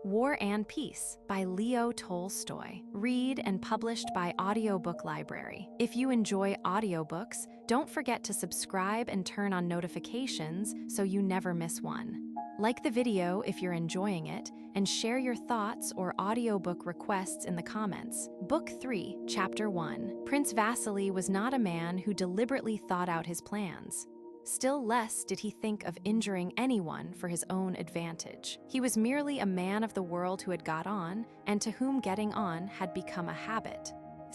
War and Peace by Leo Tolstoy. Read and published by Audiobook Library. If you enjoy audiobooks, don't forget to subscribe and turn on notifications so you never miss one. Like the video if you're enjoying it, and share your thoughts or audiobook requests in the comments. Book 3, Chapter 1. Prince Vasili was not a man who deliberately thought out his plans. Still less did he think of injuring anyone for his own advantage. He was merely a man of the world who had got on, and to whom getting on had become a habit.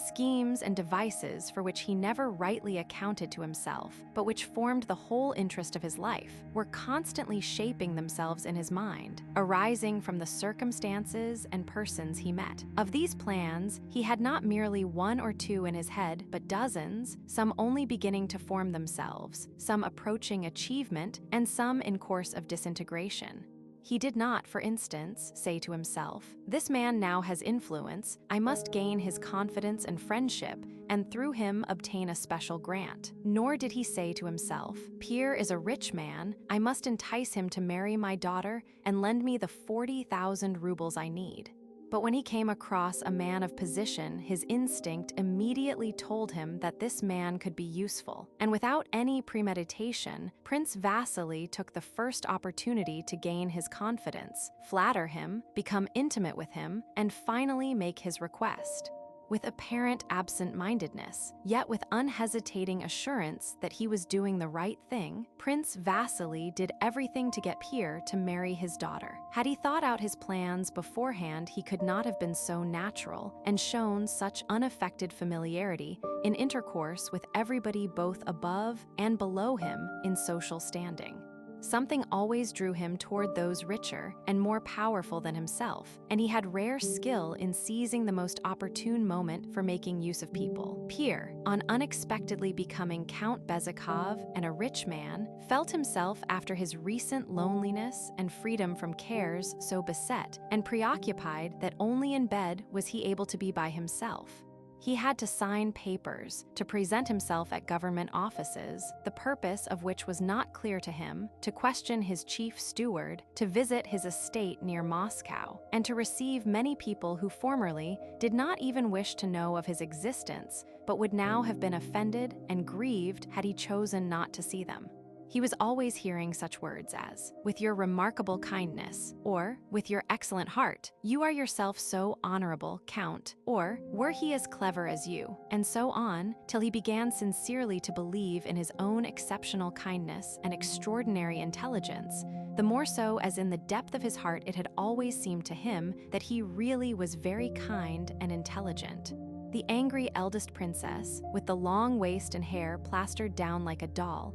Schemes and devices for which he never rightly accounted to himself, but which formed the whole interest of his life, were constantly shaping themselves in his mind, arising from the circumstances and persons he met. Of these plans, he had not merely one or two in his head, but dozens, some only beginning to form themselves, some approaching achievement, and some in course of disintegration. He did not, for instance, say to himself, "This man now has influence, I must gain his confidence and friendship, and through him obtain a special grant." Nor did he say to himself, "Pierre is a rich man, I must entice him to marry my daughter and lend me the 40,000 rubles I need." But when he came across a man of position, his instinct immediately told him that this man could be useful. And without any premeditation, Prince Vasili took the first opportunity to gain his confidence, flatter him, become intimate with him, and finally make his request. With apparent absent-mindedness, yet with unhesitating assurance that he was doing the right thing, Prince Vasili did everything to get Pierre to marry his daughter. Had he thought out his plans beforehand, he could not have been so natural and shown such unaffected familiarity in intercourse with everybody both above and below him in social standing. Something always drew him toward those richer and more powerful than himself, and he had rare skill in seizing the most opportune moment for making use of people. Pierre, on unexpectedly becoming Count Bezikov and a rich man, felt himself after his recent loneliness and freedom from cares so beset and preoccupied that only in bed was he able to be by himself. He had to sign papers, to present himself at government offices, the purpose of which was not clear to him, to question his chief steward, to visit his estate near Moscow, and to receive many people who formerly did not even wish to know of his existence, but would now have been offended and grieved had he chosen not to see them. He was always hearing such words as, "With your remarkable kindness," or "With your excellent heart, you are yourself so honorable, Count," or "Were he as clever as you," and so on, till he began sincerely to believe in his own exceptional kindness and extraordinary intelligence, the more so as in the depth of his heart it had always seemed to him that he really was very kind and intelligent. The angry eldest princess, with the long waist and hair plastered down like a doll,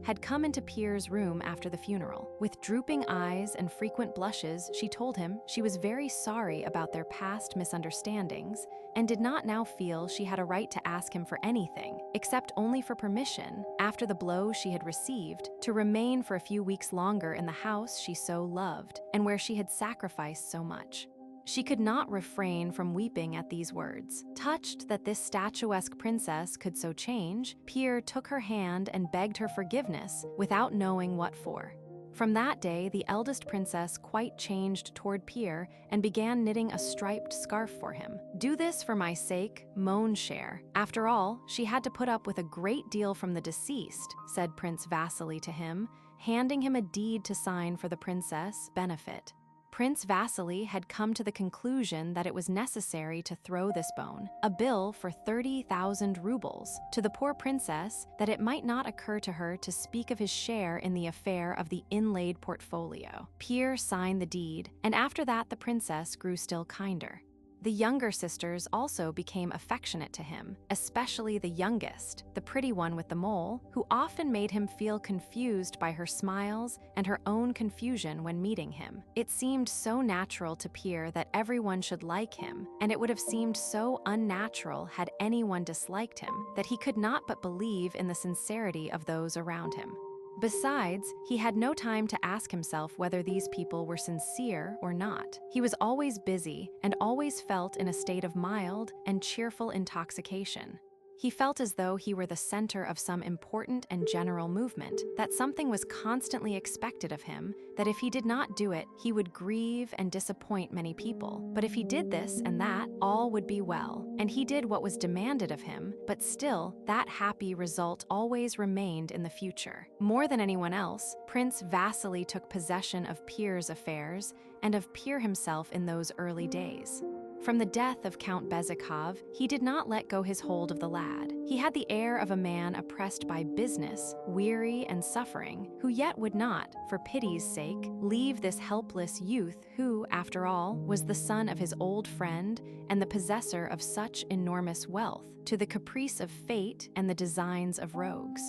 had come into Pierre's room after the funeral. With drooping eyes and frequent blushes, she told him she was very sorry about their past misunderstandings and did not now feel she had a right to ask him for anything, except only for permission, after the blow she had received, to remain for a few weeks longer in the house she so loved and where she had sacrificed so much. She could not refrain from weeping at these words. Touched that this statuesque princess could so change, Pierre took her hand and begged her forgiveness without knowing what for. From that day, the eldest princess quite changed toward Pierre and began knitting a striped scarf for him. "Do this for my sake, mon cher." After all, she had to put up with a great deal from the deceased, said Prince Vasili to him, handing him a deed to sign for the princess' benefit. Prince Vasili had come to the conclusion that it was necessary to throw this bone, a bill for 30,000 rubles, to the poor princess, that it might not occur to her to speak of his share in the affair of the inlaid portfolio. Pierre signed the deed, and after that the princess grew still kinder. The younger sisters also became affectionate to him, especially the youngest, the pretty one with the mole, who often made him feel confused by her smiles and her own confusion when meeting him. It seemed so natural to Pierre that everyone should like him, and it would have seemed so unnatural had anyone disliked him, that he could not but believe in the sincerity of those around him. Besides, he had no time to ask himself whether these people were sincere or not. He was always busy and always felt in a state of mild and cheerful intoxication. He felt as though he were the center of some important and general movement, that something was constantly expected of him, that if he did not do it, he would grieve and disappoint many people. But if he did this and that, all would be well. And he did what was demanded of him, but still, that happy result always remained in the future. More than anyone else, Prince Vasili took possession of Pierre's affairs and of Pierre himself in those early days. From the death of Count Bezikov, he did not let go his hold of the lad. He had the air of a man oppressed by business, weary and suffering, who yet would not, for pity's sake, leave this helpless youth who, after all, was the son of his old friend and the possessor of such enormous wealth, to the caprice of fate and the designs of rogues.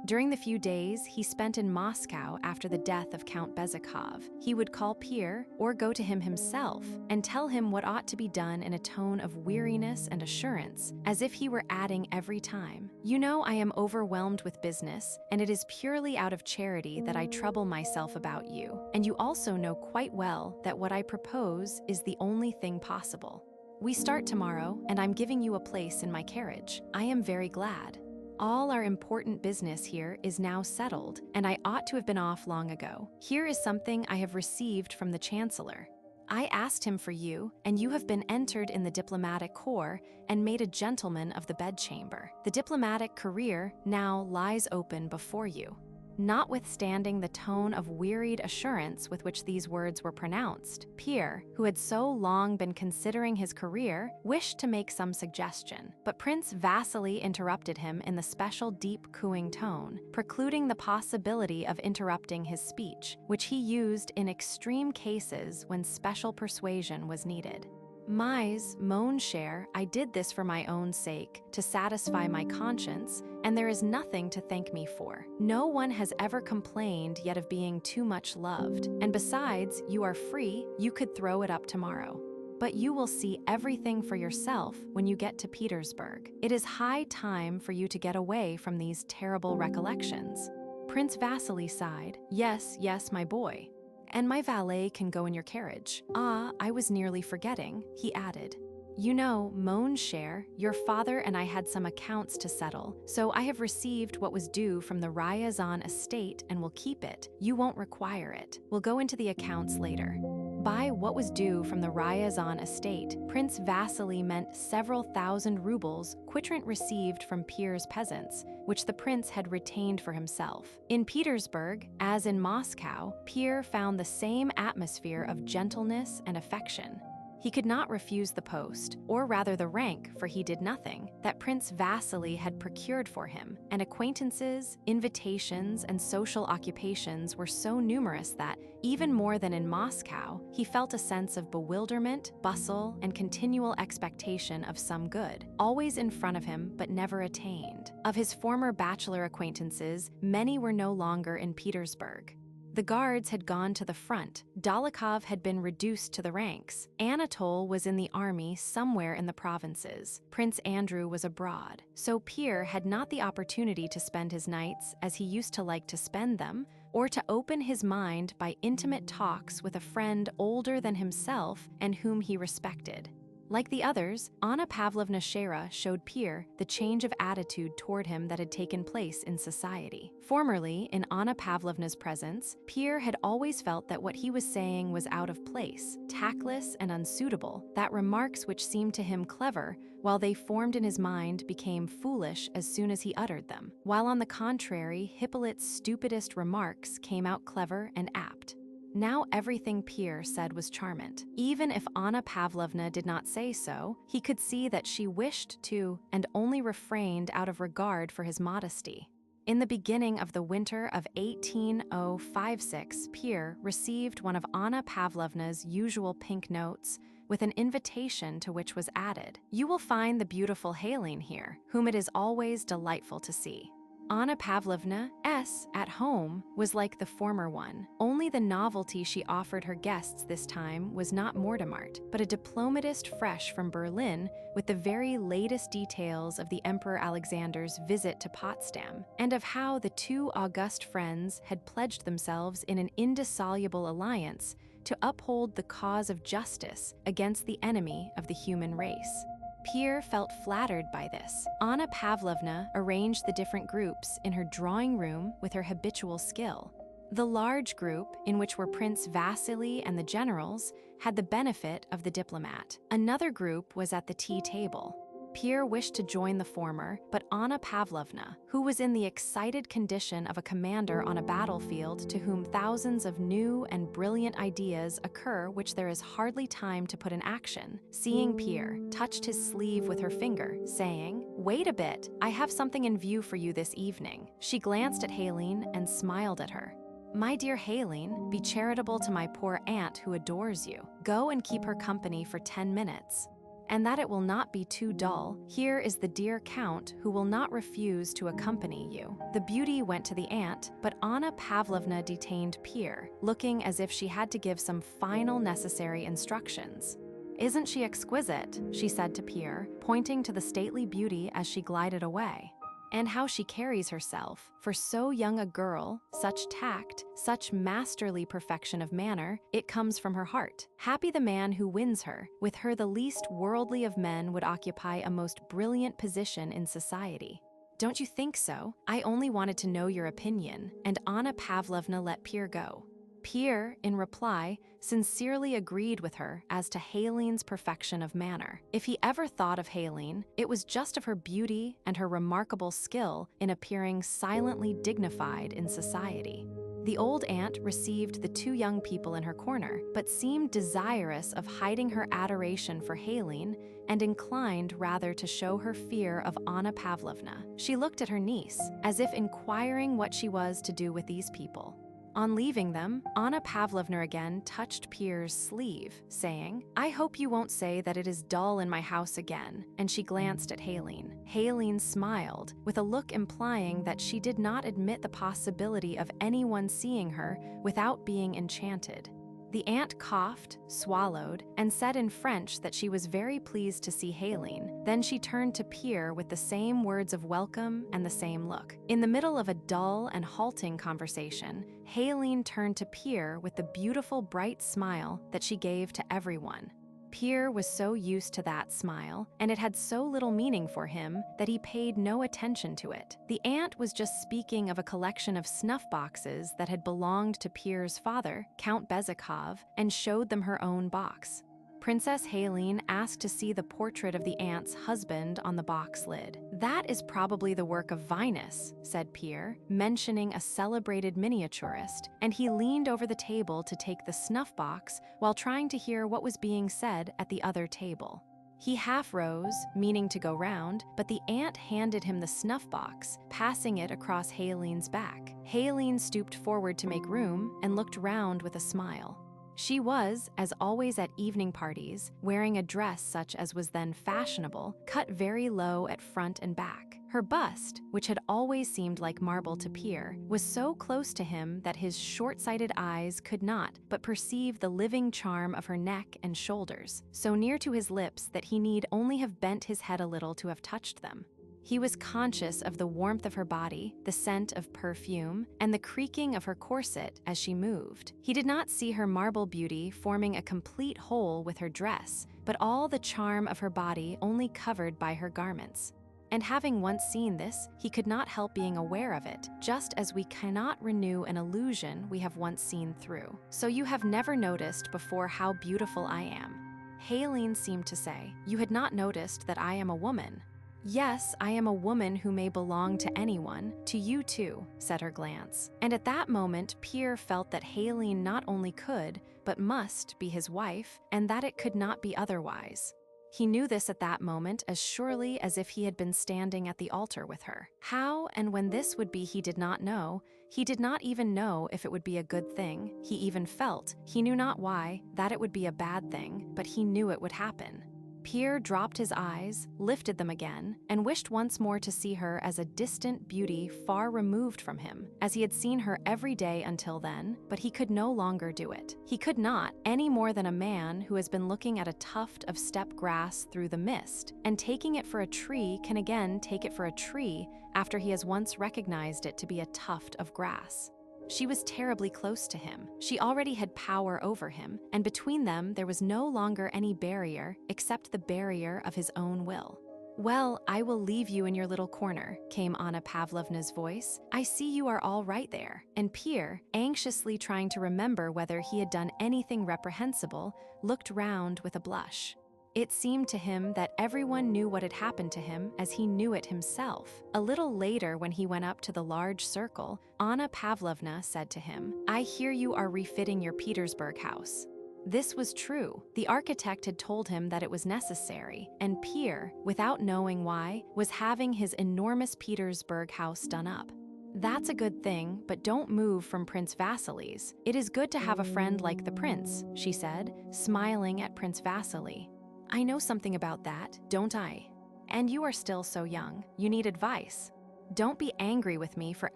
During the few days he spent in Moscow after the death of Count Bezikov, he would call Pierre or go to him himself and tell him what ought to be done in a tone of weariness and assurance, as if he were adding every time, "You know I am overwhelmed with business, and it is purely out of charity that I trouble myself about you, and you also know quite well that what I propose is the only thing possible. We start tomorrow, and I'm giving you a place in my carriage. I am very glad. All our important business here is now settled, and I ought to have been off long ago. Here is something I have received from the Chancellor. I asked him for you, and you have been entered in the diplomatic corps and made a gentleman of the bedchamber. The diplomatic career now lies open before you." Notwithstanding the tone of wearied assurance with which these words were pronounced, Pierre, who had so long been considering his career, wished to make some suggestion. But Prince Vasili interrupted him in the special deep cooing tone, precluding the possibility of interrupting his speech, which he used in extreme cases when special persuasion was needed. Mon cher, I did this for my own sake, to satisfy my conscience, and there is nothing to thank me for. No one has ever complained yet of being too much loved, and besides, you are free, you could throw it up tomorrow. But you will see everything for yourself when you get to Petersburg. It is high time for you to get away from these terrible recollections." Prince Vasili sighed. Yes, my boy. And my valet can go in your carriage. Ah, I was nearly forgetting," he added. "You know, mon cher, your father and I had some accounts to settle, so I have received what was due from the Ryazan estate and will keep it. You won't require it. We'll go into the accounts later." By what was due from the Ryazan estate, Prince Vasili meant several thousand rubles quitrent received from Pierre's peasants, which the prince had retained for himself. In Petersburg, as in Moscow, Pierre found the same atmosphere of gentleness and affection. He could not refuse the post, or rather the rank, for he did nothing, that Prince Vasili had procured for him, and acquaintances, invitations, and social occupations were so numerous that, even more than in Moscow, he felt a sense of bewilderment, bustle, and continual expectation of some good, always in front of him but never attained. Of his former bachelor acquaintances, many were no longer in Petersburg. The guards had gone to the front, Dólokhov had been reduced to the ranks, Anatole was in the army somewhere in the provinces, Prince Andrew was abroad, so Pierre had not the opportunity to spend his nights as he used to like to spend them, or to open his mind by intimate talks with a friend older than himself and whom he respected. Like the others, Anna Pavlovna showed Pierre the change of attitude toward him that had taken place in society. Formerly, in Anna Pavlovna's presence, Pierre had always felt that what he was saying was out of place, tactless and unsuitable, that remarks which seemed to him clever, while they formed in his mind, became foolish as soon as he uttered them, while on the contrary, Hippolyte's stupidest remarks came out clever and apt. Now everything Pierre said was charmant. Even if Anna Pavlovna did not say so, he could see that she wished to and only refrained out of regard for his modesty. In the beginning of the winter of 18056, Pierre received one of Anna Pavlovna's usual pink notes with an invitation to which was added, "You will find the beautiful Helene here, whom it is always delightful to see." Anna Pavlovna's at home was like the former one, only the novelty she offered her guests this time was not Mortemart, but a diplomatist fresh from Berlin with the very latest details of the Emperor Alexander's visit to Potsdam, and of how the two august friends had pledged themselves in an indissoluble alliance to uphold the cause of justice against the enemy of the human race. Pierre felt flattered by this. Anna Pavlovna arranged the different groups in her drawing room with her habitual skill. The large group, in which were Prince Vasili and the generals, had the benefit of the diplomat. Another group was at the tea table. Pierre wished to join the former, but Anna Pavlovna, who was in the excited condition of a commander on a battlefield to whom thousands of new and brilliant ideas occur which there is hardly time to put in action, seeing Pierre, touched his sleeve with her finger, saying, "Wait a bit, I have something in view for you this evening." She glanced at Helene and smiled at her. "My dear Helene, be charitable to my poor aunt who adores you. Go and keep her company for 10 minutes. And that it will not be too dull, here is the dear Count who will not refuse to accompany you." The beauty went to the aunt, but Anna Pavlovna detained Pierre, looking as if she had to give some final necessary instructions. "Isn't she exquisite?" she said to Pierre, pointing to the stately beauty as she glided away. "And how she carries herself. For so young a girl, such tact, such masterly perfection of manner, it comes from her heart. Happy the man who wins her. With her the least worldly of men would occupy a most brilliant position in society. Don't you think so? I only wanted to know your opinion." And Anna Pavlovna let Pierre go. Pierre, in reply, sincerely agreed with her as to Helene's perfection of manner. If he ever thought of Helene, it was just of her beauty and her remarkable skill in appearing silently dignified in society. The old aunt received the two young people in her corner, but seemed desirous of hiding her adoration for Helene and inclined rather to show her fear of Anna Pavlovna. She looked at her niece, as if inquiring what she was to do with these people. On leaving them, Anna Pavlovna again touched Pierre's sleeve, saying, "I hope you won't say that it is dull in my house again," and she glanced at Helene. Helene smiled, with a look implying that she did not admit the possibility of anyone seeing her without being enchanted. The aunt coughed, swallowed, and said in French that she was very pleased to see Helene. Then she turned to Pierre with the same words of welcome and the same look. In the middle of a dull and halting conversation, Helene turned to Pierre with the beautiful bright smile that she gave to everyone. Pierre was so used to that smile, and it had so little meaning for him that he paid no attention to it. The aunt was just speaking of a collection of snuff boxes that had belonged to Pierre's father, Count Bezikov, and showed them her own box. Princess Helene asked to see the portrait of the aunt's husband on the box lid. "That is probably the work of Venus," said Pierre, mentioning a celebrated miniaturist, and he leaned over the table to take the snuff box while trying to hear what was being said at the other table. He half rose, meaning to go round, but the aunt handed him the snuff box, passing it across Helene's back. Helene stooped forward to make room and looked round with a smile. She was, as always at evening parties, wearing a dress such as was then fashionable, cut very low at front and back. Her bust, which had always seemed like marble to Pierre, was so close to him that his short-sighted eyes could not but perceive the living charm of her neck and shoulders, so near to his lips that he need only have bent his head a little to have touched them. He was conscious of the warmth of her body, the scent of perfume, and the creaking of her corset as she moved. He did not see her marble beauty forming a complete whole with her dress, but all the charm of her body only covered by her garments. And having once seen this, he could not help being aware of it, just as we cannot renew an illusion we have once seen through. "So you have never noticed before how beautiful I am?" Helene seemed to say, "You had not noticed that I am a woman." "Yes, I am a woman who may belong to anyone, to you too," said her glance. And at that moment, Pierre felt that Helene not only could, but must be his wife, and that it could not be otherwise. He knew this at that moment as surely as if he had been standing at the altar with her. How and when this would be he did not know. He did not even know if it would be a good thing. He even felt, he knew not why, that it would be a bad thing, but he knew it would happen. Pierre dropped his eyes, lifted them again, and wished once more to see her as a distant beauty far removed from him, as he had seen her every day until then, but he could no longer do it. He could not, any more than a man who has been looking at a tuft of steppe grass through the mist, and taking it for a tree can again take it for a tree after he has once recognized it to be a tuft of grass. She was terribly close to him. She already had power over him, and between them there was no longer any barrier except the barrier of his own will. "Well, I will leave you in your little corner," came Anna Pavlovna's voice. "I see you are all right there." And Pierre, anxiously trying to remember whether he had done anything reprehensible, looked round with a blush. It seemed to him that everyone knew what had happened to him as he knew it himself. A little later, when he went up to the large circle, Anna Pavlovna said to him, "I hear you are refitting your Petersburg house." This was true. The architect had told him that it was necessary, and Pierre, without knowing why, was having his enormous Petersburg house done up. "That's a good thing, but don't move from Prince Vasili's. It is good to have a friend like the prince," she said, smiling at Prince Vasili. "I know something about that, don't I? And you are still so young. You need advice. Don't be angry with me for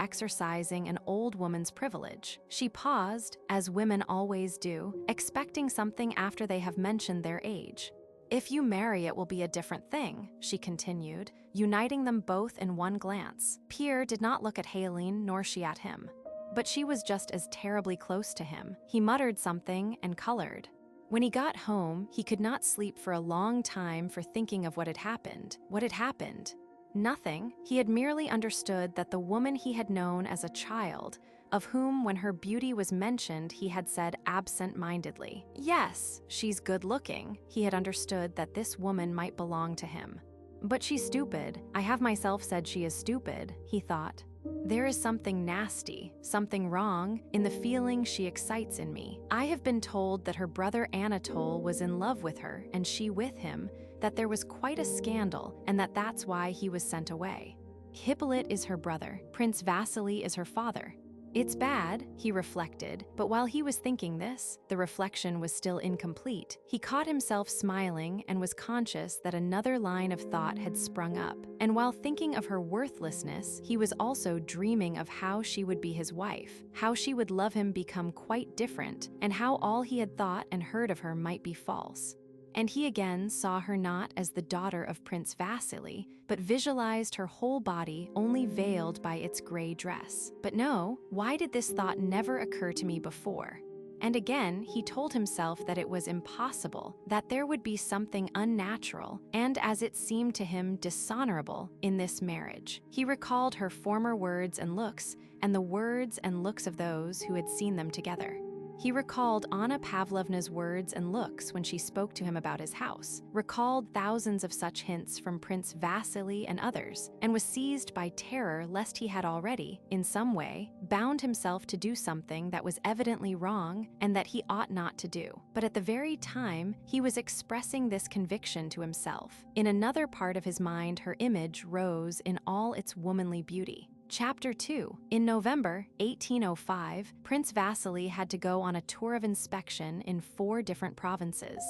exercising an old woman's privilege." She paused, as women always do, expecting something after they have mentioned their age. "If you marry, it will be a different thing," she continued, uniting them both in one glance. Pierre did not look at Helene, nor she at him. But she was just as terribly close to him. He muttered something and colored. When he got home, he could not sleep for a long time for thinking of what had happened. What had happened? Nothing. He had merely understood that the woman he had known as a child, of whom when her beauty was mentioned he had said absent-mindedly, "Yes, she's good-looking," he had understood that this woman might belong to him. "But she's stupid. I have myself said she is stupid," he thought. "There is something nasty, something wrong, in the feeling she excites in me. I have been told that her brother Anatole was in love with her and she with him, that there was quite a scandal, and that that's why he was sent away. Hippolyte is her brother, Prince Vasili is her father. It's bad," he reflected, but while he was thinking this, the reflection was still incomplete. He caught himself smiling and was conscious that another line of thought had sprung up. And while thinking of her worthlessness, he was also dreaming of how she would be his wife, how she would love him become quite different, and how all he had thought and heard of her might be false. And he again saw her not as the daughter of Prince Vasili, but visualized her whole body only veiled by its gray dress. But no, why did this thought never occur to me before? And again, he told himself that it was impossible, that there would be something unnatural, and as it seemed to him dishonorable, in this marriage. He recalled her former words and looks, and the words and looks of those who had seen them together. He recalled Anna Pavlovna's words and looks when she spoke to him about his house, recalled thousands of such hints from Prince Vasili and others, and was seized by terror lest he had already, in some way, bound himself to do something that was evidently wrong and that he ought not to do. But at the very time, he was expressing this conviction to himself. In another part of his mind, her image rose in all its womanly beauty. Chapter 2. In November 1805, Prince Vasili had to go on a tour of inspection in 4 different provinces.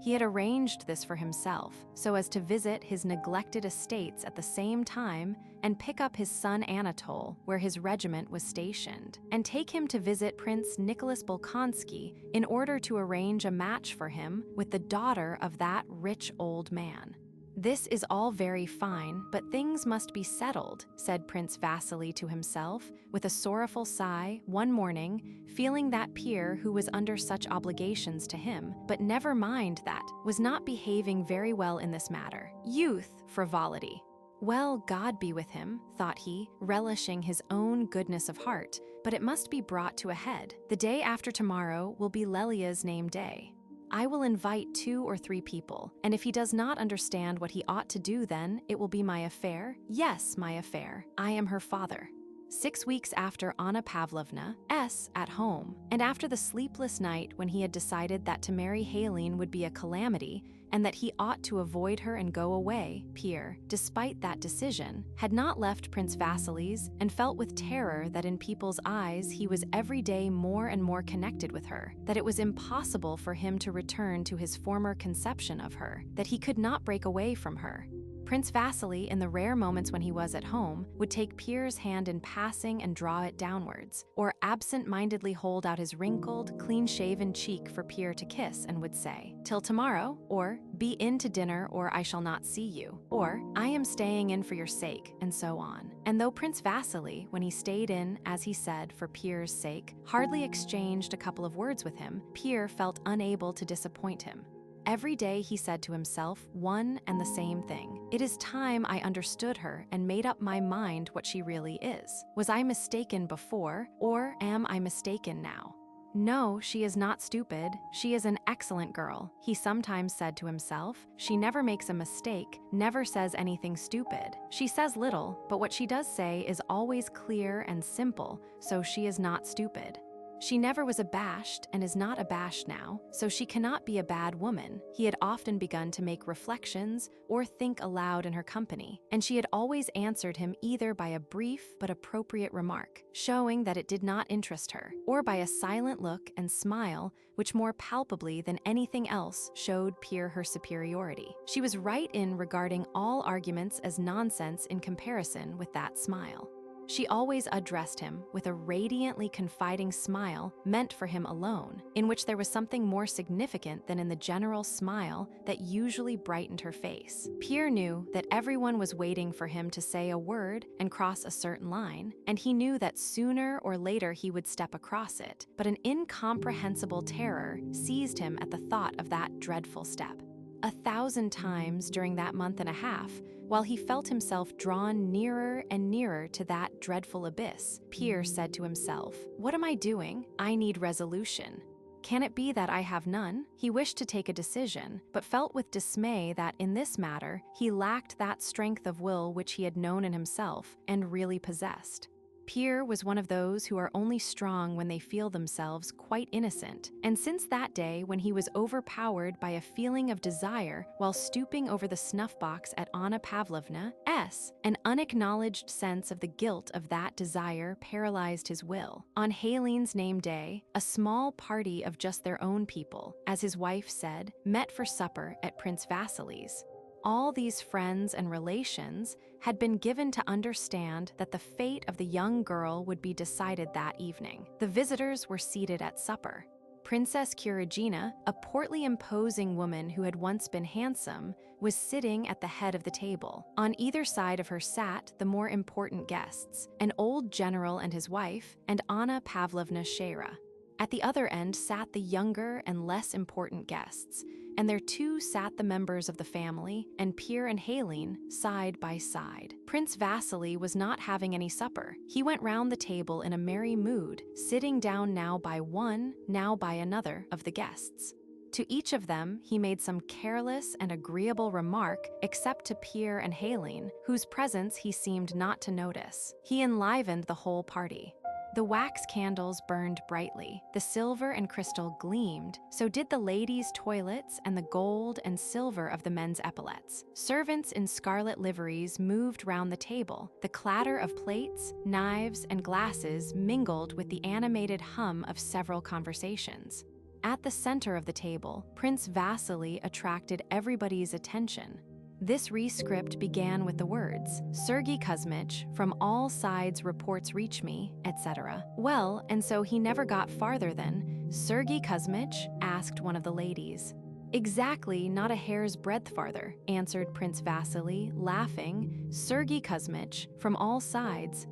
He had arranged this for himself, so as to visit his neglected estates at the same time and pick up his son Anatole, where his regiment was stationed, and take him to visit Prince Nicholas Bolkonsky in order to arrange a match for him with the daughter of that rich old man. "This is all very fine, but things must be settled," said Prince Vasili to himself, with a sorrowful sigh, one morning, feeling that Pierre, who was under such obligations to him, but never mind that, was not behaving very well in this matter. Youth, frivolity. Well, God be with him, thought he, relishing his own goodness of heart, but it must be brought to a head. The day after tomorrow will be Lelia's name day. I will invite 2 or 3 people, and if he does not understand what he ought to do, then it will be my affair. Yes, my affair. I am her father. 6 weeks after Anna Pavlovna's at home, and after the sleepless night when he had decided that to marry Helene would be a calamity, and that he ought to avoid her and go away, Pierre, despite that decision, had not left Prince Vasili's and felt with terror that in people's eyes he was every day more and more connected with her, that it was impossible for him to return to his former conception of her, that he could not break away from her. Prince Vasili, in the rare moments when he was at home, would take Pierre's hand in passing and draw it downwards, or absent-mindedly hold out his wrinkled, clean-shaven cheek for Pierre to kiss and would say, "Till tomorrow," or "Be in to dinner or I shall not see you," or "I am staying in for your sake," and so on. And though Prince Vasili, when he stayed in, as he said, for Pierre's sake, hardly exchanged a couple of words with him, Pierre felt unable to disappoint him. Every day he said to himself one and the same thing. It is time I understood her and made up my mind what she really is. Was I mistaken before, or am I mistaken now? No, she is not stupid. She is an excellent girl, he sometimes said to himself. She never makes a mistake, never says anything stupid. She says little, but what she does say is always clear and simple, so she is not stupid. She never was abashed and is not abashed now, so she cannot be a bad woman. He had often begun to make reflections or think aloud in her company, and she had always answered him either by a brief but appropriate remark, showing that it did not interest her, or by a silent look and smile which more palpably than anything else showed Pierre her superiority. She was right in regarding all arguments as nonsense in comparison with that smile. She always addressed him with a radiantly confiding smile meant for him alone, in which there was something more significant than in the general smile that usually brightened her face. Pierre knew that everyone was waiting for him to say a word and cross a certain line, and he knew that sooner or later he would step across it, but an incomprehensible terror seized him at the thought of that dreadful step. 1,000 times during that month and a half, while he felt himself drawn nearer and nearer to that dreadful abyss, Pierre said to himself, "What am I doing? I need resolution. Can it be that I have none?" He wished to take a decision, but felt with dismay that in this matter he lacked that strength of will which he had known in himself and really possessed. Pierre was one of those who are only strong when they feel themselves quite innocent, and since that day when he was overpowered by a feeling of desire while stooping over the snuff-box at Anna Pavlovna's, an unacknowledged sense of the guilt of that desire paralyzed his will. On Helene's name day, a small party of just their own people, as his wife said, met for supper at Prince Vasili's. All these friends and relations had been given to understand that the fate of the young girl would be decided that evening. The visitors were seated at supper. Princess Kuragina, a portly, imposing woman who had once been handsome, was sitting at the head of the table. On either side of her sat the more important guests, an old general and his wife, and Anna Pavlovna Shera. At the other end sat the younger and less important guests, and there too sat the members of the family, and Pierre and Helene side by side. Prince Vasili was not having any supper. He went round the table in a merry mood, sitting down now by one, now by another of the guests. To each of them he made some careless and agreeable remark, except to Pierre and Helene, whose presence he seemed not to notice. He enlivened the whole party. The wax candles burned brightly, the silver and crystal gleamed, so did the ladies' toilets and the gold and silver of the men's epaulets. Servants in scarlet liveries moved round the table. The clatter of plates, knives, and glasses mingled with the animated hum of several conversations. At the center of the table, Prince Vasili attracted everybody's attention. This rescript began with the words, "Sergei Kuzmich, from all sides reports reach me," etc. Well, and so he never got farther than, "Sergei Kuzmich?" asked one of the ladies. "Exactly, not a hair's breadth farther," answered Prince Vasili, laughing. "Sergei Kuzmich, from all sides,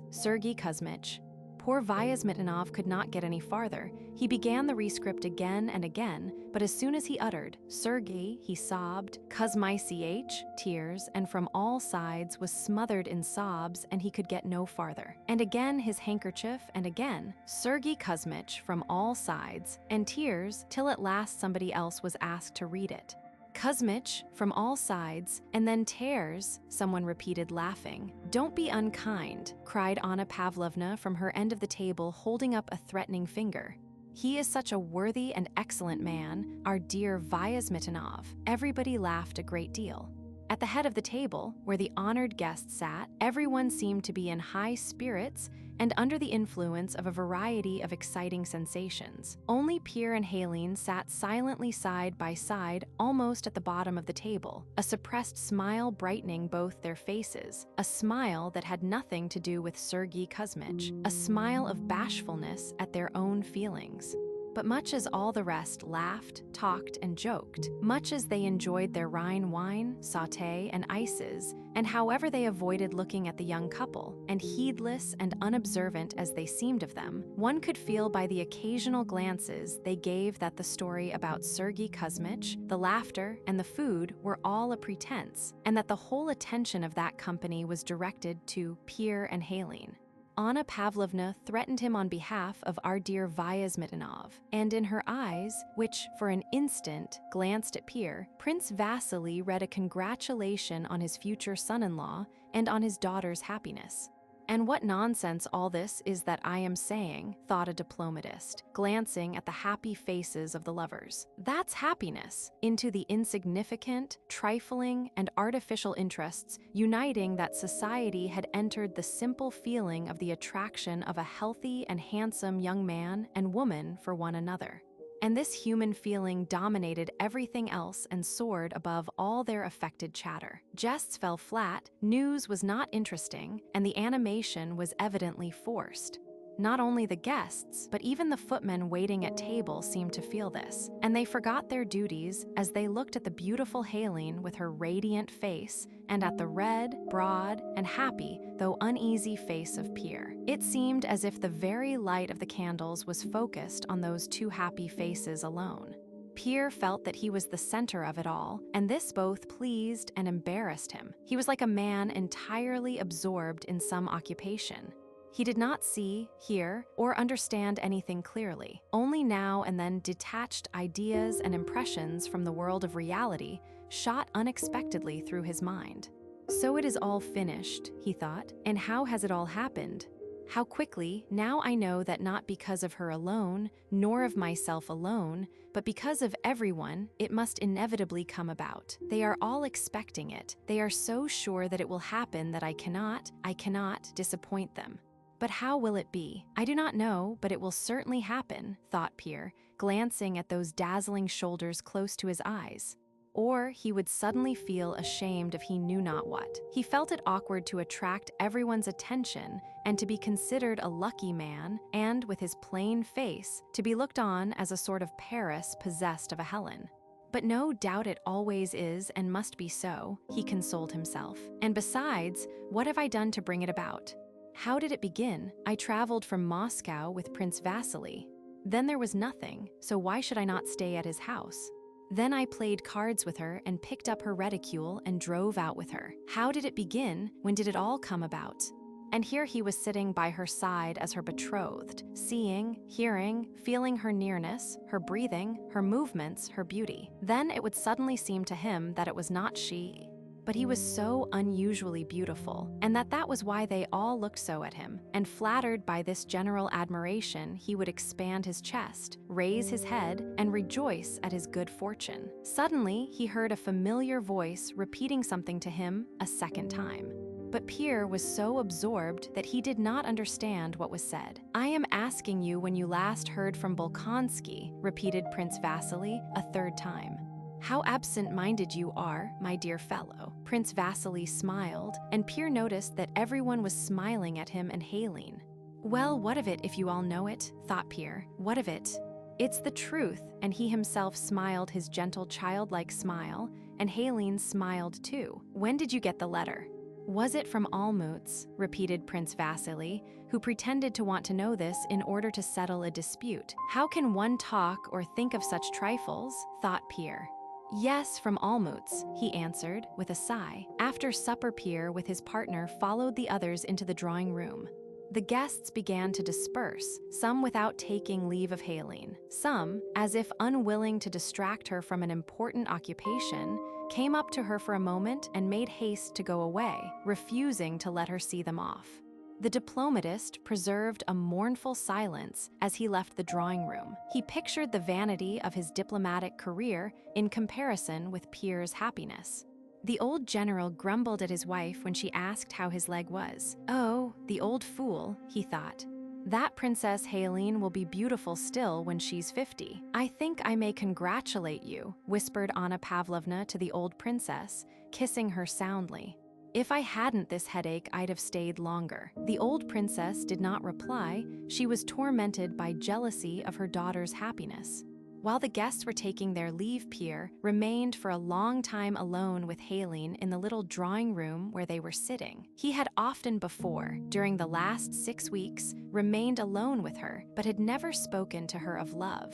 Sergei Kuzmich." Poor Vyazmitnov could not get any farther. He began the rescript again and again, but as soon as he uttered Sergei, he sobbed, Kuzmich, tears, and from all sides was smothered in sobs, and he could get no farther. And again his handkerchief, and again, Sergei Kuzmich, from all sides, and tears, till at last somebody else was asked to read it. Kuzmich, from all sides, and then tears, someone repeated laughing. "Don't be unkind," cried Anna Pavlovna from her end of the table, holding up a threatening finger. "He is such a worthy and excellent man, our dear Vyazmitnov." Everybody laughed a great deal. At the head of the table, where the honored guests sat, everyone seemed to be in high spirits and under the influence of a variety of exciting sensations. Only Pierre and Helene sat silently side by side, almost at the bottom of the table, a suppressed smile brightening both their faces, a smile that had nothing to do with Sergei Kuzmich, a smile of bashfulness at their own feelings. But much as all the rest laughed, talked, and joked, much as they enjoyed their Rhine wine, sauté, and ices, and however they avoided looking at the young couple, and heedless and unobservant as they seemed of them, one could feel by the occasional glances they gave that the story about Sergei Kuzmich, the laughter, and the food were all a pretense, and that the whole attention of that company was directed to Pierre and Helene. Anna Pavlovna threatened him on behalf of our dear Vyazmitynov, and in her eyes, which for an instant glanced at Pierre, Prince Vasili read a congratulation on his future son-in-law and on his daughter's happiness. And what nonsense all this is that I am saying, thought a diplomatist, glancing at the happy faces of the lovers. That's happiness, into the insignificant, trifling, and artificial interests uniting that society had entered the simple feeling of the attraction of a healthy and handsome young man and woman for one another. And this human feeling dominated everything else and soared above all their affected chatter. Jests fell flat, news was not interesting, and the animation was evidently forced. Not only the guests, but even the footmen waiting at table seemed to feel this, and they forgot their duties as they looked at the beautiful Helene with her radiant face and at the red, broad, and happy, though uneasy face of Pierre. It seemed as if the very light of the candles was focused on those two happy faces alone. Pierre felt that he was the center of it all, and this both pleased and embarrassed him. He was like a man entirely absorbed in some occupation. He did not see, hear, or understand anything clearly. Only now and then detached ideas and impressions from the world of reality shot unexpectedly through his mind. So it is all finished, he thought, and how has it all happened? How quickly, now I know that not because of her alone, nor of myself alone, but because of everyone, it must inevitably come about. They are all expecting it. They are so sure that it will happen that I cannot disappoint them. But how will it be? I do not know, but it will certainly happen, thought Pierre, glancing at those dazzling shoulders close to his eyes. Or he would suddenly feel ashamed of he knew not what. He felt it awkward to attract everyone's attention and to be considered a lucky man, and with his plain face, to be looked on as a sort of Paris possessed of a Helen. But no doubt it always is and must be so, he consoled himself. And besides, what have I done to bring it about? How did it begin? I traveled from Moscow with Prince Vasili. Then there was nothing, so why should I not stay at his house? Then I played cards with her and picked up her reticule and drove out with her. How did it begin? When did it all come about? And here he was sitting by her side as her betrothed, seeing, hearing, feeling her nearness, her breathing, her movements, her beauty. Then it would suddenly seem to him that it was not she, but he was so unusually beautiful, and that was why they all looked so at him, and flattered by this general admiration, he would expand his chest, raise his head, and rejoice at his good fortune. Suddenly, he heard a familiar voice repeating something to him a second time. But Pierre was so absorbed that he did not understand what was said. I am asking you when you last heard from Bolkonsky, repeated Prince Vasili a third time. How absent-minded you are, my dear fellow. Prince Vasili smiled, and Pierre noticed that everyone was smiling at him and Helene. Well, what of it if you all know it, thought Pierre. What of it? It's the truth, and he himself smiled his gentle childlike smile, and Helene smiled too. When did you get the letter? Was it from Olmütz? Repeated Prince Vasili, who pretended to want to know this in order to settle a dispute. How can one talk or think of such trifles? Thought Pierre. Yes, from Olmütz, he answered, with a sigh. After supper, Pierre with his partner followed the others into the drawing room. The guests began to disperse, some without taking leave of Helene. Some, as if unwilling to distract her from an important occupation, came up to her for a moment and made haste to go away, refusing to let her see them off. The diplomatist preserved a mournful silence as he left the drawing room. He pictured the vanity of his diplomatic career in comparison with Pierre's happiness. The old general grumbled at his wife when she asked how his leg was. Oh, the old fool, he thought. That Princess Helene will be beautiful still when she's 50. I think I may congratulate you, whispered Anna Pavlovna to the old princess, kissing her soundly. If I hadn't this headache, I'd have stayed longer. The old princess did not reply. She was tormented by jealousy of her daughter's happiness. While the guests were taking their leave, Pierre remained for a long time alone with Helene in the little drawing room where they were sitting. He had often before, during the last 6 weeks, remained alone with her, but had never spoken to her of love.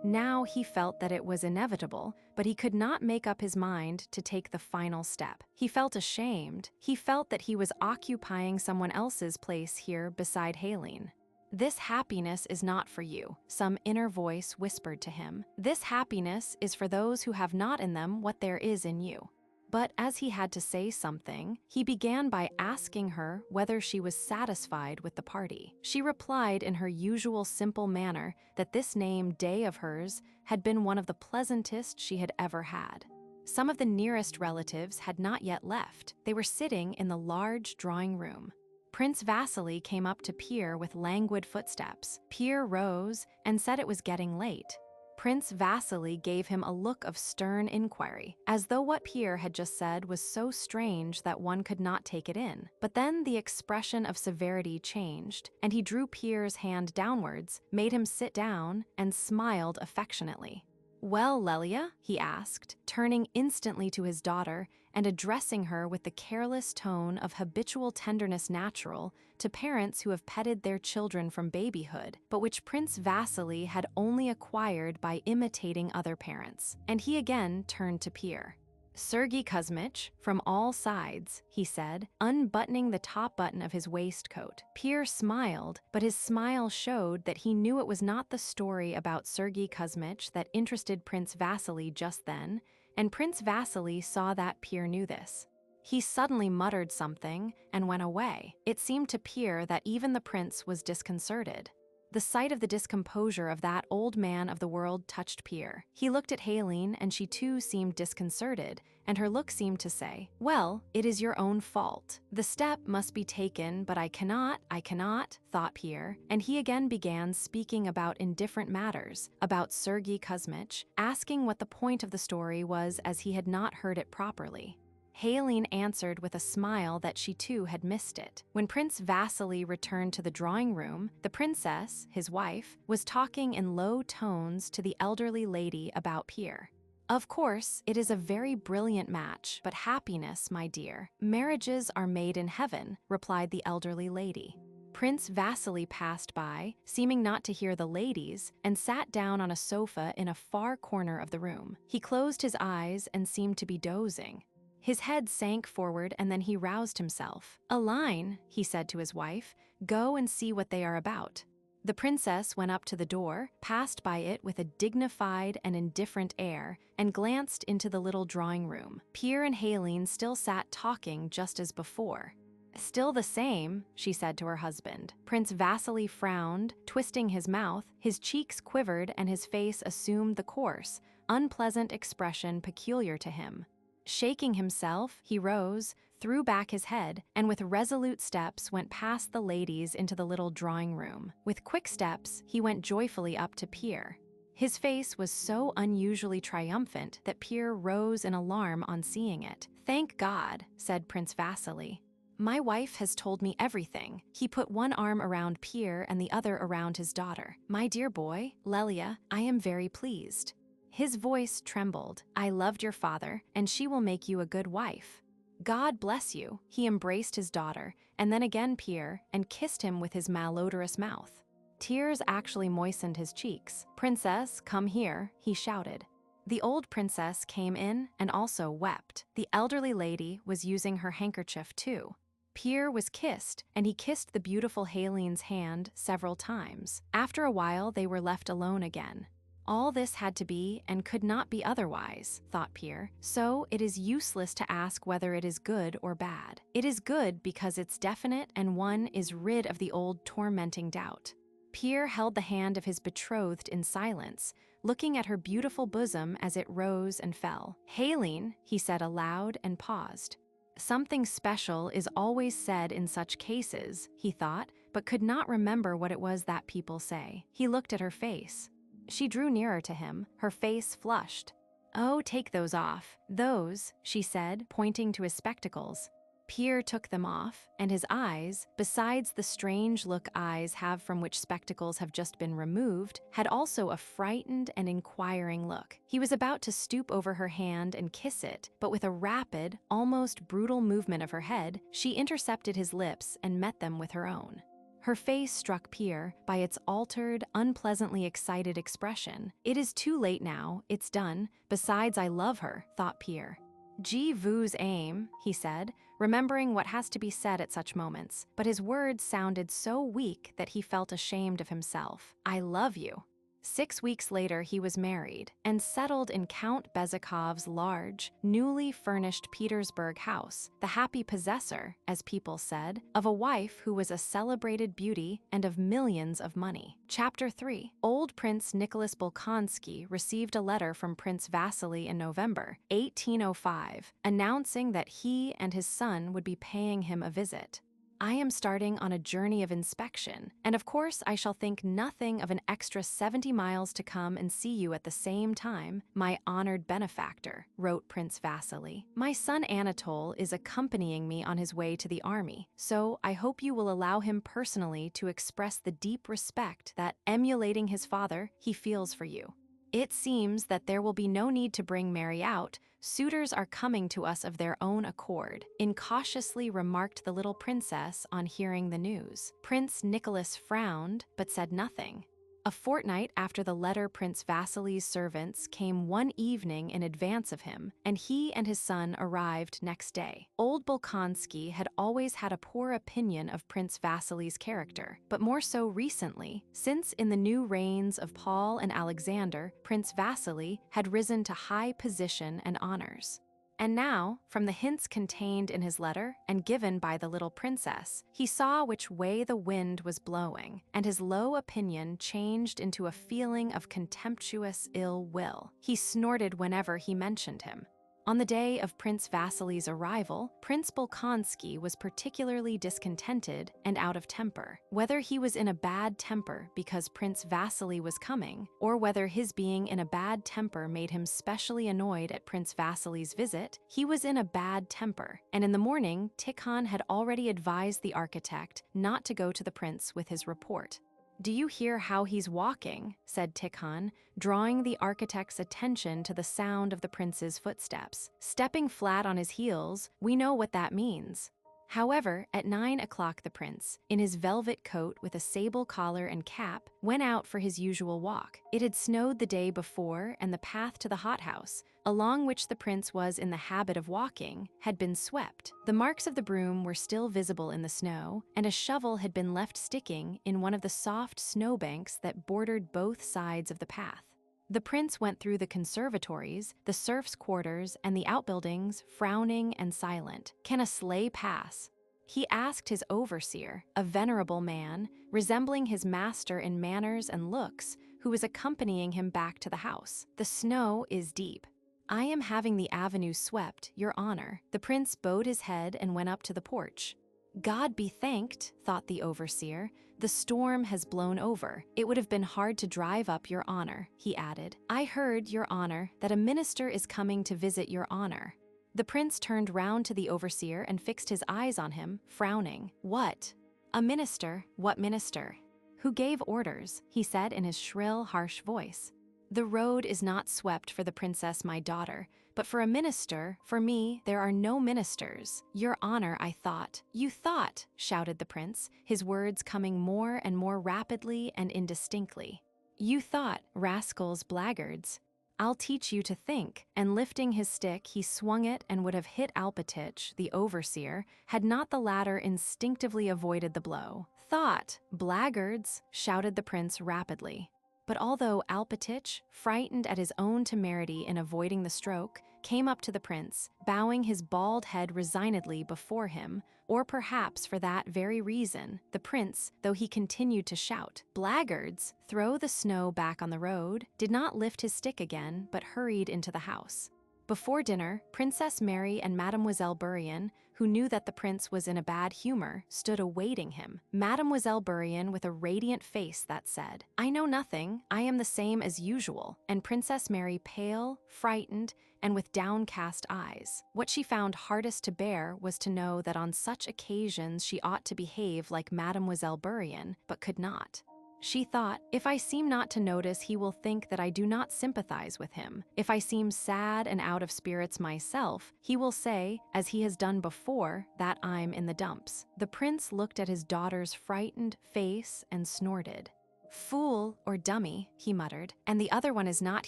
Now he felt that it was inevitable, but he could not make up his mind to take the final step. He felt ashamed. He felt that he was occupying someone else's place here beside Helene. This happiness is not for you, some inner voice whispered to him. This happiness is for those who have not in them what there is in you. But as he had to say something, he began by asking her whether she was satisfied with the party. She replied in her usual simple manner that this name day of hers had been one of the pleasantest she had ever had. Some of the nearest relatives had not yet left. They were sitting in the large drawing room. Prince Vasili came up to Pierre with languid footsteps. Pierre rose and said it was getting late. Prince Vasili gave him a look of stern inquiry, as though what Pierre had just said was so strange that one could not take it in. But then the expression of severity changed, and he drew Pierre's hand downwards, made him sit down, and smiled affectionately. Well, Lelia, he asked, turning instantly to his daughter and addressing her with the careless tone of habitual tenderness natural to parents who have petted their children from babyhood, but which Prince Vasili had only acquired by imitating other parents. And he again turned to Pierre. Sergei Kuzmich, from all sides, he said, unbuttoning the top button of his waistcoat. Pierre smiled, but his smile showed that he knew it was not the story about Sergei Kuzmich that interested Prince Vasili just then, and Prince Vasili saw that Pierre knew this. He suddenly muttered something and went away. It seemed to Pierre that even the prince was disconcerted. The sight of the discomposure of that old man of the world touched Pierre. He looked at Helene, and she too seemed disconcerted, and her look seemed to say, well, it is your own fault. The step must be taken, but I cannot, thought Pierre, and he again began speaking about indifferent matters, about Sergei Kuzmich, asking what the point of the story was as he had not heard it properly. Helene answered with a smile that she too had missed it. When Prince Vasili returned to the drawing room, the princess, his wife, was talking in low tones to the elderly lady about Pierre. Of course, it is a very brilliant match, but happiness, my dear, marriages are made in heaven, replied the elderly lady. Prince Vasili passed by, seeming not to hear the ladies, and sat down on a sofa in a far corner of the room. He closed his eyes and seemed to be dozing. His head sank forward and then he roused himself. Aline, he said to his wife, go and see what they are about. The princess went up to the door, passed by it with a dignified and indifferent air, and glanced into the little drawing room. Pierre and Helene still sat talking just as before. Still the same, she said to her husband. Prince Vasili frowned, twisting his mouth, his cheeks quivered and his face assumed the coarse, unpleasant expression peculiar to him. Shaking himself, he rose, threw back his head, and with resolute steps went past the ladies into the little drawing room. With quick steps, he went joyfully up to Pierre. His face was so unusually triumphant that Pierre rose in alarm on seeing it. Thank God, said Prince Vasili. My wife has told me everything. He put one arm around Pierre and the other around his daughter. My dear boy, Lelia, I am very pleased. His voice trembled. I loved your father, and she will make you a good wife. God bless you. He embraced his daughter, and then again Pierre, and kissed him with his malodorous mouth. Tears actually moistened his cheeks. Princess, come here, he shouted. The old princess came in and also wept. The elderly lady was using her handkerchief too. Pierre was kissed, and he kissed the beautiful Helene's hand several times. After a while, they were left alone again. All this had to be and could not be otherwise, thought Pierre, so it is useless to ask whether it is good or bad. It is good because it's definite and one is rid of the old tormenting doubt. Pierre held the hand of his betrothed in silence, looking at her beautiful bosom as it rose and fell. "Helene," he said aloud and paused. Something special is always said in such cases, he thought, but could not remember what it was that people say. He looked at her face. She drew nearer to him, her face flushed. "Oh, take those off. Those," she said, pointing to his spectacles. Pierre took them off, and his eyes, besides the strange look eyes have from which spectacles have just been removed, had also a frightened and inquiring look. He was about to stoop over her hand and kiss it, but with a rapid, almost brutal movement of her head, she intercepted his lips and met them with her own. Her face struck Pierre by its altered, unpleasantly excited expression. "It is too late now, it's done. Besides, I love her," thought Pierre. "Je vous aime," he said, remembering what has to be said at such moments, but his words sounded so weak that he felt ashamed of himself. "I love you." 6 weeks later, he was married and settled in Count Bezukhov's large, newly furnished Petersburg house, the happy possessor, as people said, of a wife who was a celebrated beauty and of millions of money. Chapter 3. Old Prince Nicholas Bolkonsky received a letter from Prince Vasili in November 1805, announcing that he and his son would be paying him a visit. "I am starting on a journey of inspection, and of course I shall think nothing of an extra 70 miles to come and see you at the same time, my honored benefactor," wrote Prince Vasili. "My son Anatole is accompanying me on his way to the army, so I hope you will allow him personally to express the deep respect that, emulating his father, he feels for you. It seems that there will be no need to bring Mary out. Suitors are coming to us of their own accord," incautiously remarked the little princess on hearing the news. Prince Nicholas frowned, but said nothing. A fortnight after the letter, Prince Vasili's servants came one evening in advance of him, and he and his son arrived next day. Old Bolkonsky had always had a poor opinion of Prince Vasili's character, but more so recently, since in the new reigns of Paul and Alexander, Prince Vasili had risen to high position and honors. And now, from the hints contained in his letter and given by the little princess, he saw which way the wind was blowing, and his low opinion changed into a feeling of contemptuous ill will. He snorted whenever he mentioned him. On the day of Prince Vasili's arrival, Prince Bolkonsky was particularly discontented and out of temper. Whether he was in a bad temper because Prince Vasili was coming, or whether his being in a bad temper made him specially annoyed at Prince Vasili's visit, he was in a bad temper, and in the morning, Tikhon had already advised the architect not to go to the prince with his report. "Do you hear how he's walking?" said Tikhon, drawing the architect's attention to the sound of the prince's footsteps. "Stepping flat on his heels, we know what that means." However, at 9 o'clock the prince, in his velvet coat with a sable collar and cap, went out for his usual walk. It had snowed the day before, and the path to the hothouse, along which the prince was in the habit of walking, had been swept. The marks of the broom were still visible in the snow, and a shovel had been left sticking in one of the soft snowbanks that bordered both sides of the path. The prince went through the conservatories, the serfs' quarters, and the outbuildings, frowning and silent. "Can a sleigh pass?" he asked his overseer, a venerable man, resembling his master in manners and looks, who was accompanying him back to the house. "The snow is deep." "I am having the avenue swept, Your Honor." The prince bowed his head and went up to the porch. "God be thanked," thought the overseer. "The storm has blown over. It would have been hard to drive up, Your Honor," he added. "I heard, Your Honor, that a minister is coming to visit Your Honor." The prince turned round to the overseer and fixed his eyes on him, frowning. "What? A minister? What minister? Who gave orders?" he said in his shrill, harsh voice. "The road is not swept for the princess my daughter, but for a minister, for me, there are no ministers. Your Honor, I thought." "You thought," shouted the prince, his words coming more and more rapidly and indistinctly. "You thought, rascals, blackguards. I'll teach you to think," and lifting his stick, he swung it and would have hit Alpatych, the overseer, had not the latter instinctively avoided the blow. "Thought, blackguards," shouted the prince rapidly. But although Alpatich, frightened at his own temerity in avoiding the stroke, came up to the prince, bowing his bald head resignedly before him, or perhaps for that very reason, the prince, though he continued to shout, "Blackguards, throw the snow back on the road," did not lift his stick again, but hurried into the house. Before dinner, Princess Mary and Mademoiselle Bourienne, who knew that the prince was in a bad humor, stood awaiting him. Mademoiselle Bourienne with a radiant face that said, "I know nothing, I am the same as usual," and Princess Mary pale, frightened, and with downcast eyes. What she found hardest to bear was to know that on such occasions she ought to behave like Mademoiselle Bourienne, but could not. She thought, "If I seem not to notice, he will think that I do not sympathize with him. If I seem sad and out of spirits myself, he will say, as he has done before, that I'm in the dumps." The prince looked at his daughter's frightened face and snorted. "Fool or dummy," he muttered, "and the other one is not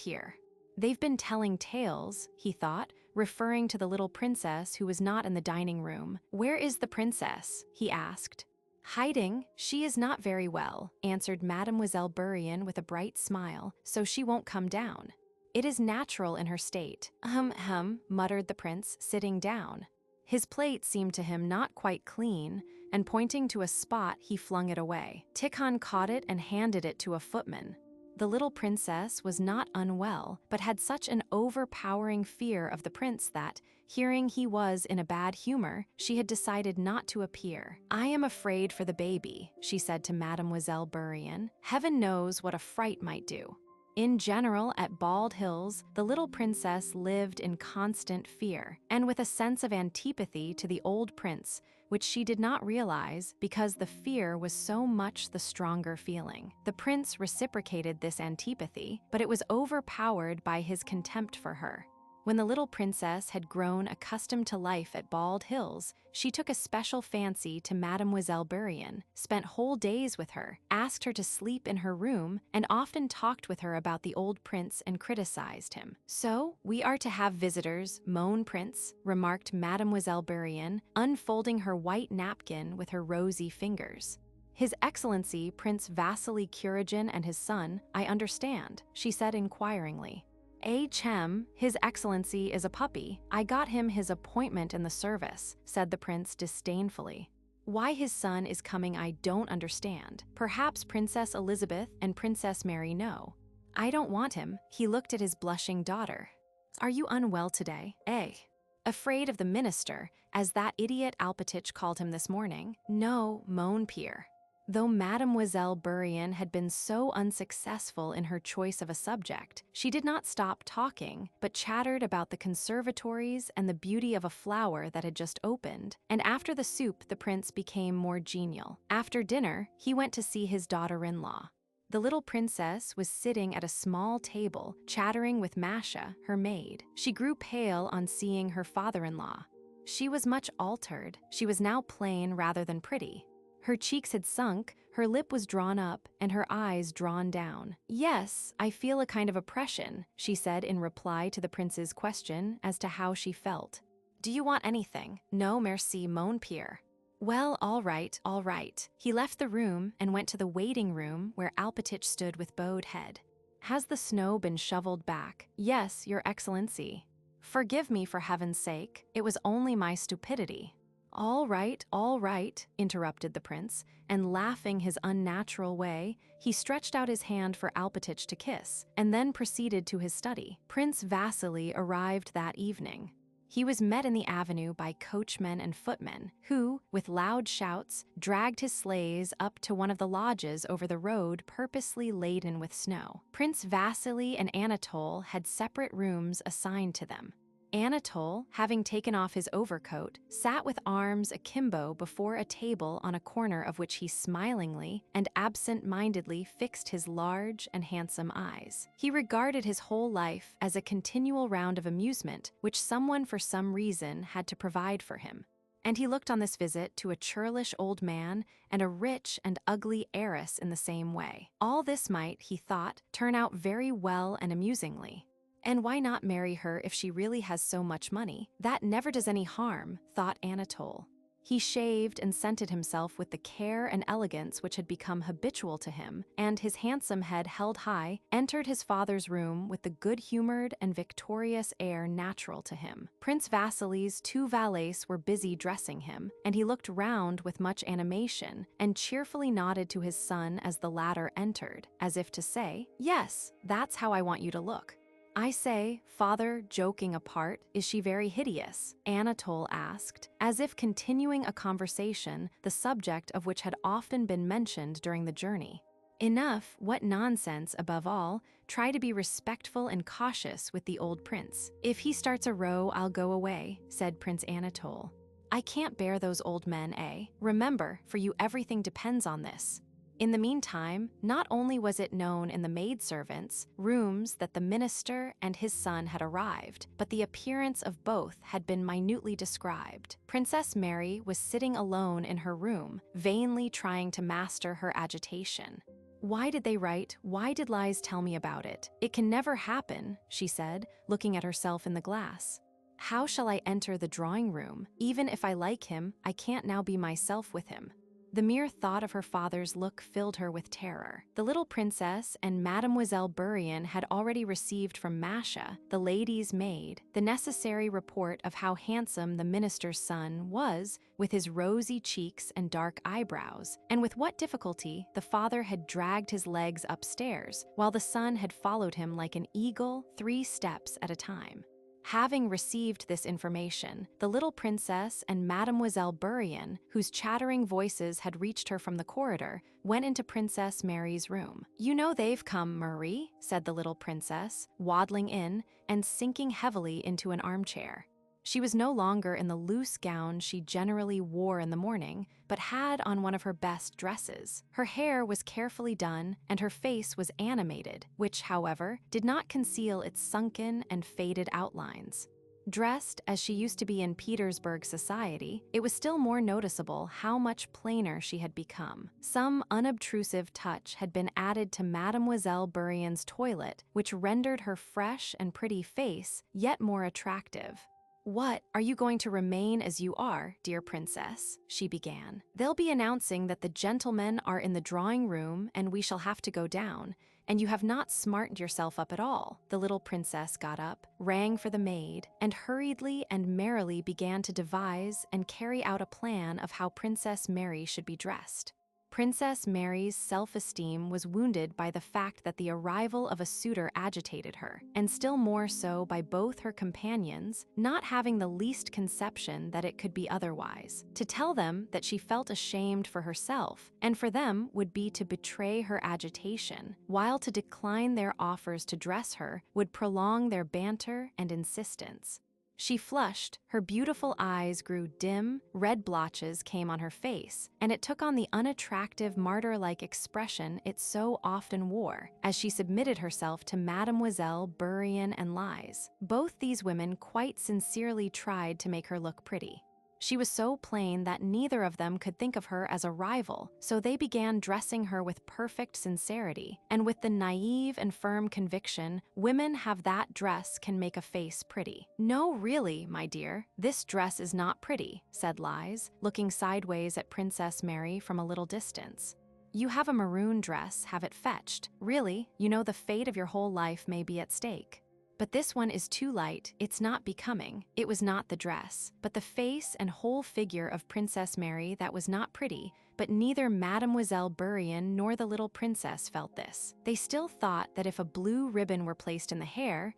here. They've been telling tales," he thought, referring to the little princess who was not in the dining room. "Where is the princess?" he asked. "Hiding. She is not very well," answered Mademoiselle Bourienne with a bright smile, "so she won't come down. It is natural in her state." Muttered the prince, sitting down. His plate seemed to him not quite clean, and pointing to a spot, he flung it away. Tikhon caught it and handed it to a footman. The little princess was not unwell, but had such an overpowering fear of the prince that, hearing he was in a bad humor, she had decided not to appear. "I am afraid for the baby," she said to Mademoiselle Bourienne. "Heaven knows what a fright might do." In general, at Bald Hills, the little princess lived in constant fear, and with a sense of antipathy to the old prince, which she did not realize because the fear was so much the stronger feeling. The prince reciprocated this antipathy, but it was overpowered by his contempt for her. When the little princess had grown accustomed to life at Bald Hills, she took a special fancy to Mademoiselle Bourienne, spent whole days with her, asked her to sleep in her room, and often talked with her about the old prince and criticized him. "So, we are to have visitors, mon prince," remarked Mademoiselle Bourienne, unfolding her white napkin with her rosy fingers. "His Excellency Prince Vasili Kuragin and his son, I understand," she said inquiringly. His Excellency is a puppy. I got him his appointment in the service," said the prince disdainfully. "Why his son is coming I don't understand. Perhaps Princess Elizabeth and Princess Mary know. I don't want him." He looked at his blushing daughter. "Are you unwell today? Afraid of the minister, as that idiot Alpatich called him this morning?" "No, mon père." Though Mademoiselle Bourienne had been so unsuccessful in her choice of a subject, she did not stop talking, but chattered about the conservatories and the beauty of a flower that had just opened, and after the soup the prince became more genial. After dinner, he went to see his daughter-in-law. The little princess was sitting at a small table, chattering with Masha, her maid. She grew pale on seeing her father-in-law. She was much altered. She was now plain rather than pretty. Her cheeks had sunk, her lip was drawn up, and her eyes drawn down. "Yes, I feel a kind of oppression," she said in reply to the prince's question as to how she felt. "Do you want anything?" "No, merci, mon père." "Well, all right, all right." He left the room and went to the waiting room where Alpatich stood with bowed head. "Has the snow been shoveled back?" "Yes, your Excellency." "Forgive me for heaven's sake. It was only my stupidity." All right," interrupted the prince, and laughing his unnatural way, he stretched out his hand for Alpatich to kiss, and then proceeded to his study. Prince Vasili arrived that evening. He was met in the avenue by coachmen and footmen, who, with loud shouts, dragged his sleighs up to one of the lodges over the road purposely laden with snow. Prince Vasili and Anatole had separate rooms assigned to them. Anatole, having taken off his overcoat, sat with arms akimbo before a table on a corner of which he smilingly and absent-mindedly fixed his large and handsome eyes. He regarded his whole life as a continual round of amusement which someone for some reason had to provide for him. And he looked on this visit to a churlish old man and a rich and ugly heiress in the same way. All this might, he thought, turn out very well and amusingly. And why not marry her if she really has so much money? That never does any harm, thought Anatole. He shaved and scented himself with the care and elegance which had become habitual to him, and his handsome head held high, entered his father's room with the good-humored and victorious air natural to him. Prince Vasili's 2 valets were busy dressing him, and he looked round with much animation and cheerfully nodded to his son as the latter entered, as if to say, "Yes, that's how I want you to look." "I say, father, joking apart, is she very hideous?" Anatole asked, as if continuing a conversation, the subject of which had often been mentioned during the journey. "Enough, what nonsense, above all, try to be respectful and cautious with the old prince. If he starts a row, I'll go away," said Prince Anatole. "I can't bear those old men, eh? Remember, for you everything depends on this." In the meantime, not only was it known in the maidservants' rooms that the minister and his son had arrived, but the appearance of both had been minutely described. Princess Mary was sitting alone in her room, vainly trying to master her agitation. "Why did they write? Why did lies tell me about it? It can never happen," she said, looking at herself in the glass. "How shall I enter the drawing room? Even if I like him, I can't now be myself with him." The mere thought of her father's look filled her with terror. The little princess and Mademoiselle Bourienne had already received from Masha, the lady's maid, the necessary report of how handsome the minister's son was, with his rosy cheeks and dark eyebrows, and with what difficulty the father had dragged his legs upstairs, while the son had followed him like an eagle 3 steps at a time. Having received this information, the little princess and Mademoiselle Bourienne, whose chattering voices had reached her from the corridor, went into Princess Mary's room. "You know they've come, Marie," said the little princess, waddling in and sinking heavily into an armchair. She was no longer in the loose gown she generally wore in the morning, but had on one of her best dresses. Her hair was carefully done, and her face was animated, which, however, did not conceal its sunken and faded outlines. Dressed as she used to be in Petersburg society, it was still more noticeable how much plainer she had become. Some unobtrusive touch had been added to Mademoiselle Bourienne's toilet, which rendered her fresh and pretty face yet more attractive. "What, are you going to remain as you are, dear princess?" she began. "They'll be announcing that the gentlemen are in the drawing room and we shall have to go down, and you have not smartened yourself up at all." The little princess got up, rang for the maid, and hurriedly and merrily began to devise and carry out a plan of how Princess Mary should be dressed. Princess Mary's self-esteem was wounded by the fact that the arrival of a suitor agitated her, and still more so by both her companions, not having the least conception that it could be otherwise. To tell them that she felt ashamed for herself, and for them would be to betray her agitation, while to decline their offers to dress her would prolong their banter and insistence. She flushed, her beautiful eyes grew dim, red blotches came on her face, and it took on the unattractive martyr-like expression it so often wore, as she submitted herself to Mademoiselle Bourienne and lies. Both these women quite sincerely tried to make her look pretty. She was so plain that neither of them could think of her as a rival, so they began dressing her with perfect sincerity, and with the naive and firm conviction, women have that dress can make a face pretty. "No, really, my dear, this dress is not pretty," said Lies, looking sideways at Princess Mary from a little distance. "You have a maroon dress, have it fetched. Really, you know the fate of your whole life may be at stake. But this one is too light, it's not becoming." It was not the dress, but the face and whole figure of Princess Mary that was not pretty, but neither Mademoiselle Bourienne nor the little princess felt this. They still thought that if a blue ribbon were placed in the hair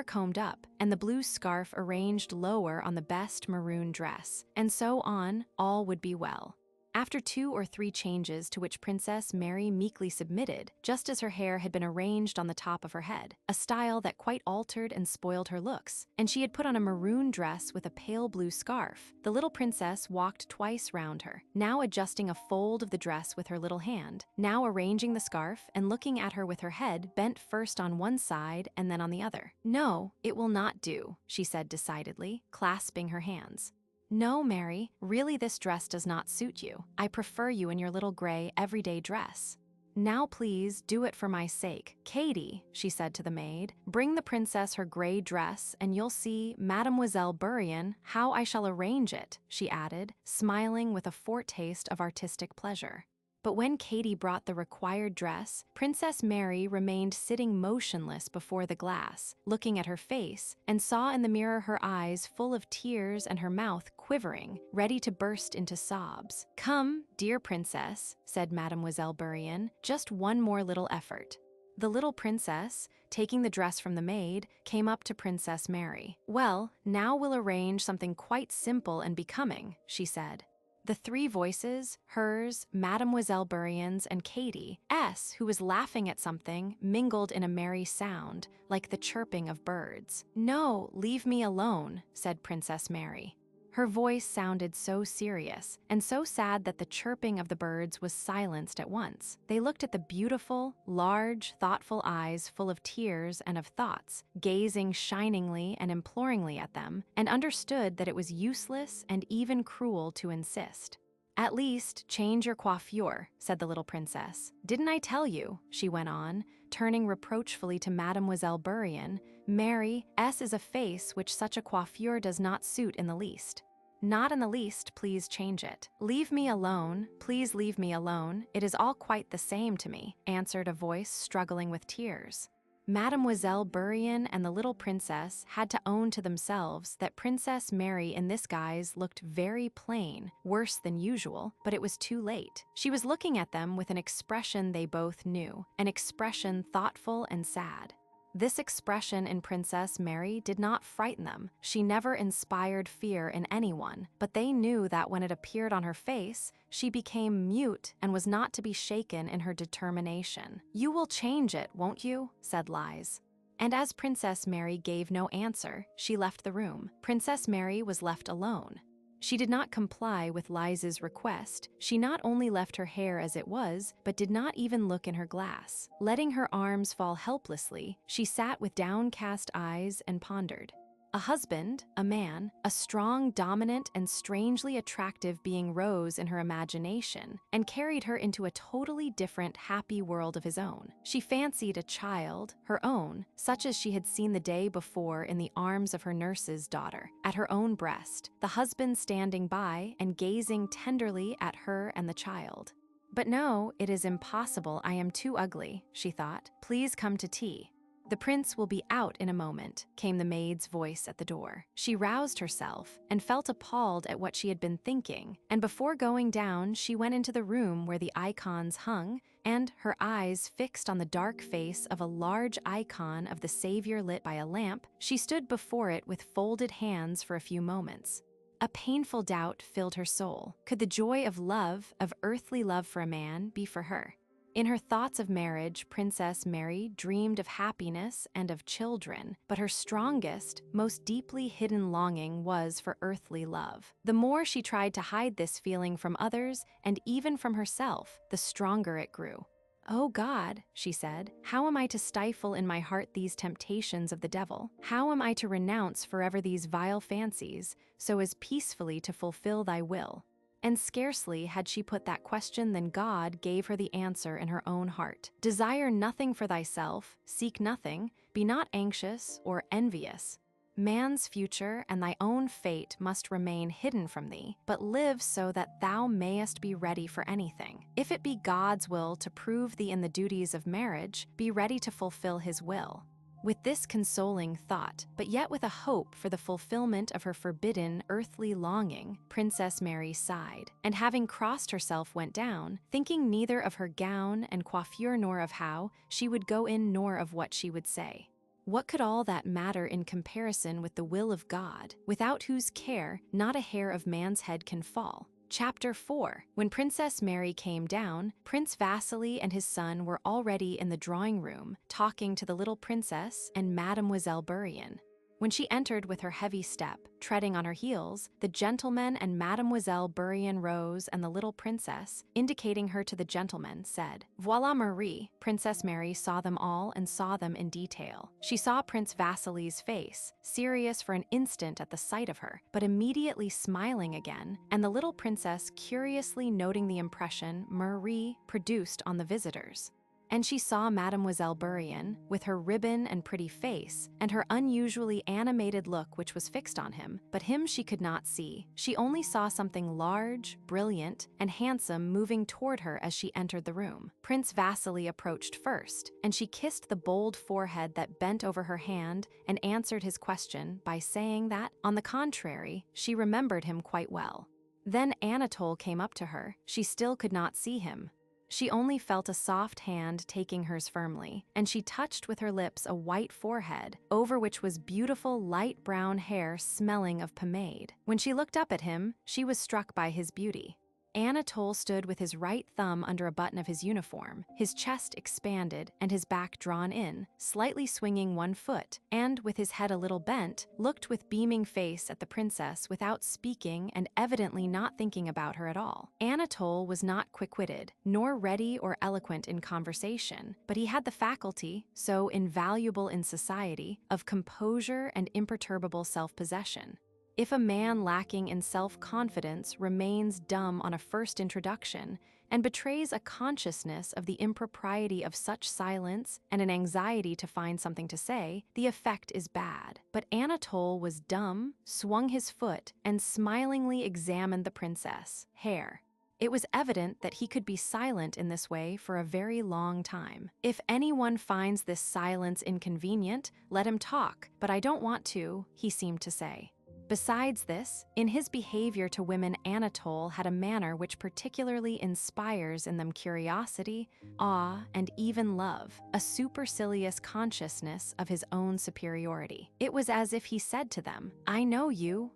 combed up, and the blue scarf arranged lower on the best maroon dress, and so on, all would be well. After 2 or 3 changes to which Princess Mary meekly submitted, just as her hair had been arranged on the top of her head, a style that quite altered and spoiled her looks, and she had put on a maroon dress with a pale blue scarf, the little princess walked twice round her, now adjusting a fold of the dress with her little hand, now arranging the scarf and looking at her with her head bent first on one side and then on the other. "No, it will not do," she said decidedly, clasping her hands. "No, Mary, really this dress does not suit you. I prefer you in your little gray, everyday dress." "Now please do it for my sake. Katie," she said to the maid, "bring the princess her gray dress and you'll see, Mademoiselle Burian, how I shall arrange it," she added, smiling with a foretaste of artistic pleasure. But when Katie brought the required dress, Princess Mary remained sitting motionless before the glass, looking at her face, and saw in the mirror her eyes full of tears and her mouth quivering, ready to burst into sobs. "Come, dear princess," said Mademoiselle Burian, "just one more little effort." The little princess, taking the dress from the maid, came up to Princess Mary. "Well, now we'll arrange something quite simple and becoming," she said. The three voices, hers, Mademoiselle Burian's, and Katie's, who was laughing at something, mingled in a merry sound, like the chirping of birds. "No, leave me alone," said Princess Mary. Her voice sounded so serious and so sad that the chirping of the birds was silenced at once. They looked at the beautiful, large, thoughtful eyes full of tears and of thoughts, gazing shiningly and imploringly at them, and understood that it was useless and even cruel to insist. "At least, change your coiffure," said the little princess. "Didn't I tell you," she went on, turning reproachfully to Mademoiselle Burian, "Mary's is a face which such a coiffure does not suit in the least." "Not in the least, please change it." "Leave me alone, please leave me alone, it is all quite the same to me," answered a voice struggling with tears. Mademoiselle Burian and the little princess had to own to themselves that Princess Mary in this guise looked very plain, worse than usual, but it was too late. She was looking at them with an expression they both knew, an expression thoughtful and sad. This expression in Princess Mary did not frighten them. She never inspired fear in anyone, but they knew that when it appeared on her face, she became mute and was not to be shaken in her determination. "You will change it, won't you?" said Lies. And as Princess Mary gave no answer, she left the room. Princess Mary was left alone. She did not comply with Liza's request. She not only left her hair as it was, but did not even look in her glass. Letting her arms fall helplessly, she sat with downcast eyes and pondered. A husband, a man, a strong, dominant, and strangely attractive being rose in her imagination and carried her into a totally different, happy world of his own. She fancied a child, her own, such as she had seen the day before in the arms of her nurse's daughter, at her own breast, the husband standing by and gazing tenderly at her and the child. "But no, it is impossible, I am too ugly," she thought. "Please come to tea." "The prince will be out in a moment," came the maid's voice at the door. She roused herself and felt appalled at what she had been thinking, and before going down, she went into the room where the icons hung, and, her eyes fixed on the dark face of a large icon of the Savior lit by a lamp, she stood before it with folded hands for a few moments. A painful doubt filled her soul. Could the joy of love, of earthly love for a man, be for her? In her thoughts of marriage, Princess Mary dreamed of happiness and of children, but her strongest, most deeply hidden longing was for earthly love. The more she tried to hide this feeling from others, and even from herself, the stronger it grew. "Oh God," she said, "how am I to stifle in my heart these temptations of the devil? How am I to renounce forever these vile fancies, so as peacefully to fulfill thy will?" And scarcely had she put that question than God gave her the answer in her own heart. "Desire nothing for thyself, seek nothing, be not anxious or envious. Man's future and thy own fate must remain hidden from thee, but live so that thou mayest be ready for anything. If it be God's will to prove thee in the duties of marriage, be ready to fulfill his will." With this consoling thought, but yet with a hope for the fulfillment of her forbidden earthly longing, Princess Mary sighed, and having crossed herself went down, thinking neither of her gown and coiffure nor of how she would go in nor of what she would say. What could all that matter in comparison with the will of God, without whose care not a hair of man's head can fall? Chapter 4. When Princess Mary came down, Prince Vasili and his son were already in the drawing room, talking to the little princess and Mademoiselle Burian. When she entered with her heavy step, treading on her heels, the gentleman and Mademoiselle Bourienne rose, and the little princess, indicating her to the gentleman, said, "Voilà Marie." Princess Mary saw them all and saw them in detail. She saw Prince Vasili's face, serious for an instant at the sight of her, but immediately smiling again, and the little princess curiously noting the impression Marie produced on the visitors. And she saw Mademoiselle Bourienne, with her ribbon and pretty face, and her unusually animated look which was fixed on him, but him she could not see. She only saw something large, brilliant, and handsome moving toward her as she entered the room. Prince Vasili approached first, and she kissed the bold forehead that bent over her hand and answered his question by saying that, on the contrary, she remembered him quite well. Then Anatole came up to her. She still could not see him. She only felt a soft hand taking hers firmly, and she touched with her lips a white forehead, over which was beautiful light brown hair smelling of pomade. When she looked up at him, she was struck by his beauty. Anatole stood with his right thumb under a button of his uniform, his chest expanded and his back drawn in, slightly swinging one foot, and, with his head a little bent, looked with beaming face at the princess without speaking and evidently not thinking about her at all. Anatole was not quick-witted, nor ready or eloquent in conversation, but he had the faculty, so invaluable in society, of composure and imperturbable self-possession. If a man lacking in self-confidence remains dumb on a first introduction and betrays a consciousness of the impropriety of such silence and an anxiety to find something to say, the effect is bad. But Anatole was dumb, swung his foot, and smilingly examined the princess' hair. It was evident that he could be silent in this way for a very long time. "If anyone finds this silence inconvenient, let him talk, but I don't want to," he seemed to say. Besides this, in his behavior to women, Anatole had a manner which particularly inspires in them curiosity, awe, and even love, a supercilious consciousness of his own superiority. It was as if he said to them, I know you,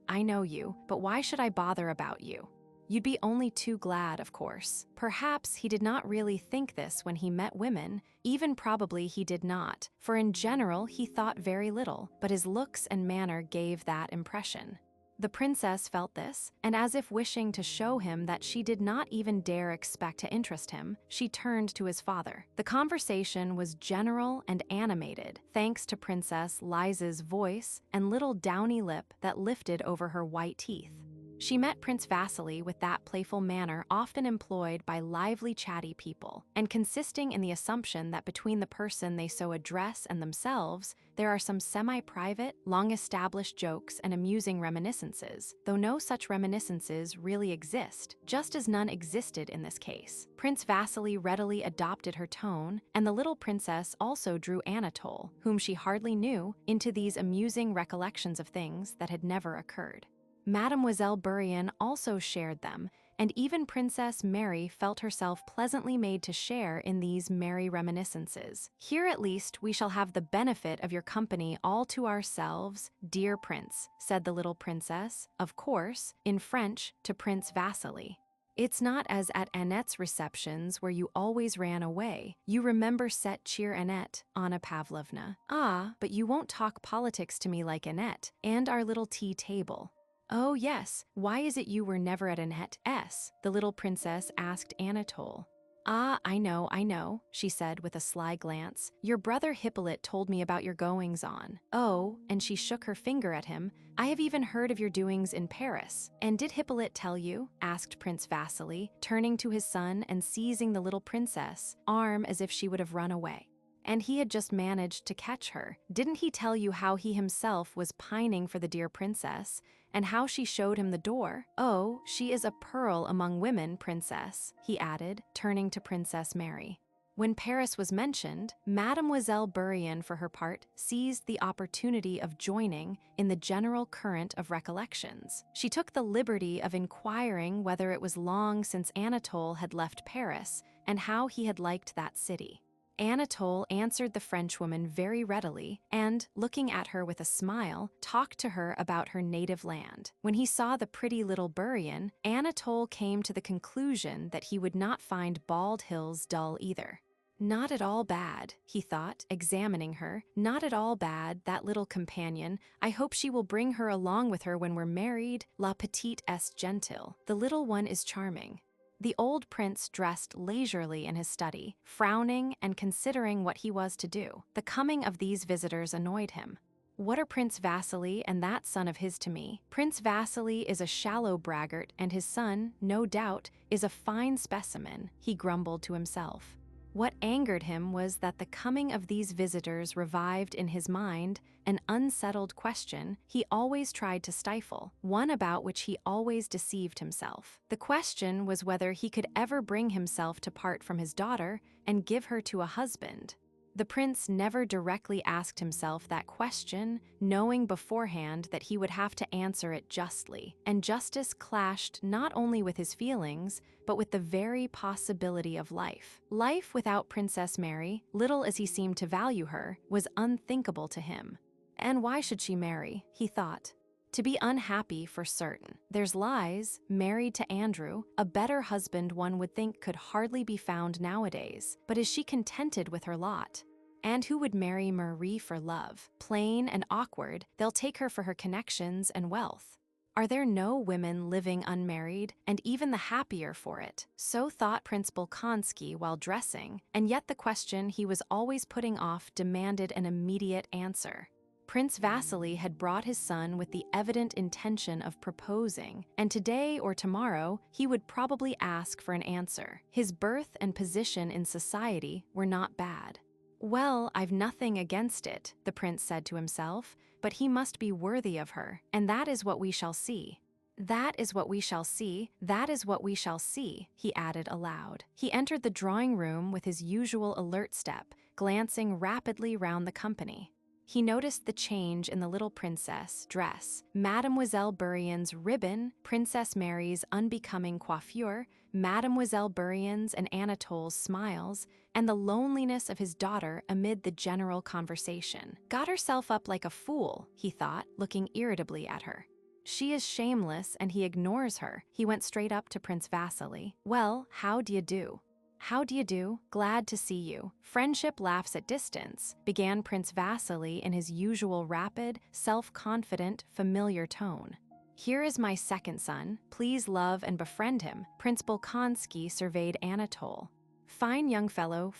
but why should I bother about you? You'd be only too glad, of course." Perhaps he did not really think this when he met women, even probably he did not, for in general he thought very little, but his looks and manner gave that impression. The princess felt this, and as if wishing to show him that she did not even dare expect to interest him, she turned to his father. The conversation was general and animated, thanks to Princess Liza's voice and little downy lip that lifted over her white teeth. She met Prince Vasili with that playful manner often employed by lively, chatty people, and consisting in the assumption that between the person they so address and themselves, there are some semi-private, long-established jokes and amusing reminiscences, though no such reminiscences really exist, just as none existed in this case. Prince Vasili readily adopted her tone, and the little princess also drew Anatole, whom she hardly knew, into these amusing recollections of things that had never occurred. Mademoiselle Bourienne also shared them, and even Princess Mary felt herself pleasantly made to share in these merry reminiscences. "Here at least we shall have the benefit of your company all to ourselves, dear prince," said the little princess, of course, in French, to Prince Vasili. "It's not as at Annette's receptions where you always ran away. You remember cette chère Annette, Anna Pavlovna. Ah, but you won't talk politics to me like Annette, and our little tea table." "Oh, yes, why is it you were never at Annette's?" the little princess asked Anatole. "Ah, I know," she said with a sly glance. "Your brother Hippolyte told me about your goings-on. Oh," and she shook her finger at him, "I have even heard of your doings in Paris." "And did Hippolyte tell you?" asked Prince Vasili, turning to his son and seizing the little princess' arm as if she would have run away. "And he had just managed to catch her. Didn't he tell you how he himself was pining for the dear princess, and how she showed him the door? Oh, she is a pearl among women, princess," he added, turning to Princess Mary. When Paris was mentioned, Mademoiselle Bourienne, for her part, seized the opportunity of joining in the general current of recollections. She took the liberty of inquiring whether it was long since Anatole had left Paris, and how he had liked that city. Anatole answered the Frenchwoman very readily and, looking at her with a smile, talked to her about her native land. When he saw the pretty little Bourienne, Anatole came to the conclusion that he would not find Bald Hills dull either. Not at all bad, he thought, examining her. Not at all bad, that little companion. I hope she will bring her along with her when we're married. La petite est gentille. The little one is charming. The old prince dressed leisurely in his study, frowning and considering what he was to do. The coming of these visitors annoyed him. What are Prince Vasili and that son of his to me? Prince Vasili is a shallow braggart, and his son, no doubt, is a fine specimen, he grumbled to himself. What angered him was that the coming of these visitors revived in his mind an unsettled question he always tried to stifle, one about which he always deceived himself. The question was whether he could ever bring himself to part from his daughter and give her to a husband. The prince never directly asked himself that question, knowing beforehand that he would have to answer it justly, and justice clashed not only with his feelings, but with the very possibility of life. Life without Princess Mary, little as he seemed to value her, was unthinkable to him. And why should she marry, he thought. To be unhappy for certain. There's Lies, married to Andrew, a better husband one would think could hardly be found nowadays, but is she contented with her lot? And who would marry Marie for love? Plain and awkward, they'll take her for her connections and wealth. Are there no women living unmarried, and even the happier for it? So thought Prince Bolkonsky while dressing, and yet the question he was always putting off demanded an immediate answer. Prince Vasili had brought his son with the evident intention of proposing, and today or tomorrow he would probably ask for an answer. His birth and position in society were not bad. Well, I've nothing against it, the prince said to himself, but he must be worthy of her, and that is what we shall see. That is what we shall see, that is what we shall see, he added aloud. He entered the drawing room with his usual alert step, glancing rapidly round the company. He noticed the change in the little princess' dress, Mademoiselle Bourienne's ribbon, Princess Mary's unbecoming coiffure, Mademoiselle Bourienne's and Anatole's smiles, and the loneliness of his daughter amid the general conversation. Got herself up like a fool, he thought, looking irritably at her. She is shameless and he ignores her. He went straight up to Prince Vasili. Well, how d'ye do? How do you do? Glad to see you. Friendship laughs at distance, began Prince Vasili in his usual rapid, self-confident, familiar tone. Here is my second son. Please love and befriend him. Prince Bolkonsky surveyed Anatole. Fine young fellow,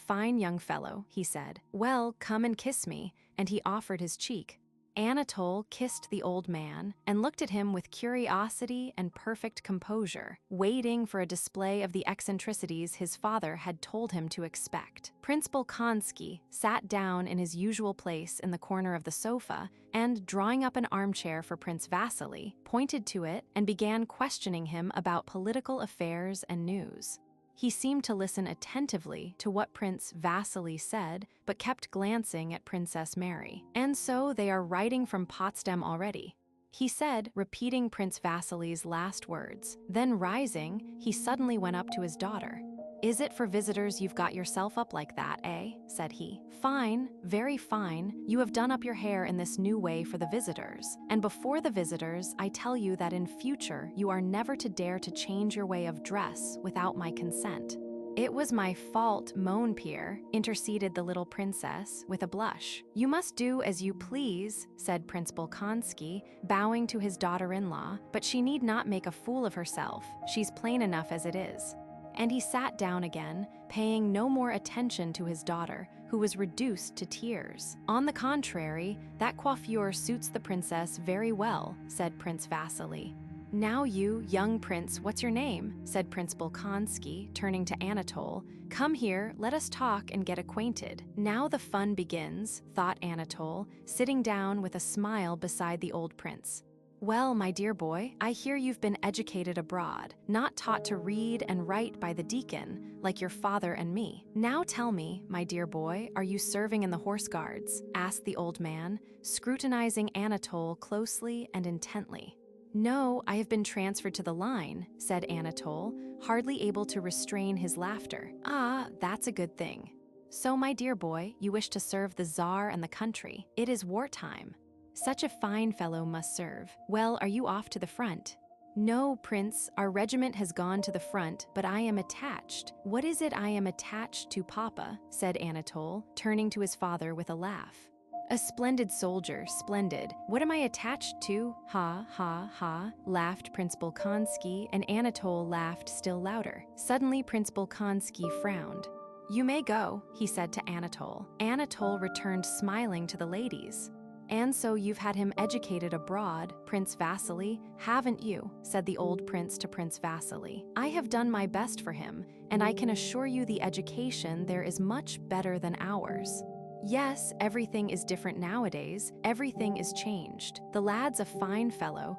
he said. Well, come and kiss me, and he offered his cheek. Anatole kissed the old man and looked at him with curiosity and perfect composure, waiting for a display of the eccentricities his father had told him to expect. Prince Bolkonsky sat down in his usual place in the corner of the sofa and, drawing up an armchair for Prince Vasili, pointed to it and began questioning him about political affairs and news. He seemed to listen attentively to what Prince Vasili said, but kept glancing at Princess Mary. And so they are writing from Potsdam already, he said, repeating Prince Vasili's last words. Then rising, he suddenly went up to his daughter. Is it for visitors you've got yourself up like that, eh? Said he. Fine, very fine. You have done up your hair in this new way for the visitors. And before the visitors, I tell you that in future you are never to dare to change your way of dress without my consent. It was my fault, mon Pierre, interceded the little princess with a blush. You must do as you please, said Prince Bolkonsky, bowing to his daughter-in-law, but she need not make a fool of herself. She's plain enough as it is. And he sat down again, paying no more attention to his daughter, who was reduced to tears. On the contrary, that coiffure suits the princess very well, said Prince Vasili. Now you, young prince, what's your name? Said Prince Bolkonsky, turning to Anatole. Come here, let us talk and get acquainted. Now the fun begins, thought Anatole, sitting down with a smile beside the old prince. Well, my dear boy, I hear you've been educated abroad, not taught to read and write by the deacon, like your father and me. Now tell me, my dear boy, are you serving in the Horse Guards? Asked the old man, scrutinizing Anatole closely and intently. No, I have been transferred to the line, said Anatole, hardly able to restrain his laughter. Ah, that's a good thing. So, my dear boy, you wish to serve the Tsar and the country. It is wartime. Such a fine fellow must serve. Well, are you off to the front? "No, Prince, our regiment has gone to the front, but I am attached." "What is it I am attached to, Papa?" said Anatole, turning to his father with a laugh. "A splendid soldier, splendid. What am I attached to? Ha, ha, ha," laughed Prince Bolkonsky, and Anatole laughed still louder. Suddenly Prince Bolkonsky frowned. "You may go," he said to Anatole. Anatole returned smiling to the ladies. "And so you've had him educated abroad, Prince Vasili, haven't you?" said the old prince to Prince Vasili. "I have done my best for him, and I can assure you the education there is much better than ours. Yes, everything is different nowadays, everything is changed. The lad's a fine fellow,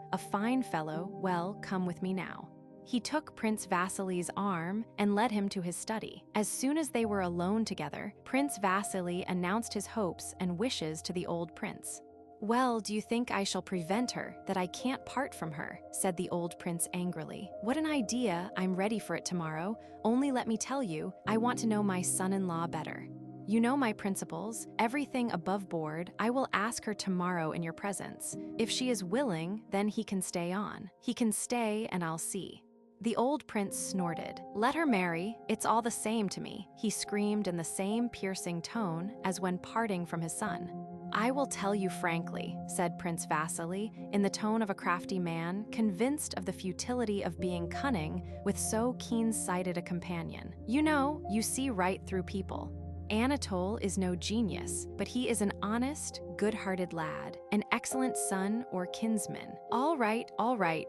well, come with me now." He took Prince Vasili's arm and led him to his study. As soon as they were alone together, Prince Vasili announced his hopes and wishes to the old prince. "Well, do you think I shall prevent her, that I can't part from her?" said the old prince angrily. "What an idea, I'm ready for it tomorrow. Only let me tell you, I want to know my son-in-law better. You know my principles, everything above board. I will ask her tomorrow in your presence. If she is willing, then he can stay on. He can stay and I'll see." The old prince snorted. "Let her marry, it's all the same to me," he screamed in the same piercing tone as when parting from his son. "I will tell you frankly," said Prince Vasili, in the tone of a crafty man, convinced of the futility of being cunning with so keen-sighted a companion. "You know, you see right through people. Anatole is no genius, but he is an honest, good-hearted lad, an excellent son or kinsman. All right,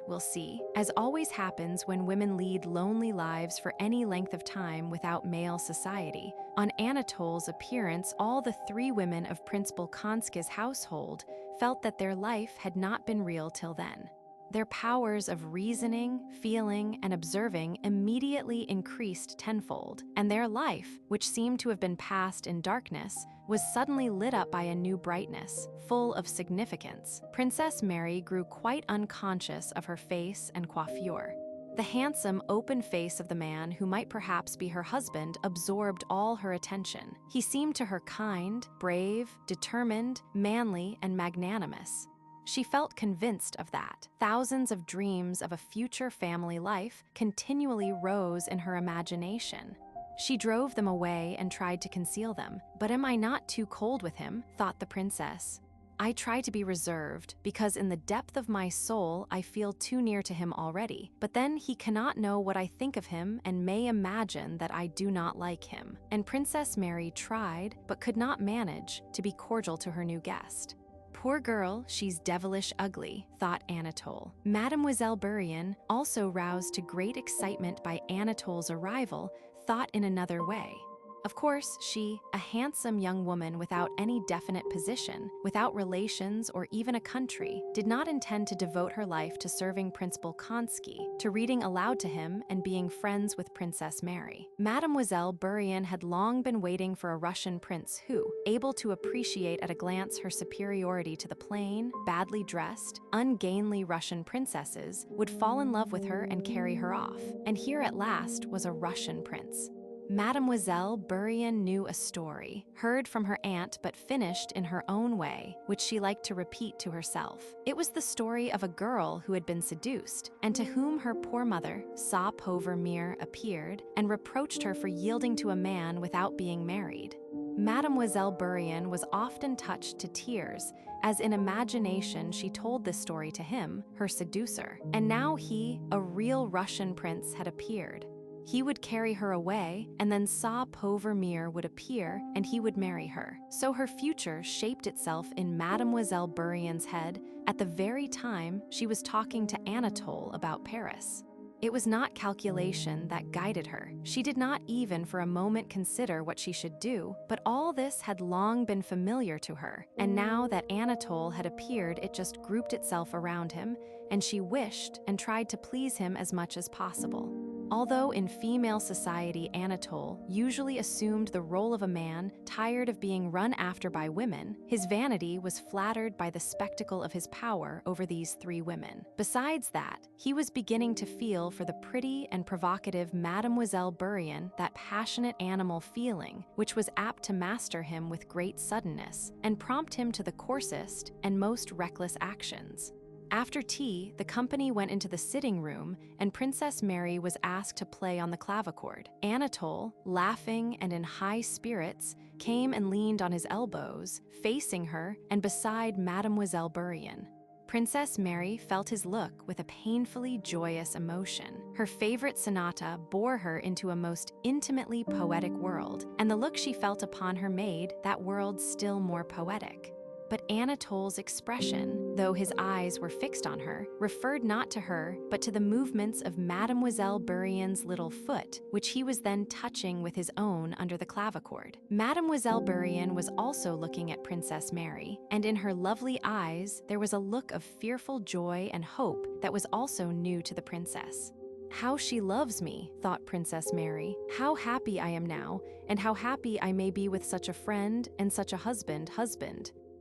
we'll see." As always happens when women lead lonely lives for any length of time without male society, on Anatole's appearance, all the three women of Prince Bolkonsky's household felt that their life had not been real till then. Their powers of reasoning, feeling, and observing immediately increased tenfold, and their life, which seemed to have been passed in darkness, was suddenly lit up by a new brightness, full of significance. Princess Mary grew quite unconscious of her face and coiffure. The handsome, open face of the man who might perhaps be her husband absorbed all her attention. He seemed to her kind, brave, determined, manly, and magnanimous. She felt convinced of that. Thousands of dreams of a future family life continually rose in her imagination. She drove them away and tried to conceal them. "But am I not too cold with him?" thought the princess. "I try to be reserved, because in the depth of my soul I feel too near to him already. But then he cannot know what I think of him and may imagine that I do not like him." And Princess Mary tried, but could not manage, to be cordial to her new guest. "Poor girl, she's devilish ugly," thought Anatole. Mademoiselle Bourienne, also roused to great excitement by Anatole's arrival, thought in another way. Of course, she, a handsome young woman without any definite position, without relations or even a country, did not intend to devote her life to serving Prince Bolkonsky, to reading aloud to him and being friends with Princess Mary. Mademoiselle Bourienne had long been waiting for a Russian prince who, able to appreciate at a glance her superiority to the plain, badly dressed, ungainly Russian princesses, would fall in love with her and carry her off. And here at last was a Russian prince. Mademoiselle Bourienne knew a story, heard from her aunt but finished in her own way, which she liked to repeat to herself. It was the story of a girl who had been seduced, and to whom her poor mother, sa pauvre mère, appeared, and reproached her for yielding to a man without being married. Mademoiselle Bourienne was often touched to tears, as in imagination she told this story to him, her seducer. And now he, a real Russian prince, had appeared. He would carry her away, and then sa pauvre mère would appear, and he would marry her. So her future shaped itself in Mademoiselle Bourienne's head at the very time she was talking to Anatole about Paris. It was not calculation that guided her. She did not even for a moment consider what she should do, but all this had long been familiar to her, and now that Anatole had appeared, it just grouped itself around him, and she wished and tried to please him as much as possible. Although in female society Anatole usually assumed the role of a man tired of being run after by women, his vanity was flattered by the spectacle of his power over these three women. Besides that, he was beginning to feel for the pretty and provocative Mademoiselle Bourienne that passionate animal feeling which was apt to master him with great suddenness and prompt him to the coarsest and most reckless actions. After tea, the company went into the sitting room, and Princess Mary was asked to play on the clavichord. Anatole, laughing and in high spirits, came and leaned on his elbows, facing her and beside Mademoiselle Bourienne. Princess Mary felt his look with a painfully joyous emotion. Her favorite sonata bore her into a most intimately poetic world, and the look she felt upon her made that world still more poetic. But Anatole's expression, though his eyes were fixed on her, referred not to her, but to the movements of Mademoiselle Bourienne's little foot, which he was then touching with his own under the clavichord. Mademoiselle Bourienne was also looking at Princess Mary, and in her lovely eyes there was a look of fearful joy and hope that was also new to the princess. "How she loves me," thought Princess Mary. "How happy I am now, and how happy I may be with such a friend and such a husband.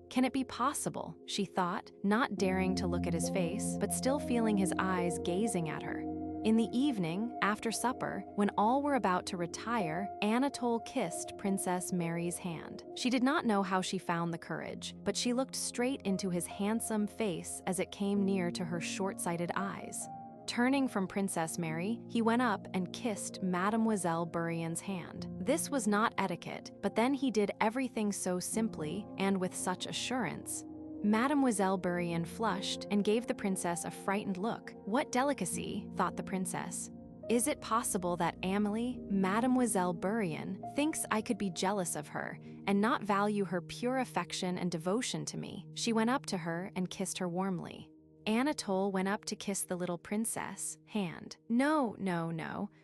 Can it be possible?" she thought, not daring to look at his face, but still feeling his eyes gazing at her. In the evening, after supper, when all were about to retire, Anatole kissed Princess Mary's hand. She did not know how she found the courage, but she looked straight into his handsome face as it came near to her short-sighted eyes. Turning from Princess Mary, he went up and kissed Mademoiselle Bourienne's hand. This was not etiquette, but then he did everything so simply and with such assurance. Mademoiselle Bourienne flushed and gave the princess a frightened look. "What delicacy," thought the princess. "Is it possible that Amélie, Mademoiselle Bourienne, thinks I could be jealous of her and not value her pure affection and devotion to me?" She went up to her and kissed her warmly. Anatole went up to kiss the little princess' hand. "No.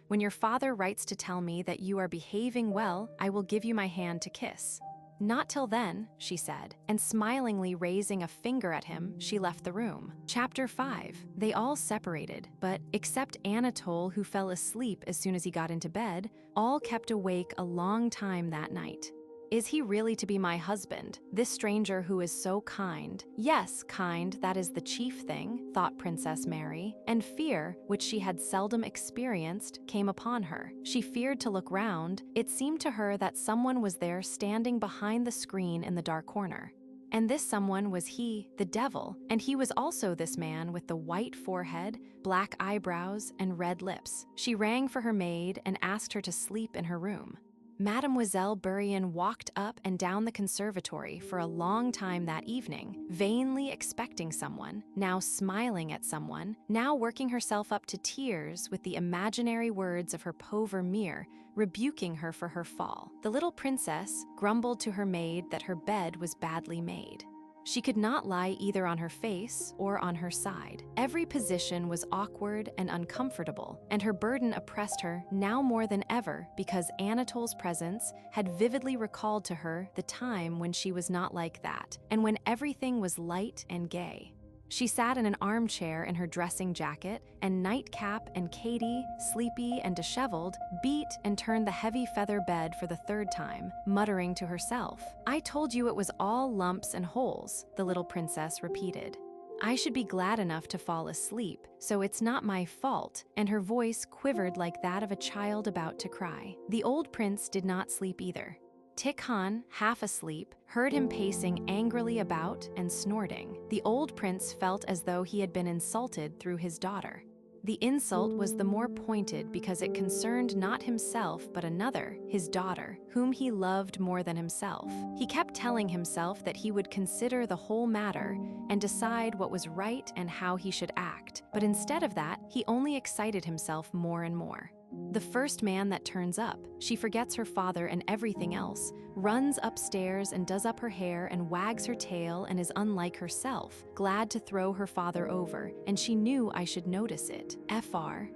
When your father writes to tell me that you are behaving well, I will give you my hand to kiss." "Not till then," she said, and smilingly raising a finger at him, she left the room. Chapter 5. They all separated, but, except Anatole, who fell asleep as soon as he got into bed, all kept awake a long time that night. Is he really to be my husband, this stranger who is so kind? Yes, kind, that is the chief thing, thought Princess Mary, and fear, which she had seldom experienced, came upon her. She feared to look round. It seemed to her that someone was there standing behind the screen in the dark corner. And this someone was he, the devil, and he was also this man with the white forehead, black eyebrows, and red lips. She rang for her maid and asked her to sleep in her room. Mademoiselle Bourienne walked up and down the conservatory for a long time that evening, vainly expecting someone, now smiling at someone, now working herself up to tears with the imaginary words of her pauvre mère, rebuking her for her fall. The little princess grumbled to her maid that her bed was badly made. She could not lie either on her face or on her side. Every position was awkward and uncomfortable, and her burden oppressed her now more than ever because Anatole's presence had vividly recalled to her the time when she was not like that, and when everything was light and gay. She sat in an armchair in her dressing jacket and nightcap, and Katie, sleepy and disheveled, beat and turned the heavy feather bed for the third time, muttering to herself. "I told you it was all lumps and holes," the little princess repeated. "I should be glad enough to fall asleep, so it's not my fault," and her voice quivered like that of a child about to cry. The old prince did not sleep either. Tikhon, half asleep, heard him pacing angrily about and snorting. The old prince felt as though he had been insulted through his daughter. The insult was the more pointed because it concerned not himself but another, his daughter, whom he loved more than himself. He kept telling himself that he would consider the whole matter and decide what was right and how he should act, but instead of that, he only excited himself more and more. The first man that turns up, she forgets her father and everything else, runs upstairs and does up her hair and wags her tail and is unlike herself, glad to throw her father over, and she knew I should notice it. FR,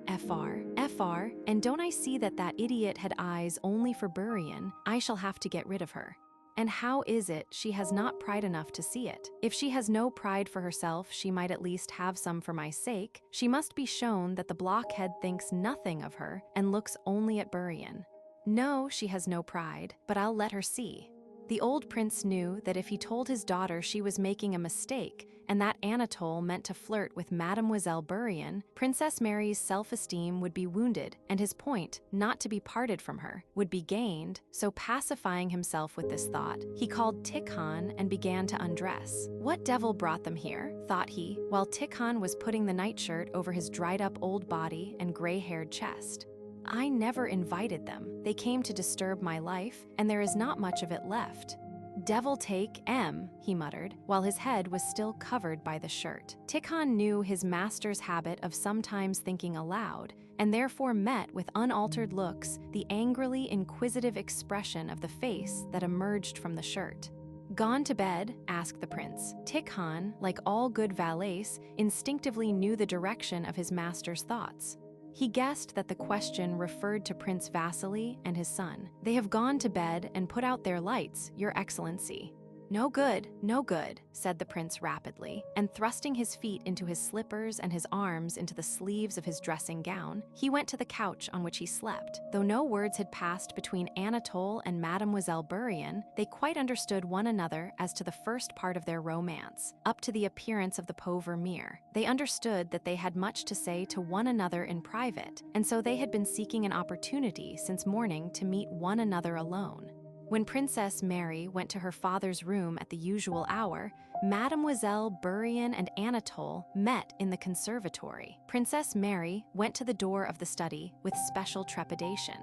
and don't I see that that idiot had eyes only for Bourienne? I shall have to get rid of her. And how is it she has not pride enough to see it? If she has no pride for herself, she might at least have some for my sake. She must be shown that the blockhead thinks nothing of her and looks only at Bourienne. No, she has no pride, but I'll let her see. The old prince knew that if he told his daughter she was making a mistake and that Anatole meant to flirt with Mademoiselle Bourienne, Princess Mary's self-esteem would be wounded and his point, not to be parted from her, would be gained. So pacifying himself with this thought, he called Tikhon and began to undress. What devil brought them here, thought he, while Tikhon was putting the nightshirt over his dried-up old body and gray-haired chest. I never invited them. They came to disturb my life, and there is not much of it left. Devil take M, he muttered, while his head was still covered by the shirt. Tikhon knew his master's habit of sometimes thinking aloud, and therefore met with unaltered looks the angrily inquisitive expression of the face that emerged from the shirt. Gone to bed? Asked the prince. Tikhon, like all good valets, instinctively knew the direction of his master's thoughts. He guessed that the question referred to Prince Vasili and his son. They have gone to bed and put out their lights, Your Excellency. No good, no good, said the prince rapidly, and thrusting his feet into his slippers and his arms into the sleeves of his dressing gown, he went to the couch on which he slept. Though no words had passed between Anatole and Mademoiselle Bourienne, they quite understood one another as to the first part of their romance, up to the appearance of the pauvre mere. They understood that they had much to say to one another in private, and so they had been seeking an opportunity since morning to meet one another alone. When Princess Mary went to her father's room at the usual hour, Mademoiselle Bourienne and Anatole met in the conservatory. Princess Mary went to the door of the study with special trepidation.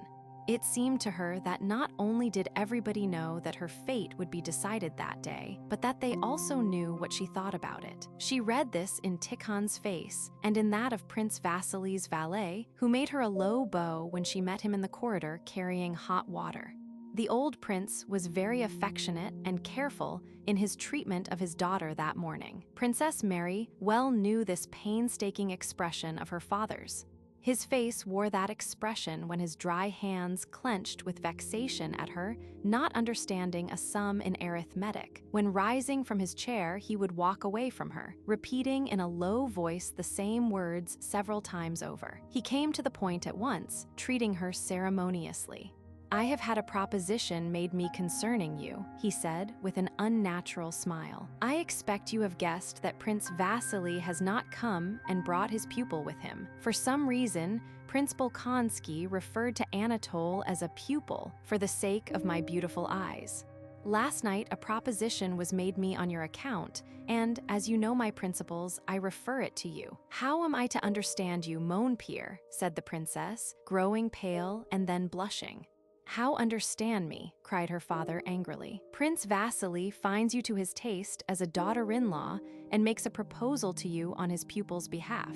It seemed to her that not only did everybody know that her fate would be decided that day, but that they also knew what she thought about it. She read this in Tikhon's face and in that of Prince Vasili's valet, who made her a low bow when she met him in the corridor carrying hot water. The old prince was very affectionate and careful in his treatment of his daughter that morning. Princess Mary well knew this painstaking expression of her father's. His face wore that expression when his dry hands clenched with vexation at her, not understanding a sum in arithmetic. When rising from his chair, he would walk away from her, repeating in a low voice the same words several times over. He came to the point at once, treating her ceremoniously. I have had a proposition made me concerning you, he said with an unnatural smile. I expect you have guessed that Prince Vasili has not come and brought his pupil with him. For some reason, Prince Bolkonsky referred to Anatole as a pupil for the sake of my beautiful eyes. Last night, a proposition was made me on your account, and, as you know my principles, I refer it to you. How am I to understand you, mon père? Said the princess, growing pale and then blushing. How understand me? Cried her father angrily. Prince Vasili finds you to his taste as a daughter-in-law and makes a proposal to you on his pupil's behalf.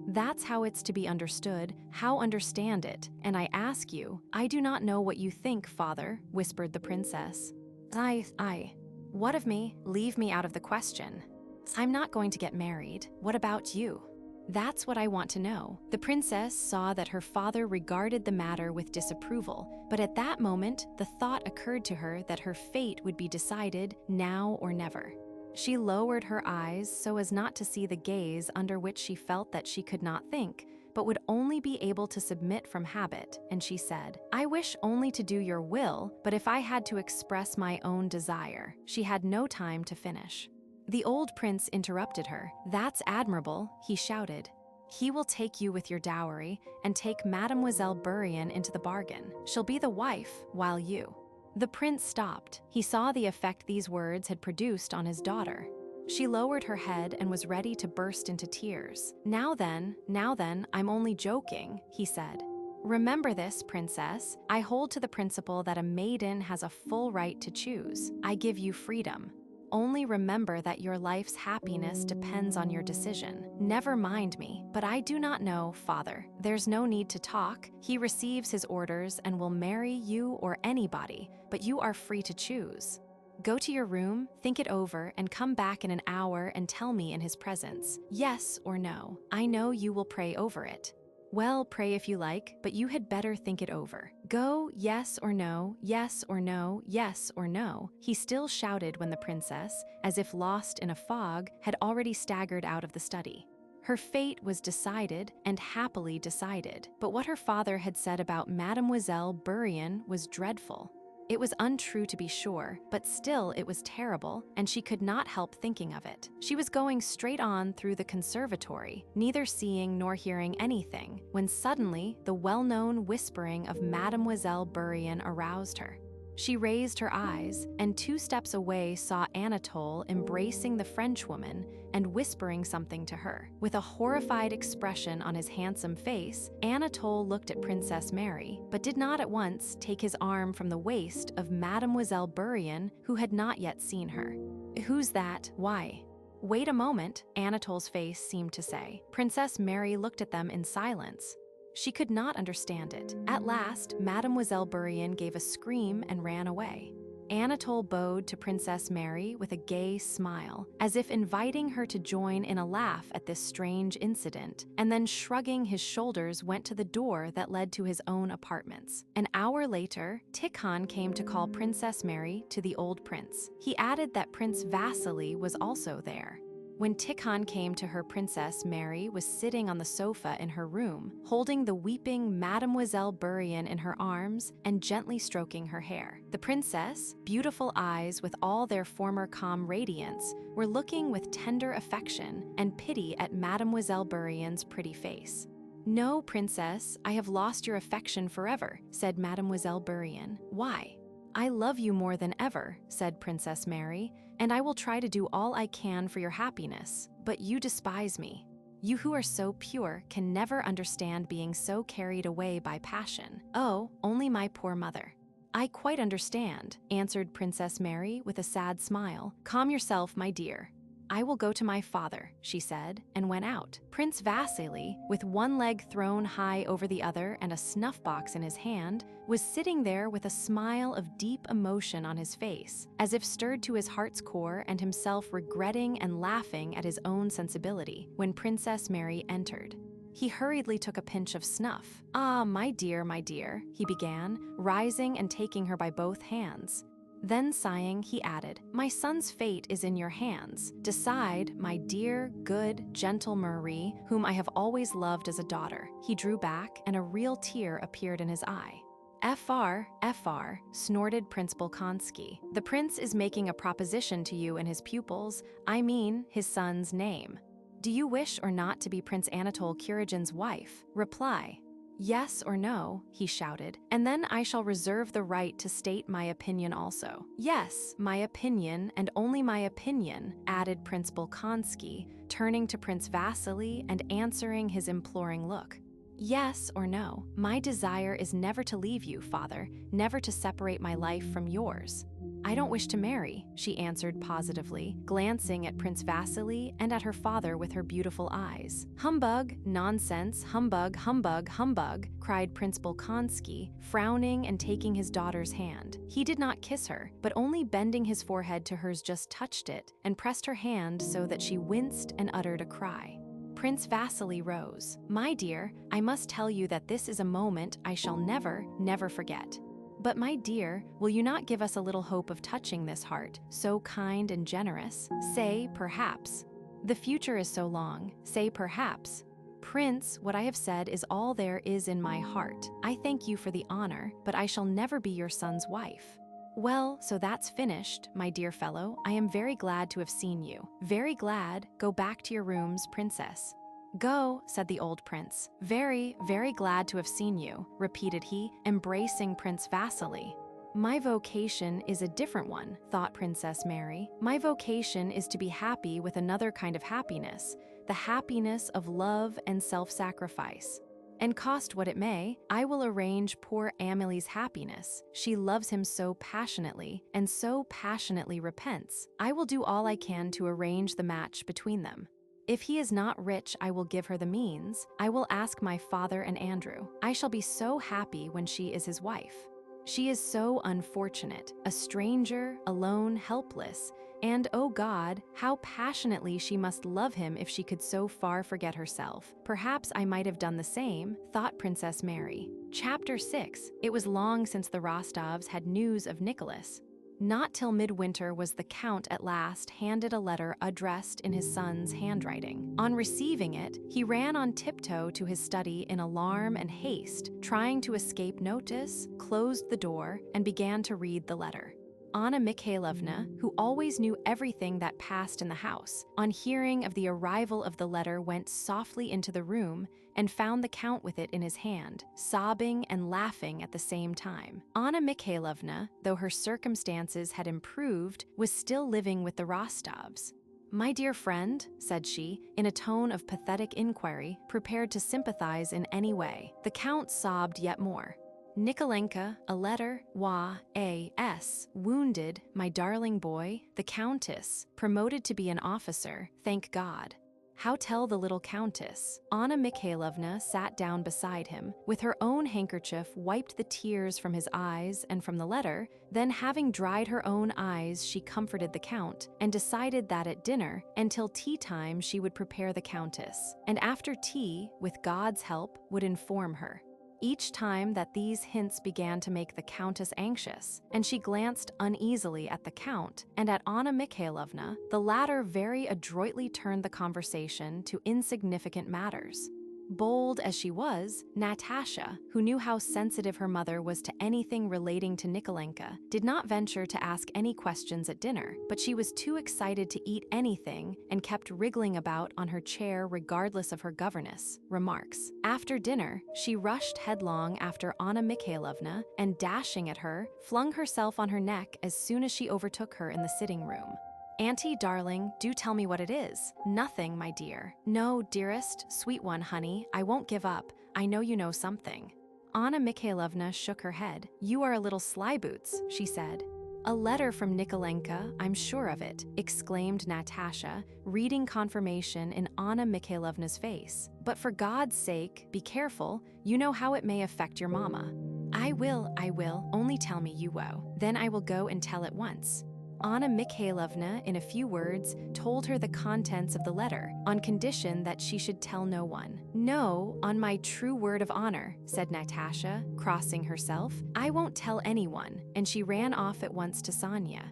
That's how it's to be understood. How understand it? And I ask you, I do not know what you think, father, whispered the princess. What of me? Leave me out of the question. I'm not going to get married. What about you? That's what I want to know. The princess saw that her father regarded the matter with disapproval, but at that moment, the thought occurred to her that her fate would be decided now or never. She lowered her eyes so as not to see the gaze under which she felt that she could not think, but would only be able to submit from habit, and she said, I wish only to do your will, but if I had to express my own desire. She had no time to finish. The old prince interrupted her. That's admirable, he shouted. He will take you with your dowry and take Mademoiselle Bourienne into the bargain. She'll be the wife, while you. The prince stopped. He saw the effect these words had produced on his daughter. She lowered her head and was ready to burst into tears. Now then, I'm only joking, he said. Remember this, princess. I hold to the principle that a maiden has a full right to choose. I give you freedom. Only remember that your life's happiness depends on your decision. Never mind me, but I do not know, father. There's no need to talk. He receives his orders and will marry you or anybody, but you are free to choose. Go to your room, think it over, and come back in an hour and tell me in his presence, yes or no. I know you will pray over it. Well, pray if you like, but you had better think it over. Go, yes or no, yes or no, yes or no. He still shouted when the princess, as if lost in a fog, had already staggered out of the study. Her fate was decided and happily decided, but what her father had said about Mademoiselle Bourienne was dreadful. It was untrue to be sure, but still it was terrible, and she could not help thinking of it. She was going straight on through the conservatory, neither seeing nor hearing anything, when suddenly the well-known whispering of Mademoiselle Bourienne aroused her. She raised her eyes, and 2 steps away saw Anatole embracing the Frenchwoman and whispering something to her. With a horrified expression on his handsome face, Anatole looked at Princess Mary, but did not at once take his arm from the waist of Mademoiselle Bourienne, who had not yet seen her. "Who's that? Why?" "Wait a moment," Anatole's face seemed to say. Princess Mary looked at them in silence. She could not understand it. At last, Mademoiselle Bourienne gave a scream and ran away. Anatole bowed to Princess Mary with a gay smile, as if inviting her to join in a laugh at this strange incident, and then shrugging his shoulders went to the door that led to his own apartments. An hour later, Tikhon came to call Princess Mary to the old prince. He added that Prince Vasili was also there. When Tikhon came to her, Princess Mary was sitting on the sofa in her room, holding the weeping Mademoiselle Bourienne in her arms and gently stroking her hair. The princess, beautiful eyes with all their former calm radiance, were looking with tender affection and pity at Mademoiselle Bourienne's pretty face. "No, princess, I have lost your affection forever," said Mademoiselle Bourienne. "Why?" "I love you more than ever," said Princess Mary, "and I will try to do all I can for your happiness, but you despise me. You who are so pure can never understand being so carried away by passion. Oh, only my poor mother." "I quite understand," answered Princess Mary with a sad smile. "Calm yourself, my dear. "I will go to my father," she said, and went out. Prince Vasili, with one leg thrown high over the other and a snuff box in his hand, was sitting there with a smile of deep emotion on his face, as if stirred to his heart's core and himself regretting and laughing at his own sensibility, when Princess Mary entered. He hurriedly took a pinch of snuff. "Ah, my dear," he began, rising and taking her by both hands. Then sighing, he added, "My son's fate is in your hands. Decide, my dear, good, gentle Marie, whom I have always loved as a daughter." He drew back, and a real tear appeared in his eye. FR, snorted Prince Bolkonsky. "The prince is making a proposition to you and his pupils, I mean his son's name. Do you wish or not to be Prince Anatole Kuragin's wife? Reply. Yes or no," he shouted, "and then I shall reserve the right to state my opinion also." "Yes, my opinion, and only my opinion," added Prince Bolkonsky, turning to Prince Vasili and answering his imploring look. "Yes or no, my desire is never to leave you, father, never to separate my life from yours." "I don't wish to marry," she answered positively, glancing at Prince Vasili and at her father with her beautiful eyes. "Humbug, nonsense, humbug, humbug, humbug," cried Prince Bolkonsky, frowning and taking his daughter's hand. He did not kiss her, but only bending his forehead to hers just touched it and pressed her hand so that she winced and uttered a cry. Prince Vasili rose. "My dear, I must tell you that this is a moment I shall never, never forget. But my dear, will you not give us a little hope of touching this heart, so kind and generous? Say, perhaps. The future is so long. Say, perhaps. Prince, what I have said is all there is in my heart. I thank you for the honor, but I shall never be your son's wife." "Well, so that's finished, my dear fellow. I am very glad to have seen you. Very glad. Go back to your rooms, princess." "Go," said the old prince. "Very, very glad to have seen you," repeated he, embracing Prince Vasili. "My vocation is a different one," thought Princess Mary. "My vocation is to be happy with another kind of happiness, the happiness of love and self-sacrifice. And cost what it may, I will arrange poor Amélie's happiness. She loves him so passionately, and so passionately repents. I will do all I can to arrange the match between them. If he is not rich, I will give her the means. I will ask my father and Andrew. I shall be so happy when she is his wife. She is so unfortunate, a stranger, alone, helpless, and, oh God, how passionately she must love him if she could so far forget herself. Perhaps I might have done the same," thought Princess Mary. Chapter 6. It was long since the Rostovs had news of Nicholas. Not till midwinter was the Count at last handed a letter addressed in his son's handwriting. On receiving it, he ran on tiptoe to his study in alarm and haste, trying to escape notice, closed the door, and began to read the letter. Anna Mikhailovna, who always knew everything that passed in the house, on hearing of the arrival of the letter went softly into the room and found the Count with it in his hand, sobbing and laughing at the same time. Anna Mikhailovna, though her circumstances had improved, was still living with the Rostovs. "My dear friend," said she, in a tone of pathetic inquiry, prepared to sympathize in any way. The Count sobbed yet more. "Nikolenka, a letter, was wounded, my darling boy, the Countess, promoted to be an officer, thank God." How tell the little Countess? Anna Mikhailovna sat down beside him, with her own handkerchief wiped the tears from his eyes and from the letter, then having dried her own eyes she comforted the Count, and decided that at dinner, until tea time she would prepare the Countess, and after tea, with God's help, would inform her. Each time that these hints began to make the Countess anxious, and she glanced uneasily at the Count and at Anna Mikhailovna, the latter very adroitly turned the conversation to insignificant matters. Bold as she was, Natasha, who knew how sensitive her mother was to anything relating to Nikolenka, did not venture to ask any questions at dinner, but she was too excited to eat anything and kept wriggling about on her chair regardless of her governess. Remarks. After dinner, she rushed headlong after Anna Mikhailovna and, dashing at her, flung herself on her neck as soon as she overtook her in the sitting room. "Auntie, darling, do tell me what it is." "Nothing, my dear." "No, dearest, sweet one, honey, I won't give up. I know you know something." Anna Mikhailovna shook her head. "You are a little slyboots," she said. "A letter from Nikolenka, I'm sure of it," exclaimed Natasha, reading confirmation in Anna Mikhailovna's face. "But for God's sake, be careful. You know how it may affect your mama." I will. Only tell me, you woe. Then I will go and tell at once." Anna Mikhailovna, in a few words, told her the contents of the letter, on condition that she should tell no one. "No, on my true word of honor," said Natasha, crossing herself. "I won't tell anyone," and she ran off at once to Sonia.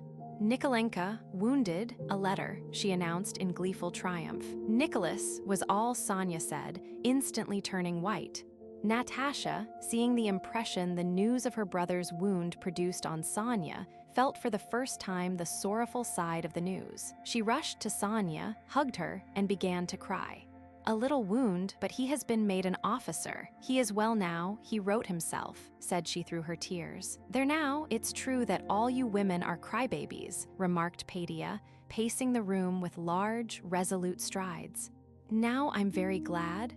"Nikolenka, wounded, a letter," she announced in gleeful triumph. "Nicholas," was all Sonia said, instantly turning white. Natasha, seeing the impression the news of her brother's wound produced on Sonia, felt for the first time the sorrowful side of the news. She rushed to Sonia, hugged her, and began to cry. "A little wound, but he has been made an officer. He is well now, he wrote himself," said she through her tears. "There now, it's true that all you women are crybabies," remarked Padia, pacing the room with large, resolute strides. "Now I'm very glad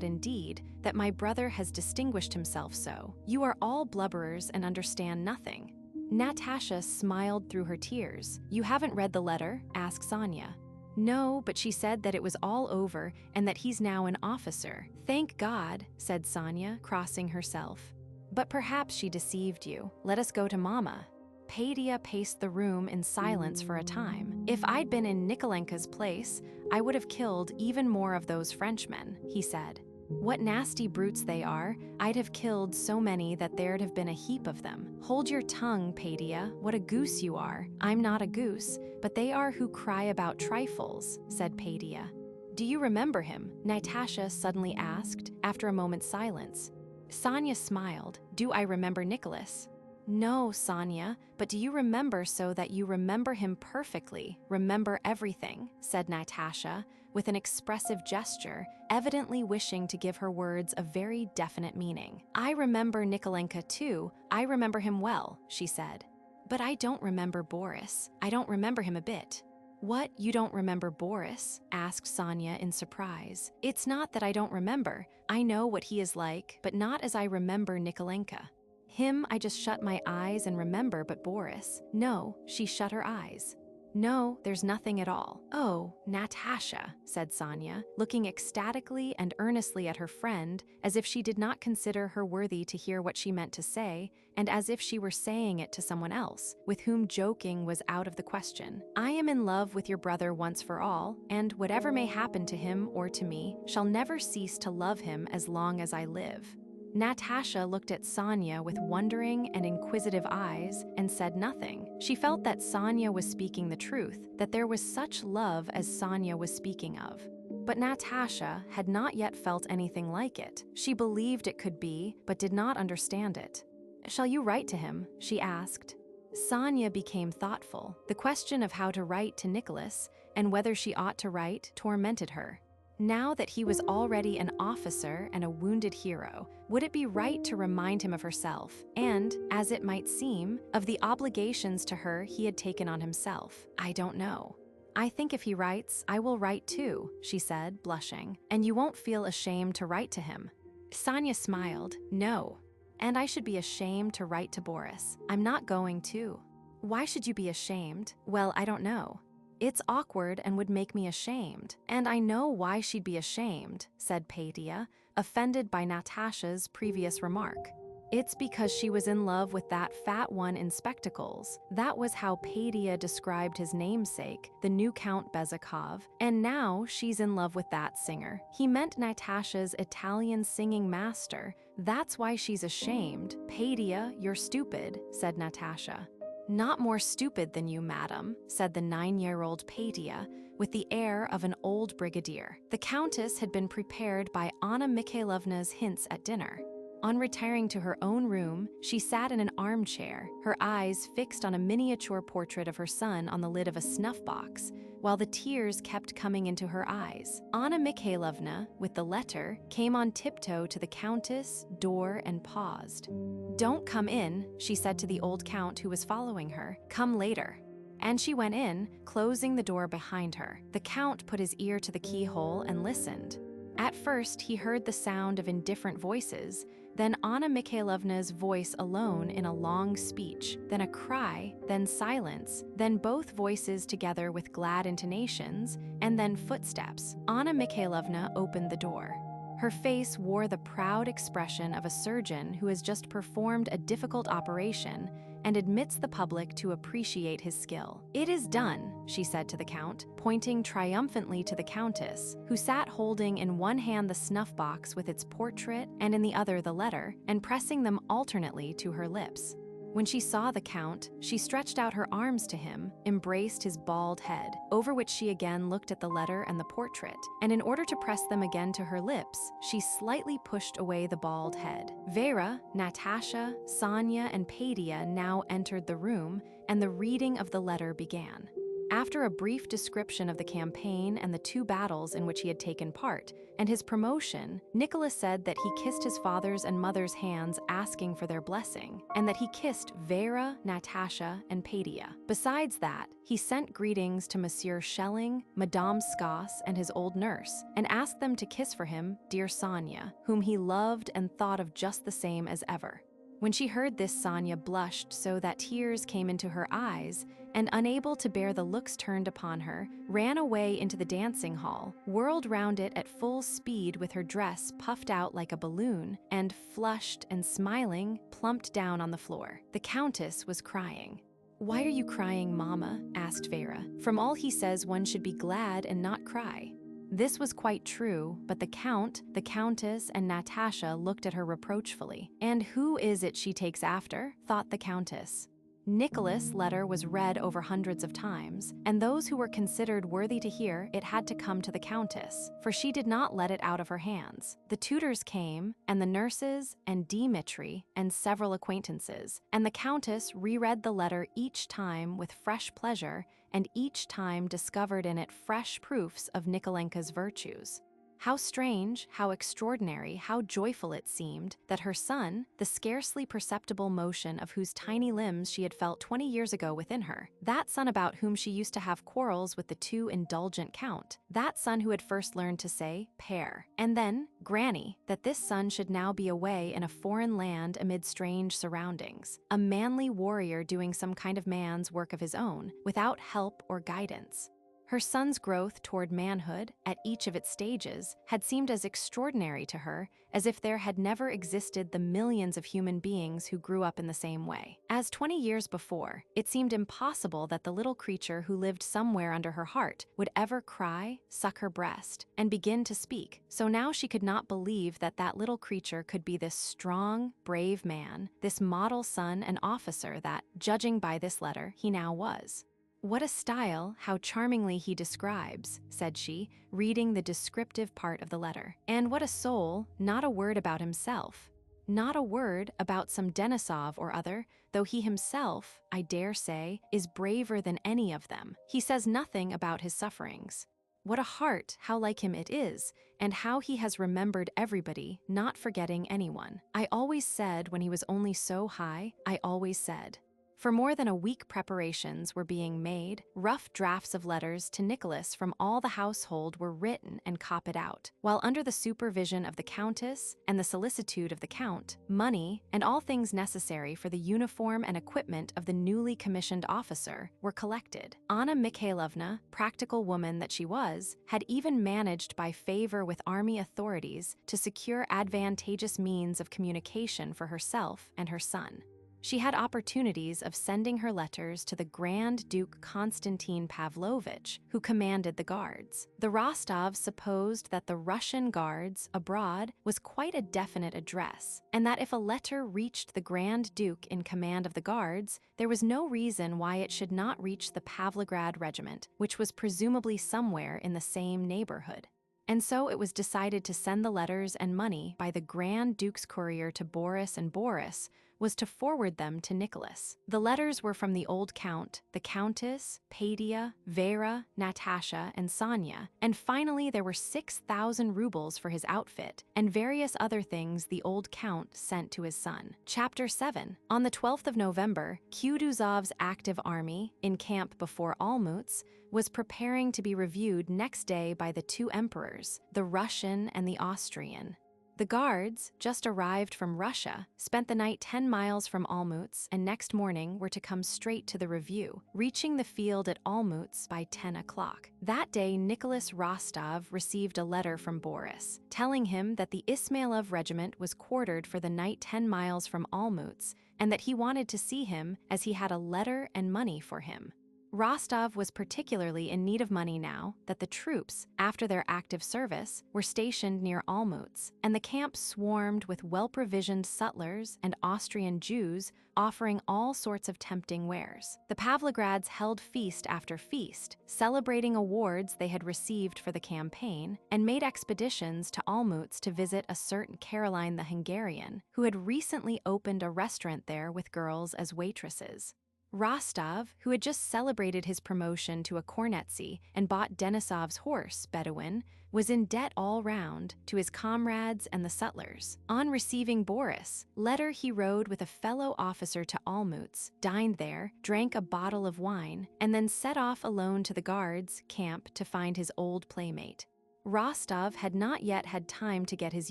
indeed, that my brother has distinguished himself so. You are all blubberers and understand nothing." Natasha smiled through her tears. "You haven't read the letter?" asked Sonia. "No, but she said that it was all over and that he's now an officer." "Thank God," said Sonia, crossing herself. "But perhaps she deceived you. Let us go to Mama." Padia paced the room in silence for a time. "If I'd been in Nikolenka's place, I would have killed even more of those Frenchmen," he said. "What nasty brutes they are. I'd have killed so many that there'd have been a heap of them." "Hold your tongue, Padia. What a goose you are." "I'm not a goose, but they are who cry about trifles," said Padia. "Do you remember him?" Natasha suddenly asked, after a moment's silence. Sonia smiled. "Do I remember Nicholas?" "No, Sonia, but do you remember so that you remember him perfectly, remember everything," said Natasha, with an expressive gesture, evidently wishing to give her words a very definite meaning. "I remember Nikolenka too, I remember him well," she said. "But I don't remember Boris. I don't remember him a bit." "What, you don't remember Boris?" asked Sonia in surprise. "It's not that I don't remember. I know what he is like, but not as I remember Nikolenka. Him I just shut my eyes and remember, but Boris, no," she shut her eyes. "No, there's nothing at all." "Oh, Natasha," said Sonia, looking ecstatically and earnestly at her friend, as if she did not consider her worthy to hear what she meant to say, and as if she were saying it to someone else, with whom joking was out of the question. "I am in love with your brother once for all, and whatever may happen to him or to me, shall never cease to love him as long as I live." Natasha looked at Sonia with wondering and inquisitive eyes and said nothing. She felt that Sonia was speaking the truth, that there was such love as Sonia was speaking of. But Natasha had not yet felt anything like it. She believed it could be, but did not understand it. "Shall you write to him?" she asked. Sonia became thoughtful. The question of how to write to Nicholas and whether she ought to write tormented her. Now that he was already an officer and a wounded hero, would it be right to remind him of herself and, as it might seem, of the obligations to her he had taken on himself? "I don't know. I think if he writes, I will write too," she said, blushing. "And you won't feel ashamed to write to him?" Sonia smiled. "No. And I should be ashamed to write to Boris. I'm not going to." "Why should you be ashamed?" "Well, I don't know. It's awkward and would make me ashamed. And I know why she'd be ashamed," said Petia, offended by Natasha's previous remark. "It's because she was in love with that fat one in spectacles." That was how Petia described his namesake, the new Count Bezukhov, and now she's in love with that singer. He meant Natasha's Italian singing master. "That's why she's ashamed." "Petia, you're stupid," said Natasha. "Not more stupid than you, madam," said the 9-year-old Petia, with the air of an old brigadier. The countess had been prepared by Anna Mikhailovna's hints at dinner. On retiring to her own room, she sat in an armchair, her eyes fixed on a miniature portrait of her son on the lid of a snuff box, while the tears kept coming into her eyes. Anna Mikhailovna, with the letter, came on tiptoe to the countess' door and paused. "Don't come in," she said to the old count who was following her. "Come later." And she went in, closing the door behind her. The count put his ear to the keyhole and listened. At first, he heard the sound of indifferent voices, then Anna Mikhailovna's voice alone in a long speech, then a cry, then silence, then both voices together with glad intonations, and then footsteps. Anna Mikhailovna opened the door. Her face wore the proud expression of a surgeon who has just performed a difficult operation and admits the public to appreciate his skill. "It is done," she said to the count, pointing triumphantly to the countess, who sat holding in one hand the snuff box with its portrait and in the other the letter, and pressing them alternately to her lips. When she saw the count, she stretched out her arms to him, embraced his bald head, over which she again looked at the letter and the portrait, and in order to press them again to her lips, she slightly pushed away the bald head. Vera, Natasha, Sonia, and Petia now entered the room, and the reading of the letter began. After a brief description of the campaign and the 2 battles in which he had taken part, and his promotion, Nicholas said that he kissed his father's and mother's hands asking for their blessing, and that he kissed Vera, Natasha, and Petia. Besides that, he sent greetings to Monsieur Schelling, Madame Skoss, and his old nurse, and asked them to kiss for him dear Sonia, whom he loved and thought of just the same as ever. When she heard this, Sonia blushed so that tears came into her eyes, and unable to bear the looks turned upon her, ran away into the dancing hall, whirled round it at full speed with her dress puffed out like a balloon, and, flushed and smiling, plumped down on the floor. The countess was crying. "Why are you crying, Mama?" asked Vera. "From all he says, one should be glad and not cry." This was quite true, but the count, the countess, and Natasha looked at her reproachfully. "And who is it she takes after?" thought the countess. Nicholas' letter was read over hundreds of times, and those who were considered worthy to hear it had to come to the countess, for she did not let it out of her hands. The tutors came, and the nurses, and Dmitri, and several acquaintances, and the countess reread the letter each time with fresh pleasure, and each time discovered in it fresh proofs of Nikolenka's virtues. How strange, how extraordinary, how joyful it seemed that her son, the scarcely perceptible motion of whose tiny limbs she had felt 20 years ago within her, that son about whom she used to have quarrels with the too indulgent count, that son who had first learned to say "Père," and then "Granny," that this son should now be away in a foreign land amid strange surroundings, a manly warrior doing some kind of man's work of his own, without help or guidance. Her son's growth toward manhood, at each of its stages, had seemed as extraordinary to her as if there had never existed the millions of human beings who grew up in the same way. As 20 years before, it seemed impossible that the little creature who lived somewhere under her heart would ever cry, suck her breast, and begin to speak. So now she could not believe that that little creature could be this strong, brave man, this model son and officer that, judging by this letter, he now was. "What a style, how charmingly he describes," said she, reading the descriptive part of the letter. "And what a soul, not a word about himself. Not a word about some Denisov or other, though he himself, I dare say, is braver than any of them. He says nothing about his sufferings. What a heart, how like him it is, and how he has remembered everybody, not forgetting anyone. I always said when he was only so high, I always said." For more than a week preparations were being made, rough drafts of letters to Nicholas from all the household were written and copied out, while under the supervision of the Countess and the solicitude of the Count, money, and all things necessary for the uniform and equipment of the newly commissioned officer, were collected. Anna Mikhailovna, practical woman that she was, had even managed by favor with army authorities to secure advantageous means of communication for herself and her son. She had opportunities of sending her letters to the Grand Duke Konstantin Pavlovich, who commanded the guards. The Rostovs supposed that the Russian guards abroad was quite a definite address, and that if a letter reached the Grand Duke in command of the guards, there was no reason why it should not reach the Pavlograd regiment, which was presumably somewhere in the same neighborhood. And so it was decided to send the letters and money by the Grand Duke's courier to Boris, and Boris was to forward them to Nicholas. The letters were from the old Count, the Countess, Padia, Vera, Natasha, and Sonia, and finally there were 6,000 rubles for his outfit, and various other things the old Count sent to his son. Chapter 7. On the 12th of November, Kutuzov's active army, in camp before Olmütz, was preparing to be reviewed next day by the two emperors, the Russian and the Austrian. The guards, just arrived from Russia, spent the night 10 miles from Olmütz and next morning were to come straight to the review, reaching the field at Olmütz by 10 o'clock. That day, Nicholas Rostov received a letter from Boris, telling him that the Ismailov regiment was quartered for the night 10 miles from Olmütz and that he wanted to see him as he had a letter and money for him. Rostov was particularly in need of money now that the troops, after their active service, were stationed near Olmütz, and the camp swarmed with well-provisioned sutlers and Austrian Jews offering all sorts of tempting wares. The Pavlograds held feast after feast, celebrating awards they had received for the campaign, and made expeditions to Olmütz to visit a certain Caroline the Hungarian, who had recently opened a restaurant there with girls as waitresses. Rostov, who had just celebrated his promotion to a cornetcy and bought Denisov's horse, Bedouin, was in debt all round to his comrades and the sutlers. On receiving Boris' letter, he rode with a fellow officer to Olmütz, dined there, drank a bottle of wine, and then set off alone to the guards' camp to find his old playmate. Rostov had not yet had time to get his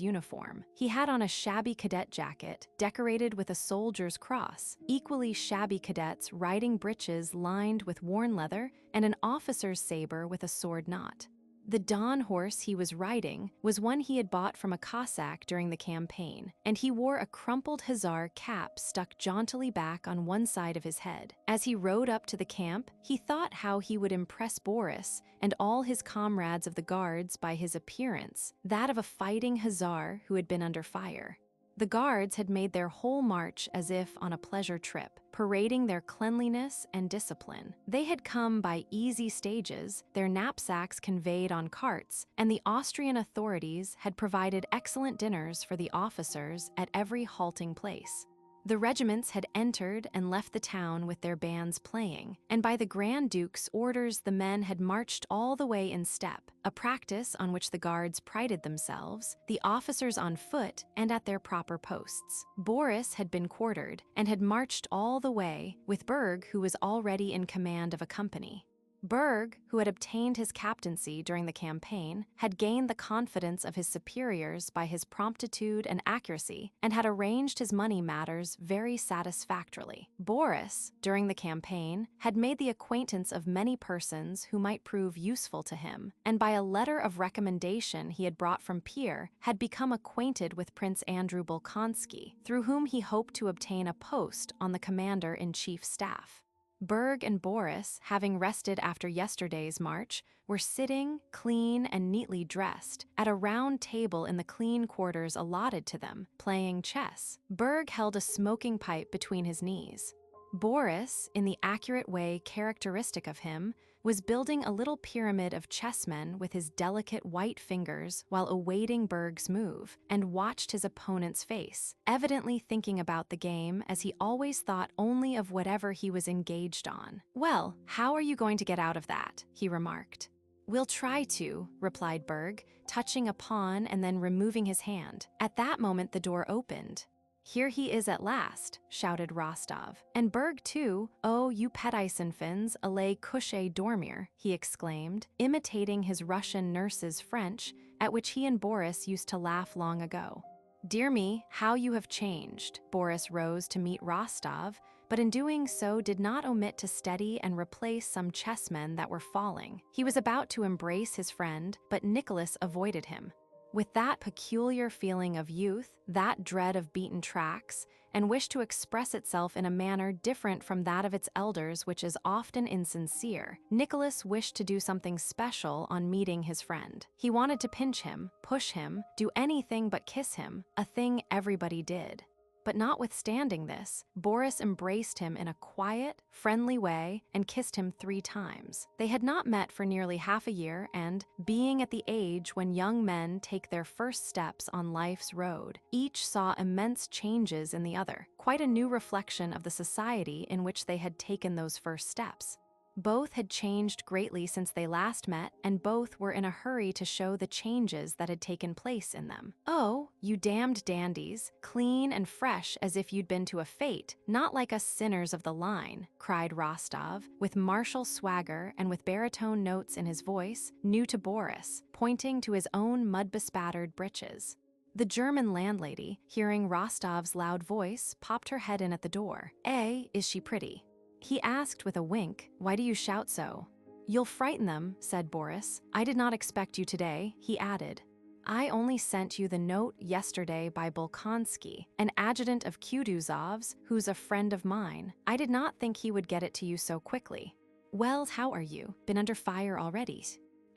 uniform. He had on a shabby cadet jacket, decorated with a soldier's cross, equally shabby cadets riding breeches lined with worn leather, and an officer's saber with a sword knot. The Don horse he was riding was one he had bought from a Cossack during the campaign, and he wore a crumpled hussar cap stuck jauntily back on one side of his head. As he rode up to the camp, he thought how he would impress Boris and all his comrades of the guards by his appearance, that of a fighting hussar who had been under fire. The guards had made their whole march as if on a pleasure trip, parading their cleanliness and discipline. They had come by easy stages, their knapsacks conveyed on carts, and the Austrian authorities had provided excellent dinners for the officers at every halting place. The regiments had entered and left the town with their bands playing, and by the Grand Duke's orders the men had marched all the way in step, a practice on which the guards prided themselves, the officers on foot and at their proper posts. Boris had been quartered and had marched all the way, with Berg, who was already in command of a company. Berg, who had obtained his captaincy during the campaign, had gained the confidence of his superiors by his promptitude and accuracy, and had arranged his money matters very satisfactorily. Boris, during the campaign, had made the acquaintance of many persons who might prove useful to him, and by a letter of recommendation he had brought from Pierre, had become acquainted with Prince Andrew Bolkonsky, through whom he hoped to obtain a post on the commander-in-chief staff. Berg and Boris, having rested after yesterday's march, were sitting, clean and neatly dressed, at a round table in the clean quarters allotted to them, playing chess. Berg held a smoking pipe between his knees. Boris, in the accurate way characteristic of him, was building a little pyramid of chessmen with his delicate white fingers while awaiting Berg's move, and watched his opponent's face, evidently thinking about the game as he always thought only of whatever he was engaged on. "Well, how are you going to get out of that?" he remarked. "We'll try to," replied Berg, touching a pawn and then removing his hand. At that moment the door opened. "Here he is at last," shouted Rostov. "And Berg too. Oh, you Peteisenfins, allez coucher dormir," he exclaimed, imitating his Russian nurse's French, at which he and Boris used to laugh long ago. "Dear me, how you have changed." Boris rose to meet Rostov, but in doing so did not omit to steady and replace some chessmen that were falling. He was about to embrace his friend, but Nicholas avoided him. With that peculiar feeling of youth, that dread of beaten tracks, and wish to express itself in a manner different from that of its elders, which is often insincere, Nicholas wished to do something special on meeting his friend. He wanted to pinch him, push him, do anything but kiss him, a thing everybody did. But notwithstanding this, Boris embraced him in a quiet, friendly way and kissed him 3 times. They had not met for nearly half a year and, being at the age when young men take their first steps on life's road, each saw immense changes in the other, quite a new reflection of the society in which they had taken those first steps. Both had changed greatly since they last met, and both were in a hurry to show the changes that had taken place in them. "Oh, you damned dandies, clean and fresh as if you'd been to a fete, not like us sinners of the line," cried Rostov, with martial swagger and with baritone notes in his voice, new to Boris, pointing to his own mud-bespattered breeches. The German landlady, hearing Rostov's loud voice, popped her head in at the door. Is she pretty?" He asked with a wink, "Why do you shout so?" "You'll frighten them," said Boris. "I did not expect you today," he added. "I only sent you the note yesterday by Bolkonsky, an adjutant of Kutuzov's, who's a friend of mine. I did not think he would get it to you so quickly." "Well, how are you? Been under fire already?"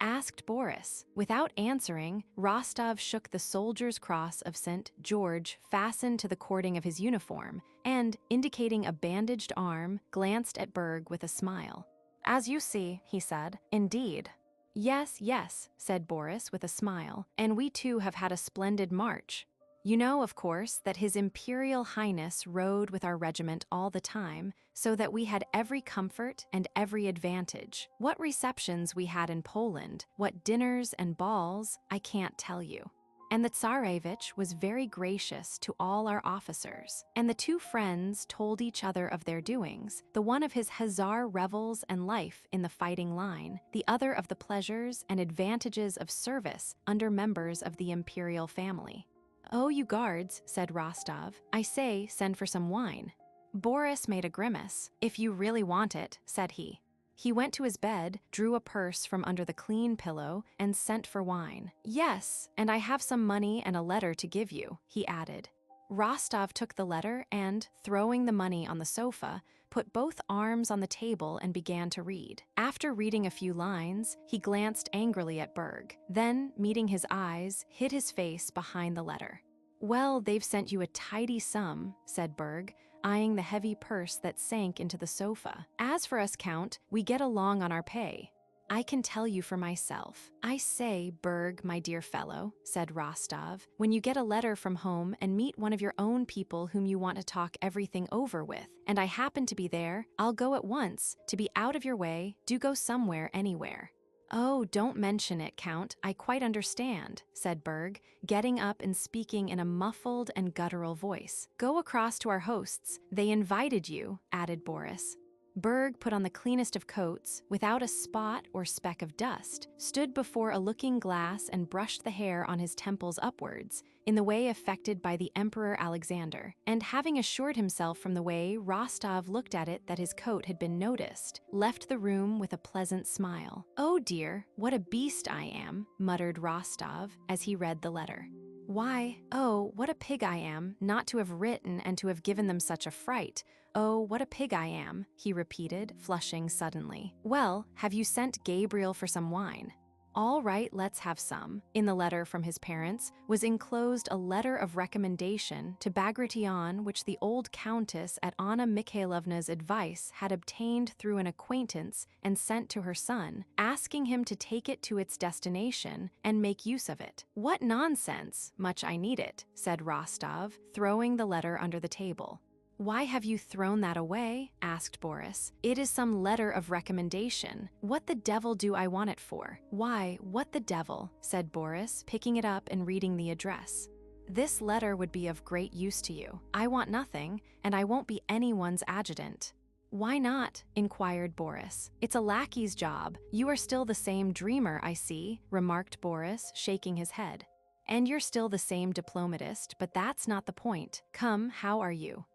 asked Boris. Without answering, Rostov shook the soldier's cross of St. George fastened to the cording of his uniform, and, indicating a bandaged arm, glanced at Berg with a smile. "As you see," he said. "Indeed." "Yes, yes," said Boris with a smile, "and we too have had a splendid march. You know, of course, that His Imperial Highness rode with our regiment all the time, so that we had every comfort and every advantage. What receptions we had in Poland, what dinners and balls, I can't tell you. And the Tsarevich was very gracious to all our officers. And the 2 friends told each other of their doings, the one of his hussar revels and life in the fighting line, the other of the pleasures and advantages of service under members of the imperial family." "Oh, you guards," said Rostov, "I say, send for some wine." Boris made a grimace. "If you really want it," said he. He went to his bed, drew a purse from under the clean pillow, and sent for wine. "Yes, and I have some money and a letter to give you," he added. Rostov took the letter and, throwing the money on the sofa, put both arms on the table and began to read. After reading a few lines, he glanced angrily at Berg, then, meeting his eyes, hid his face behind the letter. "Well, they've sent you a tidy sum," said Berg, eyeing the heavy purse that sank into the sofa. "As for us, Count, we get along on our pay. I can tell you for myself." "I say, Berg, my dear fellow," said Rostov, "when you get a letter from home and meet one of your own people whom you want to talk everything over with, and I happen to be there, I'll go at once. To be out of your way, do go somewhere, anywhere." "Oh, don't mention it, Count, I quite understand," said Berg, getting up and speaking in a muffled and guttural voice. "Go across to our hosts. They invited you," added Boris. Berg put on the cleanest of coats, without a spot or speck of dust, stood before a looking glass and brushed the hair on his temples upwards, in the way affected by the Emperor Alexander, and having assured himself from the way Rostov looked at it that his coat had been noticed, left the room with a pleasant smile. "Oh dear, what a beast I am," muttered Rostov as he read the letter. "Why, oh, what a pig I am, not to have written and to have given them such a fright. Oh, what a pig I am," he repeated, flushing suddenly. "Well, have you sent Gabriel for some wine?" "All right, let's have some." In the letter from his parents was enclosed a letter of recommendation to Bagration which the old countess at Anna Mikhailovna's advice had obtained through an acquaintance and sent to her son, asking him to take it to its destination and make use of it. "What nonsense! Much I need it," said Rostov, throwing the letter under the table. "Why have you thrown that away?" asked Boris. "It is some letter of recommendation. What the devil do I want it for?" "Why, what the devil," said Boris, picking it up and reading the address. "This letter would be of great use to you. I want nothing, and I won't be anyone's adjutant." "Why not?" inquired Boris. "It's a lackey's job. You are still the same dreamer, I see," remarked Boris, shaking his head. "And you're still the same diplomatist, but that's not the point. Come, how are you?"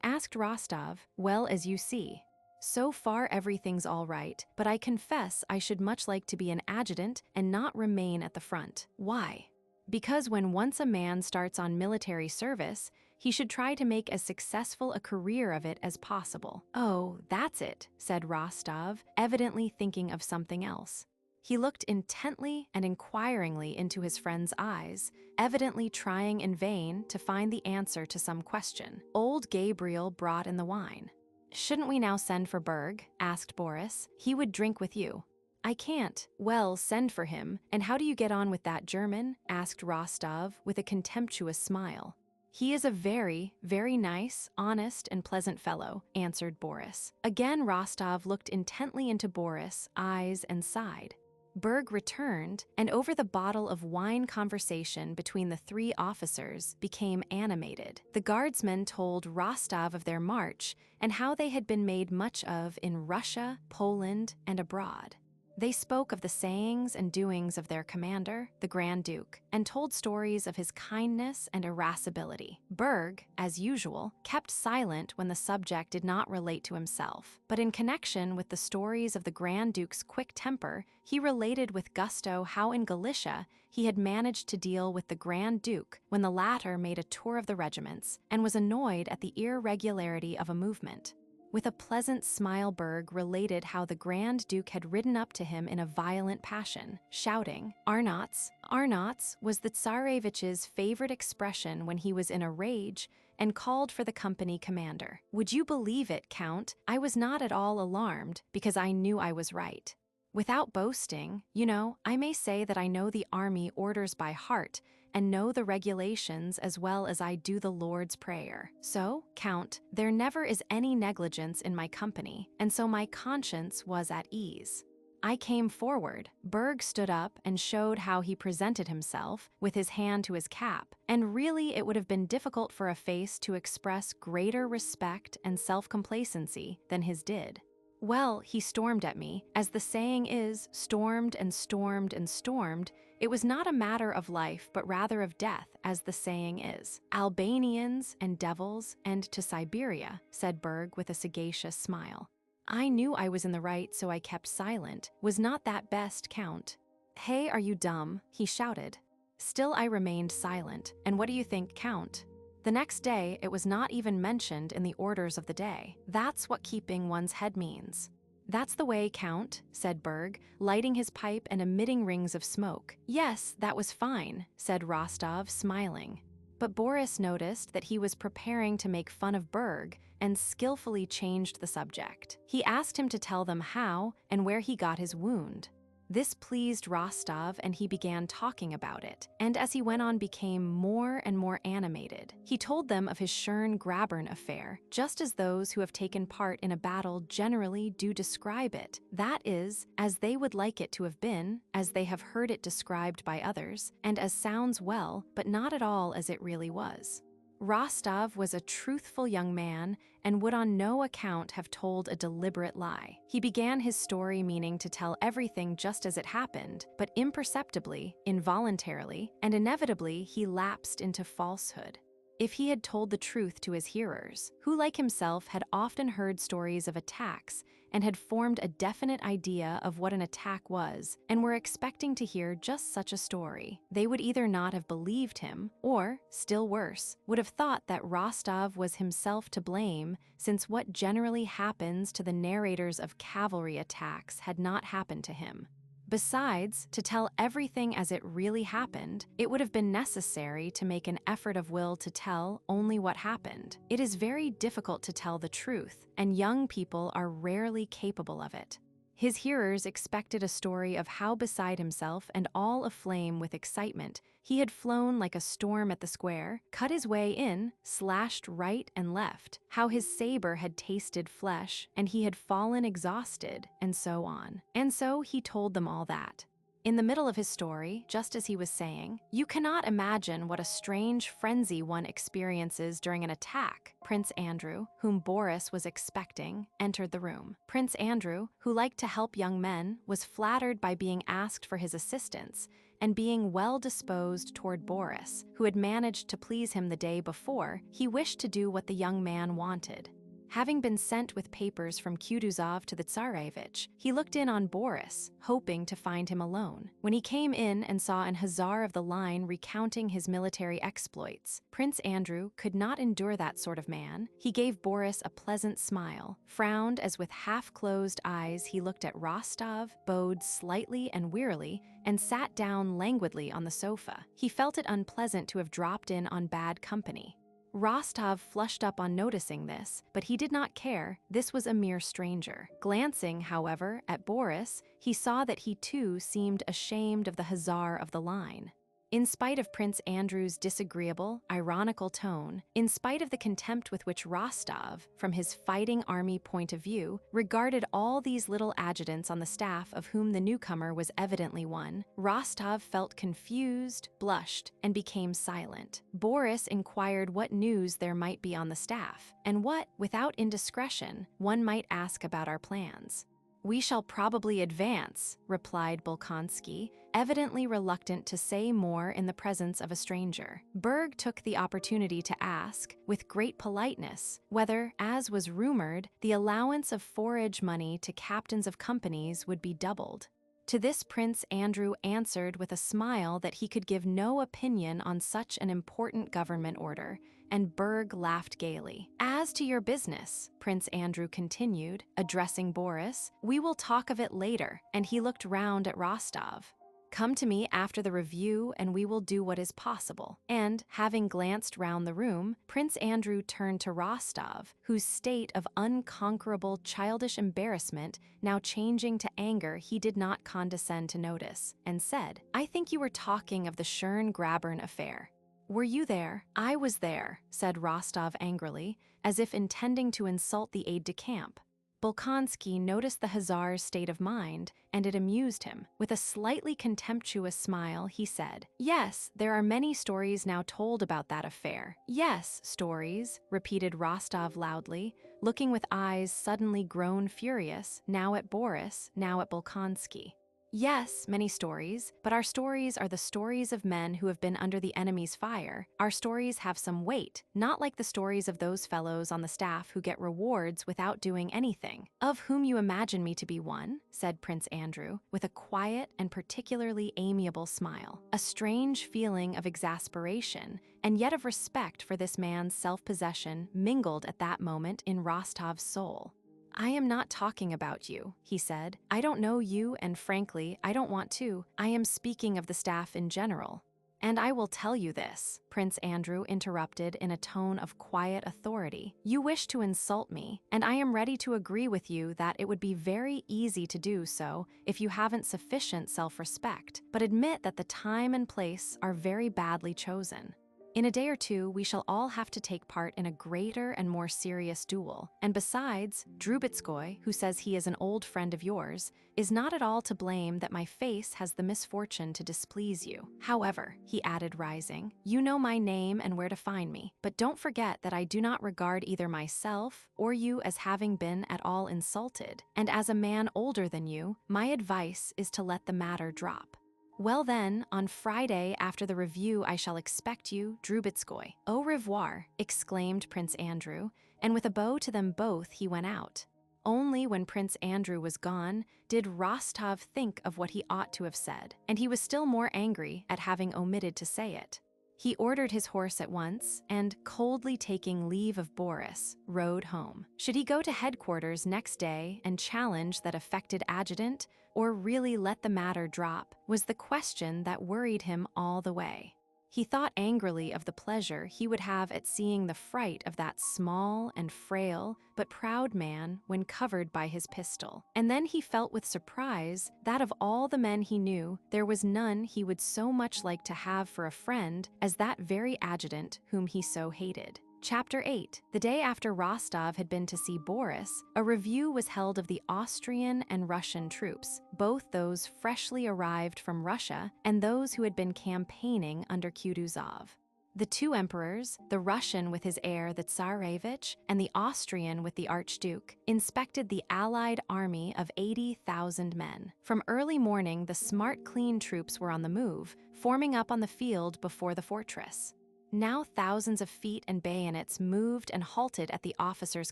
asked Rostov. "Well, as you see. So far everything's all right, but I confess I should much like to be an adjutant and not remain at the front." "Why?" "Because when once a man starts on military service, he should try to make as successful a career of it as possible." "Oh, that's it," said Rostov, evidently thinking of something else. He looked intently and inquiringly into his friend's eyes, evidently trying in vain to find the answer to some question. Old Gabriel brought in the wine. "Shouldn't we now send for Berg?" asked Boris. "He would drink with you." "I can't." "Well, send for him. And how do you get on with that German?" asked Rostov with a contemptuous smile. "He is a very, very nice, honest, and pleasant fellow," answered Boris. Again Rostov looked intently into Boris' eyes and sighed. Berg returned, and over the bottle of wine conversation between the three officers became animated. The guardsmen told Rostov of their march and how they had been made much of in Russia, Poland, and abroad. They spoke of the sayings and doings of their commander, the Grand Duke, and told stories of his kindness and irascibility. Berg, as usual, kept silent when the subject did not relate to himself, but in connection with the stories of the Grand Duke's quick temper, he related with gusto how in Galicia he had managed to deal with the Grand Duke when the latter made a tour of the regiments and was annoyed at the irregularity of a movement. With a pleasant smile Berg related how the Grand Duke had ridden up to him in a violent passion, shouting, "Arnots!" Arnots was the Tsarevich's favorite expression when he was in a rage, and called for the company commander. "Would you believe it, Count? I was not at all alarmed, because I knew I was right. Without boasting, you know, I may say that I know the army orders by heart, and know the regulations as well as I do the Lord's Prayer. So, Count, there never is any negligence in my company, and so my conscience was at ease." I came forward. Berg stood up and showed how he presented himself, with his hand to his cap, and really it would have been difficult for a face to express greater respect and self-complacency than his did. "Well, he stormed at me. As the saying is, stormed and stormed and stormed. It was not a matter of life, but rather of death, as the saying is. Albanians and devils, and to Siberia," said Berg with a sagacious smile. "I knew I was in the right, so I kept silent. Was not that best, Count?" "Hey, are you dumb?" he shouted. Still I remained silent, and what do you think, Count? The next day, it was not even mentioned in the orders of the day. That's what keeping one's head means. "That's the way, Count," said Berg, lighting his pipe and emitting rings of smoke. "Yes, that was fine," said Rostov, smiling. But Boris noticed that he was preparing to make fun of Berg and skillfully changed the subject. He asked him to tell them how and where he got his wound. This pleased Rostov, and he began talking about it, and as he went on became more and more animated. He told them of his Schön-Grabern affair, just as those who have taken part in a battle generally do describe it. That is, as they would like it to have been, as they have heard it described by others, and as sounds well, but not at all as it really was. Rostov was a truthful young man and would on no account have told a deliberate lie. He began his story meaning to tell everything just as it happened, but imperceptibly, involuntarily, and inevitably he lapsed into falsehood. If he had told the truth to his hearers, who like himself had often heard stories of attacks and had formed a definite idea of what an attack was and were expecting to hear just such a story, they would either not have believed him or, still worse, would have thought that Rostov was himself to blame, since what generally happens to the narrators of cavalry attacks had not happened to him. Besides, to tell everything as it really happened, it would have been necessary to make an effort of will to tell only what happened. It is very difficult to tell the truth, and young people are rarely capable of it. His hearers expected a story of how, beside himself and all aflame with excitement, he had flown like a storm at the square, cut his way in, slashed right and left, how his saber had tasted flesh, and he had fallen exhausted, and so on. And so he told them all that. In the middle of his story, just as he was saying, "You cannot imagine what a strange frenzy one experiences during an attack," Prince Andrew, whom Boris was expecting, entered the room. Prince Andrew, who liked to help young men, was flattered by being asked for his assistance, and being well disposed toward Boris, who had managed to please him the day before, he wished to do what the young man wanted. Having been sent with papers from Kutuzov to the Tsarevich, he looked in on Boris, hoping to find him alone. When he came in and saw an hussar of the line recounting his military exploits, Prince Andrew could not endure that sort of man. He gave Boris a pleasant smile, frowned as with half-closed eyes he looked at Rostov, bowed slightly and wearily, and sat down languidly on the sofa. He felt it unpleasant to have dropped in on bad company. Rostov flushed up on noticing this, but he did not care. This was a mere stranger. Glancing, however, at Boris, he saw that he too seemed ashamed of the hussar of the line. In spite of Prince Andrew's disagreeable, ironical tone, in spite of the contempt with which Rostov, from his fighting army point of view, regarded all these little adjutants on the staff of whom the newcomer was evidently one, Rostov felt confused, blushed, and became silent. Boris inquired what news there might be on the staff, and what, without indiscretion, one might ask about our plans. "We shall probably advance," replied Bolkonsky, evidently reluctant to say more in the presence of a stranger. Berg took the opportunity to ask, with great politeness, whether, as was rumored, the allowance of forage money to captains of companies would be doubled. To this Prince Andrew answered with a smile that he could give no opinion on such an important government order, and Berg laughed gaily. "As to your business," Prince Andrew continued, addressing Boris, "we will talk of it later," and he looked round at Rostov. "Come to me after the review and we will do what is possible." And, having glanced round the room, Prince Andrew turned to Rostov, whose state of unconquerable childish embarrassment, now changing to anger, he did not condescend to notice, and said, "I think you were talking of the Schön-Grabern affair." "Were you there?" "I was there," said Rostov angrily, as if intending to insult the aide-de-camp. Bolkonsky noticed the hussar's state of mind, and it amused him. With a slightly contemptuous smile, he said, "Yes, there are many stories now told about that affair." "Yes, stories," repeated Rostov loudly, looking with eyes suddenly grown furious, now at Boris, now at Bolkonsky. "Yes, many stories, but our stories are the stories of men who have been under the enemy's fire. Our stories have some weight, not like the stories of those fellows on the staff who get rewards without doing anything." "Of whom you imagine me to be one," said Prince Andrew, with a quiet and particularly amiable smile. A strange feeling of exasperation, and yet of respect for this man's self-possession, mingled at that moment in Rostov's soul. "I am not talking about you," he said. "I don't know you, and frankly, I don't want to. I am speaking of the staff in general." "And I will tell you this," Prince Andrew interrupted in a tone of quiet authority. "You wish to insult me, and I am ready to agree with you that it would be very easy to do so if you haven't sufficient self-respect, but admit that the time and place are very badly chosen." In a day or two, we shall all have to take part in a greater and more serious duel. And besides, Drubetskoy, who says he is an old friend of yours, is not at all to blame that my face has the misfortune to displease you. However, he added, rising, you know my name and where to find me, but don't forget that I do not regard either myself or you as having been at all insulted, and as a man older than you, my advice is to let the matter drop. Well then, on Friday after the review I shall expect you, Drubetskoy. Au revoir, exclaimed Prince Andrew, and with a bow to them both he went out. Only when Prince Andrew was gone did Rostov think of what he ought to have said, and he was still more angry at having omitted to say it. He ordered his horse at once, and, coldly taking leave of Boris, rode home. Should he go to headquarters next day and challenge that affected adjutant, or really let the matter drop, was the question that worried him all the way. He thought angrily of the pleasure he would have at seeing the fright of that small and frail but proud man when covered by his pistol. And then he felt with surprise that of all the men he knew, there was none he would so much like to have for a friend as that very adjutant whom he so hated. Chapter 8. The day after Rostov had been to see Boris, a review was held of the Austrian and Russian troops, both those freshly arrived from Russia and those who had been campaigning under Kutuzov. The two emperors, the Russian with his heir the Tsarevich and the Austrian with the Archduke, inspected the Allied army of 80,000 men. From early morning, the smart, clean troops were on the move, forming up on the field before the fortress. Now thousands of feet and bayonets moved and halted at the officer's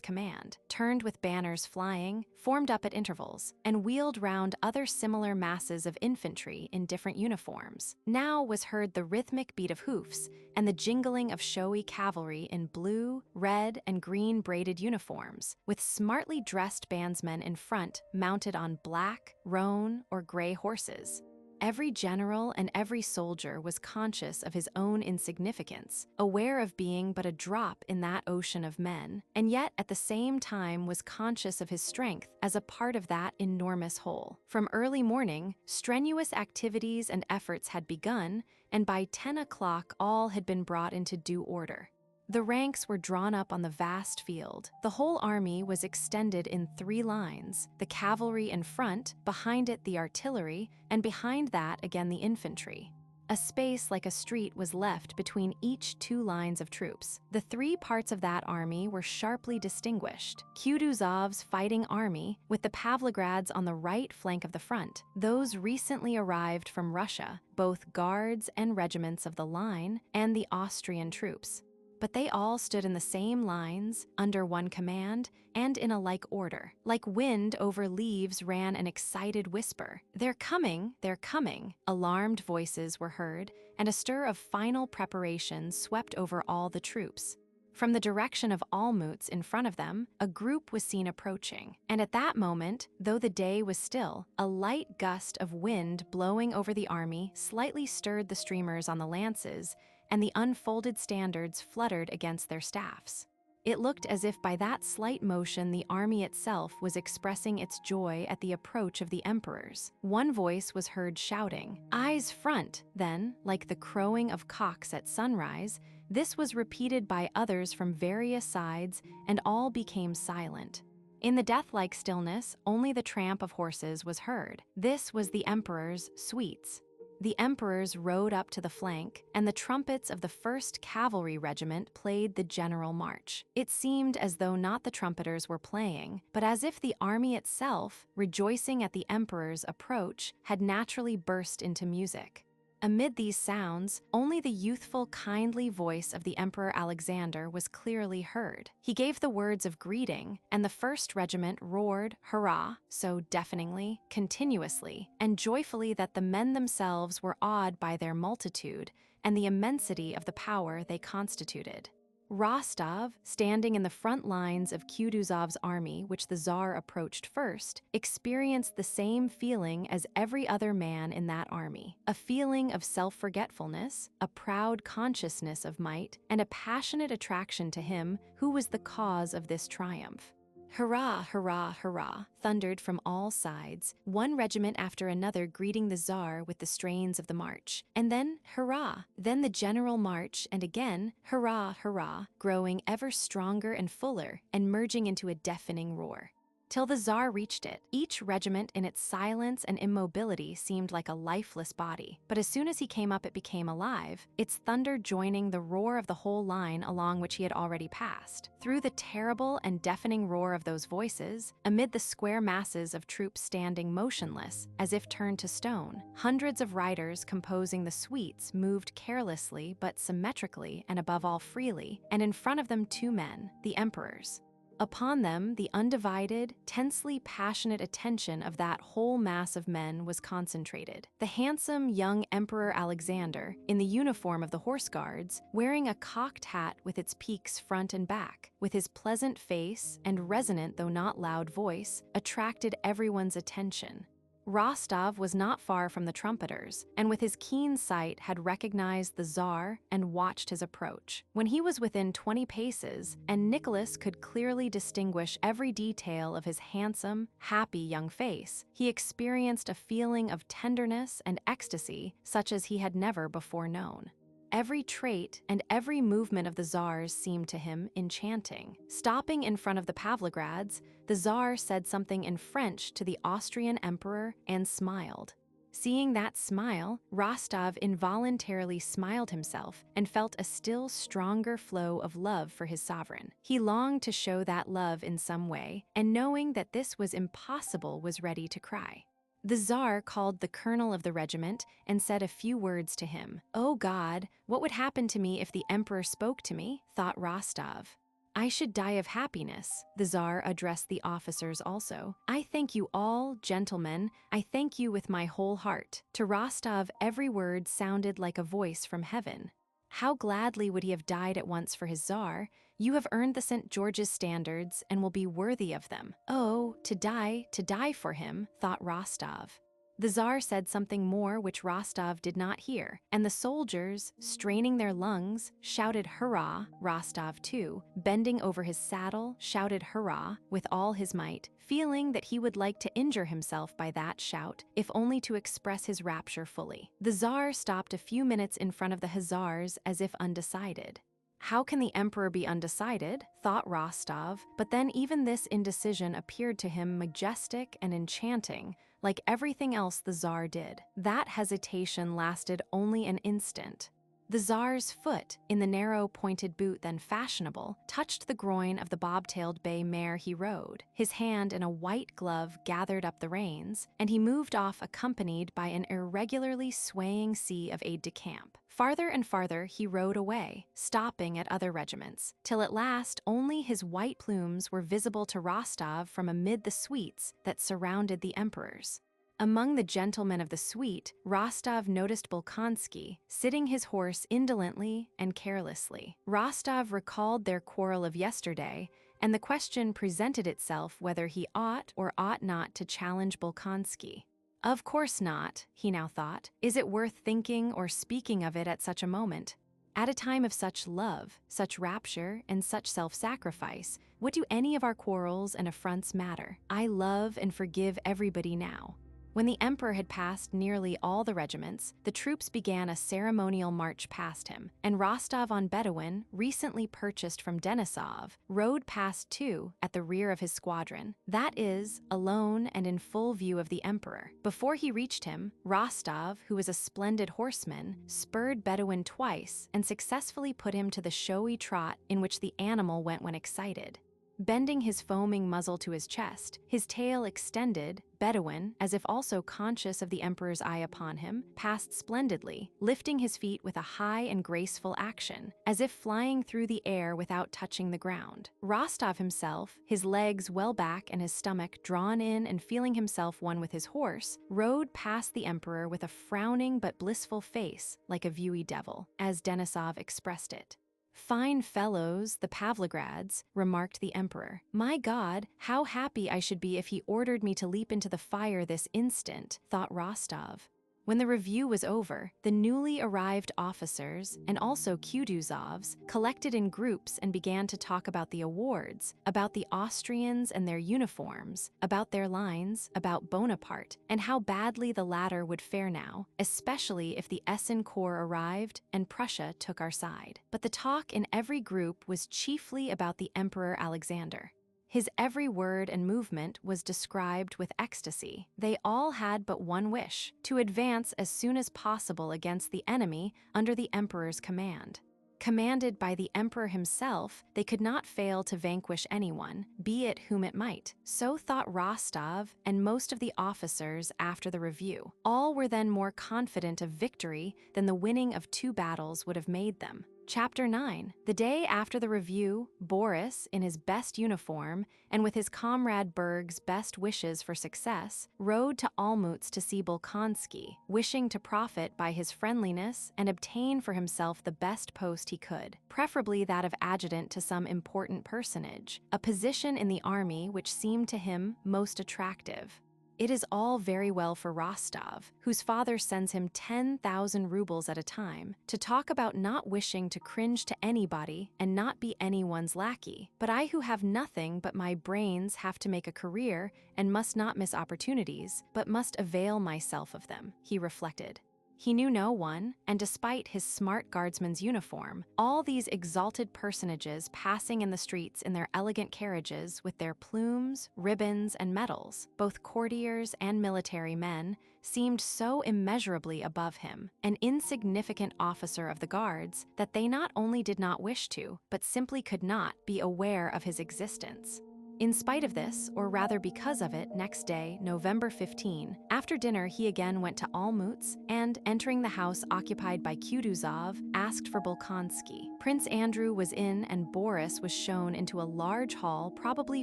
command, turned with banners flying, formed up at intervals, and wheeled round other similar masses of infantry in different uniforms. Now was heard the rhythmic beat of hoofs and the jingling of showy cavalry in blue, red, and green braided uniforms, with smartly dressed bandsmen in front mounted on black, roan, or gray horses. Every general and every soldier was conscious of his own insignificance, aware of being but a drop in that ocean of men, and yet at the same time was conscious of his strength as a part of that enormous whole. From early morning, strenuous activities and efforts had begun, and by 10 o'clock all had been brought into due order. The ranks were drawn up on the vast field. The whole army was extended in 3 lines, the cavalry in front, behind it the artillery, and behind that again the infantry. A space like a street was left between each 2 lines of troops. The 3 parts of that army were sharply distinguished. Kutuzov's fighting army, with the Pavlograds on the right flank of the front, those recently arrived from Russia, both guards and regiments of the line, and the Austrian troops. But they all stood in the same lines, under one command, and in a like order. Like wind over leaves ran an excited whisper. "They're coming, they're coming!" Alarmed voices were heard, and a stir of final preparation swept over all the troops. From the direction of Olmütz in front of them, a group was seen approaching. And at that moment, though the day was still, a light gust of wind blowing over the army slightly stirred the streamers on the lances, and the unfolded standards fluttered against their staffs. It looked as if by that slight motion the army itself was expressing its joy at the approach of the emperors. One voice was heard shouting, "Eyes front!" Then, like the crowing of cocks at sunrise, this was repeated by others from various sides, and all became silent. In the death-like stillness, only the tramp of horses was heard. This was the emperor's suites. The emperors rode up to the flank, and the trumpets of the 1st Cavalry Regiment played the general march. It seemed as though not the trumpeters were playing, but as if the army itself, rejoicing at the emperor's approach, had naturally burst into music. Amid these sounds, only the youthful, kindly voice of the Emperor Alexander was clearly heard. He gave the words of greeting, and the 1st Regiment roared, "Hurrah!" so deafeningly, continuously, and joyfully that the men themselves were awed by their multitude and the immensity of the power they constituted. Rostov, standing in the front lines of Kutuzov's army, which the Tsar approached first, experienced the same feeling as every other man in that army, a feeling of self-forgetfulness, a proud consciousness of might, and a passionate attraction to him who was the cause of this triumph. "Hurrah, hurrah, hurrah," thundered from all sides, one regiment after another greeting the Tsar with the strains of the march. And then, hurrah! Then the general march, and again, hurrah, hurrah, growing ever stronger and fuller, and merging into a deafening roar. Till the Tsar reached it, each regiment in its silence and immobility seemed like a lifeless body. But as soon as he came up, it became alive, its thunder joining the roar of the whole line along which he had already passed. Through the terrible and deafening roar of those voices, amid the square masses of troops standing motionless, as if turned to stone, hundreds of riders composing the suites moved carelessly but symmetrically and above all freely, and in front of them two men, the emperors. Upon them, the undivided, tensely passionate attention of that whole mass of men was concentrated. The handsome young Emperor Alexander, in the uniform of the Horse Guards, wearing a cocked hat with its peaks front and back, with his pleasant face and resonant though not loud voice, attracted everyone's attention. Rostov was not far from the trumpeters, and with his keen sight had recognized the Tsar and watched his approach. When he was within 20 paces, and Nicholas could clearly distinguish every detail of his handsome, happy young face, he experienced a feeling of tenderness and ecstasy such as he had never before known. Every trait and every movement of the Tsar's seemed to him enchanting. Stopping in front of the Pavlograds, the Tsar said something in French to the Austrian emperor and smiled. Seeing that smile, Rostov involuntarily smiled himself and felt a still stronger flow of love for his sovereign. He longed to show that love in some way, and knowing that this was impossible, was ready to cry. The Tsar called the colonel of the regiment and said a few words to him. "Oh God, what would happen to me if the emperor spoke to me?" thought Rostov. "I should die of happiness." The Tsar addressed the officers also. "I thank you all, gentlemen. I thank you with my whole heart." To Rostov, every word sounded like a voice from heaven. How gladly would he have died at once for his Tsar? "You have earned the St. George's standards and will be worthy of them." Oh, to die for him, thought Rostov. The Tsar said something more which Rostov did not hear, and the soldiers, straining their lungs, shouted hurrah. Rostov, too, bending over his saddle, shouted hurrah with all his might, feeling that he would like to injure himself by that shout, if only to express his rapture fully. The Tsar stopped a few minutes in front of the hussars as if undecided. How can the emperor be undecided? Thought Rostov, but then even this indecision appeared to him majestic and enchanting, like everything else the Tsar did. That hesitation lasted only an instant. The Tsar's foot, in the narrow pointed boot then fashionable, touched the groin of the bobtailed bay mare he rode. His hand in a white glove gathered up the reins, and he moved off accompanied by an irregularly swaying sea of aide-de-camp. Farther and farther he rode away, stopping at other regiments, till at last only his white plumes were visible to Rostov from amid the suites that surrounded the emperors. Among the gentlemen of the suite, Rostov noticed Bolkonsky, sitting his horse indolently and carelessly. Rostov recalled their quarrel of yesterday, and the question presented itself whether he ought or ought not to challenge Bolkonsky. Of course not, he now thought. Is it worth thinking or speaking of it at such a moment? At a time of such love, such rapture, and such self-sacrifice, what do any of our quarrels and affronts matter? I love and forgive everybody now. When the emperor had passed nearly all the regiments, the troops began a ceremonial march past him, and Rostov-on-Bedouin, recently purchased from Denisov, rode past too at the rear of his squadron, that is, alone and in full view of the emperor. Before he reached him, Rostov, who was a splendid horseman, spurred Bedouin twice and successfully put him to the showy trot in which the animal went when excited. Bending his foaming muzzle to his chest, his tail extended, Bedouin, as if also conscious of the emperor's eye upon him, passed splendidly, lifting his feet with a high and graceful action, as if flying through the air without touching the ground. Rostov himself, his legs well back and his stomach drawn in and feeling himself one with his horse, rode past the emperor with a frowning but blissful face like a viewy devil, as Denisov expressed it. "Fine fellows, the Pavlograds," remarked the emperor. "My God, how happy I should be if he ordered me to leap into the fire this instant," thought Rostov. When the review was over, the newly arrived officers, and also Kutuzovs, collected in groups and began to talk about the awards, about the Austrians and their uniforms, about their lines, about Bonaparte, and how badly the latter would fare now, especially if the Essen Corps arrived and Prussia took our side. But the talk in every group was chiefly about the Emperor Alexander. His every word and movement was described with ecstasy. They all had but one wish: to advance as soon as possible against the enemy under the emperor's command. Commanded by the emperor himself, they could not fail to vanquish anyone, be it whom it might. So thought Rostov and most of the officers after the review. All were then more confident of victory than the winning of 2 battles would have made them. Chapter 9. The day after the review, Boris, in his best uniform, and with his comrade Berg's best wishes for success, rode to Olmütz to see Bolkonsky, wishing to profit by his friendliness and obtain for himself the best post he could, preferably that of adjutant to some important personage, a position in the army which seemed to him most attractive. It is all very well for Rostov, whose father sends him 10,000 rubles at a time, to talk about not wishing to cringe to anybody and not be anyone's lackey. But I who have nothing but my brains have to make a career and must not miss opportunities, but must avail myself of them, he reflected. He knew no one, and despite his smart guardsman's uniform, all these exalted personages passing in the streets in their elegant carriages with their plumes, ribbons, and medals, both courtiers and military men, seemed so immeasurably above him, an insignificant officer of the guards, that they not only did not wish to, but simply could not, be aware of his existence. In spite of this, or rather because of it, next day, November 15, after dinner he again went to Olmütz and, entering the house occupied by Kutuzov, asked for Bolkonsky. Prince Andrew was in and Boris was shown into a large hall probably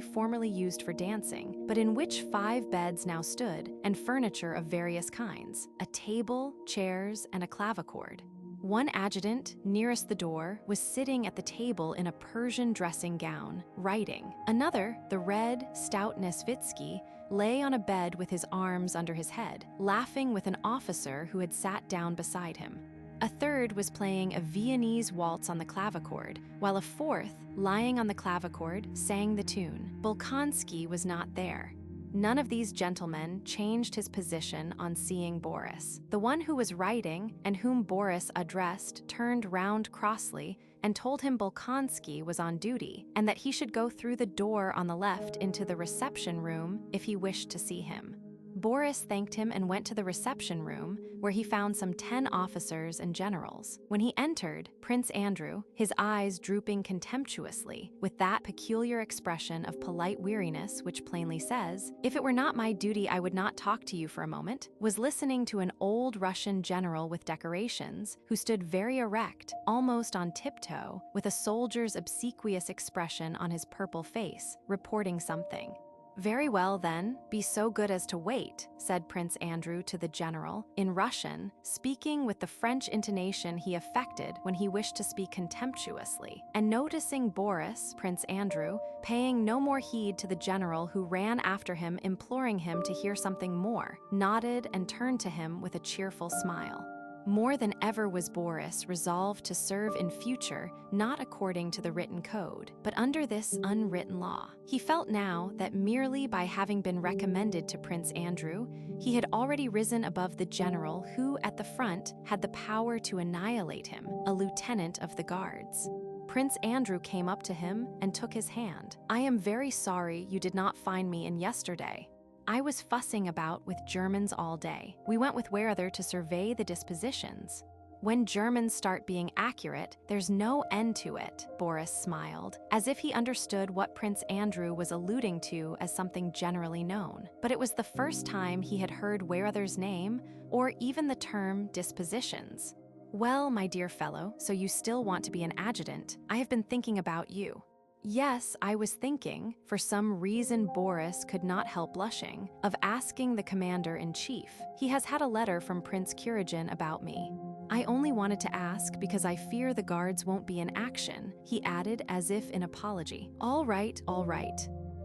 formerly used for dancing, but in which 5 beds now stood, and furniture of various kinds, a table, chairs, and a clavichord. One adjutant, nearest the door, was sitting at the table in a Persian dressing gown, writing. Another, the red, stout Nesvitsky, lay on a bed with his arms under his head, laughing with an officer who had sat down beside him. A third was playing a Viennese waltz on the clavichord, while a fourth, lying on the clavichord, sang the tune. Bolkonsky was not there. None of these gentlemen changed his position on seeing Boris. The one who was writing and whom Boris addressed turned round crossly and told him Bolkonsky was on duty and that he should go through the door on the left into the reception room if he wished to see him. Boris thanked him and went to the reception room, where he found some 10 officers and generals. When he entered, Prince Andrew, his eyes drooping contemptuously, with that peculiar expression of polite weariness which plainly says, "If it were not my duty I would not talk to you for a moment," was listening to an old Russian general with decorations, who stood very erect, almost on tiptoe, with a soldier's obsequious expression on his purple face, reporting something. "Very well, then, be so good as to wait," said Prince Andrew to the general, in Russian, speaking with the French intonation he affected when he wished to speak contemptuously. And noticing Boris, Prince Andrew, paying no more heed to the general who ran after him imploring him to hear something more, nodded and turned to him with a cheerful smile. More than ever was Boris resolved to serve in future not according to the written code, but under this unwritten law. He felt now that merely by having been recommended to Prince Andrew, he had already risen above the general who, at the front, had the power to annihilate him, a lieutenant of the guards. Prince Andrew came up to him and took his hand. "I am very sorry you did not find me in yesterday. I was fussing about with Germans all day. We went with Werther to survey the dispositions. When Germans start being accurate, there's no end to it," Boris smiled, as if he understood what Prince Andrew was alluding to as something generally known. But it was the first time he had heard Werther's name, or even the term dispositions. "Well, my dear fellow, so you still want to be an adjutant. I have been thinking about you." "Yes, I was thinking," for some reason Boris could not help blushing, "of asking the commander-in-chief. He has had a letter from Prince Kuragin about me. I only wanted to ask because I fear the guards won't be in action," he added as if in apology. All right.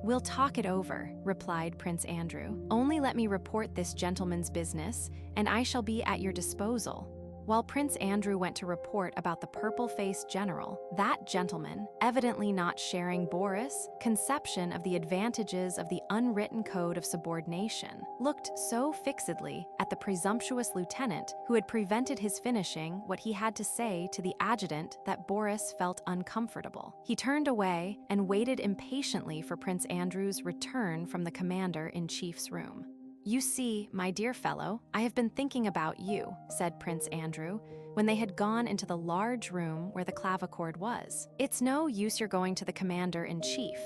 "We'll talk it over," replied Prince Andrew. "Only let me report this gentleman's business, and I shall be at your disposal." While Prince Andrew went to report about the purple-faced general, that gentleman, evidently not sharing Boris' conception of the advantages of the unwritten code of subordination, looked so fixedly at the presumptuous lieutenant who had prevented his finishing what he had to say to the adjutant that Boris felt uncomfortable. He turned away and waited impatiently for Prince Andrew's return from the commander-in-chief's room. "You see, my dear fellow, I have been thinking about you," said Prince Andrew, when they had gone into the large room where the clavichord was. "It's no use your going to the commander-in-chief.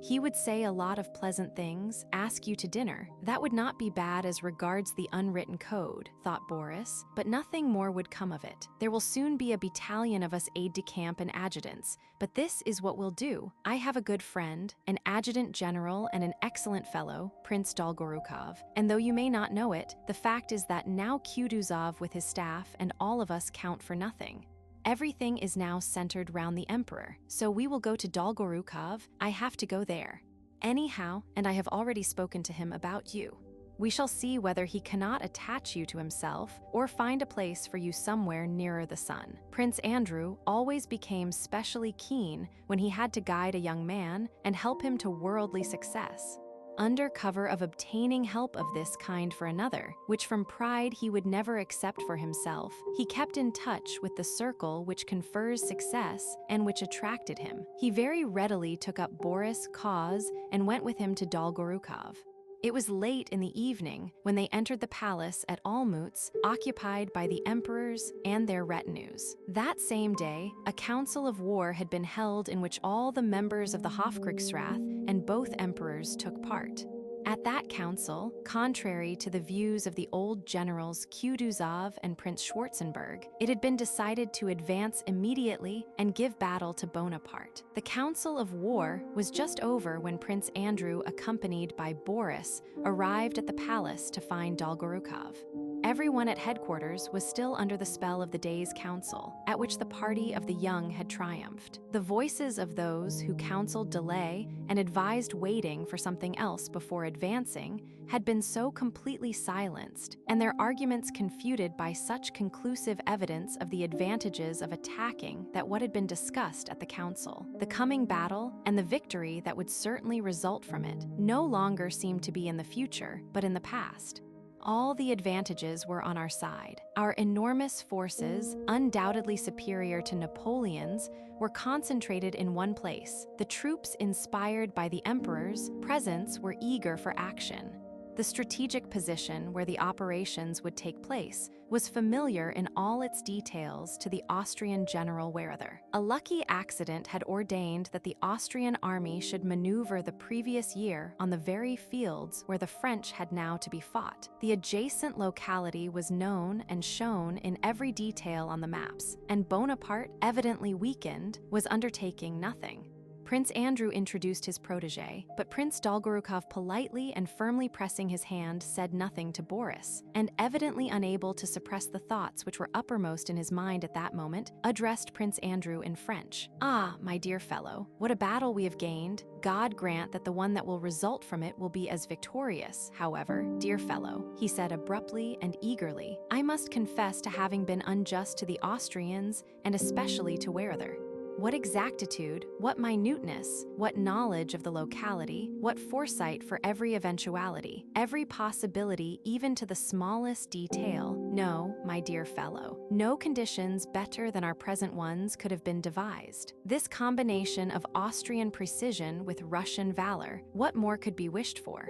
He would say a lot of pleasant things, ask you to dinner. That would not be bad as regards the unwritten code," thought Boris, "but nothing more would come of it. There will soon be a battalion of us aide-de-camp and adjutants, but this is what we'll do. I have a good friend, an adjutant general and an excellent fellow, Prince Dolgorukov, and though you may not know it, the fact is that now Kutuzov with his staff and all of us count for nothing. Everything is now centered round the emperor, so we will go to Dolgorukov. I have to go there. Anyhow, and I have already spoken to him about you. We shall see whether he cannot attach you to himself or find a place for you somewhere nearer the sun." Prince Andrew always became specially keen when he had to guide a young man and help him to worldly success. Under cover of obtaining help of this kind for another, which from pride he would never accept for himself, he kept in touch with the circle which confers success and which attracted him. He very readily took up Boris' cause and went with him to Dolgorukov. It was late in the evening when they entered the palace at Olmütz, occupied by the emperors and their retinues. That same day, a council of war had been held in which all the members of the Hofkriegsrath and both emperors took part. At that council, contrary to the views of the old generals Kutuzov and Prince Schwarzenberg, it had been decided to advance immediately and give battle to Bonaparte. The council of war was just over when Prince Andrew, accompanied by Boris, arrived at the palace to find Dolgorukov. Everyone at headquarters was still under the spell of the day's council, at which the party of the young had triumphed. The voices of those who counseled delay and advised waiting for something else before advancing had been so completely silenced, and their arguments confuted by such conclusive evidence of the advantages of attacking that what had been discussed at the council, the coming battle and the victory that would certainly result from it, no longer seemed to be in the future, but in the past. All the advantages were on our side. Our enormous forces, undoubtedly superior to Napoleon's, were concentrated in one place. The troops inspired by the emperor's presence were eager for action. The strategic position where the operations would take place was familiar in all its details to the Austrian general Werther. A lucky accident had ordained that the Austrian army should maneuver the previous year on the very fields where the French had now to be fought. The adjacent locality was known and shown in every detail on the maps, and Bonaparte, evidently weakened, was undertaking nothing. Prince Andrew introduced his protégé, but Prince Dolgorukov, politely and firmly pressing his hand, said nothing to Boris, and evidently unable to suppress the thoughts which were uppermost in his mind at that moment, addressed Prince Andrew in French. "Ah, my dear fellow, what a battle we have gained. God grant that the one that will result from it will be as victorious. However, dear fellow," he said abruptly and eagerly, "I must confess to having been unjust to the Austrians, and especially to Werther. What exactitude, what minuteness, what knowledge of the locality, what foresight for every eventuality, every possibility even to the smallest detail. No, my dear fellow, no conditions better than our present ones could have been devised. This combination of Austrian precision with Russian valor, what more could be wished for?"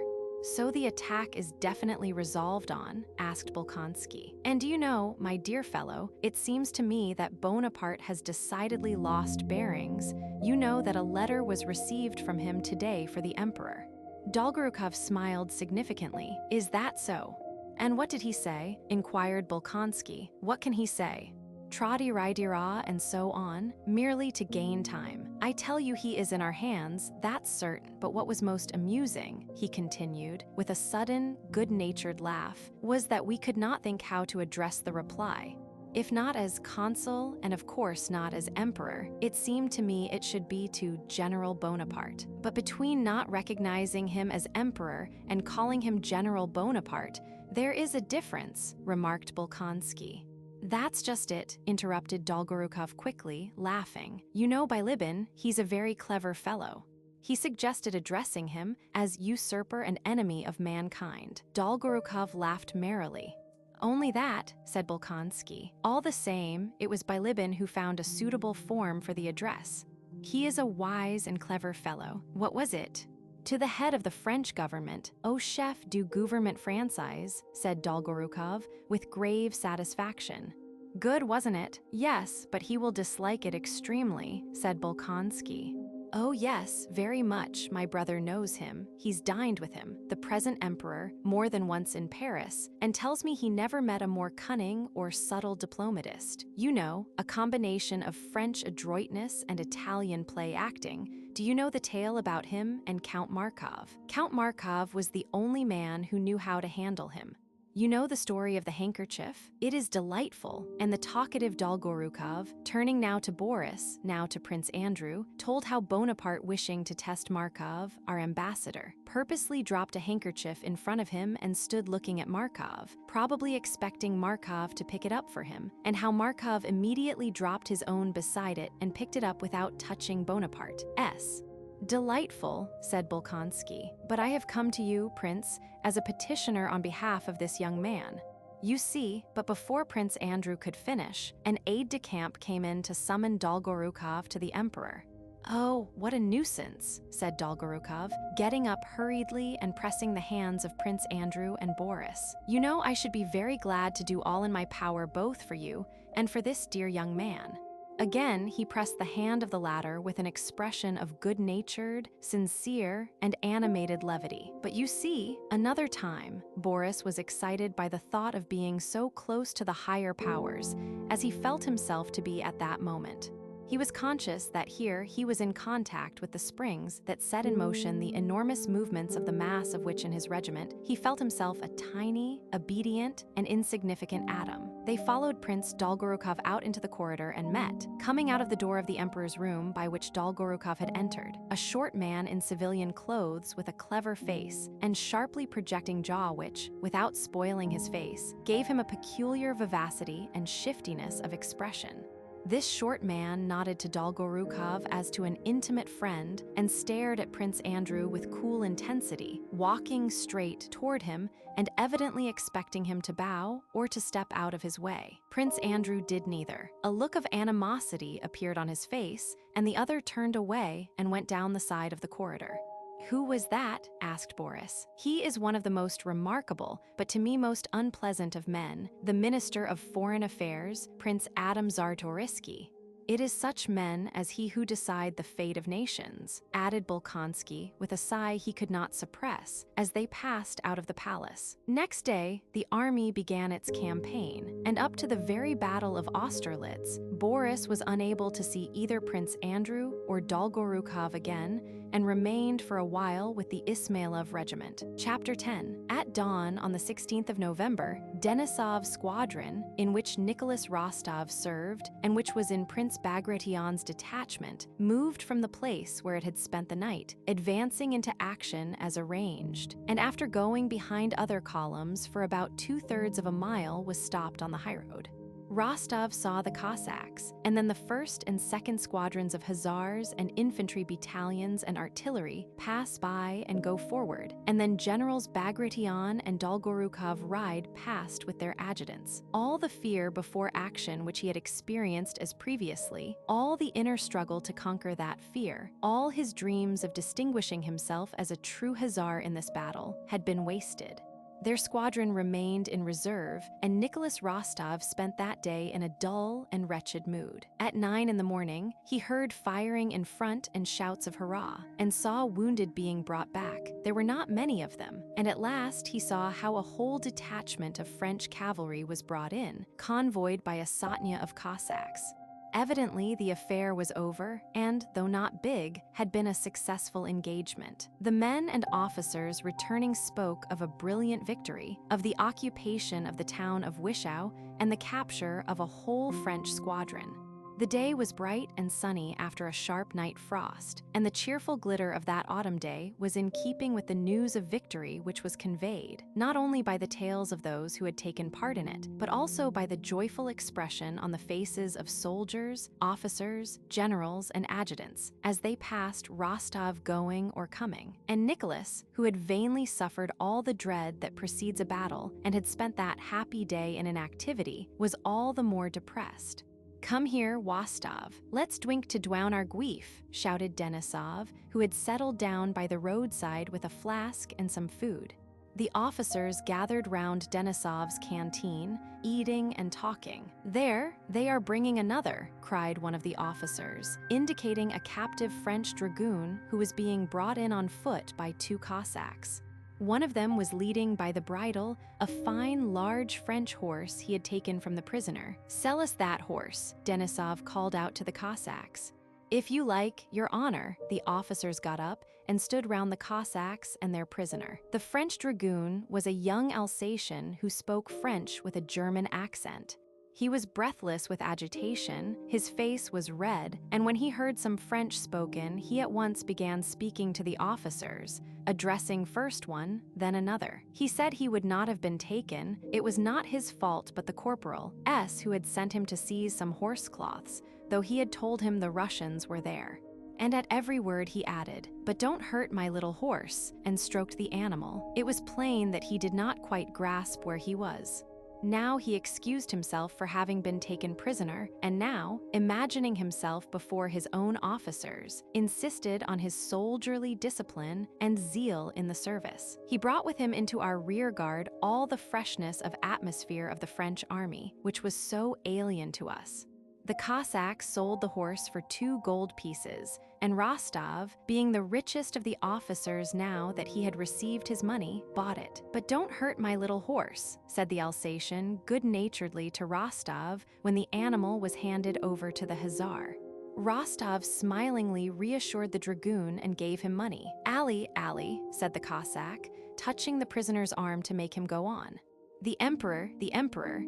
"So the attack is definitely resolved on?" asked Bolkonsky. "And do you know, my dear fellow, it seems to me that Bonaparte has decidedly lost bearings. You know that a letter was received from him today for the emperor." Dolgorukov smiled significantly. "Is that so? And what did he say?" inquired Bolkonsky. "What can he say? Tradi-ri-di-ra and so on, merely to gain time. I tell you he is in our hands, that's certain. But what was most amusing," he continued, with a sudden, good-natured laugh, "was that we could not think how to address the reply. If not as consul, and of course not as emperor, it seemed to me it should be to General Bonaparte. But between not recognizing him as emperor and calling him General Bonaparte, there is a difference, remarked Bolkonsky. That's just it, interrupted Dolgorukov quickly, laughing. You know Bilibin, he's a very clever fellow. He suggested addressing him as usurper and enemy of mankind. Dolgorukov laughed merrily. Only that, said Bolkonsky. All the same, it was Bilibin who found a suitable form for the address. He is a wise and clever fellow. What was it? To the head of the French government, au chef du gouvernement français, said Dolgorukov, with grave satisfaction. Good, wasn't it? Yes, but he will dislike it extremely, said Bolkonsky. Oh yes, very much, my brother knows him. He's dined with him, the present emperor, more than once in Paris, and tells me he never met a more cunning or subtle diplomatist. You know, a combination of French adroitness and Italian play acting. Do you know the tale about him and Count Markov? Count Markov was the only man who knew how to handle him. You know the story of the handkerchief? It is delightful, and the talkative Dolgorukov, turning now to Boris, now to Prince Andrew, told how Bonaparte, wishing to test Markov, our ambassador, purposely dropped a handkerchief in front of him and stood looking at Markov, probably expecting Markov to pick it up for him, and how Markov immediately dropped his own beside it and picked it up without touching Bonaparte's. Delightful, said Bolkonsky, but I have come to you, Prince, as a petitioner on behalf of this young man. You see, but before Prince Andrew could finish, an aide-de-camp came in to summon Dolgorukov to the emperor. Oh, what a nuisance, said Dolgorukov, getting up hurriedly and pressing the hands of Prince Andrew and Boris. You know I should be very glad to do all in my power both for you and for this dear young man. Again, he pressed the hand of the latter with an expression of good-natured, sincere, and animated levity. But you see, another time, Boris was excited by the thought of being so close to the higher powers, as he felt himself to be at that moment. He was conscious that here he was in contact with the springs that set in motion the enormous movements of the mass of which in his regiment he felt himself a tiny, obedient, and insignificant atom. They followed Prince Dolgorukov out into the corridor and met, coming out of the door of the emperor's room by which Dolgorukov had entered, a short man in civilian clothes with a clever face and sharply projecting jaw which, without spoiling his face, gave him a peculiar vivacity and shiftiness of expression. This short man nodded to Dolgorukov as to an intimate friend and stared at Prince Andrew with cool intensity, walking straight toward him and evidently expecting him to bow or to step out of his way. Prince Andrew did neither. A look of animosity appeared on his face, and the other turned away and went down the side of the corridor. Who was that? Asked Boris. He is one of the most remarkable, but to me most unpleasant of men, the Minister of Foreign Affairs, Prince Adam Czartoryski. It is such men as he who decide the fate of nations, added Bolkonsky with a sigh he could not suppress as they passed out of the palace. Next day, the army began its campaign, and up to the very Battle of Austerlitz, Boris was unable to see either Prince Andrew or Dolgorukov again, and remained for a while with the Ismailov regiment. Chapter 10. At dawn on the 16th of November, Denisov's squadron, in which Nicholas Rostov served and which was in Prince Bagration's detachment, moved from the place where it had spent the night, advancing into action as arranged, and after going behind other columns for about 2/3 of a mile was stopped on the highroad. Rostov saw the Cossacks, and then the 1st and 2nd squadrons of hussars and infantry battalions and artillery pass by and go forward, and then Generals Bagration and Dolgorukov ride past with their adjutants. All the fear before action which he had experienced as previously, all the inner struggle to conquer that fear, all his dreams of distinguishing himself as a true hussar in this battle, had been wasted. Their squadron remained in reserve, and Nicholas Rostov spent that day in a dull and wretched mood. At 9 in the morning, he heard firing in front and shouts of hurrah, and saw wounded being brought back. There were not many of them, and at last he saw how a whole detachment of French cavalry was brought in, convoyed by a sotnia of Cossacks. Evidently, the affair was over and, though not big, had been a successful engagement. The men and officers returning spoke of a brilliant victory, of the occupation of the town of Wischau, and the capture of a whole French squadron. The day was bright and sunny after a sharp night frost, and the cheerful glitter of that autumn day was in keeping with the news of victory which was conveyed, not only by the tales of those who had taken part in it, but also by the joyful expression on the faces of soldiers, officers, generals, and adjutants, as they passed Rostov going or coming. And Nicholas, who had vainly suffered all the dread that precedes a battle and had spent that happy day in inactivity, was all the more depressed. "Come here, Wostov. Let's drink to drown our grief," shouted Denisov, who had settled down by the roadside with a flask and some food. The officers gathered round Denisov's canteen, eating and talking. "There, they are bringing another," cried one of the officers, indicating a captive French dragoon who was being brought in on foot by 2 Cossacks. One of them was leading by the bridle a fine, large French horse he had taken from the prisoner. "Sell us that horse," Denisov called out to the Cossacks. "If you like, your honor." The officers got up and stood round the Cossacks and their prisoner. The French dragoon was a young Alsatian who spoke French with a German accent. He was breathless with agitation, his face was red, and when he heard some French spoken, he at once began speaking to the officers, addressing first one, then another. He said he would not have been taken, it was not his fault but the corporal S who had sent him to seize some horse cloths, though he had told him the Russians were there. And at every word he added, "But don't hurt my little horse," and stroked the animal. It was plain that he did not quite grasp where he was. Now he excused himself for having been taken prisoner, and now, imagining himself before his own officers, insisted on his soldierly discipline and zeal in the service. He brought with him into our rear guard all the freshness of atmosphere of the French army, which was so alien to us. The Cossacks sold the horse for 2 gold pieces, and Rostov, being the richest of the officers now that he had received his money, bought it. "But don't hurt my little horse," said the Alsatian good-naturedly to Rostov when the animal was handed over to the Hussar. Rostov smilingly reassured the dragoon and gave him money. "Ali, said the Cossack, touching the prisoner's arm to make him go on. The emperor,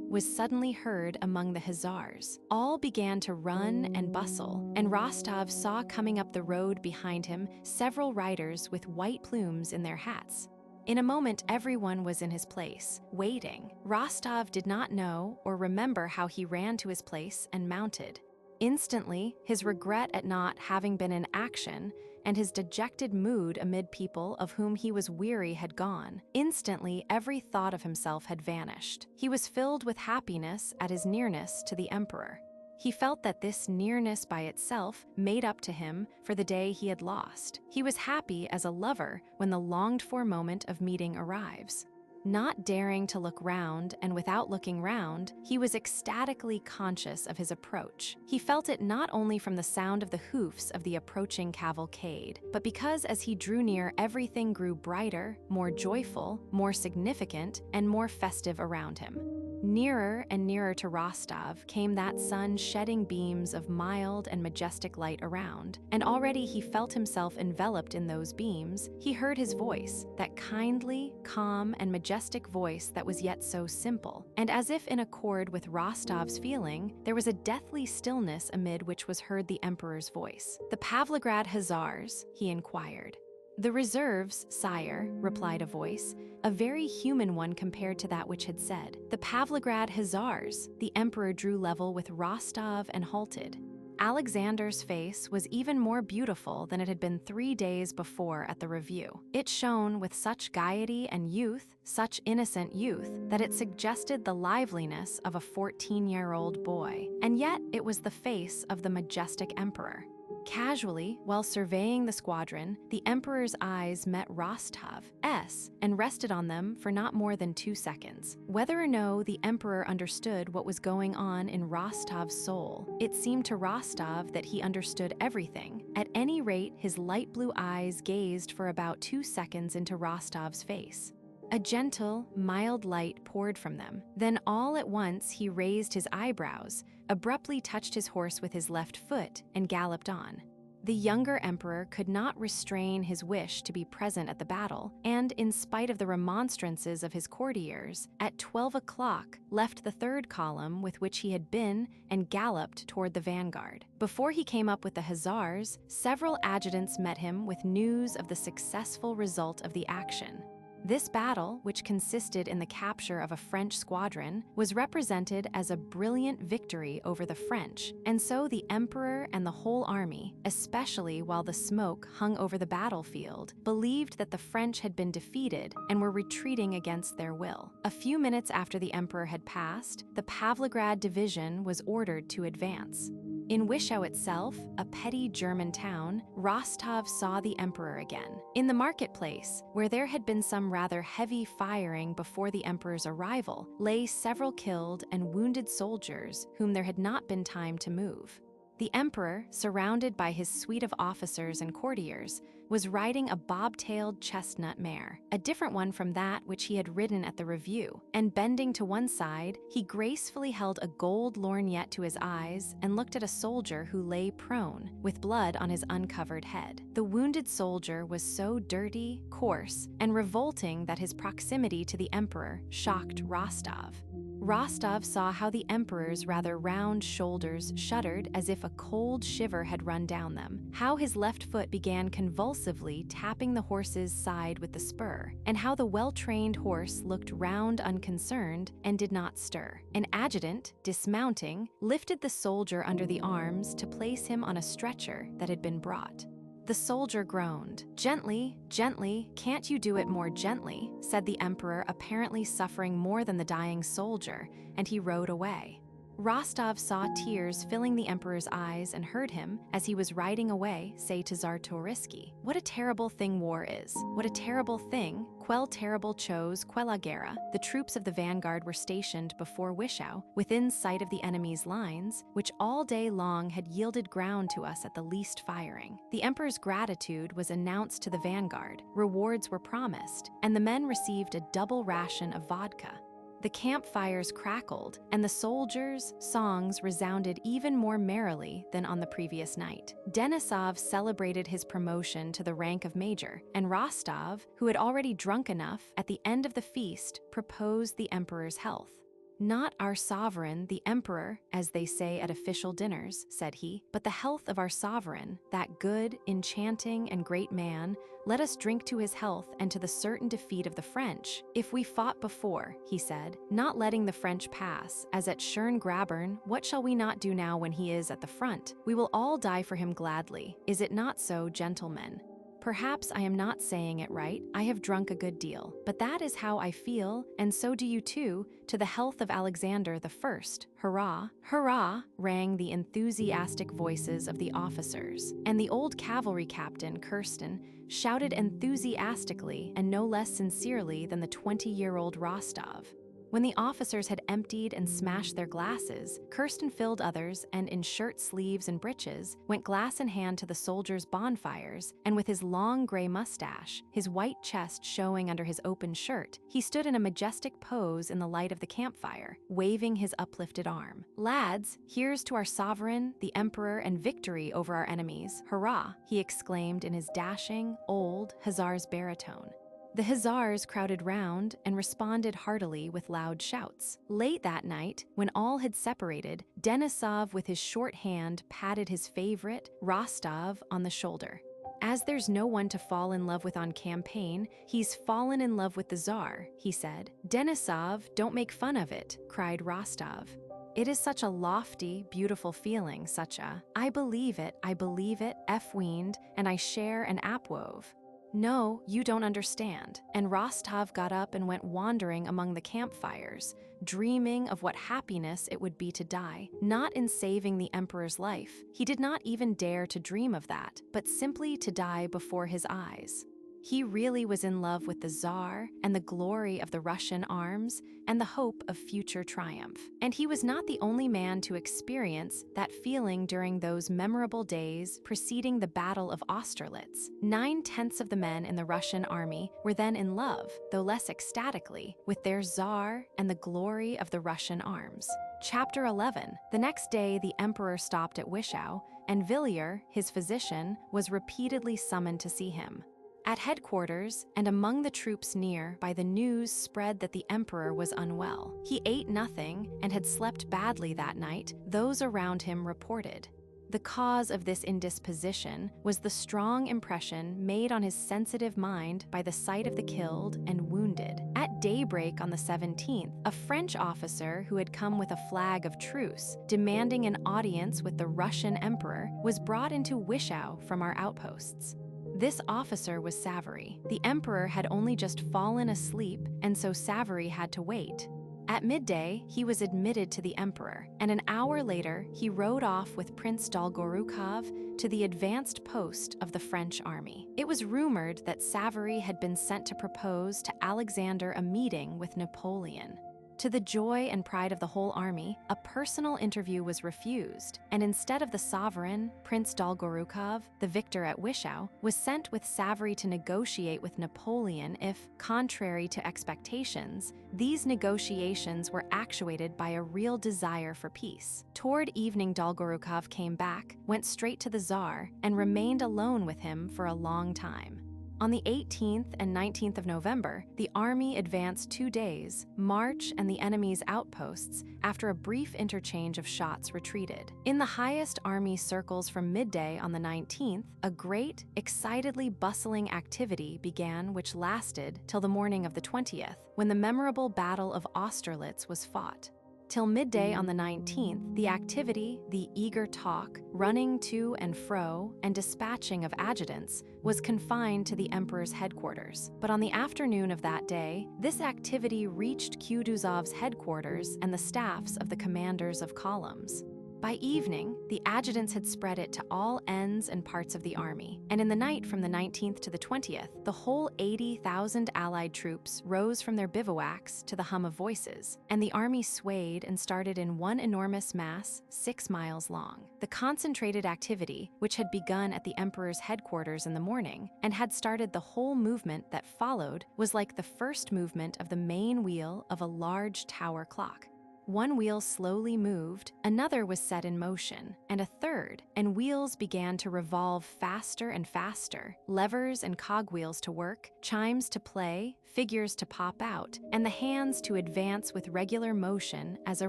was suddenly heard among the Hussars. All began to run and bustle, and Rostov saw coming up the road behind him several riders with white plumes in their hats. In a moment, everyone was in his place, waiting. Rostov did not know or remember how he ran to his place and mounted. Instantly, his regret at not having been in action and his dejected mood amid people of whom he was weary had gone. Instantly, every thought of himself had vanished. He was filled with happiness at his nearness to the emperor. He felt that this nearness by itself made up to him for the day he had lost. He was happy as a lover when the longed-for moment of meeting arrives. Not daring to look round, and without looking round, he was ecstatically conscious of his approach. He felt it not only from the sound of the hoofs of the approaching cavalcade, but because as he drew near, everything grew brighter, more joyful, more significant, and more festive around him. Nearer and nearer to Rostov came that sun shedding beams of mild and majestic light around, and already he felt himself enveloped in those beams. He heard his voice, that kindly, calm, and majestic voice that was yet so simple, and as if in accord with Rostov's feeling, there was a deathly stillness amid which was heard the emperor's voice. "The Pavlograd Hussars?" he inquired. "The reserves, sire," replied a voice, a very human one compared to that which had said. "The Pavlograd Hussars." The emperor drew level with Rostov and halted. Alexander's face was even more beautiful than it had been 3 days before at the review. It shone with such gaiety and youth, such innocent youth, that it suggested the liveliness of a 14-year-old boy. And yet it was the face of the majestic emperor. Casually, while surveying the squadron, the emperor's eyes met Rostov's and rested on them for not more than 2 seconds. Whether or no the emperor understood what was going on in Rostov's soul, it seemed to Rostov that he understood everything. At any rate, his light blue eyes gazed for about 2 seconds into Rostov's face. A gentle, mild light poured from them. Then all at once he raised his eyebrows, abruptly touched his horse with his left foot, and galloped on. The younger emperor could not restrain his wish to be present at the battle, and in spite of the remonstrances of his courtiers, at 12 o'clock left the third column with which he had been and galloped toward the vanguard. Before he came up with the hussars, several adjutants met him with news of the successful result of the action. This battle, which consisted in the capture of a French squadron, was represented as a brilliant victory over the French, and so the emperor and the whole army, especially while the smoke hung over the battlefield, believed that the French had been defeated and were retreating against their will. A few minutes after the emperor had passed, the Pavlograd division was ordered to advance. In Wischau itself, a petty German town, Rostov saw the emperor again. In the marketplace, where there had been some rather heavy firing before the emperor's arrival, lay several killed and wounded soldiers whom there had not been time to move. The emperor, surrounded by his suite of officers and courtiers, was riding a bob-tailed chestnut mare, a different one from that which he had ridden at the review, and bending to one side, he gracefully held a gold lorgnette to his eyes and looked at a soldier who lay prone, with blood on his uncovered head. The wounded soldier was so dirty, coarse, and revolting that his proximity to the emperor shocked Rostov. Rostov saw how the emperor's rather round shoulders shuddered as if a cold shiver had run down them, how his left foot began convulsively tapping the horse's side with the spur, and how the well-trained horse looked round unconcerned and did not stir. An adjutant, dismounting, lifted the soldier under the arms to place him on a stretcher that had been brought. The soldier groaned. "Gently, gently, can't you do it more gently?" said the emperor, apparently suffering more than the dying soldier, and he rode away. Rostov saw tears filling the emperor's eyes and heard him, as he was riding away, say to Czartoryski, "What a terrible thing war is! What a terrible thing! Quel terrible chose, quella guerra." The troops of the vanguard were stationed before Wischau, within sight of the enemy's lines, which all day long had yielded ground to us at the least firing. The emperor's gratitude was announced to the vanguard, rewards were promised, and the men received a double ration of vodka. The campfires crackled, and the soldiers' songs resounded even more merrily than on the previous night. Denisov celebrated his promotion to the rank of major, and Rostov, who had already drunk enough, at the end of the feast proposed the emperor's health. "Not our sovereign, the emperor, as they say at official dinners," said he, "but the health of our sovereign, that good, enchanting, and great man. Let us drink to his health and to the certain defeat of the French. If we fought before," he said, "not letting the French pass, as at Schön-Grabern, what shall we not do now when he is at the front? We will all die for him gladly. Is it not so, gentlemen? Perhaps I am not saying it right, I have drunk a good deal, but that is how I feel, and so do you too, to the health of Alexander the First. Hurrah! Hurrah!" rang the enthusiastic voices of the officers, and the old cavalry captain, Kirsten, shouted enthusiastically and no less sincerely than the 20-year-old Rostov. When the officers had emptied and smashed their glasses, Kirsten filled others and, in shirt sleeves and breeches, went glass in hand to the soldiers' bonfires, and with his long gray mustache, his white chest showing under his open shirt, he stood in a majestic pose in the light of the campfire, waving his uplifted arm. "Lads, here's to our sovereign, the emperor, and victory over our enemies. Hurrah!" he exclaimed in his dashing, old, hussar's baritone. The hussars crowded round and responded heartily with loud shouts. Late that night, when all had separated, Denisov with his short hand patted his favorite, Rostov, on the shoulder. "As there's no one to fall in love with on campaign, he's fallen in love with the Tsar," he said. "Denisov, don't make fun of it," cried Rostov. "It is such a lofty, beautiful feeling, such a, I believe it, F-weend, and I share an apwove." "No, you don't understand." And Rostov got up and went wandering among the campfires, dreaming of what happiness it would be to die, not in saving the emperor's life. He did not even dare to dream of that, but simply to die before his eyes. He really was in love with the Tsar and the glory of the Russian arms and the hope of future triumph. And he was not the only man to experience that feeling during those memorable days preceding the Battle of Austerlitz. 9/10 of the men in the Russian army were then in love, though less ecstatically, with their Tsar and the glory of the Russian arms. Chapter 11. The next day, the emperor stopped at Wischau, and Villiers, his physician, was repeatedly summoned to see him. At headquarters, and among the troops near by, the news spread that the emperor was unwell. He ate nothing and had slept badly that night, those around him reported. The cause of this indisposition was the strong impression made on his sensitive mind by the sight of the killed and wounded. At daybreak on the 17th, a French officer who had come with a flag of truce, demanding an audience with the Russian emperor, was brought into Wischau from our outposts. This officer was Savary. The emperor had only just fallen asleep, and so Savary had to wait. At midday, he was admitted to the emperor, and an hour later, he rode off with Prince Dolgorukov to the advanced post of the French army. It was rumored that Savary had been sent to propose to Alexander a meeting with Napoleon. To the joy and pride of the whole army, a personal interview was refused, and instead of the sovereign, Prince Dolgorukov, the victor at Wischau, was sent with Savary to negotiate with Napoleon if, contrary to expectations, these negotiations were actuated by a real desire for peace. Toward evening, Dolgorukov came back, went straight to the Tsar, and remained alone with him for a long time. On the 18th and 19th of November, the army advanced 2 days, March and the enemy's outposts, after a brief interchange of shots, retreated. In the highest army circles from midday on the 19th, a great, excitedly bustling activity began which lasted till the morning of the 20th, when the memorable Battle of Austerlitz was fought. Till midday on the 19th, the activity, the eager talk, running to and fro, and dispatching of adjutants was confined to the emperor's headquarters. But on the afternoon of that day, this activity reached Kutuzov's headquarters and the staffs of the commanders of columns. By evening, the adjutants had spread it to all ends and parts of the army, and in the night from the 19th to the 20th, the whole 80,000 Allied troops rose from their bivouacs to the hum of voices, and the army swayed and started in one enormous mass 6 miles long. The concentrated activity, which had begun at the emperor's headquarters in the morning, and had started the whole movement that followed, was like the first movement of the main wheel of a large tower clock. One wheel slowly moved, another was set in motion, and a third, and wheels began to revolve faster and faster, levers and cogwheels to work, chimes to play, figures to pop out, and the hands to advance with regular motion as a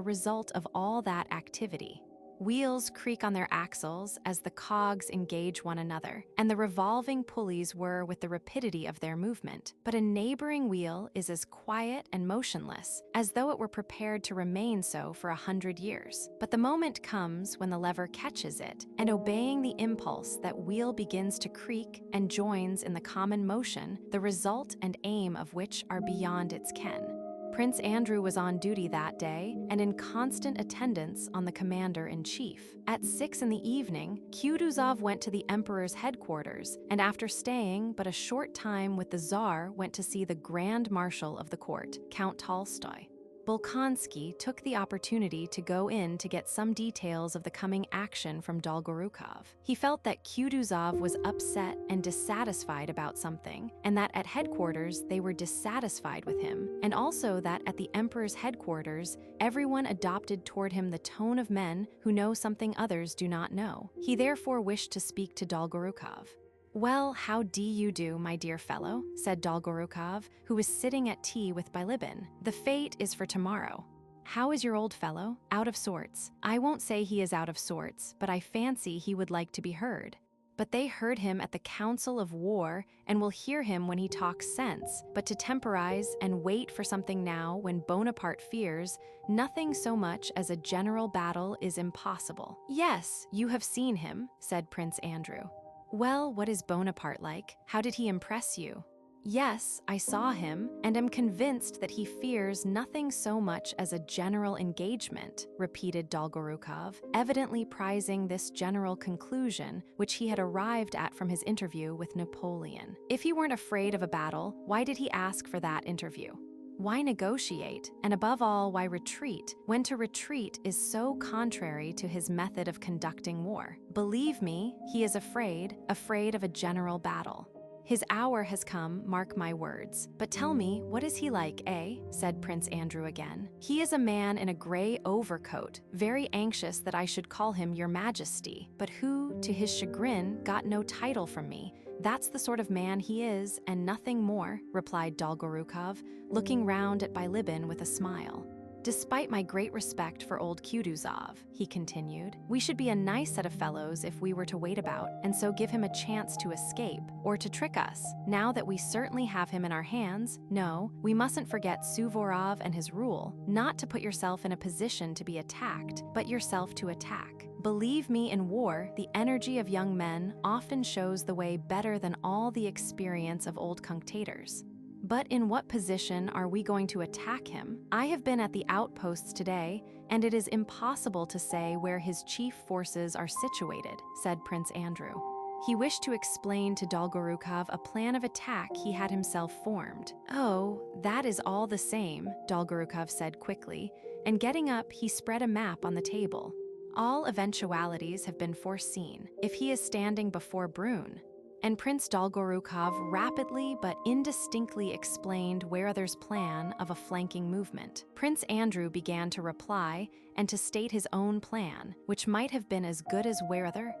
result of all that activity. Wheels creak on their axles as the cogs engage one another, and the revolving pulleys whir with the rapidity of their movement. But a neighboring wheel is as quiet and motionless, as though it were prepared to remain so for 100 years. But the moment comes when the lever catches it, and obeying the impulse, that wheel begins to creak and joins in the common motion, the result and aim of which are beyond its ken. Prince Andrew was on duty that day and in constant attendance on the commander-in-chief. At 6 in the evening, Kutuzov went to the emperor's headquarters, and after staying but a short time with the Tsar, went to see the Grand Marshal of the court, Count Tolstoy. Bolkonsky took the opportunity to go in to get some details of the coming action from Dolgorukov. He felt that Kutuzov was upset and dissatisfied about something, and that at headquarters they were dissatisfied with him, and also that at the emperor's headquarters everyone adopted toward him the tone of men who know something others do not know. He therefore wished to speak to Dolgorukov. "Well, how do you do, my dear fellow?" said Dolgorukov, who was sitting at tea with Bilibin. "The fete is for tomorrow. How is your old fellow? Out of sorts. I won't say he is out of sorts, but I fancy he would like to be heard. But they heard him at the council of war and will hear him when he talks sense, but to temporize and wait for something now when Bonaparte fears nothing so much as a general battle is impossible." "Yes, you have seen him," said Prince Andrew. "Well, what is Bonaparte like? How did he impress you?" Yes, I saw him, and am convinced that he fears nothing so much as a general engagement, repeated Dolgorukov, evidently prizing this general conclusion, which he had arrived at from his interview with Napoleon. If he weren't afraid of a battle, why did he ask for that interview? Why negotiate, and above all, why retreat, when to retreat is so contrary to his method of conducting war? Believe me, he is afraid of a general battle. His hour has come, mark my words. But tell me, what is he like, eh? Said Prince Andrew again. He is a man in a gray overcoat, very anxious that I should call him Your Majesty, but who, to his chagrin, got no title from me. That's the sort of man he is, and nothing more, replied Dolgorukov, looking round at Bilibin with a smile. Despite my great respect for old Kutuzov, he continued, we should be a nice set of fellows if we were to wait about, and so give him a chance to escape, or to trick us. Now that we certainly have him in our hands, no, we mustn't forget Suvorov and his rule, not to put yourself in a position to be attacked, but yourself to attack. Believe me, in war, the energy of young men often shows the way better than all the experience of old cunctators. But in what position are we going to attack him? I have been at the outposts today, and it is impossible to say where his chief forces are situated, said Prince Andrew. He wished to explain to Dolgorukov a plan of attack he had himself formed. Oh, that is all the same, Dolgorukov said quickly, and getting up, he spread a map on the table. All eventualities have been foreseen. If he is standing before Brünn, and Prince Dolgorukov rapidly but indistinctly explained Werther's plan of a flanking movement. Prince Andrew began to reply and to state his own plan, which might have been as good as Werther's,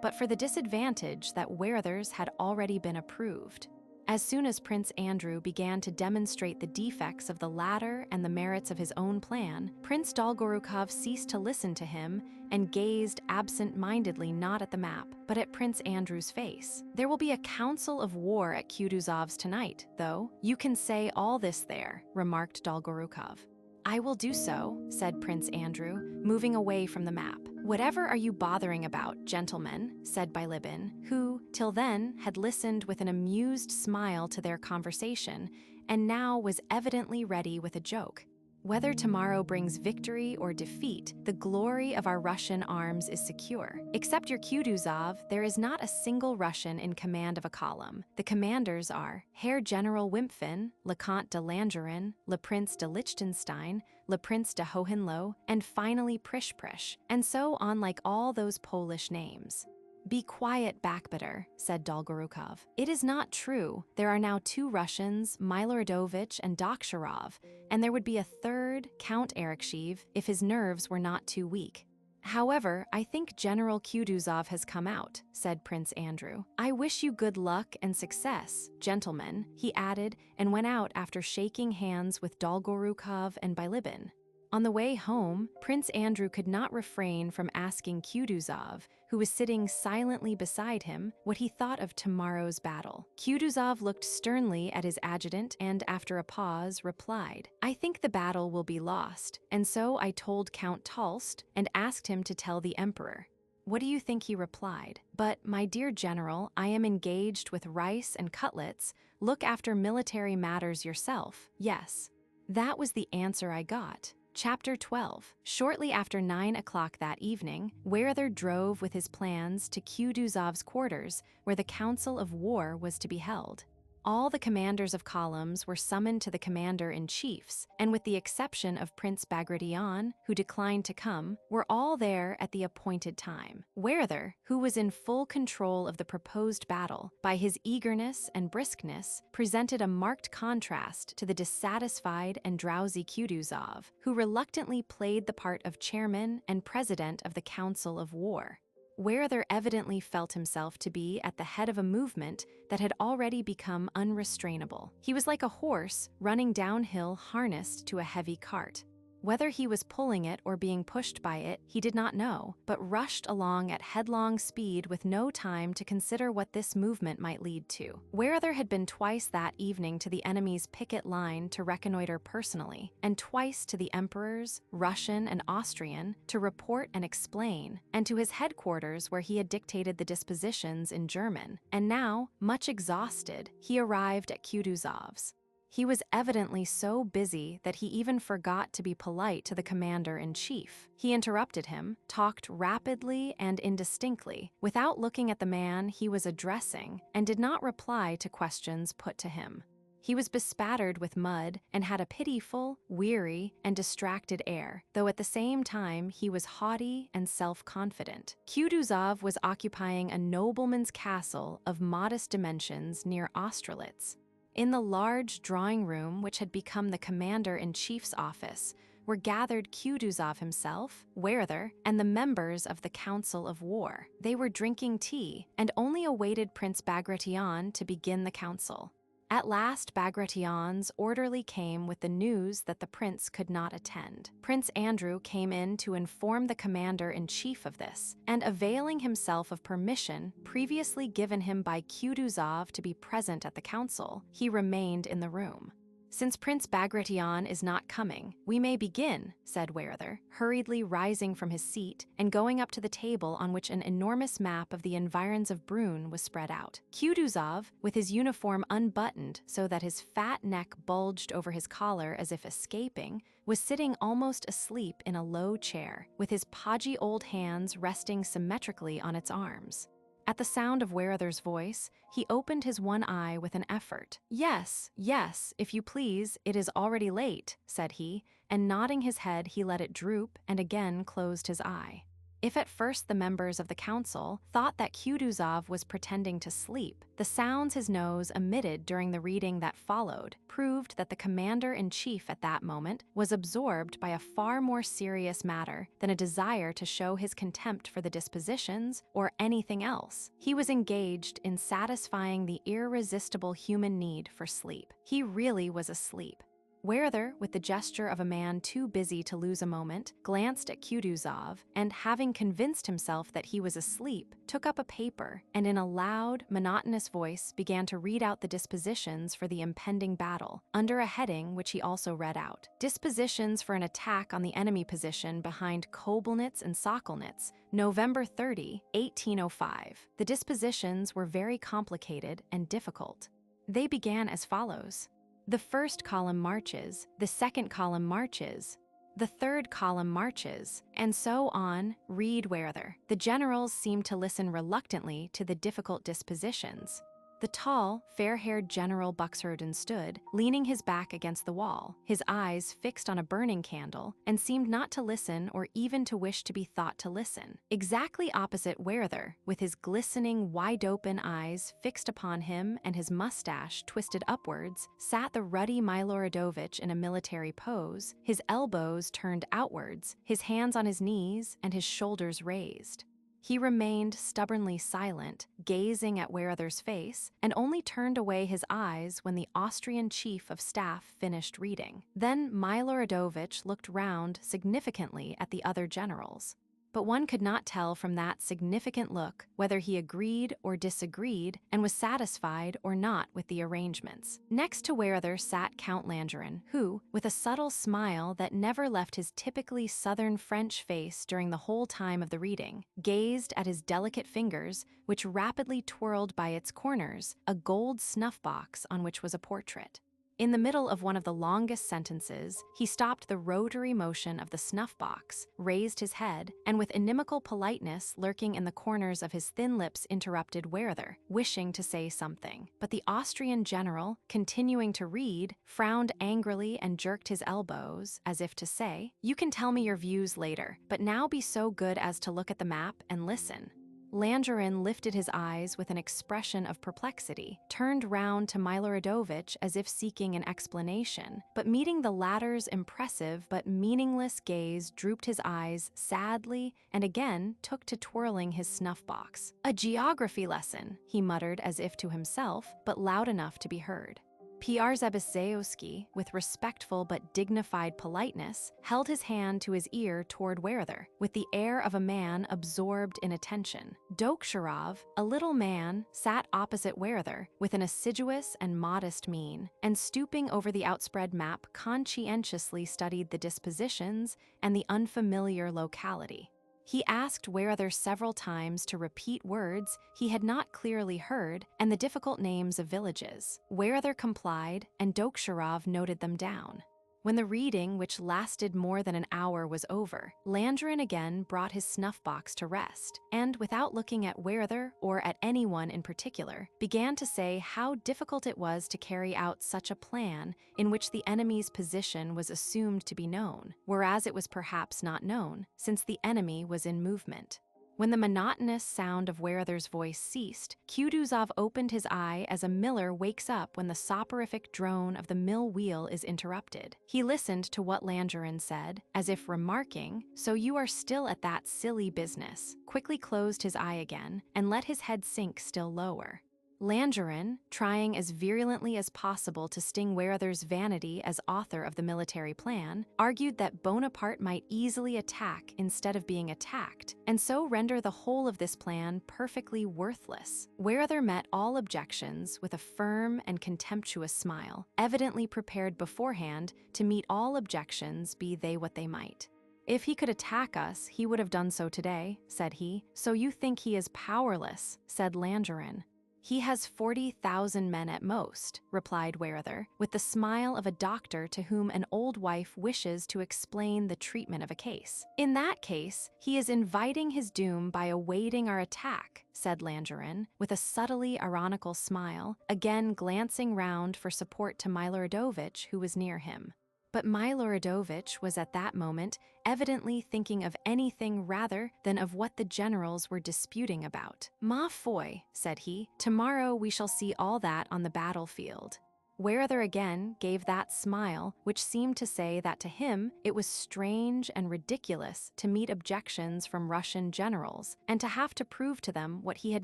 but for the disadvantage that Werther's had already been approved. As soon as Prince Andrew began to demonstrate the defects of the latter and the merits of his own plan, Prince Dolgorukov ceased to listen to him and gazed absent-mindedly not at the map, but at Prince Andrew's face. There will be a council of war at Kutuzov's tonight, though. You can say all this there, remarked Dolgorukov. I will do so, said Prince Andrew, moving away from the map. Whatever are you bothering about, gentlemen, said Bilibin, who, till then, had listened with an amused smile to their conversation, and now was evidently ready with a joke. Whether tomorrow brings victory or defeat, the glory of our Russian arms is secure. Except your Kutuzov, there is not a single Russian in command of a column. The commanders are Herr General Wimpfen, Le Comte de Langeron, Le Prince de Liechtenstein, Le Prince de Hohenlohe, and finally Prish, and so on like all those Polish names. Be quiet, backbiter, said Dolgorukov. It is not true. There are now 2 Russians, Milordovich and Dokhcharov, and there would be a third, Count Arakcheev, if his nerves were not too weak. However, I think General Kutuzov has come out, said Prince Andrew. I wish you good luck and success, gentlemen, he added, and went out after shaking hands with Dolgorukov and Bilibin. On the way home, Prince Andrew could not refrain from asking Kutuzov, who was sitting silently beside him, what he thought of tomorrow's battle. Kutuzov looked sternly at his adjutant and, after a pause, replied, I think the battle will be lost, and so I told Count Tolstoy and asked him to tell the Emperor. What do you think he replied? But, my dear general, I am engaged with rice and cutlets. Look after military matters yourself. Yes. That was the answer I got. Chapter 12. Shortly after 9 o'clock that evening, Werther drove with his plans to Kutuzov's quarters, where the council of war was to be held. All the commanders of columns were summoned to the commander-in-chiefs, and with the exception of Prince Bagration, who declined to come, were all there at the appointed time. Werther, who was in full control of the proposed battle, by his eagerness and briskness, presented a marked contrast to the dissatisfied and drowsy Kutuzov, who reluctantly played the part of chairman and president of the council of war. Werther evidently felt himself to be at the head of a movement that had already become unrestrainable. He was like a horse running downhill harnessed to a heavy cart. Whether he was pulling it or being pushed by it, he did not know, but rushed along at headlong speed with no time to consider what this movement might lead to. Werther had been twice that evening to the enemy's picket line to reconnoiter personally, and twice to the emperors, Russian and Austrian, to report and explain, and to his headquarters where he had dictated the dispositions in German. And now, much exhausted, he arrived at Kutuzov's. He was evidently so busy that he even forgot to be polite to the commander-in-chief. He interrupted him, talked rapidly and indistinctly, without looking at the man he was addressing, and did not reply to questions put to him. He was bespattered with mud and had a pitiful, weary, and distracted air, though at the same time he was haughty and self-confident. Kutuzov was occupying a nobleman's castle of modest dimensions near Austerlitz. In the large drawing room, which had become the commander-in-chief's office, were gathered Kutuzov himself, Werther, and the members of the Council of War. They were drinking tea and only awaited Prince Bagration to begin the council. At last, Bagration's orderly came with the news that the prince could not attend. Prince Andrew came in to inform the commander-in-chief of this, and availing himself of permission previously given him by Kutuzov to be present at the council, he remained in the room. "Since Prince Bagration is not coming, we may begin," said Werther, hurriedly rising from his seat and going up to the table on which an enormous map of the environs of Brünn was spread out. Kutuzov, with his uniform unbuttoned so that his fat neck bulged over his collar as if escaping, was sitting almost asleep in a low chair, with his podgy old hands resting symmetrically on its arms. At the sound of Werther's voice, he opened his one eye with an effort. "Yes, yes, if you please, it is already late," said he, and nodding his head he let it droop and again closed his eye. If at first the members of the council thought that Kutuzov was pretending to sleep, the sounds his nose emitted during the reading that followed proved that the commander-in-chief at that moment was absorbed by a far more serious matter than a desire to show his contempt for the dispositions or anything else. He was engaged in satisfying the irresistible human need for sleep. He really was asleep. Werther, with the gesture of a man too busy to lose a moment, glanced at Kutuzov, and having convinced himself that he was asleep, took up a paper and in a loud, monotonous voice began to read out the dispositions for the impending battle, under a heading which he also read out. "Dispositions for an attack on the enemy position behind Kobelnitz and Sokolnitz, November 30, 1805. The dispositions were very complicated and difficult. They began as follows. The first column marches, the second column marches, the third column marches, and so on, read Werther. The generals seemed to listen reluctantly to the difficult dispositions. The tall, fair-haired General Buxhorden stood, leaning his back against the wall, his eyes fixed on a burning candle, and seemed not to listen or even to wish to be thought to listen. Exactly opposite Werther, with his glistening, wide-open eyes fixed upon him and his mustache twisted upwards, sat the ruddy Miloradovich in a military pose, his elbows turned outwards, his hands on his knees, and his shoulders raised. He remained stubbornly silent, gazing at Werther's face, and only turned away his eyes when the Austrian chief of staff finished reading. Then Miloradovich looked round significantly at the other generals. But one could not tell from that significant look whether he agreed or disagreed and was satisfied or not with the arrangements. Next to Werther sat Count Langeron, who, with a subtle smile that never left his typically southern French face during the whole time of the reading, gazed at his delicate fingers, which rapidly twirled by its corners a gold snuff-box on which was a portrait. In the middle of one of the longest sentences, he stopped the rotary motion of the snuff-box, raised his head, and with inimical politeness lurking in the corners of his thin lips interrupted Werther, wishing to say something. But the Austrian general, continuing to read, frowned angrily and jerked his elbows, as if to say, "You can tell me your views later, but now be so good as to look at the map and listen." Langeron lifted his eyes with an expression of perplexity, turned round to Miloradovich as if seeking an explanation, but meeting the latter's impressive but meaningless gaze drooped his eyes sadly and again took to twirling his snuff-box. "A geography lesson," he muttered as if to himself, but loud enough to be heard. Przebyszewski, with respectful but dignified politeness, held his hand to his ear toward Werther, with the air of a man absorbed in attention. Dokhtcharov, a little man, sat opposite Werther, with an assiduous and modest mien, and stooping over the outspread map conscientiously studied the dispositions and the unfamiliar locality. He asked Werther several times to repeat words he had not clearly heard and the difficult names of villages. Werther complied, and Dokhtcharov noted them down. When the reading, which lasted more than an hour, was over, Landrin again brought his snuff-box to rest, and, without looking at Werther or at anyone in particular, began to say how difficult it was to carry out such a plan in which the enemy's position was assumed to be known, whereas it was perhaps not known, since the enemy was in movement. When the monotonous sound of Werther's voice ceased, Kutuzov opened his eye as a miller wakes up when the soporific drone of the mill wheel is interrupted. He listened to what Landrin said, as if remarking, "So you are still at that silly business," quickly closed his eye again, and let his head sink still lower. Landrin, trying as virulently as possible to sting Werther's vanity as author of the military plan, argued that Bonaparte might easily attack instead of being attacked, and so render the whole of this plan perfectly worthless. Werther met all objections with a firm and contemptuous smile, evidently prepared beforehand to meet all objections, be they what they might. "If he could attack us, he would have done so today," said he. "So you think he is powerless," said Landrin. "He has 40,000 men at most," replied Werther, with the smile of a doctor to whom an old wife wishes to explain the treatment of a case. "In that case, he is inviting his doom by awaiting our attack," said Landrin, with a subtly ironical smile, again glancing round for support to Miloradovich, who was near him. But Miloradovich was at that moment evidently thinking of anything rather than of what the generals were disputing about. "Ma foi," said he, "tomorrow we shall see all that on the battlefield." Werther again gave that smile which seemed to say that to him it was strange and ridiculous to meet objections from Russian generals, and to have to prove to them what he had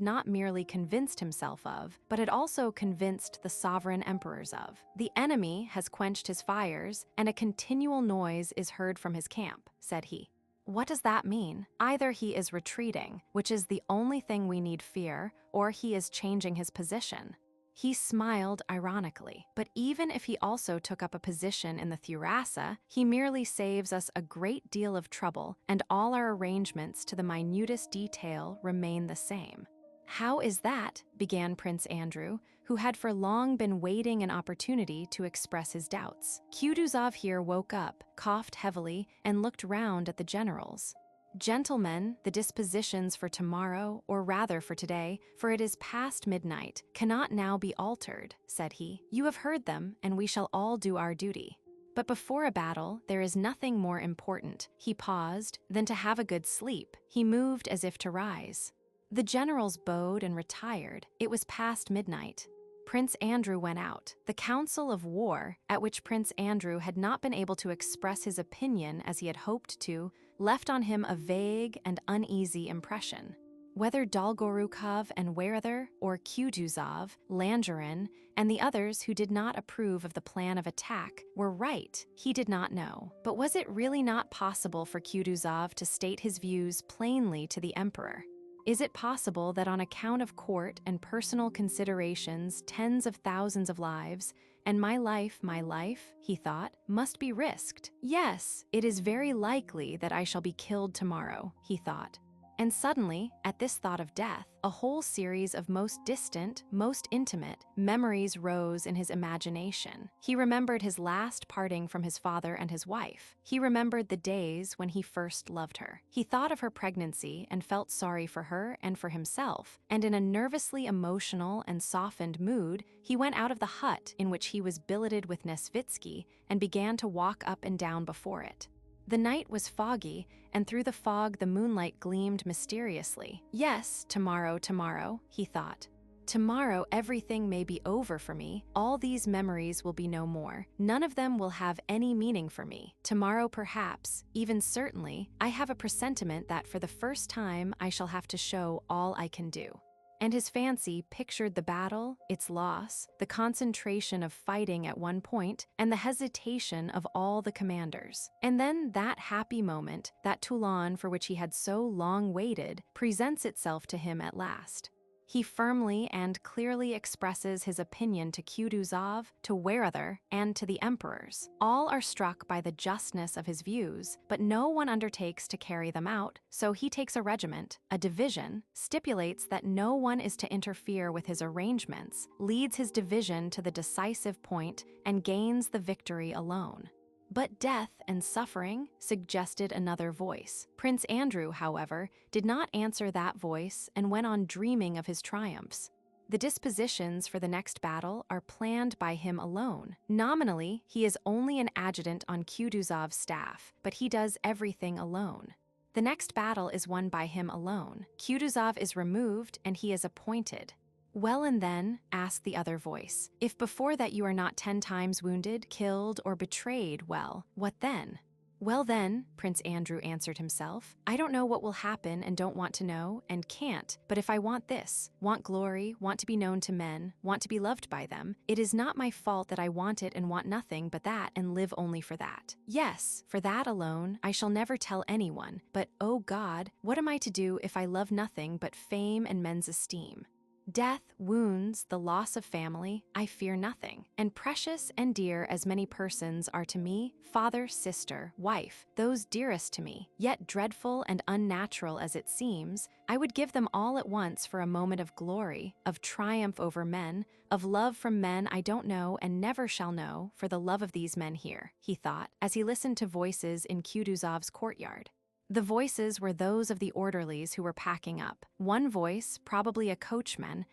not merely convinced himself of, but had also convinced the sovereign emperors of. "The enemy has quenched his fires, and a continual noise is heard from his camp," said he. "What does that mean? Either he is retreating, which is the only thing we need fear, or he is changing his position." He smiled ironically, but even if he also took up a position in the Thurasa, he merely saves us a great deal of trouble, and all our arrangements to the minutest detail remain the same. "How is that?" began Prince Andrew, who had for long been waiting an opportunity to express his doubts. Kutuzov here woke up, coughed heavily, and looked round at the generals. "Gentlemen, the dispositions for tomorrow, or rather for today, for it is past midnight, cannot now be altered," said he. "You have heard them, and we shall all do our duty. But before a battle, there is nothing more important." He paused, than to have a good sleep. He moved as if to rise. The generals bowed and retired. It was past midnight. Prince Andrew went out. The council of war, at which Prince Andrew had not been able to express his opinion as he had hoped to, left on him a vague and uneasy impression. Whether Dolgorukov and Werther, or Kutuzov, Landrin, and the others who did not approve of the plan of attack were right, he did not know. But was it really not possible for Kutuzov to state his views plainly to the emperor? Is it possible that on account of court and personal considerations tens of thousands of lives, and my life, he thought, must be risked? Yes, it is very likely that I shall be killed tomorrow, he thought. And suddenly, at this thought of death, a whole series of most distant, most intimate memories rose in his imagination. He remembered his last parting from his father and his wife. He remembered the days when he first loved her. He thought of her pregnancy and felt sorry for her and for himself, and in a nervously emotional and softened mood, he went out of the hut in which he was billeted with Nesvitsky and began to walk up and down before it. The night was foggy, and through the fog the moonlight gleamed mysteriously. Yes, tomorrow, he thought. Tomorrow everything may be over for me. All these memories will be no more. None of them will have any meaning for me. Tomorrow perhaps, even certainly, I have a presentiment that for the first time I shall have to show all I can do. and his fancy pictured the battle, its loss, the concentration of fighting at one point, and the hesitation of all the commanders. And then that happy moment, that Toulon for which he had so long waited, presents itself to him at last. He firmly and clearly expresses his opinion to Kutuzov, to Whereother, and to the emperors. All are struck by the justness of his views, but no one undertakes to carry them out, so he takes a regiment, a division, stipulates that no one is to interfere with his arrangements, leads his division to the decisive point, and gains the victory alone. But death and suffering, suggested another voice. Prince Andrew, however, did not answer that voice and went on dreaming of his triumphs. The dispositions for the next battle are planned by him alone. Nominally, he is only an adjutant on Kutuzov's staff, but he does everything alone. The next battle is won by him alone. Kutuzov is removed and he is appointed. Well, and then, asked the other voice, if before that you are not 10 times wounded, killed, or betrayed, well, what then? Well then, Prince Andrew answered himself, I don't know what will happen and don't want to know, and can't, but if I want this, want glory, want to be known to men, want to be loved by them, it is not my fault that I want it and want nothing but that and live only for that. Yes, for that alone, I shall never tell anyone, but, oh God, what am I to do if I love nothing but fame and men's esteem? Death, wounds, the loss of family, I fear nothing. And precious and dear as many persons are to me, father, sister, wife, those dearest to me, yet dreadful and unnatural as it seems, I would give them all at once for a moment of glory, of triumph over men, of love from men I don't know and never shall know for the love of these men here, he thought, as he listened to voices in Kutuzov's courtyard. The voices were those of the orderlies who were packing up. One voice, probably a coachman,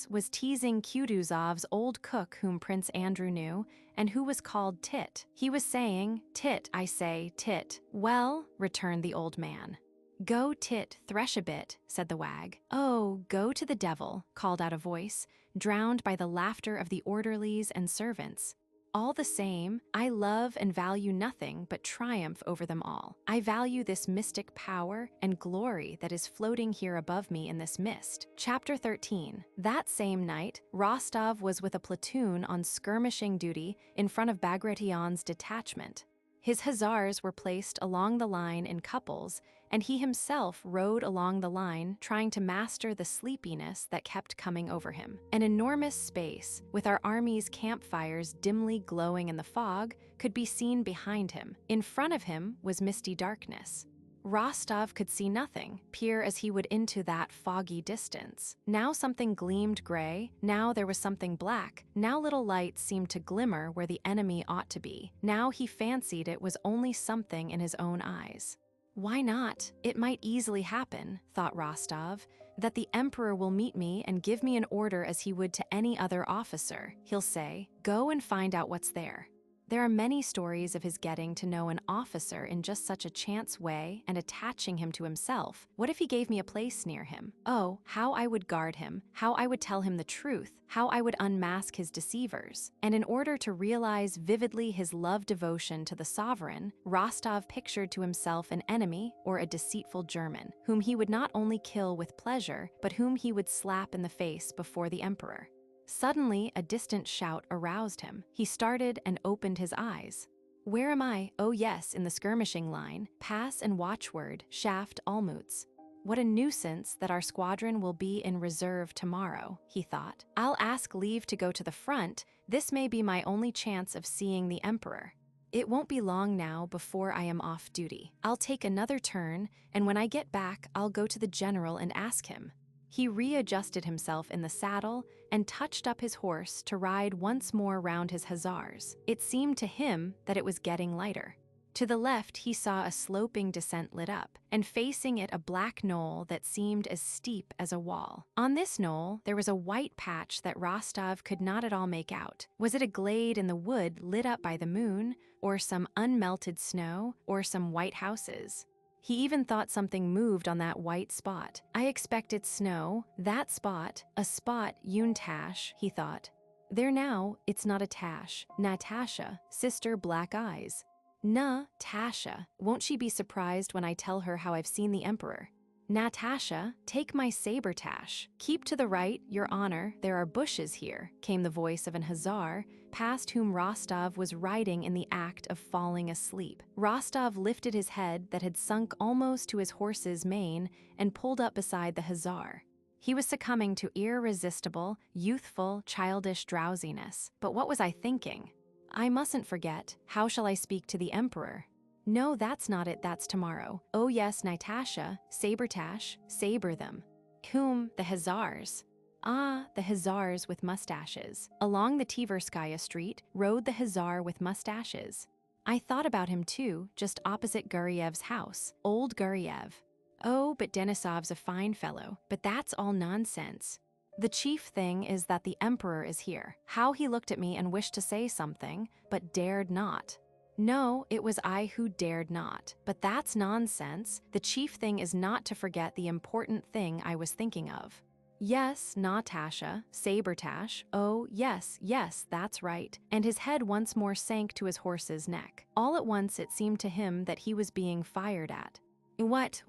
was teasing Kutuzov's old cook whom Prince Andrew knew, and who was called Tit. He was saying, Tit, I say, Tit. Well, returned the old man. Go, Tit, thresh a bit, said the wag. Oh, go to the devil, called out a voice, drowned by the laughter of the orderlies and servants. All the same, I love and value nothing but triumph over them all. I value this mystic power and glory that is floating here above me in this mist. Chapter 13. That same night, Rostov was with a platoon on skirmishing duty in front of Bagration's detachment. His hussars were placed along the line in couples, and he himself rode along the line trying to master the sleepiness that kept coming over him. An enormous space, with our army's campfires dimly glowing in the fog, could be seen behind him. In front of him was misty darkness. Rostov could see nothing, peer as he would into that foggy distance. Now something gleamed gray, now there was something black, now little lights seemed to glimmer where the enemy ought to be. Now he fancied it was only something in his own eyes. Why not? It might easily happen, thought Rostov, that the emperor will meet me and give me an order as he would to any other officer. He'll say, go and find out what's there. There are many stories of his getting to know an officer in just such a chance way and attaching him to himself. What if he gave me a place near him? Oh, how I would guard him, how I would tell him the truth, how I would unmask his deceivers. And in order to realize vividly his love devotion to the sovereign, Rostov pictured to himself an enemy or a deceitful German, whom he would not only kill with pleasure, but whom he would slap in the face before the emperor. Suddenly, a distant shout aroused him. He started and opened his eyes. Where am I? Oh yes, in the skirmishing line. Pass and watchword, Shaft Olmütz. What a nuisance that our squadron will be in reserve tomorrow, he thought. I'll ask leave to go to the front. This may be my only chance of seeing the emperor. It won't be long now before I am off duty. I'll take another turn, and when I get back, I'll go to the general and ask him. He readjusted himself in the saddle and touched up his horse to ride once more round his hussars. It seemed to him that it was getting lighter. To the left he saw a sloping descent lit up, and facing it a black knoll that seemed as steep as a wall. On this knoll there was a white patch that Rostov could not at all make out. Was it a glade in the wood lit up by the moon, or some unmelted snow, or some white houses? He even thought something moved on that white spot. I expect it's snow, that spot, a spot Yuntash, he thought. There now, it's not a Tash, Natasha, sister Black Eyes. Tasha, won't she be surprised when I tell her how I've seen the emperor? "Natasha, take my saber-tash. Keep to the right, Your Honor, there are bushes here," came the voice of an hussar, past whom Rostov was riding in the act of falling asleep. Rostov lifted his head that had sunk almost to his horse's mane and pulled up beside the hussar. He was succumbing to irresistible, youthful, childish drowsiness. But what was I thinking? I mustn't forget. How shall I speak to the emperor? No, that's not it, that's tomorrow. Oh yes, Natasha, saber-tash, saber them. Whom? The hussars. Ah, the hussars with mustaches. Along the Tverskaya street rode the hussar with mustaches. I thought about him too, just opposite Guryev's house. Old Guryev. Oh, but Denisov's a fine fellow, but that's all nonsense. The chief thing is that the emperor is here. How he looked at me and wished to say something, but dared not. No, it was I who dared not. But that's nonsense. The chief thing is not to forget the important thing I was thinking of. Yes, Natasha, saber-tash, oh, yes, that's right. And his head once more sank to his horse's neck. All at once it seemed to him that he was being fired at. What?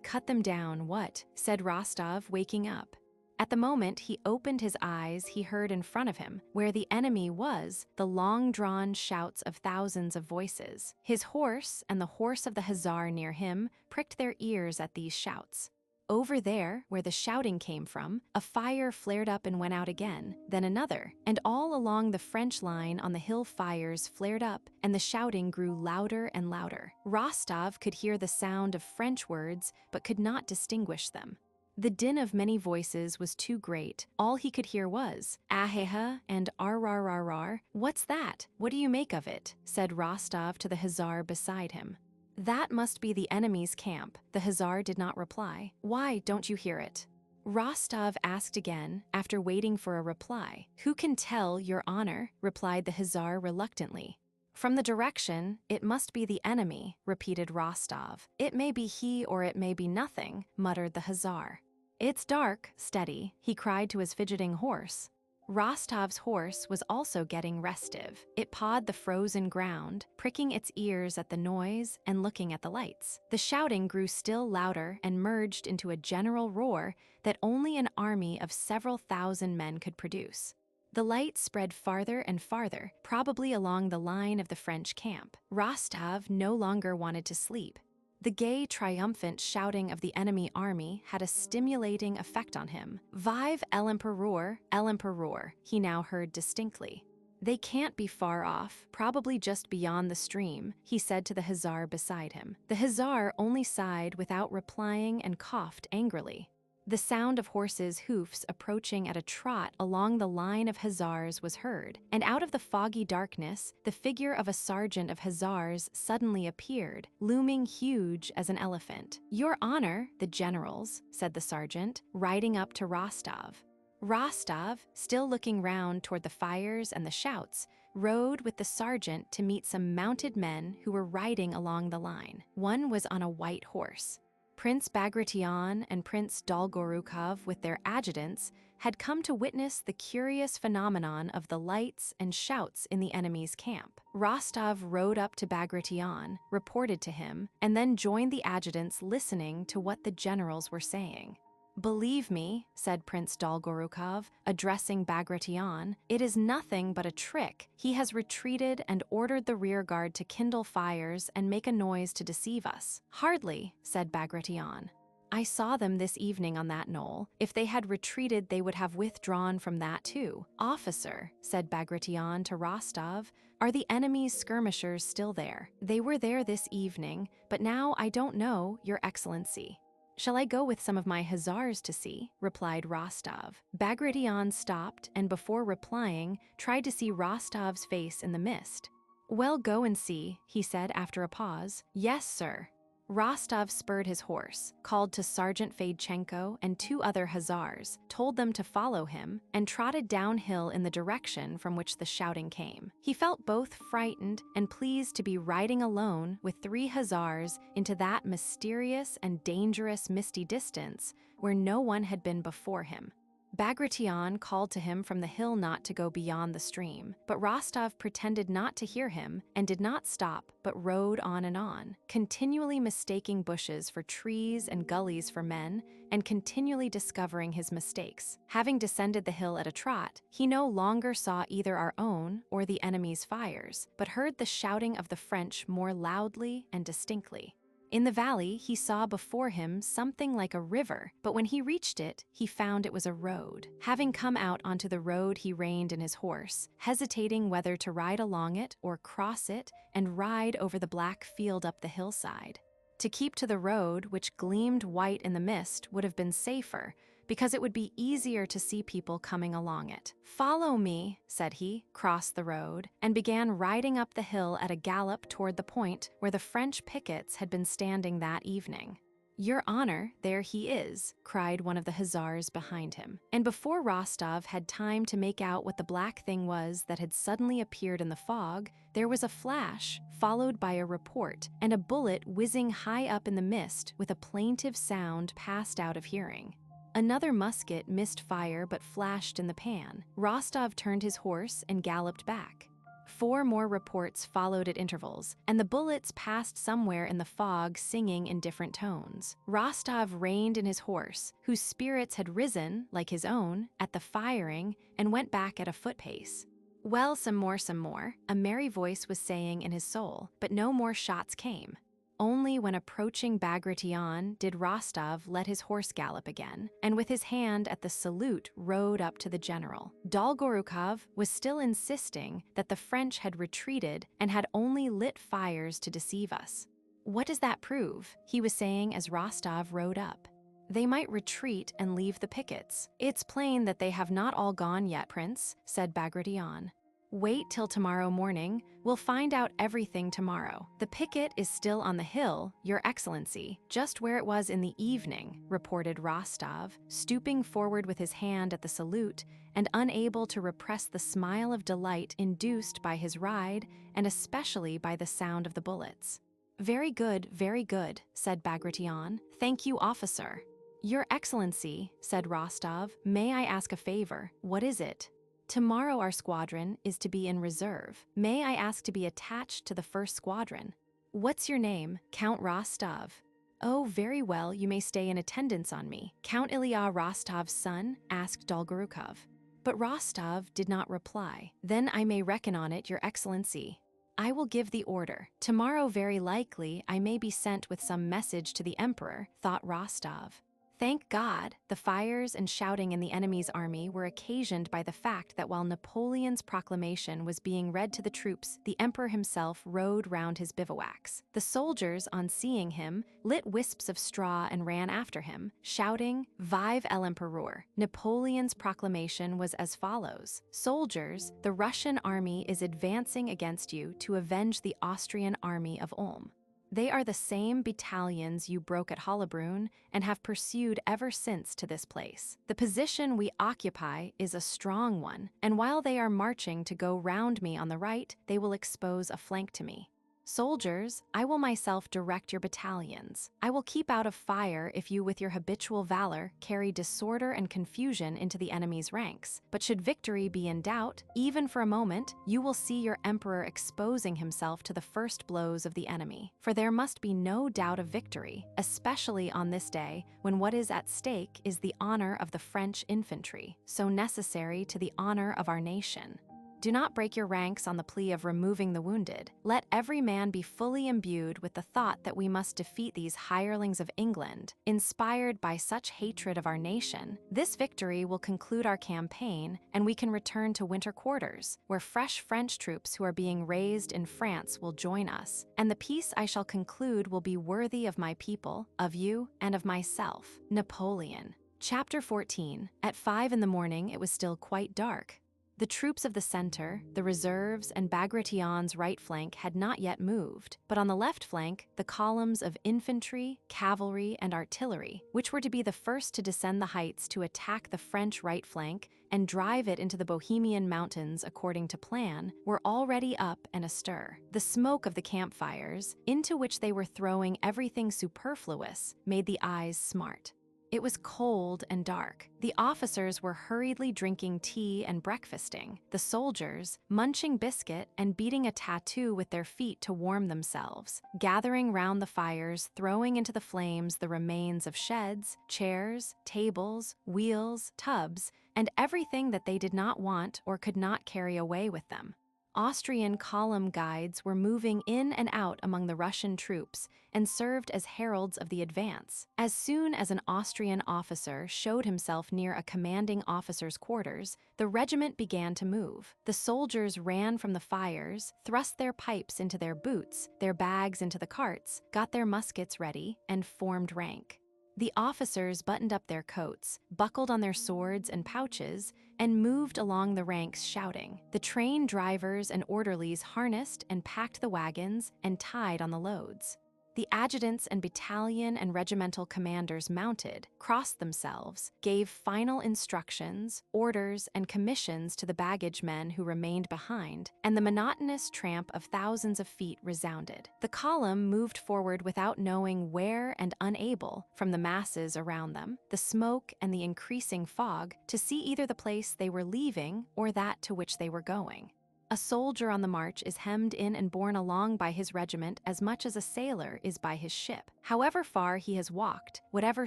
Cut them down, what? Said Rostov, waking up. At the moment he opened his eyes, he heard in front of him, where the enemy was, the long-drawn shouts of thousands of voices. His horse and the horse of the hussar near him pricked their ears at these shouts. Over there, where the shouting came from, a fire flared up and went out again, then another, and all along the French line on the hill fires flared up, and the shouting grew louder and louder. Rostov could hear the sound of French words, but could not distinguish them. The din of many voices was too great. All he could hear was, "Aheha" and "Ar-rar-rar-rar." "What's that? What do you make of it?" said Rostov to the hussar beside him. "That must be the enemy's camp." The hussar did not reply. "Why, don't you hear it?" Rostov asked again, after waiting for a reply. "Who can tell, Your Honor?" replied the hussar reluctantly. "From the direction, it must be the enemy," repeated Rostov. "It may be he or it may be nothing," muttered the hussar. "It's dark, steady," he cried to his fidgeting horse. Rostov's horse was also getting restive. It pawed the frozen ground, pricking its ears at the noise and looking at the lights. The shouting grew still louder and merged into a general roar that only an army of several thousand men could produce. The light spread farther and farther, probably along the line of the French camp. Rostov no longer wanted to sleep. The gay, triumphant shouting of the enemy army had a stimulating effect on him. "Vive l'Empereur," he now heard distinctly. "They can't be far off, probably just beyond the stream," he said to the hussar beside him. The hussar only sighed without replying and coughed angrily. The sound of horses' hoofs approaching at a trot along the line of hussars was heard, and out of the foggy darkness, the figure of a sergeant of hussars suddenly appeared, looming huge as an elephant. "Your Honor, the generals," said the sergeant, riding up to Rostov. Rostov, still looking round toward the fires and the shouts, rode with the sergeant to meet some mounted men who were riding along the line. One was on a white horse. Prince Bagration and Prince Dolgorukov, with their adjutants, had come to witness the curious phenomenon of the lights and shouts in the enemy's camp. Rostov rode up to Bagration, reported to him, and then joined the adjutants listening to what the generals were saying. "Believe me," said Prince Dolgorukov, addressing Bagration, "it is nothing but a trick. He has retreated and ordered the rearguard to kindle fires and make a noise to deceive us." "Hardly," said Bagration. "I saw them this evening on that knoll. If they had retreated, they would have withdrawn from that too." "Officer," said Bagration to Rostov, "are the enemy's skirmishers still there?" "They were there this evening, but now I don't know, Your Excellency." "Shall I go with some of my hussars to see?" replied Rostov. Bagration stopped and before replying, tried to see Rostov's face in the mist. "Well, go and see," he said after a pause. "Yes, sir." Rostov spurred his horse, called to Sergeant Fedchenko and 2 other hussars, told them to follow him, and trotted downhill in the direction from which the shouting came. He felt both frightened and pleased to be riding alone with 3 hussars into that mysterious and dangerous misty distance where no one had been before him. Bagration called to him from the hill not to go beyond the stream, but Rostov pretended not to hear him and did not stop but rode on, continually mistaking bushes for trees and gullies for men, and continually discovering his mistakes. Having descended the hill at a trot, he no longer saw either our own or the enemy's fires, but heard the shouting of the French more loudly and distinctly. In the valley, he saw before him something like a river, but when he reached it, he found it was a road. Having come out onto the road, he reined in his horse, hesitating whether to ride along it or cross it and ride over the black field up the hillside. To keep to the road, which gleamed white in the mist, would have been safer, because it would be easier to see people coming along it. "Follow me," said he, crossed the road, and began riding up the hill at a gallop toward the point where the French pickets had been standing that evening. "Your Honor, there he is," cried one of the hussars behind him. And before Rostov had time to make out what the black thing was that had suddenly appeared in the fog, there was a flash, followed by a report, and a bullet whizzing high up in the mist with a plaintive sound passed out of hearing. Another musket missed fire but flashed in the pan. Rostov turned his horse and galloped back. 4 more reports followed at intervals, and the bullets passed somewhere in the fog singing in different tones. Rostov reined in his horse, whose spirits had risen, like his own, at the firing, and went back at a foot pace. "Well, some more," a merry voice was saying in his soul, but no more shots came. Only when approaching Bagration did Rostov let his horse gallop again, and with his hand at the salute rode up to the general. Dolgorukov was still insisting that the French had retreated and had only lit fires to deceive us. "What does that prove?" he was saying as Rostov rode up. "They might retreat and leave the pickets. It's plain that they have not all gone yet, Prince," said Bagration. "Wait till tomorrow morning. We'll find out everything tomorrow. The picket is still on the hill, Your Excellency, just where it was in the evening," reported Rostov, stooping forward with his hand at the salute and unable to repress the smile of delight induced by his ride and especially by the sound of the bullets. Very good," said Bagration. "Thank you, officer." "Your Excellency," said Rostov, "may I ask a favor? What is it?" "Tomorrow our squadron is to be in reserve. May I ask to be attached to the first squadron?" "What's your name?" "Count Rostov." "Oh, very well, you may stay in attendance on me." "Count Ilya Rostov's son?" asked Dolgorukov. But Rostov did not reply. "Then I may reckon on it, Your Excellency." "I will give the order. Tomorrow very likely I may be sent with some message to the Emperor," thought Rostov. Thank God, the fires and shouting in the enemy's army were occasioned by the fact that while Napoleon's proclamation was being read to the troops, the emperor himself rode round his bivouacs. The soldiers, on seeing him, lit wisps of straw and ran after him, shouting, "Vive l'Empereur!" Napoleon's proclamation was as follows: "Soldiers, the Russian army is advancing against you to avenge the Austrian army of Ulm. They are the same battalions you broke at Hollabrunn and have pursued ever since to this place. The position we occupy is a strong one, and while they are marching to go round me on the right, they will expose a flank to me. Soldiers, I will myself direct your battalions. I will keep out of fire if you with your habitual valor carry disorder and confusion into the enemy's ranks. But should victory be in doubt, even for a moment, you will see your emperor exposing himself to the first blows of the enemy. For there must be no doubt of victory, especially on this day when what is at stake is the honor of the French infantry, so necessary to the honor of our nation. Do not break your ranks on the plea of removing the wounded. Let every man be fully imbued with the thought that we must defeat these hirelings of England, inspired by such hatred of our nation. This victory will conclude our campaign, and we can return to winter quarters, where fresh French troops who are being raised in France will join us, and the peace I shall conclude will be worthy of my people, of you, and of myself. Napoleon. Chapter 14. At 5 in the morning, it was still quite dark. The troops of the center, the reserves, and Bagration's right flank had not yet moved, but on the left flank, the columns of infantry, cavalry, and artillery, which were to be the first to descend the heights to attack the French right flank and drive it into the Bohemian mountains according to plan, were already up and astir. The smoke of the campfires, into which they were throwing everything superfluous, made the eyes smart. It was cold and dark. The officers were hurriedly drinking tea and breakfasting. The soldiers, munching biscuit and beating a tattoo with their feet to warm themselves, gathering round the fires, throwing into the flames the remains of sheds, chairs, tables, wheels, tubs, and everything that they did not want or could not carry away with them. Austrian column guides were moving in and out among the Russian troops and served as heralds of the advance. As soon as an Austrian officer showed himself near a commanding officer's quarters, the regiment began to move. The soldiers ran from the fires, thrust their pipes into their boots, their bags into the carts, got their muskets ready, and formed rank. The officers buttoned up their coats, buckled on their swords and pouches, and moved along the ranks shouting. The train drivers and orderlies harnessed and packed the wagons and tied on the loads. The adjutants and battalion and regimental commanders mounted, crossed themselves, gave final instructions, orders, and commissions to the baggage men who remained behind, and the monotonous tramp of thousands of feet resounded. The column moved forward without knowing where and unable, from the masses around them, the smoke and the increasing fog, to see either the place they were leaving or that to which they were going. A soldier on the march is hemmed in and borne along by his regiment as much as a sailor is by his ship. However far he has walked, whatever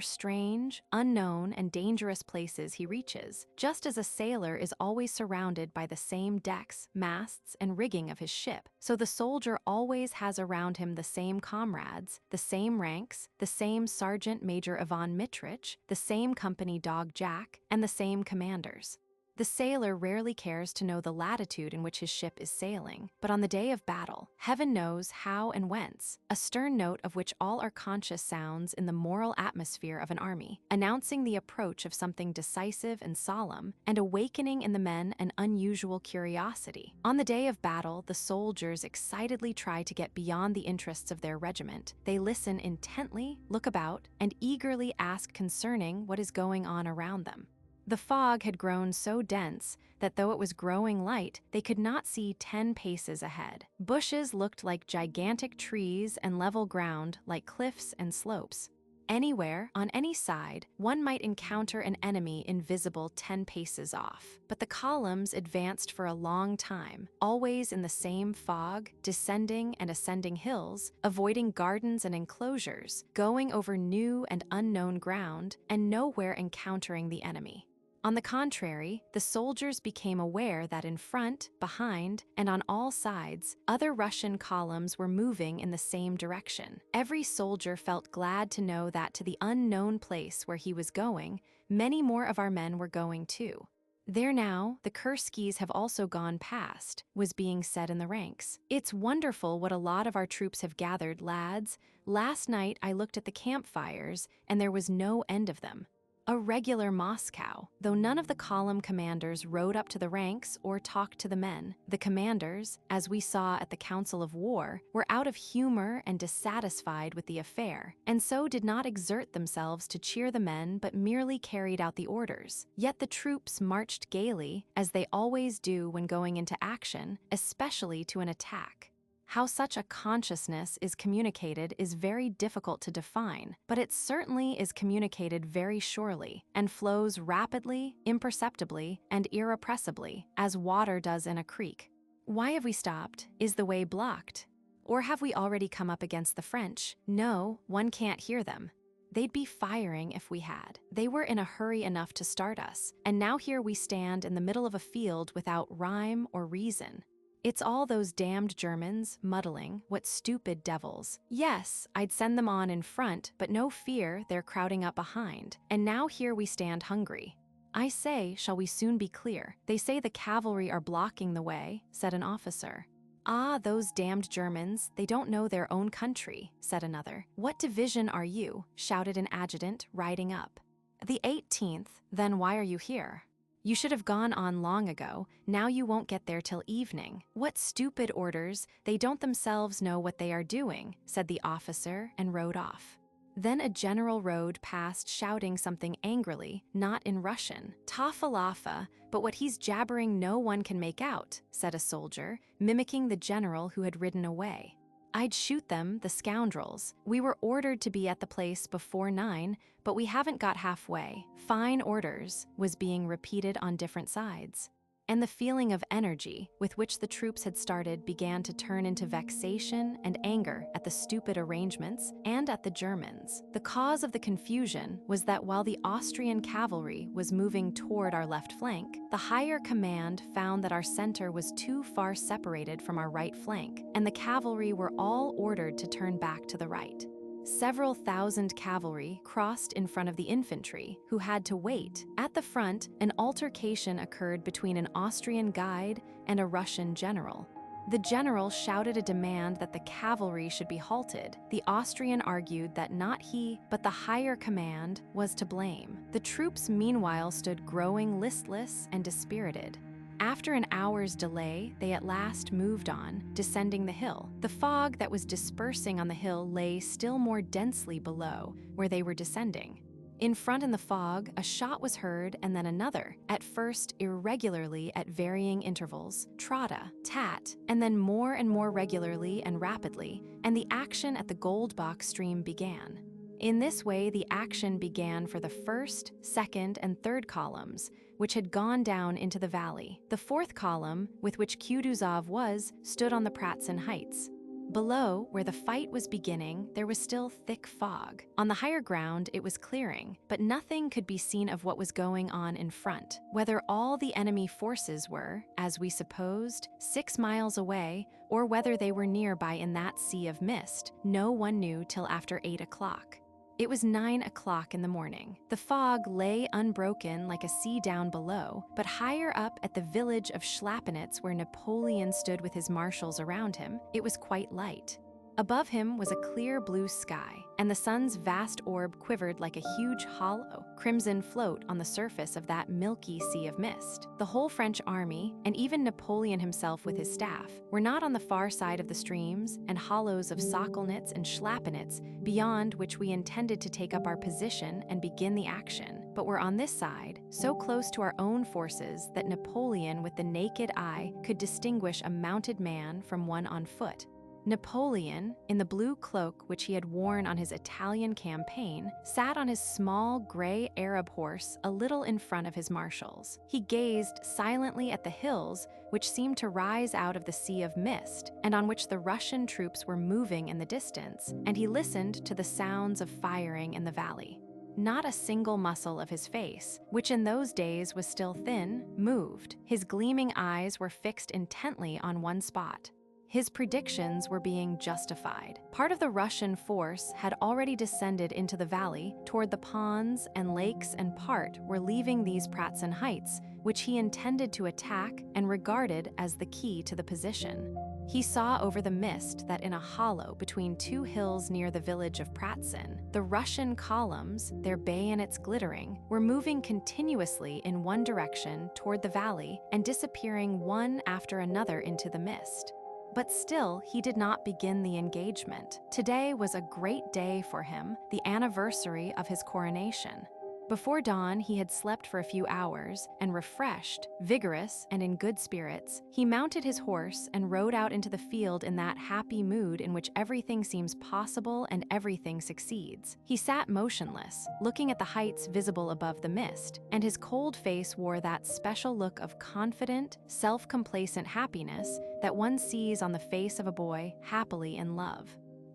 strange, unknown, and dangerous places he reaches, just as a sailor is always surrounded by the same decks, masts, and rigging of his ship, so the soldier always has around him the same comrades, the same ranks, the same Sergeant Major Ivan Mitrich, the same company dog Jack, and the same commanders. The sailor rarely cares to know the latitude in which his ship is sailing, but on the day of battle, heaven knows how and whence, a stern note of which all are conscious sounds in the moral atmosphere of an army, announcing the approach of something decisive and solemn, and awakening in the men an unusual curiosity. On the day of battle, the soldiers excitedly try to get beyond the interests of their regiment. They listen intently, look about, and eagerly ask concerning what is going on around them. The fog had grown so dense that though it was growing light, they could not see 10 paces ahead. Bushes looked like gigantic trees and level ground like cliffs and slopes. Anywhere, on any side, one might encounter an enemy invisible 10 paces off. But the columns advanced for a long time, always in the same fog, descending and ascending hills, avoiding gardens and enclosures, going over new and unknown ground, and nowhere encountering the enemy. On the contrary, the soldiers became aware that in front, behind, and on all sides, other Russian columns were moving in the same direction. Every soldier felt glad to know that to the unknown place where he was going, many more of our men were going too. There now, the Kurskis have also gone past, was being said in the ranks. It's wonderful what a lot of our troops have gathered, lads. Last night I looked at the campfires, and there was no end of them. A regular Moscow, though none of the column commanders rode up to the ranks or talked to the men. The commanders, as we saw at the Council of War, were out of humor and dissatisfied with the affair, and so did not exert themselves to cheer the men but merely carried out the orders. Yet the troops marched gaily, as they always do when going into action, especially to an attack. How such a consciousness is communicated is very difficult to define, but it certainly is communicated very surely, and flows rapidly, imperceptibly, and irrepressibly, as water does in a creek. Why have we stopped? Is the way blocked? Or have we already come up against the French? No, one can't hear them. They'd be firing if we had. They were in a hurry enough to start us, and now here we stand in the middle of a field without rhyme or reason. It's all those damned Germans, muddling, what stupid devils. Yes, I'd send them on in front, but no fear, they're crowding up behind. And now here we stand hungry. I say, shall we soon be clear? They say the cavalry are blocking the way, said an officer. Ah, those damned Germans, they don't know their own country, said another. What division are you? Shouted an adjutant, riding up. The 18th, then why are you here? You should have gone on long ago, now you won't get there till evening. What stupid orders, they don't themselves know what they are doing, said the officer and rode off. Then a general rode past shouting something angrily, not in Russian. Tafalafa, but what he's jabbering no one can make out, said a soldier, mimicking the general who had ridden away. "I'd shoot them, the scoundrels. We were ordered to be at the place before 9, but we haven't got halfway. Fine orders," was being repeated on different sides. And the feeling of energy with which the troops had started began to turn into vexation and anger at the stupid arrangements and at the Germans. The cause of the confusion was that while the Austrian cavalry was moving toward our left flank, the higher command found that our center was too far separated from our right flank, and the cavalry were all ordered to turn back to the right. Several thousand cavalry crossed in front of the infantry, who had to wait. At the front, an altercation occurred between an Austrian guide and a Russian general. The general shouted a demand that the cavalry should be halted. The Austrian argued that not he, but the higher command, was to blame. The troops meanwhile stood growing listless and dispirited. After an hour's delay, they at last moved on, descending the hill. The fog that was dispersing on the hill lay still more densely below, where they were descending. In front in the fog, a shot was heard and then another, at first irregularly at varying intervals, trotta, tat, and then more and more regularly and rapidly, and the action at the Goldbach stream began. In this way, the action began for the first, second, and third columns, which had gone down into the valley. The fourth column, with which Kutuzov was, stood on the Pratzen Heights. Below, where the fight was beginning, there was still thick fog. On the higher ground, it was clearing, but nothing could be seen of what was going on in front. Whether all the enemy forces were, as we supposed, 6 miles away, or whether they were nearby in that sea of mist, no one knew till after 8 o'clock. It was 9 o'clock in the morning. The fog lay unbroken like a sea down below, but higher up at the village of Schlappenitz, where Napoleon stood with his marshals around him, it was quite light. Above him was a clear blue sky, and the sun's vast orb quivered like a huge hollow, crimson float on the surface of that milky sea of mist. The whole French army, and even Napoleon himself with his staff, were not on the far side of the streams and hollows of Sokolnitz and Schlappenitz, beyond which we intended to take up our position and begin the action, but were on this side, so close to our own forces that Napoleon with the naked eye could distinguish a mounted man from one on foot. Napoleon, in the blue cloak which he had worn on his Italian campaign, sat on his small gray Arab horse a little in front of his marshals. He gazed silently at the hills which seemed to rise out of the sea of mist, and on which the Russian troops were moving in the distance, and he listened to the sounds of firing in the valley. Not a single muscle of his face, which in those days was still thin, moved. His gleaming eyes were fixed intently on one spot. His predictions were being justified. Part of the Russian force had already descended into the valley toward the ponds and lakes, and part were leaving these Pratzen Heights, which he intended to attack and regarded as the key to the position. He saw over the mist that in a hollow between 2 hills near the village of Pratzen, the Russian columns, their bayonets glittering, were moving continuously in one direction toward the valley and disappearing one after another into the mist. But still, he did not begin the engagement. Today was a great day for him, the anniversary of his coronation. Before dawn, he had slept for a few hours, and refreshed, vigorous, and in good spirits, he mounted his horse and rode out into the field in that happy mood in which everything seems possible and everything succeeds. He sat motionless, looking at the heights visible above the mist, and his cold face wore that special look of confident, self-complacent happiness that one sees on the face of a boy happily in love.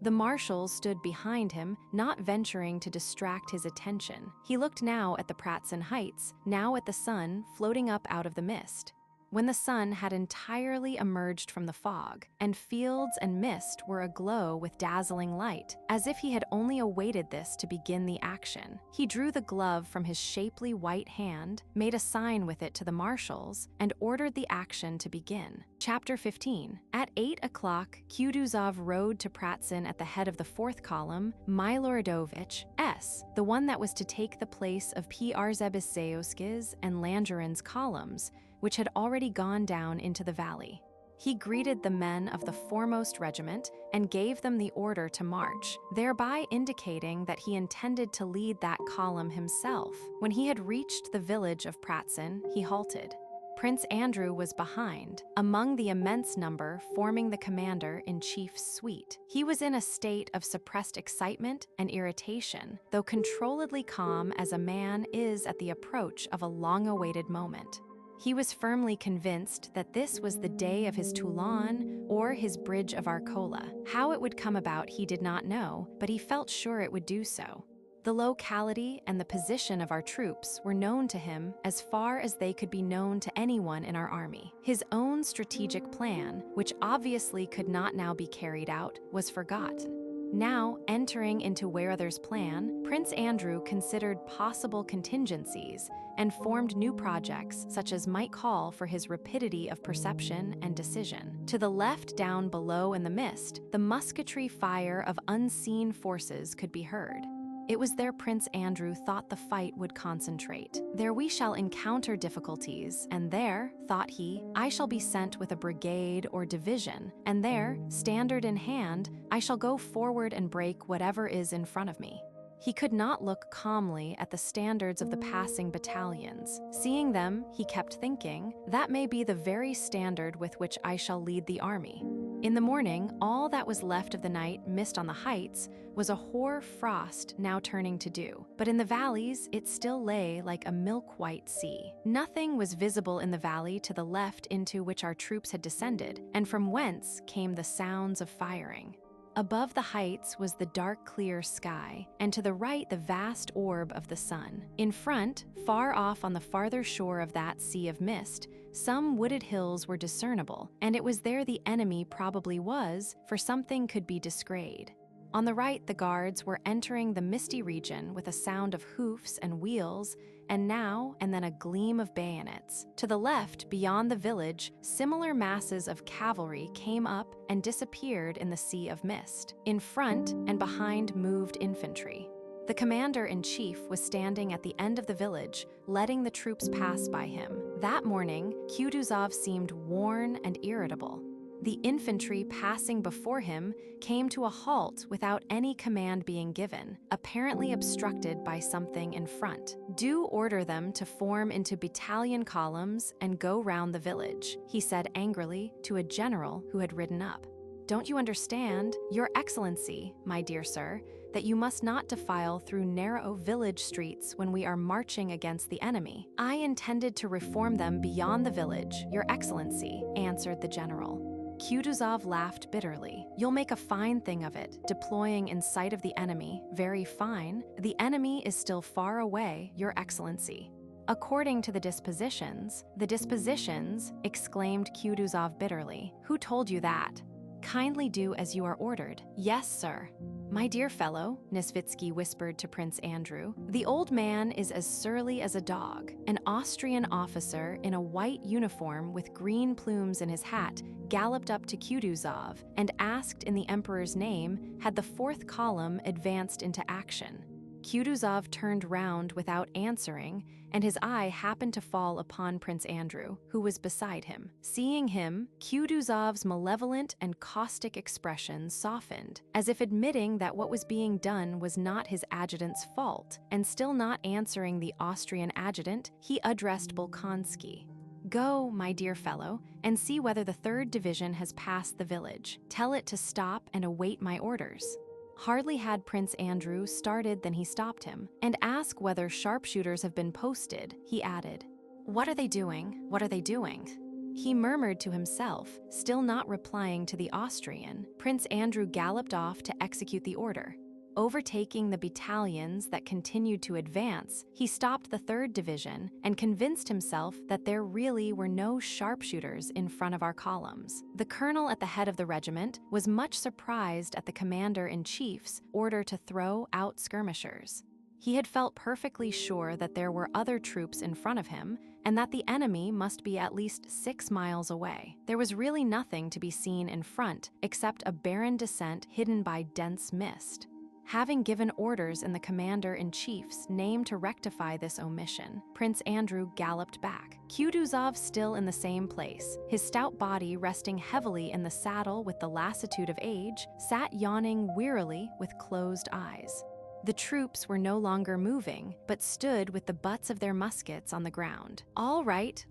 The marshals stood behind him, not venturing to distract his attention. He looked now at the Pratzen Heights, now at the sun floating up out of the mist. When the sun had entirely emerged from the fog, and fields and mist were aglow with dazzling light, as if he had only awaited this to begin the action, he drew the glove from his shapely white hand, made a sign with it to the marshals, and ordered the action to begin. Chapter 15. At 8 o'clock, Kutuzov rode to Pratzen at the head of the 4th column, Miloradovich S., the one that was to take the place of Przebyszeowski's and Langeron's columns, which had already gone down into the valley. He greeted the men of the foremost regiment and gave them the order to march, thereby indicating that he intended to lead that column himself. When he had reached the village of Pratzen, he halted. Prince Andrew was behind, among the immense number forming the commander-in-chief's suite. He was in a state of suppressed excitement and irritation, though controlledly calm as a man is at the approach of a long-awaited moment. He was firmly convinced that this was the day of his Toulon or his Bridge of Arcola. How it would come about he did not know, but he felt sure it would do so. The locality and the position of our troops were known to him as far as they could be known to anyone in our army. His own strategic plan, which obviously could not now be carried out, was forgotten. Now, entering into Werther's plan, Prince Andrew considered possible contingencies and formed new projects such as might call for his rapidity of perception and decision. To the left down below in the mist, the musketry fire of unseen forces could be heard. It was there Prince Andrew thought the fight would concentrate. There we shall encounter difficulties, and there, thought he, I shall be sent with a brigade or division, and there, standard in hand, I shall go forward and break whatever is in front of me. He could not look calmly at the standards of the passing battalions. Seeing them, he kept thinking, that may be the very standard with which I shall lead the army. In the morning, all that was left of the night mist on the heights was a hoar frost now turning to dew, but in the valleys it still lay like a milk-white sea. Nothing was visible in the valley to the left into which our troops had descended, and from whence came the sounds of firing. Above the heights was the dark clear sky, and to the right the vast orb of the sun. In front, far off on the farther shore of that sea of mist, some wooded hills were discernible, and it was there the enemy probably was, for something could be descried. On the right the guards were entering the misty region with a sound of hoofs and wheels, and now and then a gleam of bayonets. To the left, beyond the village, similar masses of cavalry came up and disappeared in the sea of mist. In front and behind moved infantry. The commander-in-chief was standing at the end of the village, letting the troops pass by him. That morning, Kutuzov seemed worn and irritable. The infantry passing before him came to a halt without any command being given, apparently obstructed by something in front. Do order them to form into battalion columns and go round the village, he said angrily to a general who had ridden up. Don't you understand, Your Excellency, my dear sir, that you must not defile through narrow village streets when we are marching against the enemy? I intended to reform them beyond the village, Your Excellency, answered the general. Kutuzov laughed bitterly. You'll make a fine thing of it, deploying in sight of the enemy. Very fine. The enemy is still far away, Your Excellency. According to the dispositions, exclaimed Kutuzov bitterly. Who told you that? Kindly do as you are ordered. Yes, sir. My dear fellow, Nesvitsky whispered to Prince Andrew, the old man is as surly as a dog. An Austrian officer in a white uniform with green plumes in his hat galloped up to Kutuzov and asked in the emperor's name, had the fourth column advanced into action. Kutuzov turned round without answering, and his eye happened to fall upon Prince Andrew, who was beside him. Seeing him, Kutuzov's malevolent and caustic expression softened, as if admitting that what was being done was not his adjutant's fault, and still not answering the Austrian adjutant, he addressed Bolkonsky. Go, my dear fellow, and see whether the 3rd Division has passed the village. Tell it to stop and await my orders. Hardly had Prince Andrew started than he stopped him, and asked whether sharpshooters have been posted, he added. What are they doing? What are they doing? He murmured to himself, still not replying to the Austrian. Prince Andrew galloped off to execute the order. Overtaking the battalions that continued to advance, he stopped the 3rd Division and convinced himself that there really were no sharpshooters in front of our columns. The colonel at the head of the regiment was much surprised at the commander-in-chief's order to throw out skirmishers. He had felt perfectly sure that there were other troops in front of him and that the enemy must be at least 6 miles away. There was really nothing to be seen in front except a barren descent hidden by dense mist. Having given orders in the commander-in-chief's name to rectify this omission, Prince Andrew galloped back. Kutuzov still in the same place, his stout body resting heavily in the saddle with the lassitude of age, sat yawning wearily with closed eyes. The troops were no longer moving, but stood with the butts of their muskets on the ground. All right,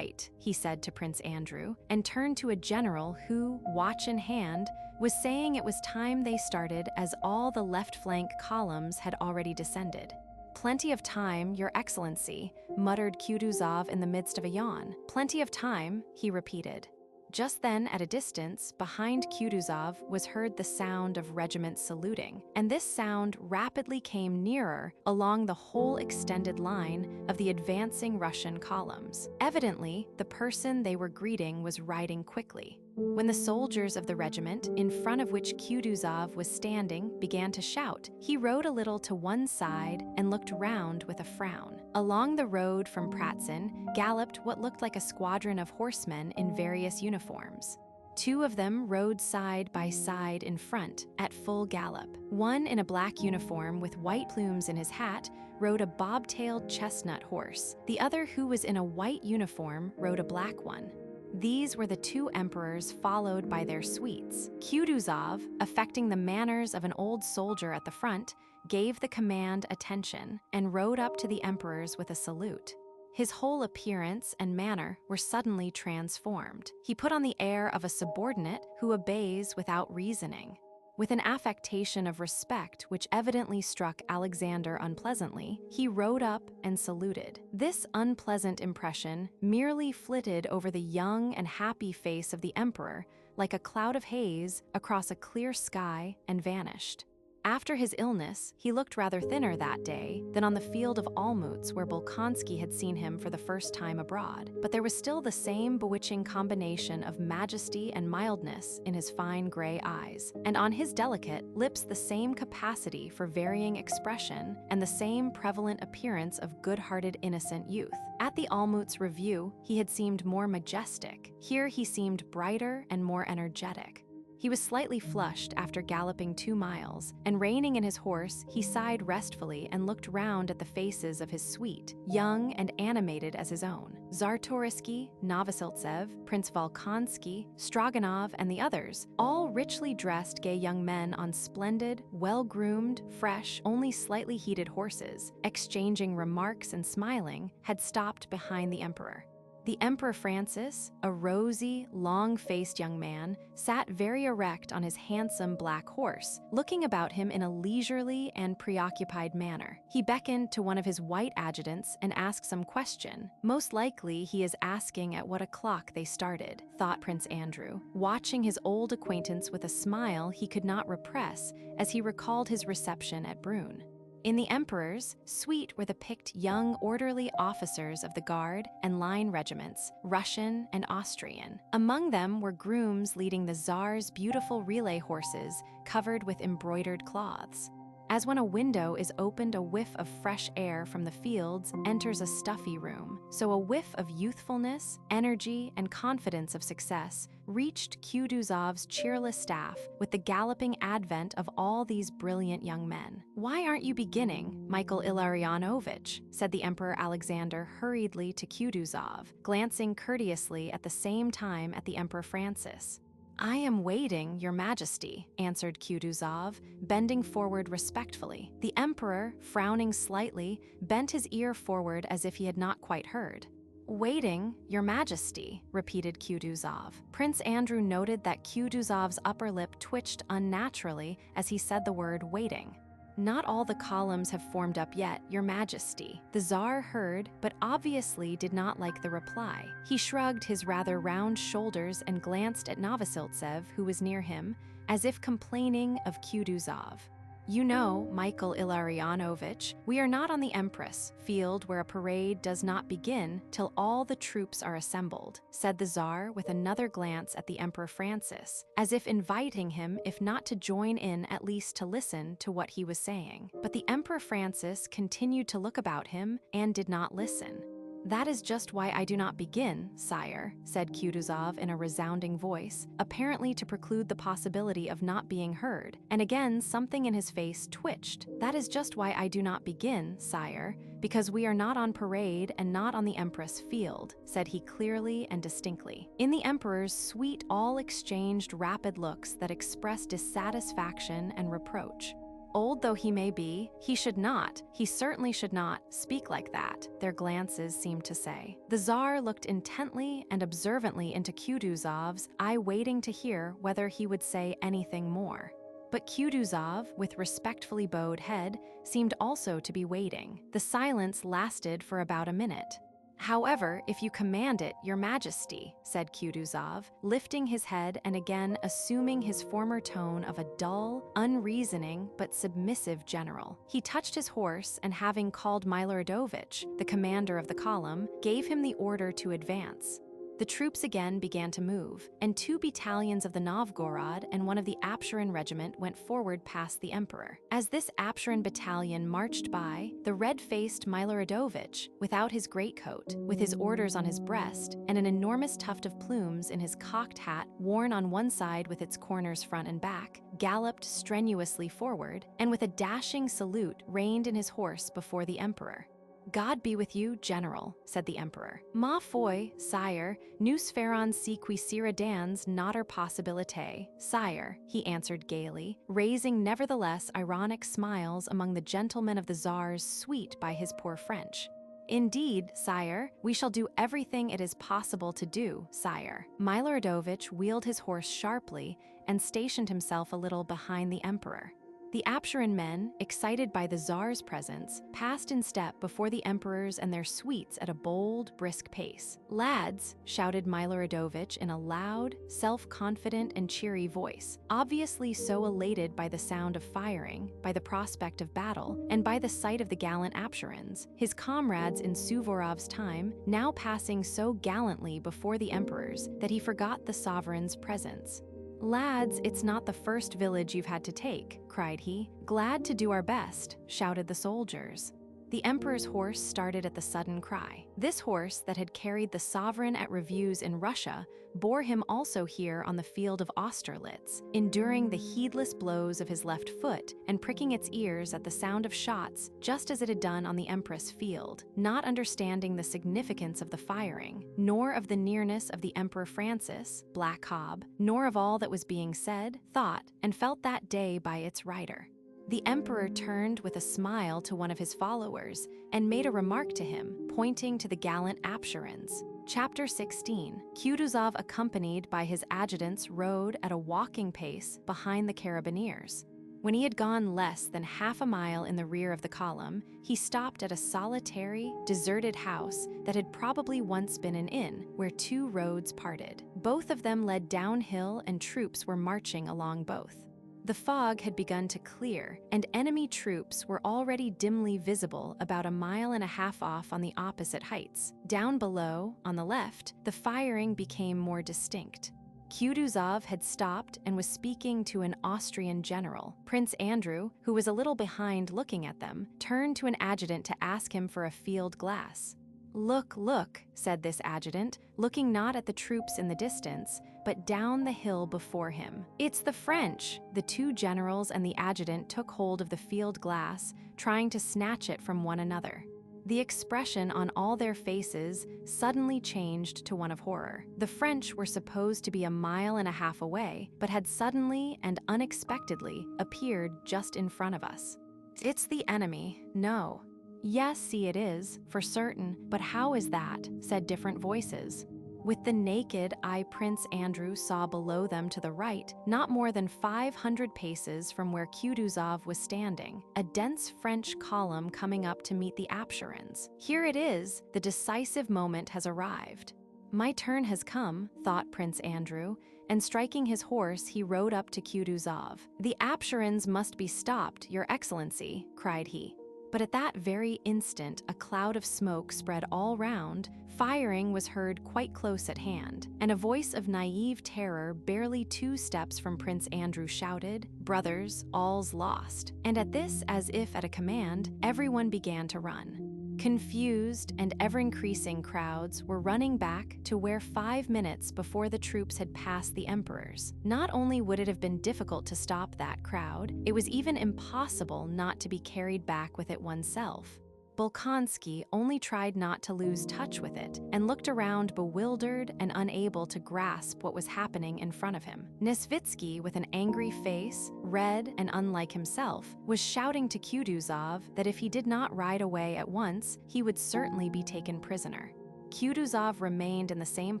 he said to Prince Andrew, and turned to a general who, watch in hand, was saying it was time they started as all the left flank columns had already descended. "Plenty of time, Your Excellency," muttered Kutuzov in the midst of a yawn. "Plenty of time," he repeated. Just then, at a distance, behind Kutuzov was heard the sound of regiments saluting, and this sound rapidly came nearer along the whole extended line of the advancing Russian columns. Evidently, the person they were greeting was riding quickly. When the soldiers of the regiment, in front of which Kutuzov was standing, began to shout, he rode a little to one side and looked round with a frown. Along the road from Pratzen galloped what looked like a squadron of horsemen in various uniforms. Two of them rode side by side in front, at full gallop. One in a black uniform with white plumes in his hat rode a bob-tailed chestnut horse. The other, who was in a white uniform, rode a black one. These were the two emperors, followed by their suites. Kutuzov, affecting the manners of an old soldier at the front, gave the command attention and rode up to the emperors with a salute. His whole appearance and manner were suddenly transformed. He put on the air of a subordinate who obeys without reasoning. With an affectation of respect which evidently struck Alexander unpleasantly, he rode up and saluted. This unpleasant impression merely flitted over the young and happy face of the emperor like a cloud of haze across a clear sky and vanished. After his illness, he looked rather thinner that day than on the field of Olmütz, where Bolkonsky had seen him for the first time abroad. But there was still the same bewitching combination of majesty and mildness in his fine gray eyes, and on his delicate lips the same capacity for varying expression and the same prevalent appearance of good-hearted innocent youth. At the Olmütz review, he had seemed more majestic. Here he seemed brighter and more energetic. He was slightly flushed after galloping 2 miles, and reining in his horse, he sighed restfully and looked round at the faces of his suite, young and animated as his own. Czartoryski, Novosiltsev, Prince Volkonsky, Stroganov, and the others, all richly dressed gay young men on splendid, well-groomed, fresh, only slightly heated horses, exchanging remarks and smiling, had stopped behind the emperor. The Emperor Francis, a rosy, long-faced young man, sat very erect on his handsome black horse, looking about him in a leisurely and preoccupied manner. He beckoned to one of his white adjutants and asked some question. Most likely he is asking at what o'clock they started, thought Prince Andrew, watching his old acquaintance with a smile he could not repress as he recalled his reception at Brünn. In the emperor's suite were the picked young orderly officers of the guard and line regiments, Russian and Austrian. Among them were grooms leading the Tsar's beautiful relay horses covered with embroidered cloths. As when a window is opened, a whiff of fresh air from the fields enters a stuffy room, so a whiff of youthfulness, energy, and confidence of success reached Kutuzov's cheerless staff with the galloping advent of all these brilliant young men. "Why aren't you beginning, Michael Illarionovich?" said the Emperor Alexander hurriedly to Kutuzov, glancing courteously at the same time at the Emperor Francis. "I am waiting, Your Majesty," answered Kutuzov, bending forward respectfully. The emperor, frowning slightly, bent his ear forward as if he had not quite heard. "Waiting, Your Majesty," repeated Kutuzov. Prince Andrew noted that Kutuzov's upper lip twitched unnaturally as he said the word waiting. "Not all the columns have formed up yet, Your Majesty." The Tsar heard, but obviously did not like the reply. He shrugged his rather round shoulders and glanced at Novosiltsev, who was near him, as if complaining of Kutuzov. "You know, Michael Illarionovich, we are not on the Empress field where a parade does not begin till all the troops are assembled," said the Tsar with another glance at the Emperor Francis, as if inviting him, if not to join in, at least to listen to what he was saying. But the Emperor Francis continued to look about him and did not listen. "That is just why I do not begin, sire," said Kutuzov in a resounding voice, apparently to preclude the possibility of not being heard, and again something in his face twitched. "That is just why I do not begin, sire, because we are not on parade and not on the Empress field," said he clearly and distinctly. In the Emperor's suite all exchanged rapid looks that expressed dissatisfaction and reproach. Old though he may be, he certainly should not, speak like that, their glances seemed to say. The Tsar looked intently and observantly into Kutuzov's eye, waiting to hear whether he would say anything more. But Kutuzov, with respectfully bowed head, seemed also to be waiting. The silence lasted for about a minute. "However, if you command it, Your Majesty," said Kutuzov, lifting his head and again assuming his former tone of a dull, unreasoning, but submissive general. He touched his horse and, having called Miloradovich, the commander of the column, gave him the order to advance. The troops again began to move, and 2 battalions of the Novgorod and one of the Apsheron regiment went forward past the emperor. As this Apsheron battalion marched by, the red-faced Miloradovich, without his greatcoat, with his orders on his breast, and an enormous tuft of plumes in his cocked hat worn on one side with its corners front and back, galloped strenuously forward, and with a dashing salute reined in his horse before the emperor. "God be with you, General," said the emperor. "Ma foi, sire, nous ferons ce qui sera dans notre possibilité, sire," he answered gaily, raising nevertheless ironic smiles among the gentlemen of the Tsar's suite by his poor French. "Indeed, sire, we shall do everything it is possible to do, sire." Miloradovich wheeled his horse sharply and stationed himself a little behind the emperor. The Apsheron men, excited by the Tsar's presence, passed in step before the emperors and their suites at a bold, brisk pace. "Lads," shouted Miloradovich in a loud, self-confident and cheery voice, obviously so elated by the sound of firing, by the prospect of battle, and by the sight of the gallant Apsherons, his comrades in Suvorov's time, now passing so gallantly before the emperors that he forgot the sovereign's presence. "Lads, it's not the first village you've had to take," cried he. "Glad to do our best," shouted the soldiers. The emperor's horse started at the sudden cry. This horse that had carried the sovereign at reviews in Russia bore him also here on the field of Austerlitz, enduring the heedless blows of his left foot and pricking its ears at the sound of shots just as it had done on the Empress field, not understanding the significance of the firing, nor of the nearness of the Emperor Francis, Black Cobb, nor of all that was being said, thought, and felt that day by its rider. The emperor turned with a smile to one of his followers and made a remark to him, pointing to the gallant Apsherons. Chapter 16. Kutuzov, accompanied by his adjutants, rode at a walking pace behind the carabineers. When he had gone less than half a mile in the rear of the column, he stopped at a solitary, deserted house that had probably once been an inn, where 2 roads parted. Both of them led downhill, and troops were marching along both. The fog had begun to clear, and enemy troops were already dimly visible about a mile and a half off on the opposite heights. Down below, on the left, the firing became more distinct. Kutuzov had stopped and was speaking to an Austrian general. Prince Andrew, who was a little behind looking at them, turned to an adjutant to ask him for a field glass. "Look, look," said this adjutant, looking not at the troops in the distance, but down the hill before him. "It's the French!" The 2 generals and the adjutant took hold of the field glass, trying to snatch it from one another. The expression on all their faces suddenly changed to one of horror. The French were supposed to be a mile and a half away, but had suddenly and unexpectedly appeared just in front of us. "It's the enemy, no." "Yes, see it is, for certain, but how is that?" said different voices. With the naked eye, Prince Andrew saw below them to the right, not more than 500 paces from where Kutuzov was standing, a dense French column coming up to meet the Apsherons. "Here it is, the decisive moment has arrived." "My turn has come," thought Prince Andrew, and striking his horse, he rode up to Kutuzov. "The Apsherons must be stopped, Your Excellency," cried he. But at that very instant, a cloud of smoke spread all round, firing was heard quite close at hand, and a voice of naive terror barely 2 steps from Prince Andrew shouted, "Brothers, all's lost." And at this, as if at a command, everyone began to run. Confused and ever-increasing crowds were running back to where 5 minutes before the troops had passed the emperors. Not only would it have been difficult to stop that crowd, it was even impossible not to be carried back with it oneself. Bolkonsky only tried not to lose touch with it and looked around bewildered and unable to grasp what was happening in front of him. Nesvitsky, with an angry face, red and unlike himself, was shouting to Kutuzov that if he did not ride away at once, he would certainly be taken prisoner. Kutuzov remained in the same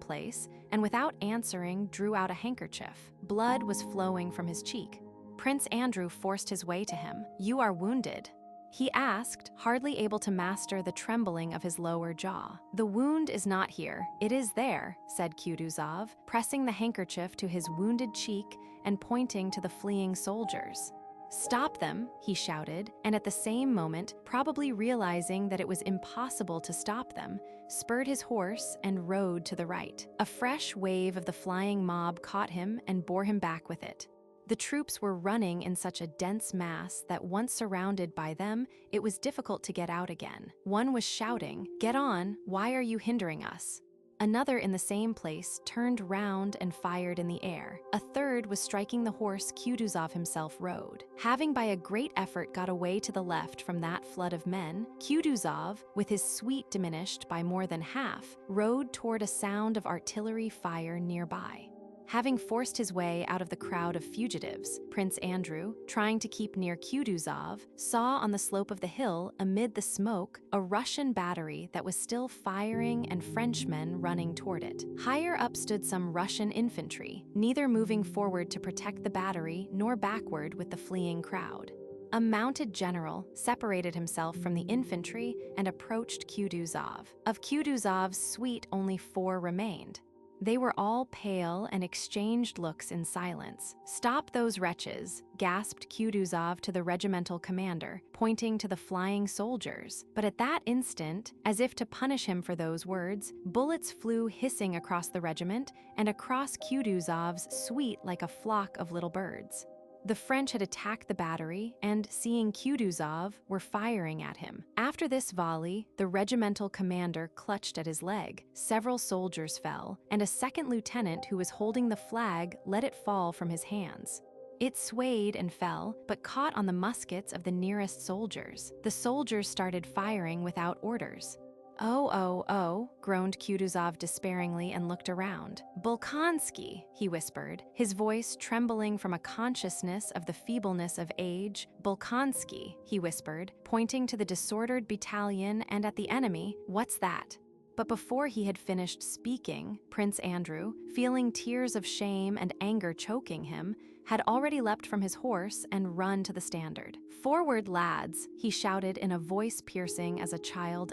place and without answering drew out a handkerchief. Blood was flowing from his cheek. Prince Andrew forced his way to him. "You are wounded?" he asked, hardly able to master the trembling of his lower jaw. "The wound is not here, it is there," said Kutuzov, pressing the handkerchief to his wounded cheek and pointing to the fleeing soldiers. "Stop them," he shouted, and at the same moment, probably realizing that it was impossible to stop them, spurred his horse and rode to the right. A fresh wave of the flying mob caught him and bore him back with it. The troops were running in such a dense mass that once surrounded by them, it was difficult to get out again. One was shouting, "Get on, why are you hindering us?" Another in the same place turned round and fired in the air. A third was striking the horse Kutuzov himself rode. Having by a great effort got away to the left from that flood of men, Kutuzov, with his suite diminished by more than half, rode toward a sound of artillery fire nearby. Having forced his way out of the crowd of fugitives, Prince Andrew, trying to keep near Kutuzov, saw on the slope of the hill, amid the smoke, a Russian battery that was still firing and Frenchmen running toward it. Higher up stood some Russian infantry, neither moving forward to protect the battery nor backward with the fleeing crowd. A mounted general separated himself from the infantry and approached Kutuzov. Of Kutuzov's suite, only 4 remained. They were all pale and exchanged looks in silence. "Stop those wretches," gasped Kutuzov to the regimental commander, pointing to the flying soldiers. But at that instant, as if to punish him for those words, bullets flew hissing across the regiment and across Kutuzov's suite like a flock of little birds. The French had attacked the battery and, seeing Kutuzov, were firing at him. After this volley, the regimental commander clutched at his leg. Several soldiers fell, and a second lieutenant who was holding the flag let it fall from his hands. It swayed and fell, but caught on the muskets of the nearest soldiers. The soldiers started firing without orders. Oh, groaned Kutuzov despairingly and looked around. "Bolkonsky," he whispered, his voice trembling from a consciousness of the feebleness of age. "Bolkonsky," he whispered, pointing to the disordered battalion and at the enemy. "What's that?" But before he had finished speaking, Prince Andrew, feeling tears of shame and anger choking him, had already leapt from his horse and run to the standard. "Forward, lads," he shouted in a voice piercing as a child's.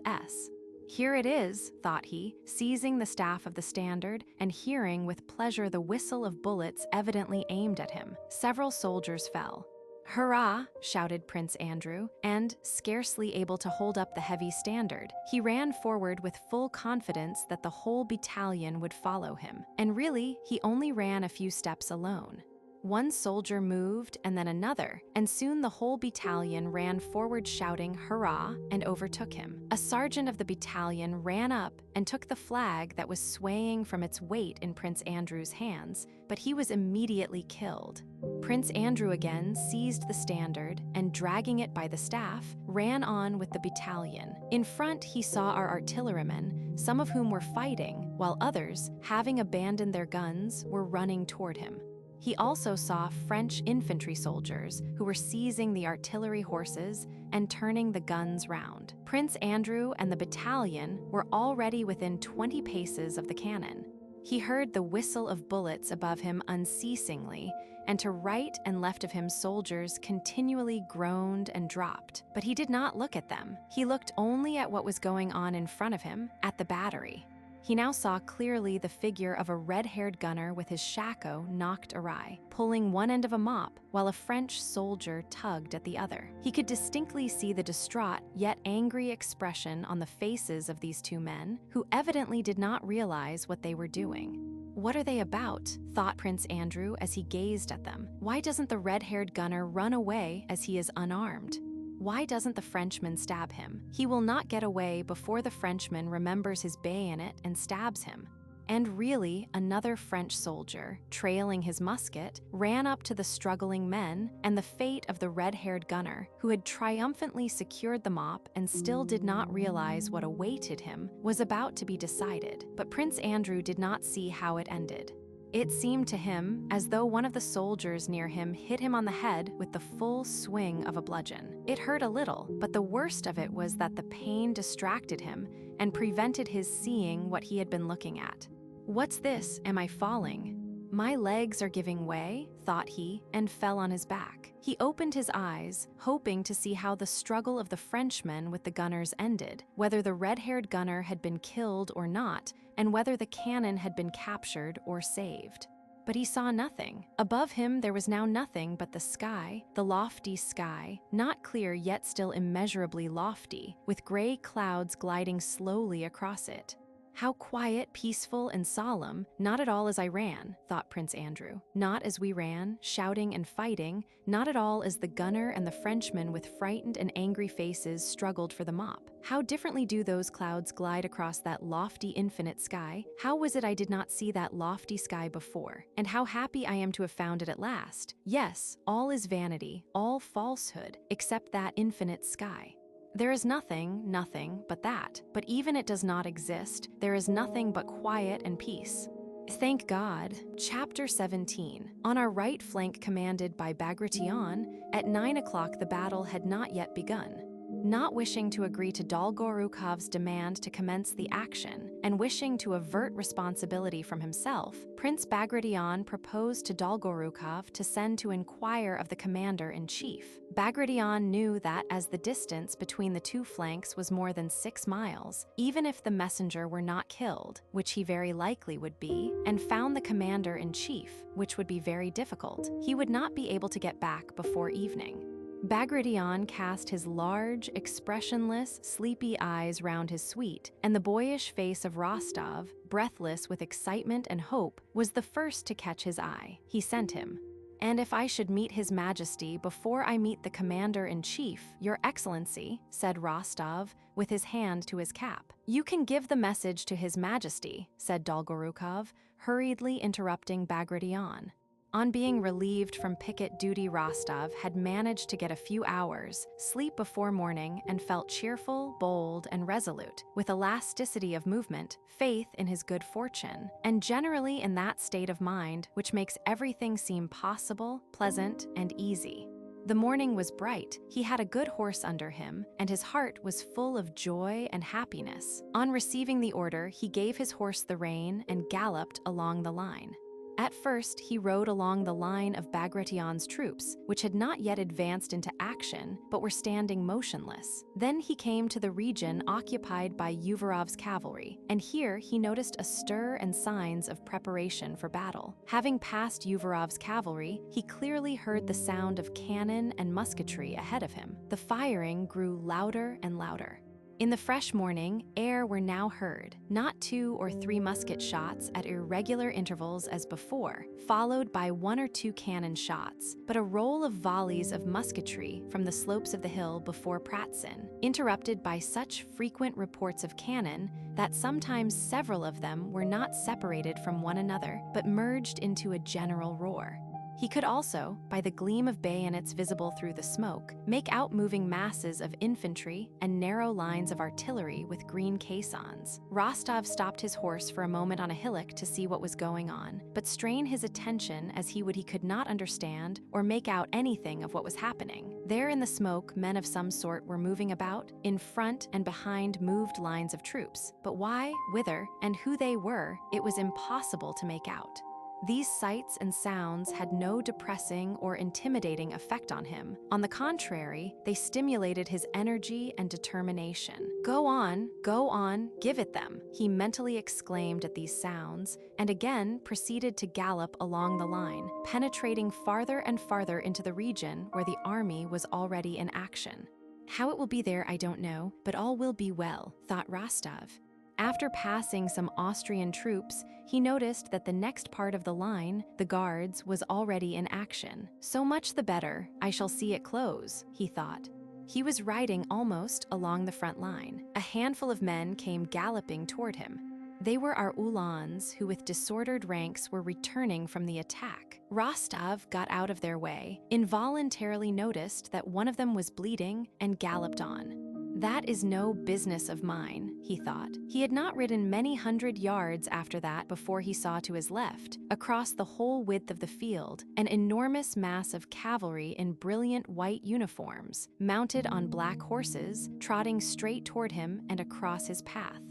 "Here it is," thought he, seizing the staff of the standard and hearing with pleasure the whistle of bullets evidently aimed at him. Several soldiers fell. "Hurrah!" shouted Prince Andrew, and, scarcely able to hold up the heavy standard, he ran forward with full confidence that the whole battalion would follow him. And really, he only ran a few steps alone. One soldier moved and then another, and soon the whole battalion ran forward shouting "Hurrah!" and overtook him. A sergeant of the battalion ran up and took the flag that was swaying from its weight in Prince Andrew's hands, but he was immediately killed. Prince Andrew again seized the standard and, dragging it by the staff, ran on with the battalion. In front he saw our artillerymen, some of whom were fighting, while others, having abandoned their guns, were running toward him. He also saw French infantry soldiers who were seizing the artillery horses and turning the guns round. Prince Andrew and the battalion were already within 20 paces of the cannon. He heard the whistle of bullets above him unceasingly, and to right and left of him soldiers continually groaned and dropped. But he did not look at them. He looked only at what was going on in front of him, at the battery. He now saw clearly the figure of a red-haired gunner with his shako knocked awry, pulling one end of a mop, while a French soldier tugged at the other. He could distinctly see the distraught yet angry expression on the faces of these two men, who evidently did not realize what they were doing. "What are they about?" thought Prince Andrew as he gazed at them. "Why doesn't the red-haired gunner run away as he is unarmed? Why doesn't the Frenchman stab him? He will not get away before the Frenchman remembers his bayonet and stabs him. And really, another French soldier, trailing his musket, ran up to the struggling men, and the fate of the red-haired gunner, who had triumphantly secured the mop and still did not realize what awaited him, was about to be decided. But Prince Andrew did not see how it ended. It seemed to him as though one of the soldiers near him hit him on the head with the full swing of a bludgeon. It hurt a little, but the worst of it was that the pain distracted him and prevented his seeing what he had been looking at. "What's this? Am I falling? My legs are giving way," thought he, and fell on his back. He opened his eyes, hoping to see how the struggle of the Frenchmen with the gunners ended, whether the red-haired gunner had been killed or not, and whether the cannon had been captured or saved. But he saw nothing. Above him there was now nothing but the sky, the lofty sky, not clear yet still immeasurably lofty, with gray clouds gliding slowly across it. "How quiet, peaceful, and solemn, not at all as I ran," thought Prince Andrew. Not as we ran, shouting and fighting, not at all as the gunner and the Frenchman with frightened and angry faces struggled for the mop. How differently do those clouds glide across that lofty infinite sky? How was it I did not see that lofty sky before? And how happy I am to have found it at last. Yes, all is vanity, all falsehood, except that infinite sky. There is nothing but that. But even it does not exist, there is nothing but quiet and peace. Thank God. Chapter 17. On our right flank, commanded by Bagration, at 9 o'clock the battle had not yet begun. Not wishing to agree to Dolgorukov's demand to commence the action, and wishing to avert responsibility from himself, Prince Bagration proposed to Dolgorukov to send to inquire of the commander-in-chief. Bagration knew that as the distance between the two flanks was more than 6 miles, even if the messenger were not killed, which he very likely would be, and found the commander-in-chief, which would be very difficult, he would not be able to get back before evening. Bagration cast his large, expressionless, sleepy eyes round his suite, and the boyish face of Rostov, breathless with excitement and hope, was the first to catch his eye. He sent him. "And if I should meet His Majesty before I meet the Commander-in-Chief, Your Excellency," said Rostov, with his hand to his cap. "You can give the message to His Majesty," said Dolgorukov, hurriedly interrupting Bagration. On being relieved from picket duty, Rostov had managed to get a few hours' sleep before morning and felt cheerful, bold, and resolute, with elasticity of movement, faith in his good fortune, and generally in that state of mind which makes everything seem possible, pleasant, and easy. The morning was bright, he had a good horse under him, and his heart was full of joy and happiness. On receiving the order, he gave his horse the rein and galloped along the line. At first, he rode along the line of Bagration's troops, which had not yet advanced into action, but were standing motionless. Then he came to the region occupied by Uvarov's cavalry, and here he noticed a stir and signs of preparation for battle. Having passed Uvarov's cavalry, he clearly heard the sound of cannon and musketry ahead of him. The firing grew louder and louder. In the fresh morning air were now heard, not 2 or 3 musket shots at irregular intervals as before, followed by 1 or 2 cannon shots, but a roll of volleys of musketry from the slopes of the hill before Pratzen, interrupted by such frequent reports of cannon that sometimes several of them were not separated from one another, but merged into a general roar. He could also, by the gleam of bayonets visible through the smoke, make out moving masses of infantry and narrow lines of artillery with green caissons. Rostov stopped his horse for a moment on a hillock to see what was going on, but strain his attention as he could not understand or make out anything of what was happening. There in the smoke, men of some sort were moving about. In front and behind moved lines of troops, but why, whither, and who they were, it was impossible to make out. These sights and sounds had no depressing or intimidating effect on him. On the contrary, they stimulated his energy and determination. Go on, give it them," he mentally exclaimed at these sounds, and again proceeded to gallop along the line, penetrating farther and farther into the region where the army was already in action. "How it will be there I don't know, but all will be well," thought Rostov. After passing some Austrian troops, he noticed that the next part of the line, the Guards, was already in action. "So much the better, I shall see it close," he thought. He was riding almost along the front line. A handful of men came galloping toward him. They were our Uhlans who with disordered ranks were returning from the attack. Rostov got out of their way, involuntarily noticed that one of them was bleeding, and galloped on. That is no business of mine, he thought. He had not ridden many hundred yards after that before he saw to his left, across the whole width of the field, an enormous mass of cavalry in brilliant white uniforms, mounted on black horses, trotting straight toward him and across his path.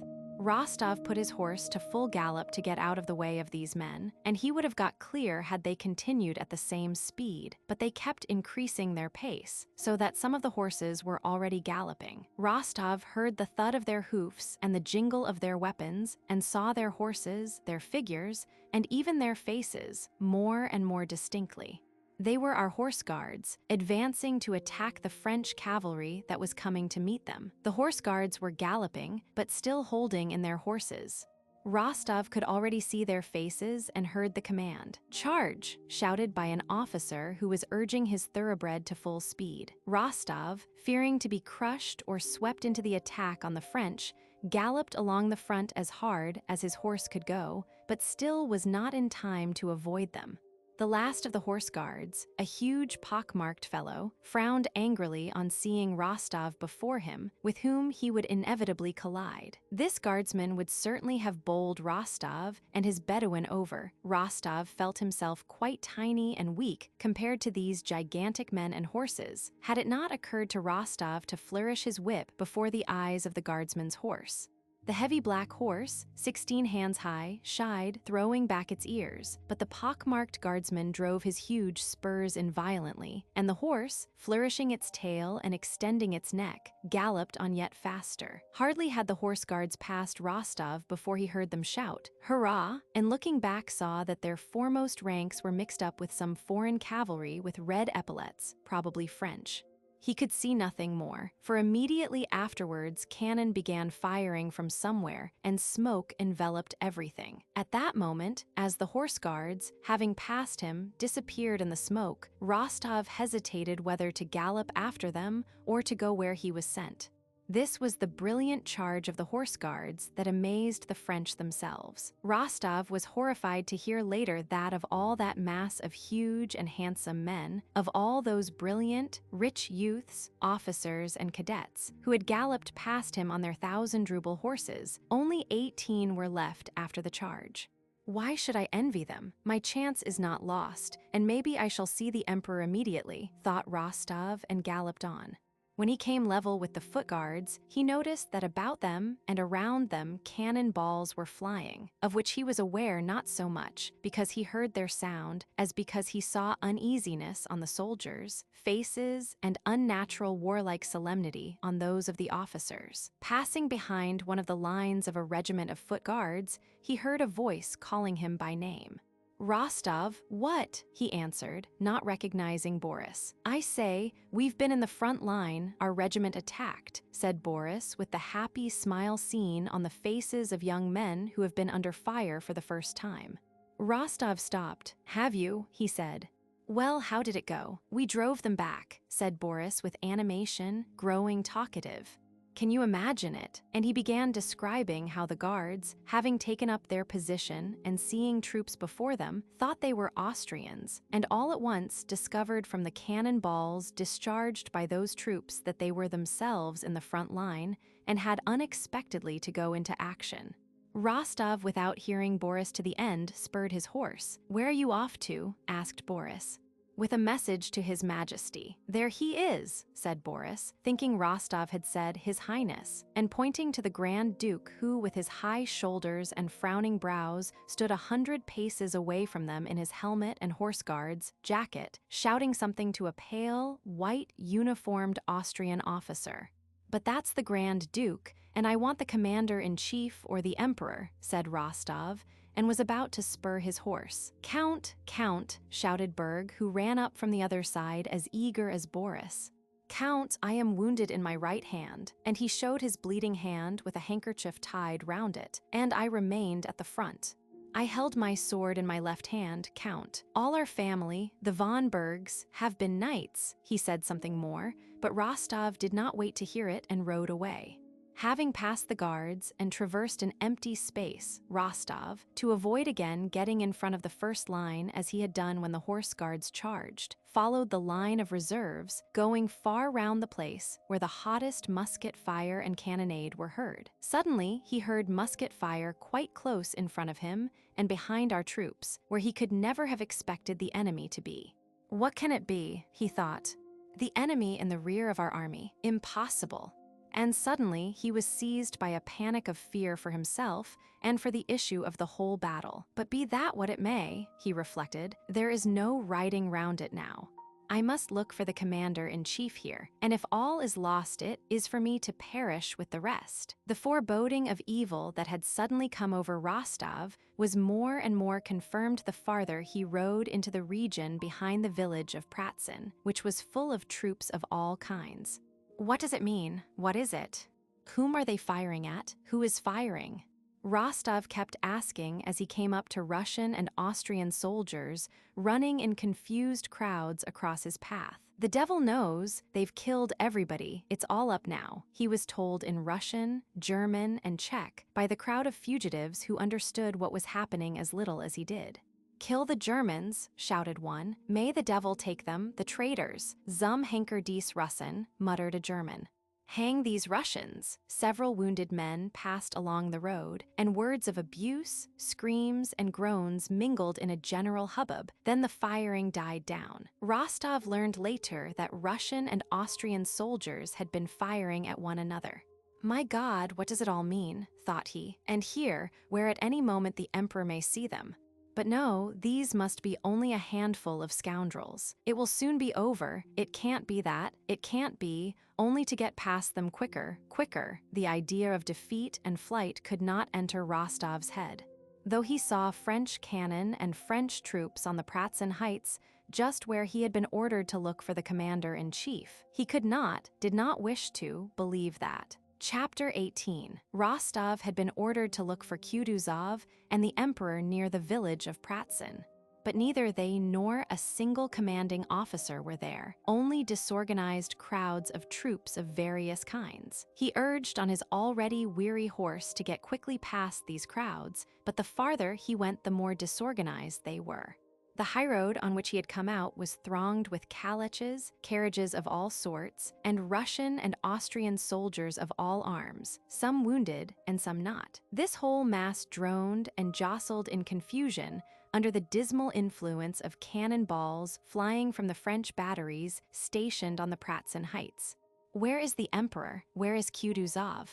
Rostov put his horse to full gallop to get out of the way of these men, and he would have got clear had they continued at the same speed, but they kept increasing their pace, so that some of the horses were already galloping. Rostov heard the thud of their hoofs and the jingle of their weapons, and saw their horses, their figures, and even their faces more and more distinctly. They were our horse guards, advancing to attack the French cavalry that was coming to meet them. The horse guards were galloping, but still holding in their horses. Rostov could already see their faces and heard the command, "Charge!" shouted by an officer who was urging his thoroughbred to full speed. Rostov, fearing to be crushed or swept into the attack on the French, galloped along the front as hard as his horse could go, but still was not in time to avoid them. The last of the horse guards, a huge pockmarked fellow, frowned angrily on seeing Rostov before him, with whom he would inevitably collide. This guardsman would certainly have bowled Rostov and his Bedouin over. Rostov felt himself quite tiny and weak compared to these gigantic men and horses, had it not occurred to Rostov to flourish his whip before the eyes of the guardsman's horse. The heavy black horse, 16 hands high, shied, throwing back its ears, but the pockmarked guardsman drove his huge spurs in violently, and the horse, flourishing its tail and extending its neck, galloped on yet faster. Hardly had the horse guards passed Rostov before he heard them shout, "Hurrah!" and looking back saw that their foremost ranks were mixed up with some foreign cavalry with red epaulets, probably French. He could see nothing more, for immediately afterwards cannon began firing from somewhere, and smoke enveloped everything. At that moment, as the horse guards, having passed him, disappeared in the smoke, Rostov hesitated whether to gallop after them or to go where he was sent. This was the brilliant charge of the horse guards that amazed the French themselves. Rostov was horrified to hear later that of all that mass of huge and handsome men, of all those brilliant, rich youths, officers, and cadets, who had galloped past him on their 1,000-ruble horses, only 18 were left after the charge. Why should I envy them? My chance is not lost, and maybe I shall see the emperor immediately, thought Rostov, and galloped on. When he came level with the foot guards, he noticed that about them and around them cannon balls were flying, of which he was aware not so much because he heard their sound as because he saw uneasiness on the soldiers, faces, and unnatural warlike solemnity on those of the officers. Passing behind one of the lines of a regiment of foot guards, he heard a voice calling him by name. "Rostov, what?" he answered, not recognizing Boris. "I say, we've been in the front line, our regiment attacked," said Boris with the happy smile seen on the faces of young men who have been under fire for the first time. Rostov stopped. "Have you?" he said. "Well, how did it go?" "We drove them back," said Boris with animation, growing talkative. "Can you imagine it?" And he began describing how the guards, having taken up their position and seeing troops before them, thought they were Austrians, and all at once discovered from the cannon balls discharged by those troops that they were themselves in the front line and had unexpectedly to go into action. Rostov, without hearing Boris to the end, spurred his horse. "Where are you off to?" asked Boris. "With a message to His Majesty." "There he is," said Boris, thinking Rostov had said His Highness, and pointing to the Grand Duke who, with his high shoulders and frowning brows, stood 100 paces away from them in his helmet and horse guards jacket, shouting something to a pale, white, uniformed Austrian officer. "But that's the Grand Duke, and I want the commander-in-chief or the emperor," said Rostov, and was about to spur his horse. "Count, Count," shouted Berg, who ran up from the other side as eager as Boris. "Count, I am wounded in my right hand," and he showed his bleeding hand with a handkerchief tied round it, "and I remained at the front. I held my sword in my left hand, Count. All our family, the von Bergs, have been knights," he said something more, but Rostov did not wait to hear it and rode away. Having passed the guards and traversed an empty space, Rostov, to avoid again getting in front of the first line as he had done when the horse guards charged, followed the line of reserves, going far round the place where the hottest musket fire and cannonade were heard. Suddenly, he heard musket fire quite close in front of him and behind our troops, where he could never have expected the enemy to be. What can it be, he thought. The enemy in the rear of our army. Impossible. And suddenly, he was seized by a panic of fear for himself and for the issue of the whole battle. But be that what it may, he reflected, there is no riding round it now. I must look for the commander-in-chief here, and if all is lost it is for me to perish with the rest. The foreboding of evil that had suddenly come over Rostov was more and more confirmed the farther he rode into the region behind the village of Pratzen, which was full of troops of all kinds. What does it mean? What is it? Whom are they firing at? Who is firing? Rostov kept asking as he came up to Russian and Austrian soldiers running in confused crowds across his path. The devil knows, they've killed everybody, it's all up now, he was told in Russian, German, and Czech by the crowd of fugitives who understood what was happening as little as he did. Kill the Germans, shouted one. May the devil take them, the traitors. Zum Henker dies Russen, muttered a German. Hang these Russians. Several wounded men passed along the road, and words of abuse, screams, and groans mingled in a general hubbub. Then the firing died down. Rostov learned later that Russian and Austrian soldiers had been firing at one another. My God, what does it all mean, thought he, and here, where at any moment the emperor may see them. But no, these must be only a handful of scoundrels. It will soon be over. It can't be that. It can't be, only to get past them quicker, quicker. The idea of defeat and flight could not enter Rostov's head. Though he saw French cannon and French troops on the Pratzen Heights, just where he had been ordered to look for the commander-in-chief, he could not, did not wish to, believe that. Chapter 18. Rostov had been ordered to look for Kutuzov and the emperor near the village of Pratzen. But neither they nor a single commanding officer were there, only disorganized crowds of troops of various kinds. He urged on his already weary horse to get quickly past these crowds, but the farther he went the more disorganized they were. The highroad on which he had come out was thronged with caleches, carriages of all sorts, and Russian and Austrian soldiers of all arms, some wounded and some not. This whole mass droned and jostled in confusion under the dismal influence of cannon balls flying from the French batteries stationed on the Pratzen Heights. Where is the emperor? Where is Kutuzov?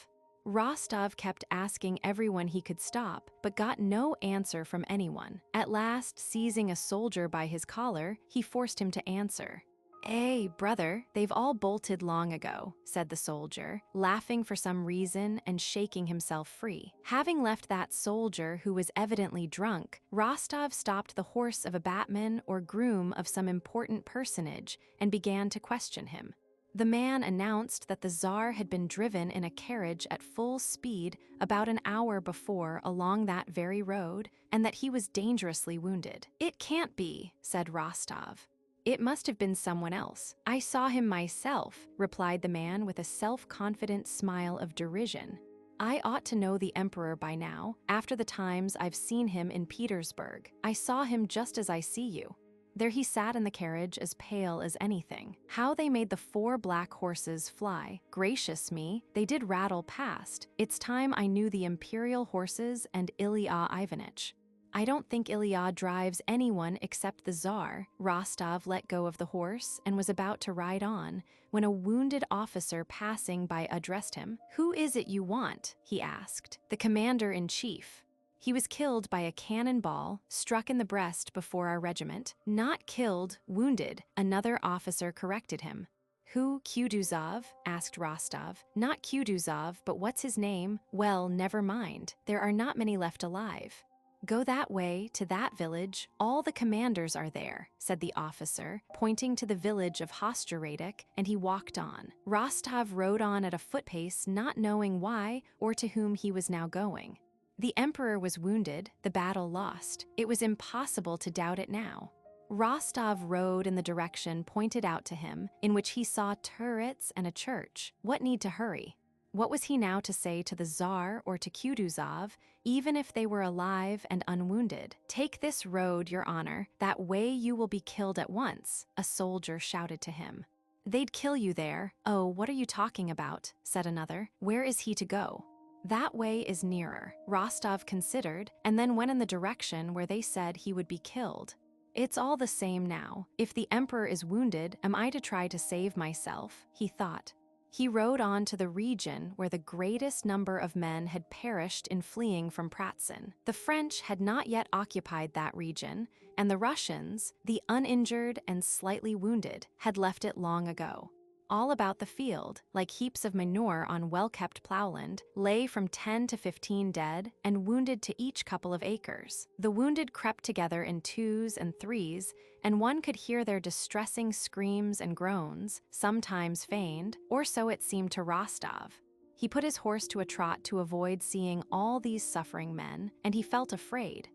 Rostov kept asking everyone he could stop, but got no answer from anyone. At last, seizing a soldier by his collar, he forced him to answer. "Hey, brother, they've all bolted long ago," said the soldier, laughing for some reason and shaking himself free. Having left that soldier who was evidently drunk, Rostov stopped the horse of a batman or groom of some important personage and began to question him. The man announced that the Tsar had been driven in a carriage at full speed about an hour before along that very road, and that he was dangerously wounded. "It can't be," said Rostov. "It must have been someone else. I saw him myself," replied the man with a self-confident smile of derision. "I ought to know the emperor by now, after the times I've seen him in Petersburg. I saw him just as I see you." There he sat in the carriage as pale as anything. How they made the 4 black horses fly. Gracious me, they did rattle past. It's time I knew the imperial horses and Ilya Ivanitch. I don't think Ilya drives anyone except the Tsar. Rostov let go of the horse and was about to ride on when a wounded officer passing by addressed him. "Who is it you want?" he asked. "The commander-in-chief. He was killed by a cannonball, struck in the breast before our regiment." "Not killed, wounded," another officer corrected him. "Who, Kutuzov?" asked Rostov. "Not Kutuzov, but what's his name?" "Well, never mind. There are not many left alive." "Go that way, to that village. All the commanders are there," said the officer, pointing to the village of Hostoradek, and he walked on. Rostov rode on at a foot-pace, not knowing why or to whom he was now going. The emperor was wounded, the battle lost. It was impossible to doubt it now. Rostov rode in the direction pointed out to him, in which he saw turrets and a church. What need to hurry? What was he now to say to the Tsar or to Kutuzov, even if they were alive and unwounded? "Take this road, Your Honor. That way you will be killed at once," a soldier shouted to him. "They'd kill you there." "Oh, what are you talking about?" said another. "Where is he to go?" "That way is nearer." Rostov considered and then went in the direction where they said he would be killed. "It's all the same now. If the emperor is wounded, am I to try to save myself?" he thought. He rode on to the region where the greatest number of men had perished in fleeing from Pratzen. The French had not yet occupied that region, and the Russians, the uninjured and slightly wounded, had left it long ago. All about the field, like heaps of manure on well-kept plowland, lay from 10 to 15 dead and wounded to each couple of acres. The wounded crept together in twos and threes, and one could hear their distressing screams and groans, sometimes feigned, or so it seemed to Rostov. He put his horse to a trot to avoid seeing all these suffering men, and he felt afraid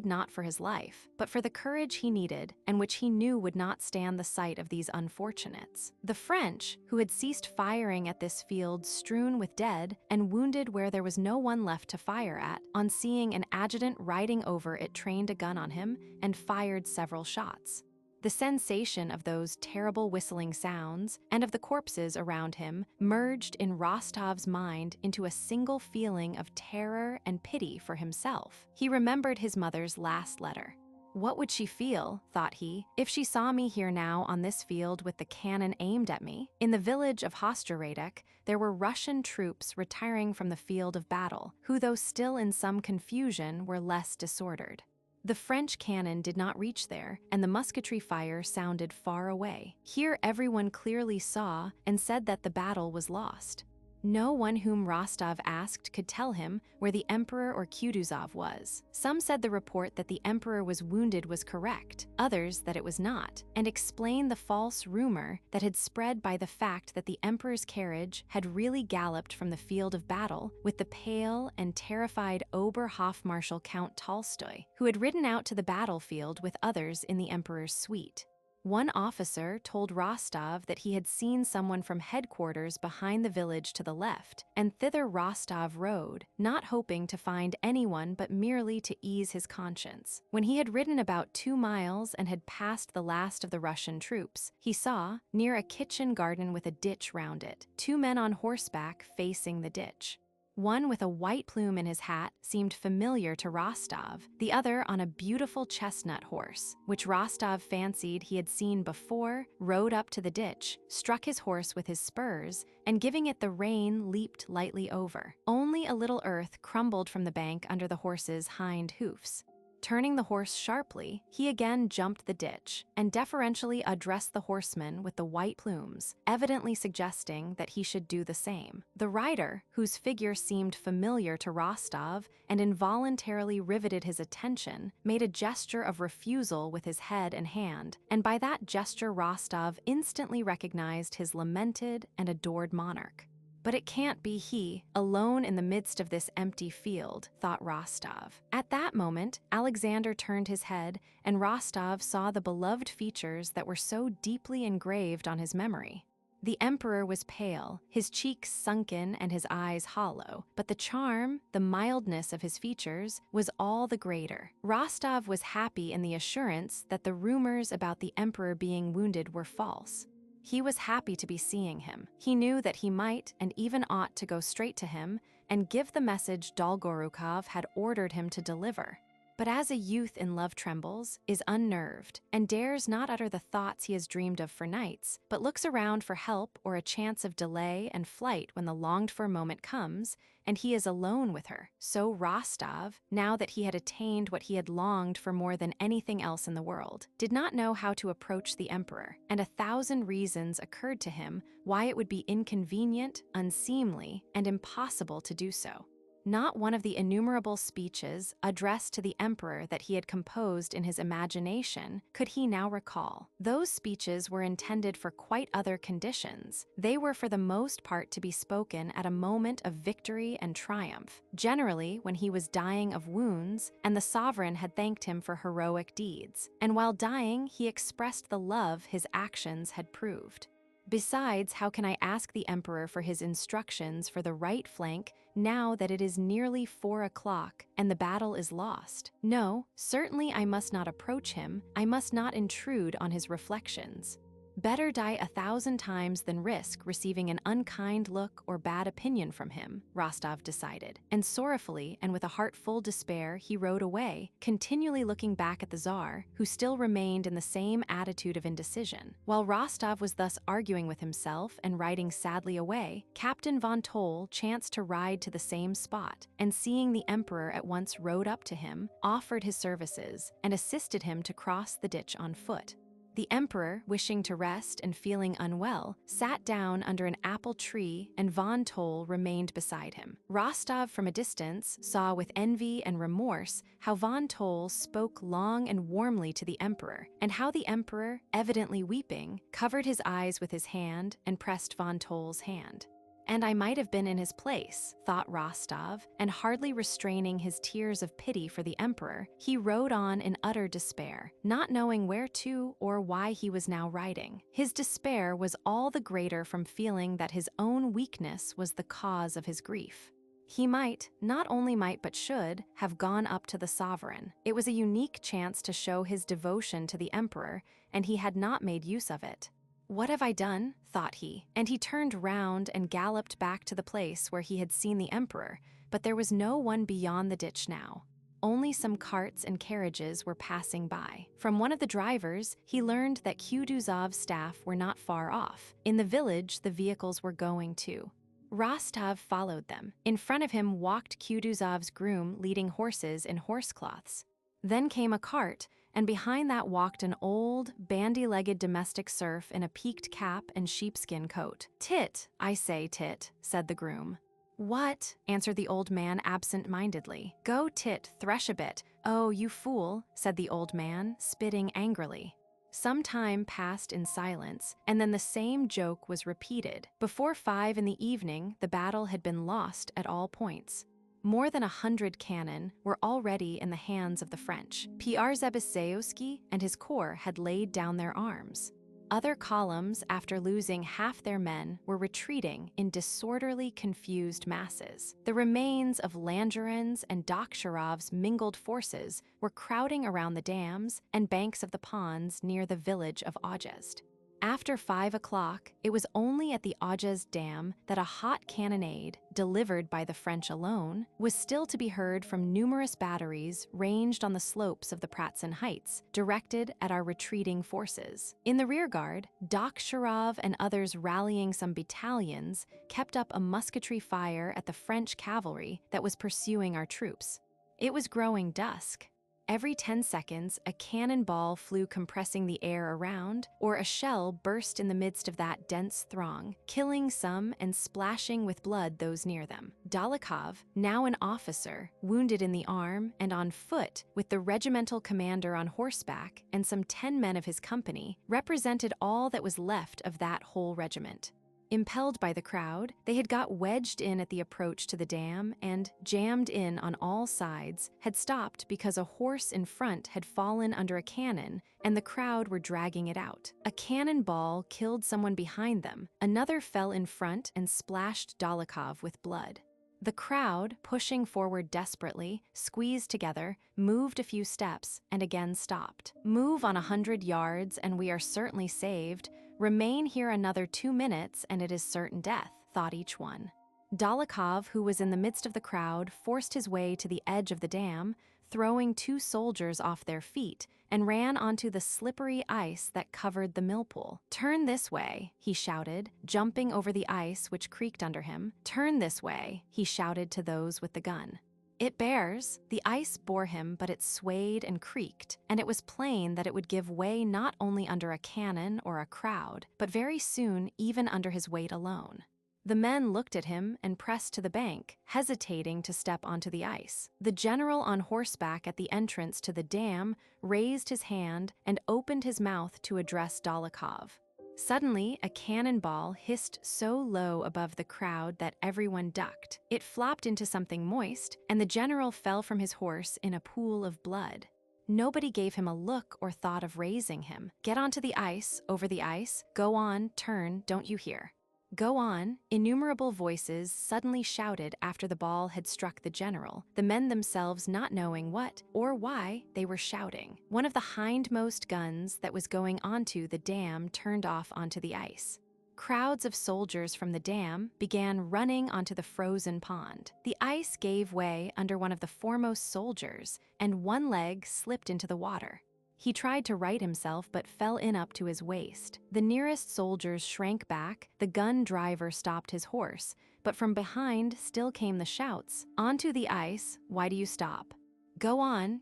not for his life, but for the courage he needed and which he knew would not stand the sight of these unfortunates. The French, who had ceased firing at this field strewn with dead and wounded where there was no one left to fire at, on seeing an adjutant riding over it trained a gun on him and fired several shots. The sensation of those terrible whistling sounds and of the corpses around him merged in Rostov's mind into a single feeling of terror and pity for himself. He remembered his mother's last letter. "What would she feel," thought he, "if she saw me here now on this field with the cannon aimed at me?" In the village of Hostoradek, there were Russian troops retiring from the field of battle, who, though still in some confusion, were less disordered. The French cannon did not reach there, and the musketry fire sounded far away. Here everyone clearly saw and said that the battle was lost. No one whom Rostov asked could tell him where the emperor or Kutuzov was. Some said the report that the emperor was wounded was correct, others that it was not, and explained the false rumor that had spread by the fact that the emperor's carriage had really galloped from the field of battle with the pale and terrified Oberhofmarschall Count Tolstoy, who had ridden out to the battlefield with others in the emperor's suite. One officer told Rostov that he had seen someone from headquarters behind the village to the left, and thither Rostov rode, not hoping to find anyone but merely to ease his conscience. When he had ridden about 2 miles and had passed the last of the Russian troops, he saw, near a kitchen garden with a ditch round it, 2 men on horseback facing the ditch. One with a white plume in his hat seemed familiar to Rostov, the other on a beautiful chestnut horse, which Rostov fancied he had seen before, rode up to the ditch, struck his horse with his spurs, and giving it the rein leaped lightly over. Only a little earth crumbled from the bank under the horse's hind hoofs. Turning the horse sharply, he again jumped the ditch and deferentially addressed the horseman with the white plumes, evidently suggesting that he should do the same. The rider, whose figure seemed familiar to Rostov and involuntarily riveted his attention, made a gesture of refusal with his head and hand, and by that gesture Rostov instantly recognized his lamented and adored monarch. But it can't be he, alone in the midst of this empty field, thought Rostov. At that moment, Alexander turned his head, and Rostov saw the beloved features that were so deeply engraved on his memory. The emperor was pale, his cheeks sunken and his eyes hollow, but the charm, the mildness of his features, was all the greater. Rostov was happy in the assurance that the rumors about the emperor being wounded were false. He was happy to be seeing him. He knew that he might and even ought to go straight to him and give the message Dolgorukov had ordered him to deliver. But as a youth in love trembles, is unnerved, and dares not utter the thoughts he has dreamed of for nights, but looks around for help or a chance of delay and flight when the longed-for moment comes, and he is alone with her. So Rostov, now that he had attained what he had longed for more than anything else in the world, did not know how to approach the emperor, and 1,000 reasons occurred to him why it would be inconvenient, unseemly, and impossible to do so. Not one of the innumerable speeches addressed to the emperor that he had composed in his imagination could he now recall. Those speeches were intended for quite other conditions. They were for the most part to be spoken at a moment of victory and triumph, generally when he was dying of wounds and the sovereign had thanked him for heroic deeds, and while dying he expressed the love his actions had proved. Besides, how can I ask the emperor for his instructions for the right flank now that it is nearly 4 o'clock and the battle is lost? No, certainly I must not approach him. I must not intrude on his reflections. Better die 1,000 times than risk receiving an unkind look or bad opinion from him, Rostov decided. And sorrowfully and with a heart full of despair, he rode away, continually looking back at the Tsar, who still remained in the same attitude of indecision. While Rostov was thus arguing with himself and riding sadly away, Captain von Toll chanced to ride to the same spot, and seeing the emperor at once rode up to him, offered his services, and assisted him to cross the ditch on foot. The emperor, wishing to rest and feeling unwell, sat down under an apple tree, and von Toll remained beside him. Rostov from a distance saw with envy and remorse how von Toll spoke long and warmly to the emperor, and how the emperor, evidently weeping, covered his eyes with his hand and pressed von Toll's hand. And I might have been in his place, thought Rostov, and hardly restraining his tears of pity for the emperor, he rode on in utter despair, not knowing where to or why he was now riding. His despair was all the greater from feeling that his own weakness was the cause of his grief. He might, not only might but should, have gone up to the sovereign. It was a unique chance to show his devotion to the emperor, and he had not made use of it. What have I done? Thought he, and he turned round and galloped back to the place where he had seen the emperor, but there was no one beyond the ditch now. Only some carts and carriages were passing by. From one of the drivers, he learned that Kutuzov's staff were not far off. In the village, the vehicles were going too. Rostov followed them. In front of him walked Kutuzov's groom leading horses in horsecloths. Then came a cart, and behind that walked an old, bandy-legged domestic serf in a peaked cap and sheepskin coat. "Tit, I say, Tit," said the groom. "What?" answered the old man absent-mindedly. "Go, Tit, thresh a bit." "Oh, you fool," said the old man, spitting angrily. Some time passed in silence, and then the same joke was repeated. Before 5 in the evening, the battle had been lost at all points. More than 100 cannon were already in the hands of the French. Przebyszyewski and his corps had laid down their arms. Other columns, after losing half their men, were retreating in disorderly, confused masses. The remains of Langeron's and Dokhturov's mingled forces were crowding around the dams and banks of the ponds near the village of August. After 5 o'clock, it was only at the August Dam that a hot cannonade, delivered by the French alone, was still to be heard from numerous batteries ranged on the slopes of the Pratzen Heights, directed at our retreating forces. In the rearguard, Dokhturov and others rallying some battalions kept up a musketry fire at the French cavalry that was pursuing our troops. It was growing dusk. Every 10 seconds, a cannonball flew compressing the air around, or a shell burst in the midst of that dense throng, killing some and splashing with blood those near them. Dólokhov, now an officer, wounded in the arm and on foot, with the regimental commander on horseback and some 10 men of his company, represented all that was left of that whole regiment. Impelled by the crowd, they had got wedged in at the approach to the dam and, jammed in on all sides, had stopped because a horse in front had fallen under a cannon and the crowd were dragging it out. A cannonball killed someone behind them. Another fell in front and splashed Dólokhov with blood. The crowd, pushing forward desperately, squeezed together, moved a few steps, and again stopped. Move on 100 yards and we are certainly saved. Remain here another 2 minutes and it is certain death, thought each one. Dólokhov, who was in the midst of the crowd, forced his way to the edge of the dam, throwing 2 soldiers off their feet, and ran onto the slippery ice that covered the millpool. "Turn this way," he shouted, jumping over the ice which creaked under him. "Turn this way," he shouted to those with the gun. It bears. The ice bore him, but it swayed and creaked, and it was plain that it would give way not only under a cannon or a crowd, but very soon even under his weight alone. The men looked at him and pressed to the bank, hesitating to step onto the ice. The general on horseback at the entrance to the dam raised his hand and opened his mouth to address Dólokhov. Suddenly, a cannonball hissed so low above the crowd that everyone ducked. It flopped into something moist, and the general fell from his horse in a pool of blood. Nobody gave him a look or thought of raising him. "Get onto the ice, over the ice, go on, turn, don't you hear? Go on," innumerable voices suddenly shouted after the ball had struck the general, the men themselves not knowing what or why they were shouting. One of the hindmost guns that was going onto the dam turned off onto the ice. Crowds of soldiers from the dam began running onto the frozen pond. The ice gave way under one of the foremost soldiers, and one leg slipped into the water. He tried to right himself but fell in up to his waist. The nearest soldiers shrank back, the gun driver stopped his horse, but from behind still came the shouts, "Onto the ice, why do you stop? Go on,"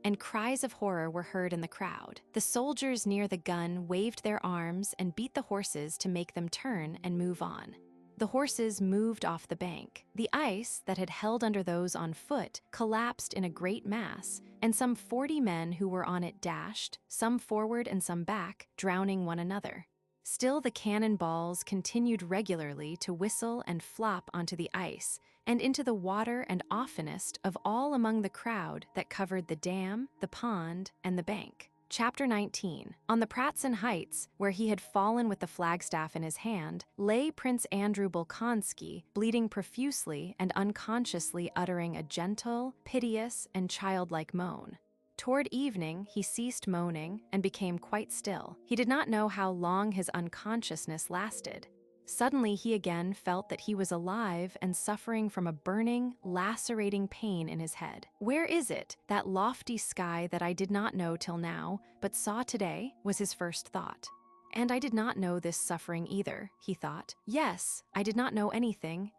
and cries of horror were heard in the crowd. The soldiers near the gun waved their arms and beat the horses to make them turn and move on. The horses moved off the bank. The ice that had held under those on foot collapsed in a great mass, and some 40 men who were on it dashed, some forward and some back, drowning one another. Still the cannon balls continued regularly to whistle and flop onto the ice, and into the water, and oftenest of all among the crowd that covered the dam, the pond, and the bank. Chapter 19. On the Pratzen Heights, where he had fallen with the flagstaff in his hand, lay Prince Andrew Bolkonsky, bleeding profusely and unconsciously uttering a gentle, piteous, and childlike moan. Toward evening, he ceased moaning and became quite still. He did not know how long his unconsciousness lasted. Suddenly, he again felt that he was alive and suffering from a burning, lacerating pain in his head. "Where is it, that lofty sky that I did not know till now, but saw today?" was his first thought. "And I did not know this suffering either," he thought. "Yes, I did not know anything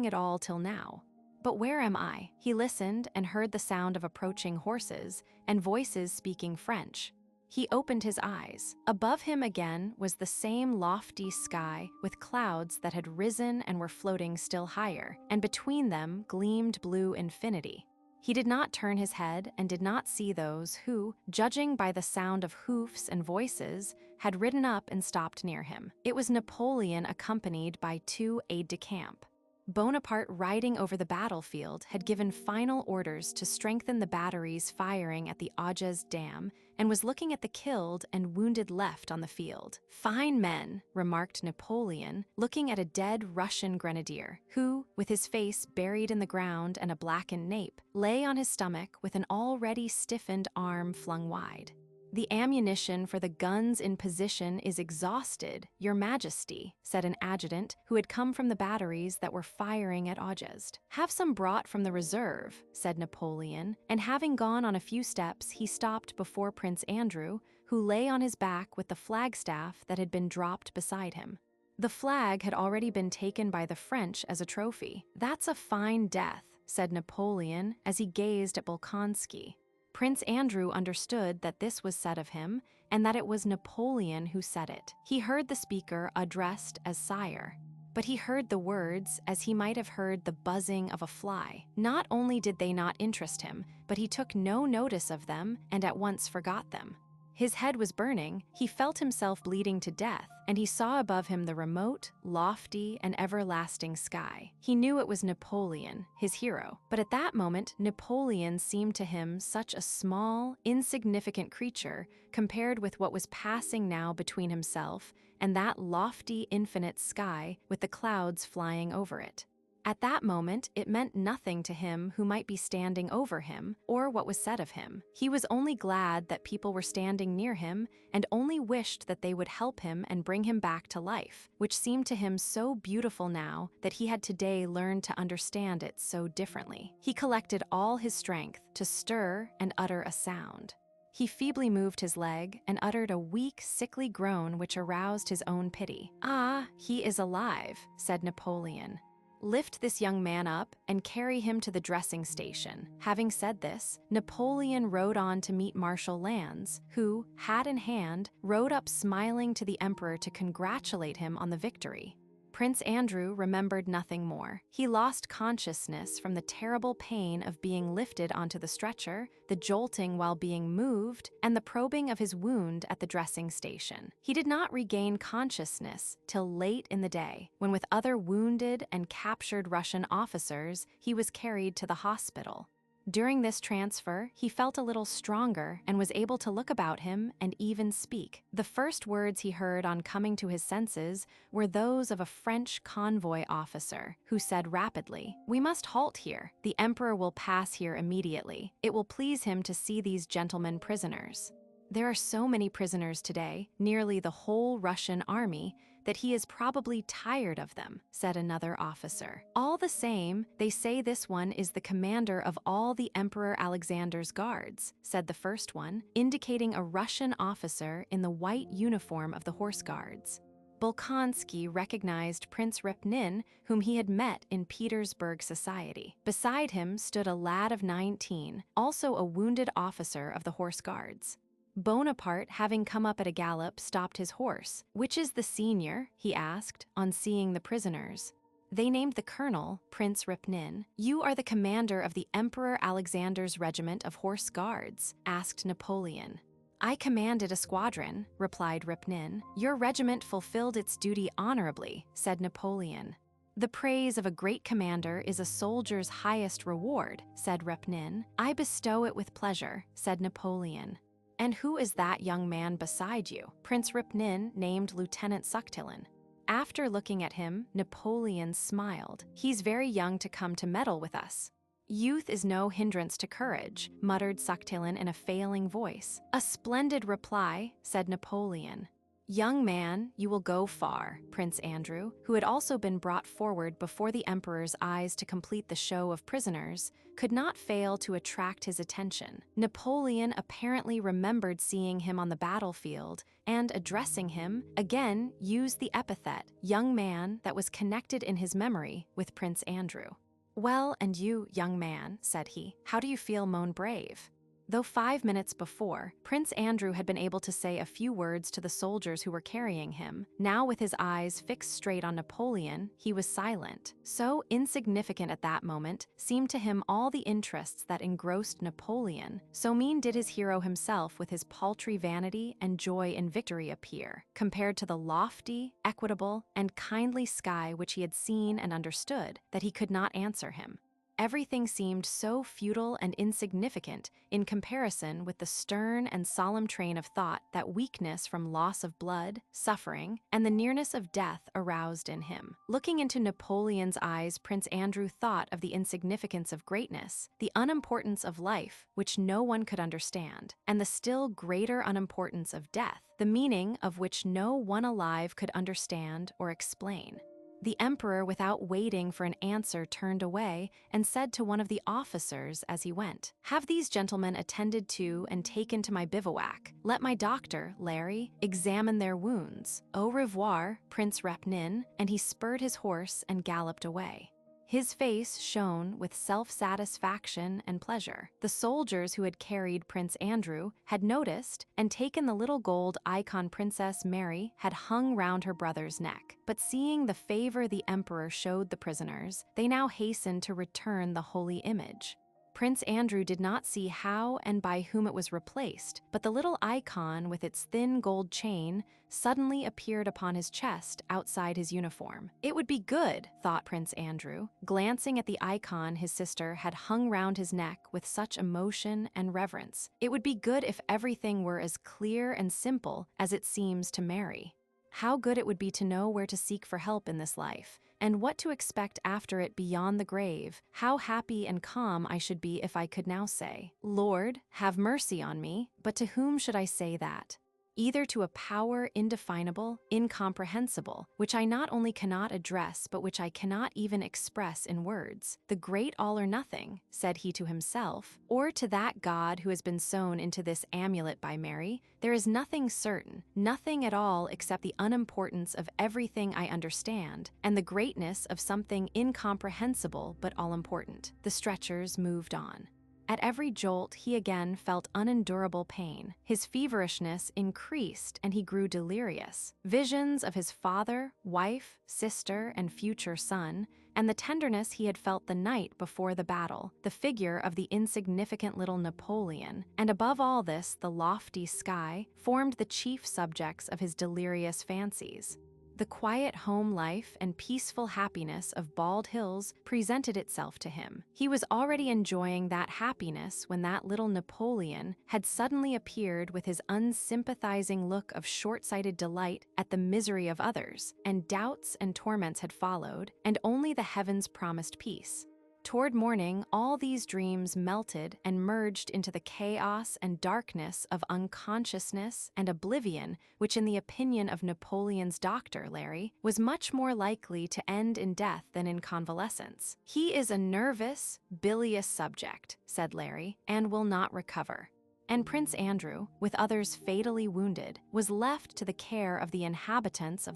at all till now. But where am I?" He listened and heard the sound of approaching horses and voices speaking French. He opened his eyes. Above him again was the same lofty sky with clouds that had risen and were floating still higher, and between them gleamed blue infinity. He did not turn his head and did not see those who, judging by the sound of hoofs and voices, had ridden up and stopped near him. It was Napoleon accompanied by 2 aides-de-camp. Bonaparte, riding over the battlefield, had given final orders to strengthen the batteries firing at the Audiobooks dam and was looking at the killed and wounded left on the field. "Fine men," remarked Napoleon, looking at a dead Russian grenadier, who, with his face buried in the ground and a blackened nape, lay on his stomach with an already stiffened arm flung wide. "The ammunition for the guns in position is exhausted, Your Majesty," said an adjutant who had come from the batteries that were firing at Audioboks. "Have some brought from the reserve," said Napoleon, and having gone on a few steps, he stopped before Prince Andrew, who lay on his back with the flagstaff that had been dropped beside him. The flag had already been taken by the French as a trophy. "That's a fine death," said Napoleon as he gazed at Bolkonsky. Prince Andrew understood that this was said of him, and that it was Napoleon who said it. He heard the speaker addressed as sire, but he heard the words as he might have heard the buzzing of a fly. Not only did they not interest him, but he took no notice of them and at once forgot them. His head was burning, he felt himself bleeding to death, and he saw above him the remote, lofty, and everlasting sky. He knew it was Napoleon, his hero, but at that moment Napoleon seemed to him such a small, insignificant creature compared with what was passing now between himself and that lofty, infinite sky with the clouds flying over it. At that moment, it meant nothing to him who might be standing over him or what was said of him. He was only glad that people were standing near him and only wished that they would help him and bring him back to life, which seemed to him so beautiful now that he had today learned to understand it so differently. He collected all his strength to stir and utter a sound. He feebly moved his leg and uttered a weak, sickly groan which aroused his own pity. "Ah, he is alive," said Napoleon. "Lift this young man up and carry him to the dressing station." Having said this, Napoleon rode on to meet Marshal Lannes, who, hat in hand, rode up smiling to the emperor to congratulate him on the victory. Prince Andrew remembered nothing more. He lost consciousness from the terrible pain of being lifted onto the stretcher, the jolting while being moved, and the probing of his wound at the dressing station. He did not regain consciousness till late in the day, when with other wounded and captured Russian officers, he was carried to the hospital. During this transfer, he felt a little stronger and was able to look about him and even speak. The first words he heard on coming to his senses were those of a French convoy officer, who said rapidly, "We must halt here. The emperor will pass here immediately. It will please him to see these gentlemen prisoners." "There are so many prisoners today, nearly the whole Russian army, that he is probably tired of them," said another officer. "All the same, they say this one is the commander of all the Emperor Alexander's guards," said the first one, indicating a Russian officer in the white uniform of the horse guards. Bolkonsky recognized Prince Repnin, whom he had met in Petersburg society. Beside him stood a lad of 19, also a wounded officer of the horse guards. Bonaparte, having come up at a gallop, stopped his horse. "Which is the senior?" he asked, on seeing the prisoners. They named the colonel, Prince Repnin. "You are the commander of the Emperor Alexander's regiment of horse guards?" asked Napoleon. "I commanded a squadron," replied Repnin. "Your regiment fulfilled its duty honorably," said Napoleon. "The praise of a great commander is a soldier's highest reward," said Repnin. "I bestow it with pleasure," said Napoleon. "And who is that young man beside you?" Prince Repnin named Lieutenant Sakhalin. After looking at him, Napoleon smiled. "He's very young to come to meddle with us." "Youth is no hindrance to courage," muttered Sakhalin in a failing voice. "A splendid reply," said Napoleon. "Young man, you will go far," Prince Andrew, who had also been brought forward before the emperor's eyes to complete the show of prisoners, could not fail to attract his attention. Napoleon apparently remembered seeing him on the battlefield and, addressing him, again used the epithet, young man, that was connected in his memory with Prince Andrew. "Well, and you, young man," said he, "how do you feel, mon brave?" Though 5 minutes before, Prince Andrew had been able to say a few words to the soldiers who were carrying him, now with his eyes fixed straight on Napoleon, he was silent. So insignificant at that moment seemed to him all the interests that engrossed Napoleon, so mean did his hero himself with his paltry vanity and joy in victory appear, compared to the lofty, equitable, and kindly sky which he had seen and understood, that he could not answer him. Everything seemed so futile and insignificant in comparison with the stern and solemn train of thought that weakness from loss of blood, suffering, and the nearness of death aroused in him. Looking into Napoleon's eyes, Prince Andrew thought of the insignificance of greatness, the unimportance of life, which no one could understand, and the still greater unimportance of death, the meaning of which no one alive could understand or explain. The emperor, without waiting for an answer, turned away and said to one of the officers as he went, "Have these gentlemen attended to and taken to my bivouac. Let my doctor, Larry, examine their wounds. Au revoir, Prince Repnin," and he spurred his horse and galloped away. His face shone with self-satisfaction and pleasure. The soldiers who had carried Prince Andrew had noticed and taken the little gold icon Princess Mary had hung round her brother's neck. But seeing the favor the emperor showed the prisoners, they now hastened to return the holy image. Prince Andrew did not see how and by whom it was replaced, but the little icon with its thin gold chain suddenly appeared upon his chest outside his uniform. It would be good, thought Prince Andrew, glancing at the icon his sister had hung round his neck with such emotion and reverence. It would be good if everything were as clear and simple as it seems to Mary. How good it would be to know where to seek for help in this life, and what to expect after it beyond the grave. How happy and calm I should be if I could now say, "Lord, have mercy on me," but to whom should I say that? Either to a power indefinable, incomprehensible, which I not only cannot address, but which I cannot even express in words, the great all-or-nothing, said he to himself, or to that God who has been sewn into this amulet by Mary. There is nothing certain, nothing at all except the unimportance of everything I understand, and the greatness of something incomprehensible but all-important. The stretchers moved on. At every jolt, he again felt unendurable pain. His feverishness increased and he grew delirious. Visions of his father, wife, sister, and future son, and the tenderness he had felt the night before the battle, the figure of the insignificant little Napoleon, and above all this, the lofty sky, formed the chief subjects of his delirious fancies. The quiet home life and peaceful happiness of Bald Hills presented itself to him. He was already enjoying that happiness when that little Napoleon had suddenly appeared with his unsympathizing look of short-sighted delight at the misery of others, and doubts and torments had followed, and only the heavens promised peace. Toward morning, all these dreams melted and merged into the chaos and darkness of unconsciousness and oblivion, which, in the opinion of Napoleon's doctor, Larry, was much more likely to end in death than in convalescence. "He is a nervous, bilious subject," said Larry, "and will not recover." And Prince Andrew, with others fatally wounded, was left to the care of the inhabitants of